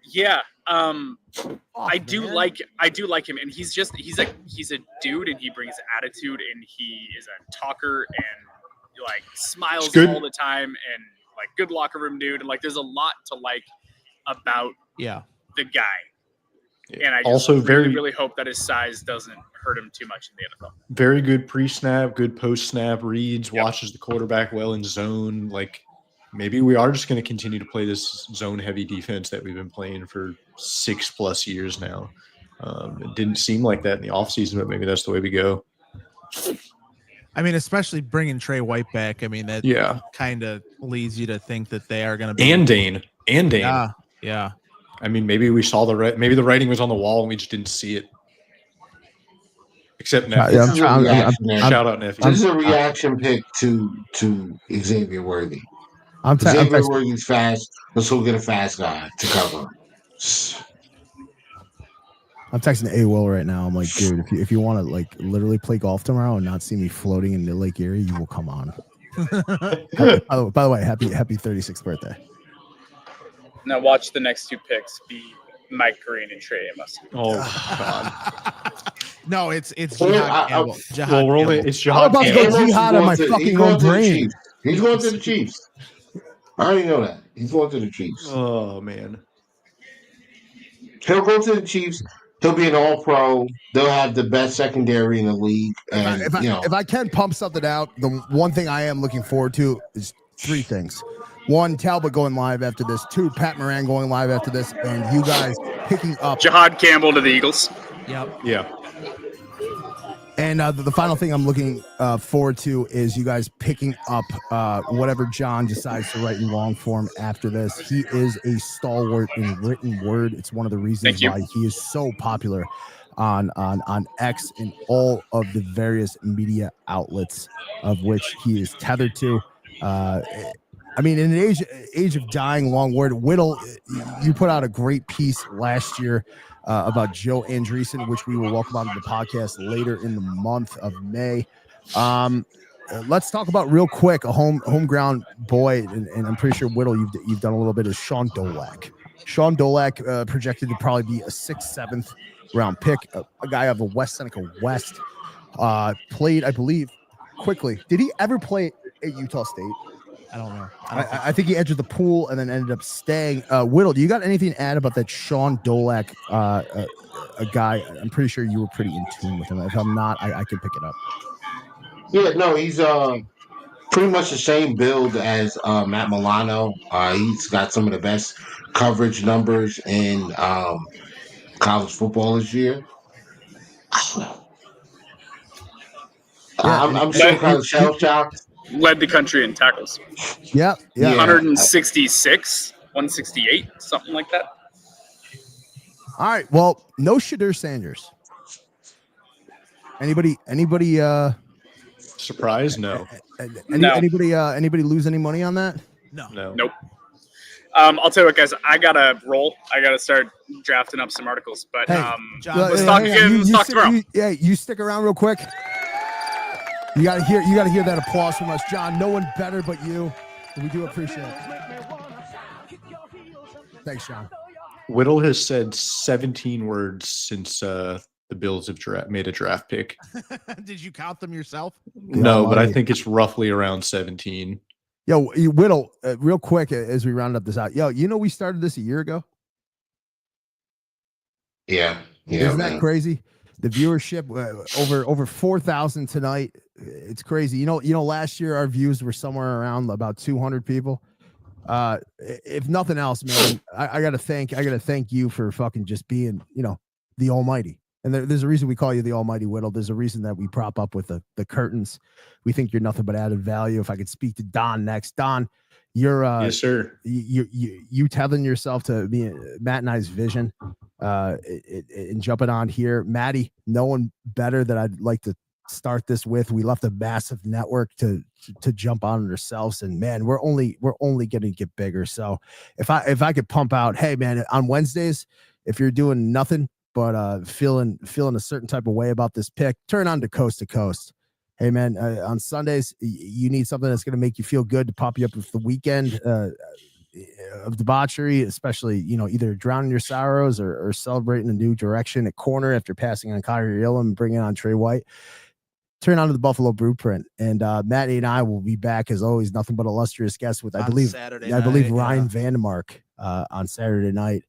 yeah, I do like him, and he's a dude, and he brings attitude, and he is a talker, and like smiles all the time, and like good locker room dude, and like there's a lot to like about the guy. And I just also really hope that his size doesn't hurt him too much in the NFL. Very good pre-snap, good post-snap reads, watches the quarterback well in zone. Like maybe we are just going to continue to play this zone-heavy defense that we've been playing for 6+ years now. It didn't seem like that in the offseason, but maybe that's the way we go. I mean, especially bringing Trey White back. I mean, that kind of leads you to think that they are going to be. And Dane. Yeah. I mean, maybe we saw maybe the writing was on the wall and we just didn't see it. Except Nephi. Shout out Nephi. This is a reaction pick to Xavier Worthy. Xavier Worthy's fast. Let's go get a fast guy to cover. I'm texting AWOL right now. I'm like, dude, if you want to like literally play golf tomorrow and not see me floating in the Lake Erie, you will come on. By the way, happy 36th birthday. Now watch the next 2 picks be Mike Green and Trey Amos. Oh God! No, it's Jihad Campbell. Well, we're only it's Jihad. I'm about to go Jihad on my fucking own brain. He's going to the Chiefs. I already know that. He's going to the Chiefs. Oh man, he'll go to the Chiefs. He'll be an All-Pro. They'll have the best secondary in the league. And if I can pump something out, the one thing I am looking forward to is 3 things. 1, Talbot going live after this. 2, Pat Moran going live after this, and you guys picking up Jihad Campbell to the Eagles. Yep. Yeah. And the final thing I'm looking forward to is you guys picking up whatever John decides to write in long form after this. He is a stalwart in written word. It's one of the reasons why he is so popular on X and all of the various media outlets of which he is tethered to. I mean, in an age of dying, long word, Whittle, you put out a great piece last year about Joe Andreessen, which we will welcome onto the podcast later in the month of May. Let's talk about real quick a home ground boy, and I'm pretty sure Whittle, you've done a little bit of Sean Dolak. Sean Dolak projected to probably be a 6th, 7th round pick, a guy of a West Seneca West. Played, I believe, quickly. Did he ever play at Utah State? I don't know. I think he entered the pool and then ended up staying. Whittle, do you got anything to add about that Sean Dolak, a guy? I'm pretty sure you were pretty in tune with him. If I'm not, I can pick it up. Yeah, no, he's pretty much the same build as Matt Milano. He's got some of the best coverage numbers in college football this year. I'm still kind of shell shocked. Led the country in tackles. Yeah. 166, 168, something like that. All right. Well, no Shadur Sanders. Anybody surprised? No. Anybody lose any money on that? No. Nope. I'll tell you what, guys. I gotta roll. I gotta start drafting up some articles. But let's talk again. Talk tomorrow. You stick around real quick. You gotta hear that applause from us, John. No one better but you. We do appreciate it. Thanks, John. Whittle has said 17 words since the Bills have made a draft pick. Did you count them yourself? No, but I think it's roughly around 17. Yo, Whittle, real quick as we round up this out. Yo, we started this a year ago. Yeah. Isn't that crazy? The viewership over 4,000 tonight. It's crazy. You know, last year our views were somewhere around about 200 people. If nothing else, man, I gotta thank you for fucking just being, the Almighty. And there's a reason we call you the Almighty Whittle. There's a reason that we prop up with the curtains. We think you're nothing but added value. If I could speak to Don next, Don, you're yes, sir. You tethering yourself to me, Matt and I's vision, and jumping on here, Maddie. No one better that I'd like to start this with. We left a massive network to jump on ourselves, and man, we're only going to get bigger. So if I could pump out, hey man, on Wednesdays, if you're doing nothing but feeling a certain type of way about this pick, turn on to Coast to Coast. Hey man, on Sundays you need something that's going to make you feel good to pop you up with the weekend of debauchery, especially either drowning your sorrows or celebrating a new direction at corner after passing on Kyrie Elam and bringing on Trey White. Turn on to the Buffalo Blueprint, and Matty and I will be back as always. Nothing but illustrious guests with I believe Ryan Vandemark on Saturday night.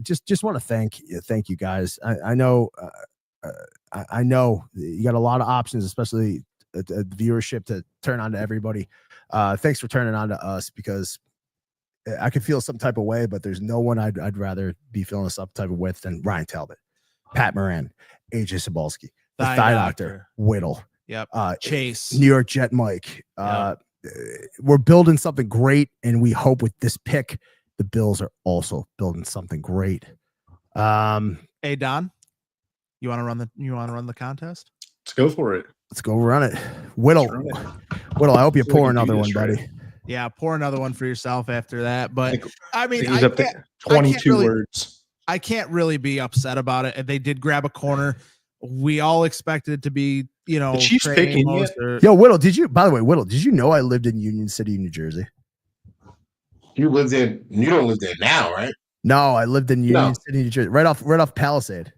Just want to thank you guys. I know you got a lot of options, especially the viewership to turn on to everybody. Thanks for turning on to us, because I could feel some type of way, but there's no one I'd rather be feeling some type of with than Ryan Talbot, Pat Moran, AJ Sobalski, the Thigh Doctor, Whittle, Chase, New York Jet Mike. We're building something great, and we hope with this pick, the Bills are also building something great. Hey Don, you want to run the contest? Let's go for it. Let's go run it. Whittle, I hope you pour another one, buddy. Right. Yeah, pour another one for yourself after that. But I mean, he's up to 22 words. I can't really be upset about it. They did grab a corner. We all expected it to be, the Chiefs picking it. Yo, Whittle, by the way, did you know I lived in Union City, New Jersey? You don't live there now, right? No, I lived in Union City, New Jersey, right off Palisade.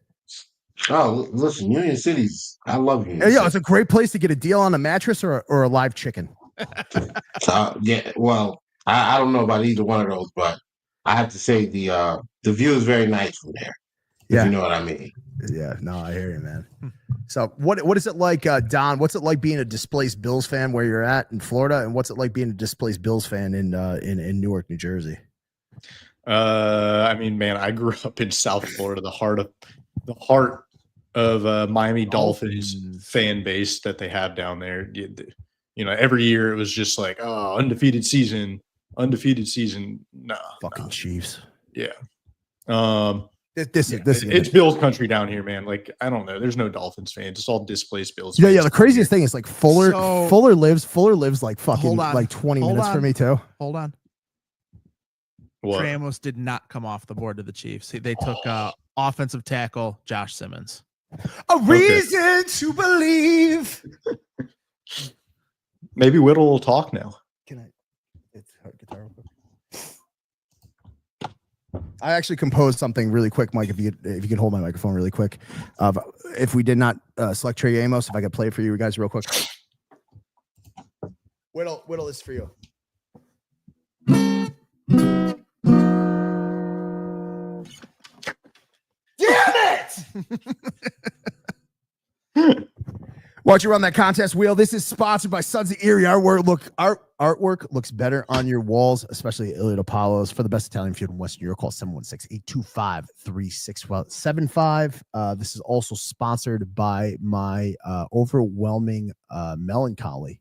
Oh, listen, Union City's. I love Union City. It's a great place to get a deal on a mattress or a live chicken. Yeah, well, I don't know about either one of those, but I have to say the view is very nice from there. If you know what I mean. Yeah, no, I hear you, man. So what is it like, Don? What's it like being a displaced Bills fan where you're at in Florida, and what's it like being a displaced Bills fan in Newark, New Jersey? I mean, man, I grew up in South Florida, the heart of Miami Dolphins fan base that they have down there. Every year it was just like, oh, undefeated season. Nah, fucking Chiefs. Yeah. It's Bills country down here, man. Like, I don't know. There's no Dolphins fans. It's all displaced Bills. Yeah. The craziest thing is like Fuller lives like fucking like 20 minutes from me too. Hold on. What? Trey Amos did not come off the board to the Chiefs. They took offensive tackle Josh Simmons. A reason to believe. Maybe Whittle will talk now. Can I? It's hard guitar. I actually composed something really quick, Mike. If you could hold my microphone really quick, if we did not select Trey Amos, if I could play it for you guys real quick. Whittle, this is for you. Damn it! Watch you run that contest wheel. This is sponsored by Sons of Erie. Artwork looks better on your walls, especially Elliot Apollo's. For the best Italian food in Western Europe, call 716-825-3675. This is also sponsored by my overwhelming melancholy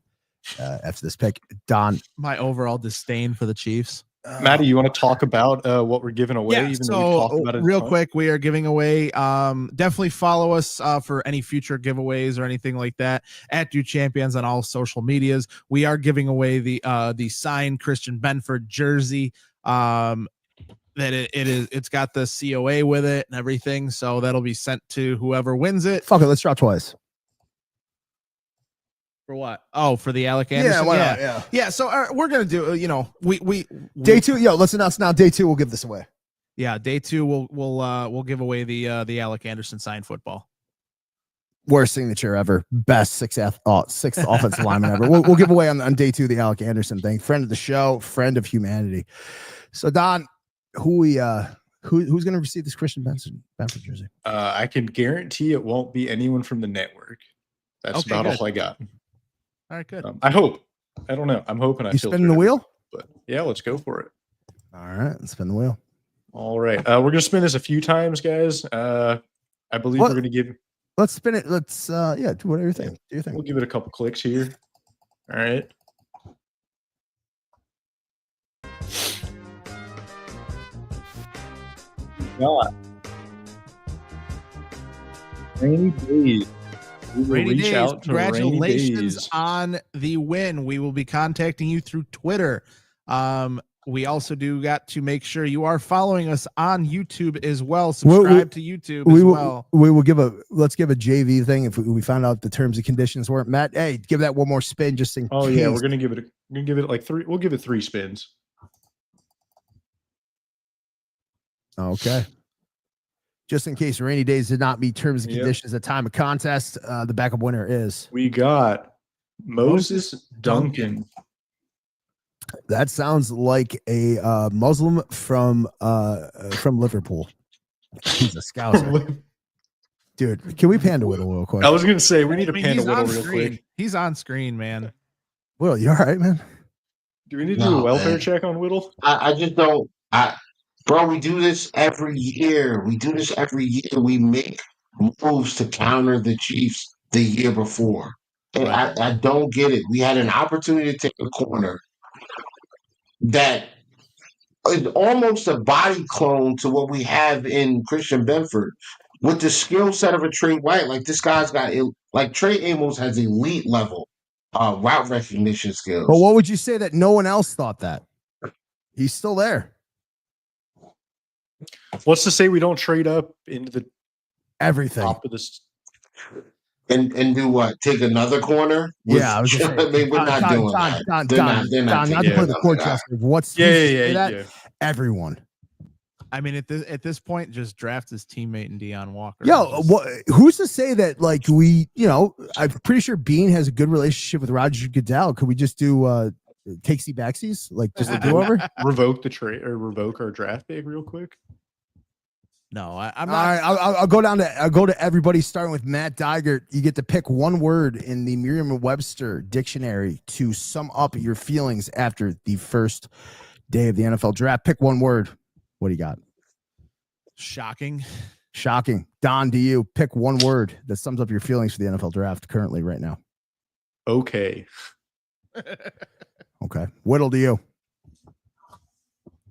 after this pick. Don. My overall disdain for the Chiefs. Maddie, you want to talk about what we're giving away? Yeah, Even though we've talked about it real quick, we are giving away. Definitely follow us for any future giveaways or anything like that at Do Champions on all social medias. We are giving away the signed Christian Benford jersey. It's got the COA with it and everything, so that'll be sent to whoever wins it. Fuck it, let's draw twice. For what? Oh, for the Alec Anderson. Yeah, why not? Yeah. So we're gonna do. We day 2. Yo, let's announce now. Day 2, we'll give this away. Yeah, day 2, we'll give away the Alec Anderson signed football. Worst signature ever. Best sixth offensive lineman ever. We'll give away on day 2 the Alec Anderson thing. Friend of the show, friend of humanity. So Don, who's going to receive this Christian Benford jersey? I can guarantee it won't be anyone from the network. That's Okay, about good. all I got. All right, good. I hope. I don't know. I'm hoping. You spinning the wheel? But yeah, let's go for it. All right, let's spin the wheel. All right, we're gonna spin this a few times, guys. I believe we're gonna give. Let's spin it. Let's do whatever you think. Do you think? We'll give it a couple clicks here. All right. God. Rainy days. We will Rainy reach days. out to Rainy Congratulations Days. on the win. We will be contacting you through Twitter. We also got to make sure you are following us on YouTube as well. Subscribe to YouTube as well. We will let's give a JV thing if we find out the terms and conditions weren't met. Hey, give that one more spin just in Oh case. yeah, we're gonna give it like 3. We'll give it 3 spins. Okay. Just in case Rainy Days did not meet terms and conditions at time of contest, the backup winner is. We got Moses Duncan. That sounds like a Muslim from Liverpool. He's a scouser. Dude, can we panda Whittle real quick? I was gonna say we need to panda he's Whittle on real screen. quick. He's on screen, man. Whittle, you all right, man? Do we need to do a welfare check on Whittle? I just don't. Bro, we do this every year. We make moves to counter the Chiefs the year before. And I don't get it. We had an opportunity to take a corner that is almost a body clone to what we have in Christian Benford with the skill set of a Trey White. Like this guy's got like Trey Amos has elite level route recognition skills. But what would you say that no one else thought that? He's still there. What's to say we don't trade up into the everything top of this and do what? Take another corner? Yeah, I was just saying. I mean, we're not doing that. They're not not to play the court justice. What's yeah. Everyone. I mean, at this point, just draft his teammate and Deion Walker. Yo, who's to say that? Like I'm pretty sure Bean has a good relationship with Roger Goodell. Could we just do takesy backsies? Like just a do over? Revoke the trade or revoke our draft pick real quick. No, I'm not. All right, I'll go down to everybody starting with Matt Diegert. You get to pick one word in the Merriam-Webster dictionary to sum up your feelings after the first day of the NFL draft. Pick one word. What do you got? Shocking. Don, do you pick one word that sums up your feelings for the NFL draft currently right now? Okay. Okay. Whittle, do you?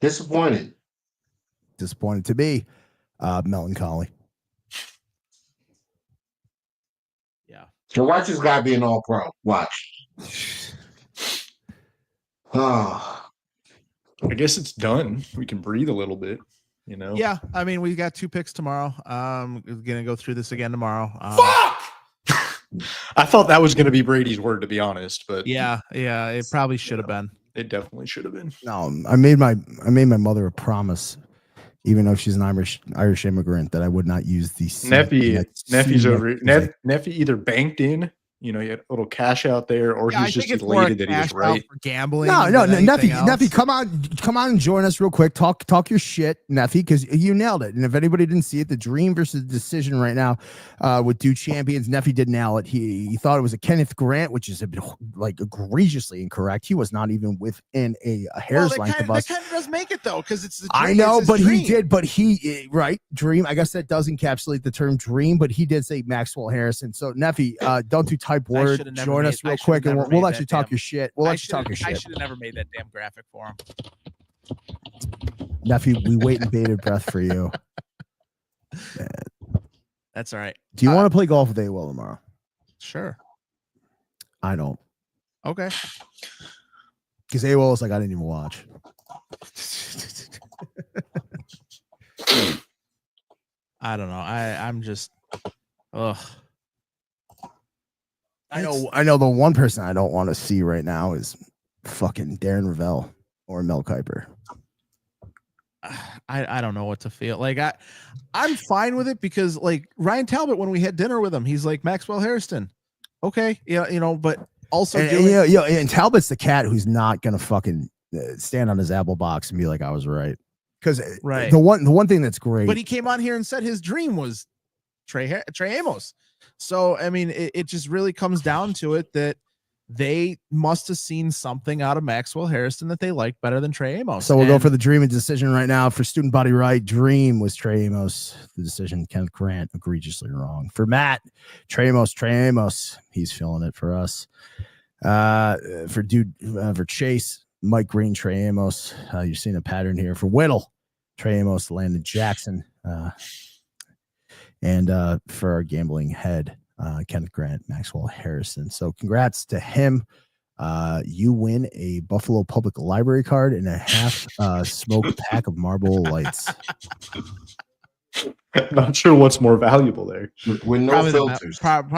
Disappointed to be. Melancholy. Yeah. So watch this guy be an all-pro. Watch. I guess it's done. We can breathe a little bit, Yeah, I mean, we got 2 picks tomorrow. We're gonna go through this again tomorrow. Fuck! I thought that was gonna be Brady's word, to be honest, but yeah, it probably should have been. It definitely should have been. No, I made my mother a promise even though she's an Irish immigrant, that I would not use the Neffy's over. Neffy either banked in, you know, he had a little cash out there, or he's just elated that he was right. For gambling. No, Neffy, come on and join us real quick. Talk your shit, Neffy, because you nailed it. And if anybody didn't see it, the dream versus decision right now with Dude Champions, Neffy did nail it. He thought it was a Kenneth Grant, which is a bit like egregiously incorrect. He was not even within a hair's length of us. That kind of does make it though, because it's the I know, but dream. He did, but he right dream. I guess that does encapsulate the term dream, but he did say Maxwell Harrison. So Neffy, don't do type word. Join us real quick, and we'll let you talk your shit. We'll let you talk your shit. I should have never made that damn graphic for him. Neffy, we wait in bated breath for you. Man. That's all right. Do you want to play golf with AWOL tomorrow? Sure. I don't. Okay. Because AWOL is like, I didn't even watch. I don't know. I'm just, ugh. I know the one person I don't want to see right now is fucking Darren Ravel or Mel Kiper. I don't know what to feel like. I'm fine with it because like Ryan Talbot, when we had dinner with him, he's like Maxwell Harrison. Okay. Yeah. You know, but also and Talbot's the cat who's not going to fucking stand on his apple box and be like, I was right. Because the one thing that's great, but he came on here and said his dream was Trey Amos. So, I mean, it just really comes down to it that they must have seen something out of Maxwell Harrison that they liked better than Trey Amos. So we'll go for the dream and decision right now. For Student Body Right, dream was Trey Amos. The decision, Kenneth Grant, egregiously wrong. For Matt, Trey Amos. He's feeling it for us. For Chase, Mike Green, Trey Amos. You're seeing a pattern here. For Whittle, Trey Amos, Landon Jackson. And for our gambling head, Kenneth Grant, Maxwell Harrison. So congrats to him. You win a Buffalo Public Library card and a half smoked pack of Marlboro Lights. I'm not sure what's more valuable there. With no filters. Probably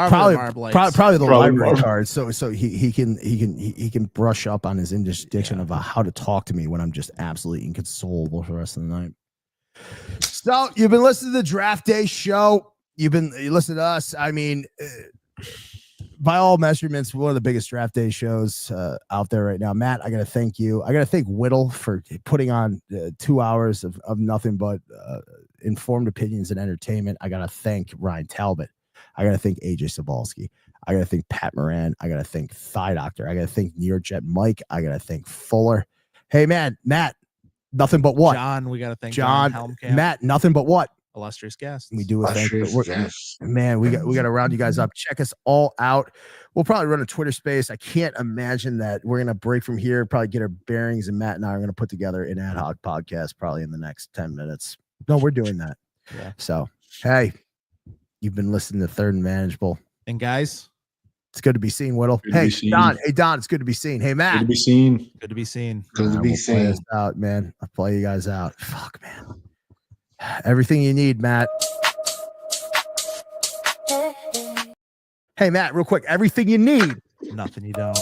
the library card. So he can brush up on his diction of how to talk to me when I'm just absolutely inconsolable for the rest of the night. So you've been listening to the Draft Day show. You listen to us. I mean, by all measurements, one of the biggest Draft Day shows out there right now. Matt, I got to thank you. I got to thank Whittle for putting on 2 hours of nothing but informed opinions and entertainment. I got to thank Ryan Talbot. I got to thank AJ Sabalski. I got to thank Pat Moran. I got to thank Thigh Doctor. I got to thank New York Jet Mike. I got to thank Fuller. Hey, man, Matt. Nothing but what? John, we got to thank John Helmkamp. Matt, nothing but what? Illustrious guests. We do a thank you. Man, we got to round you guys up. Check us all out. We'll probably run a Twitter space. I can't imagine that we're going to break from here, probably get our bearings, and Matt and I are going to put together an ad hoc podcast probably in the next 10 minutes. No, we're doing that. Yeah. So, hey, you've been listening to Third and Manageable. And guys, it's good to be seen, Whittle. Hey, Don. Hey, Don. It's good to be seen. Hey, Matt. Good to be seen. Good to be seen. Good to be seen. Out, man. I'll play you guys out. Fuck, man. Everything you need, Matt. Hey, Matt, real quick. Everything you need. Nothing you don't.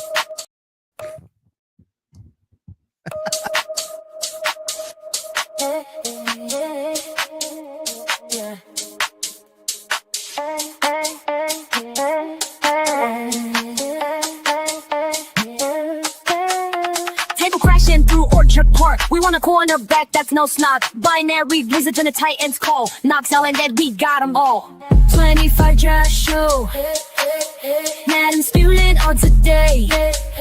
Table crashing through Orchard Park. We want a cornerback that's no snot. Binary Blizzards and the Titans call. Knox selling that we got them all. 25 Josh show. Madden spewing on today.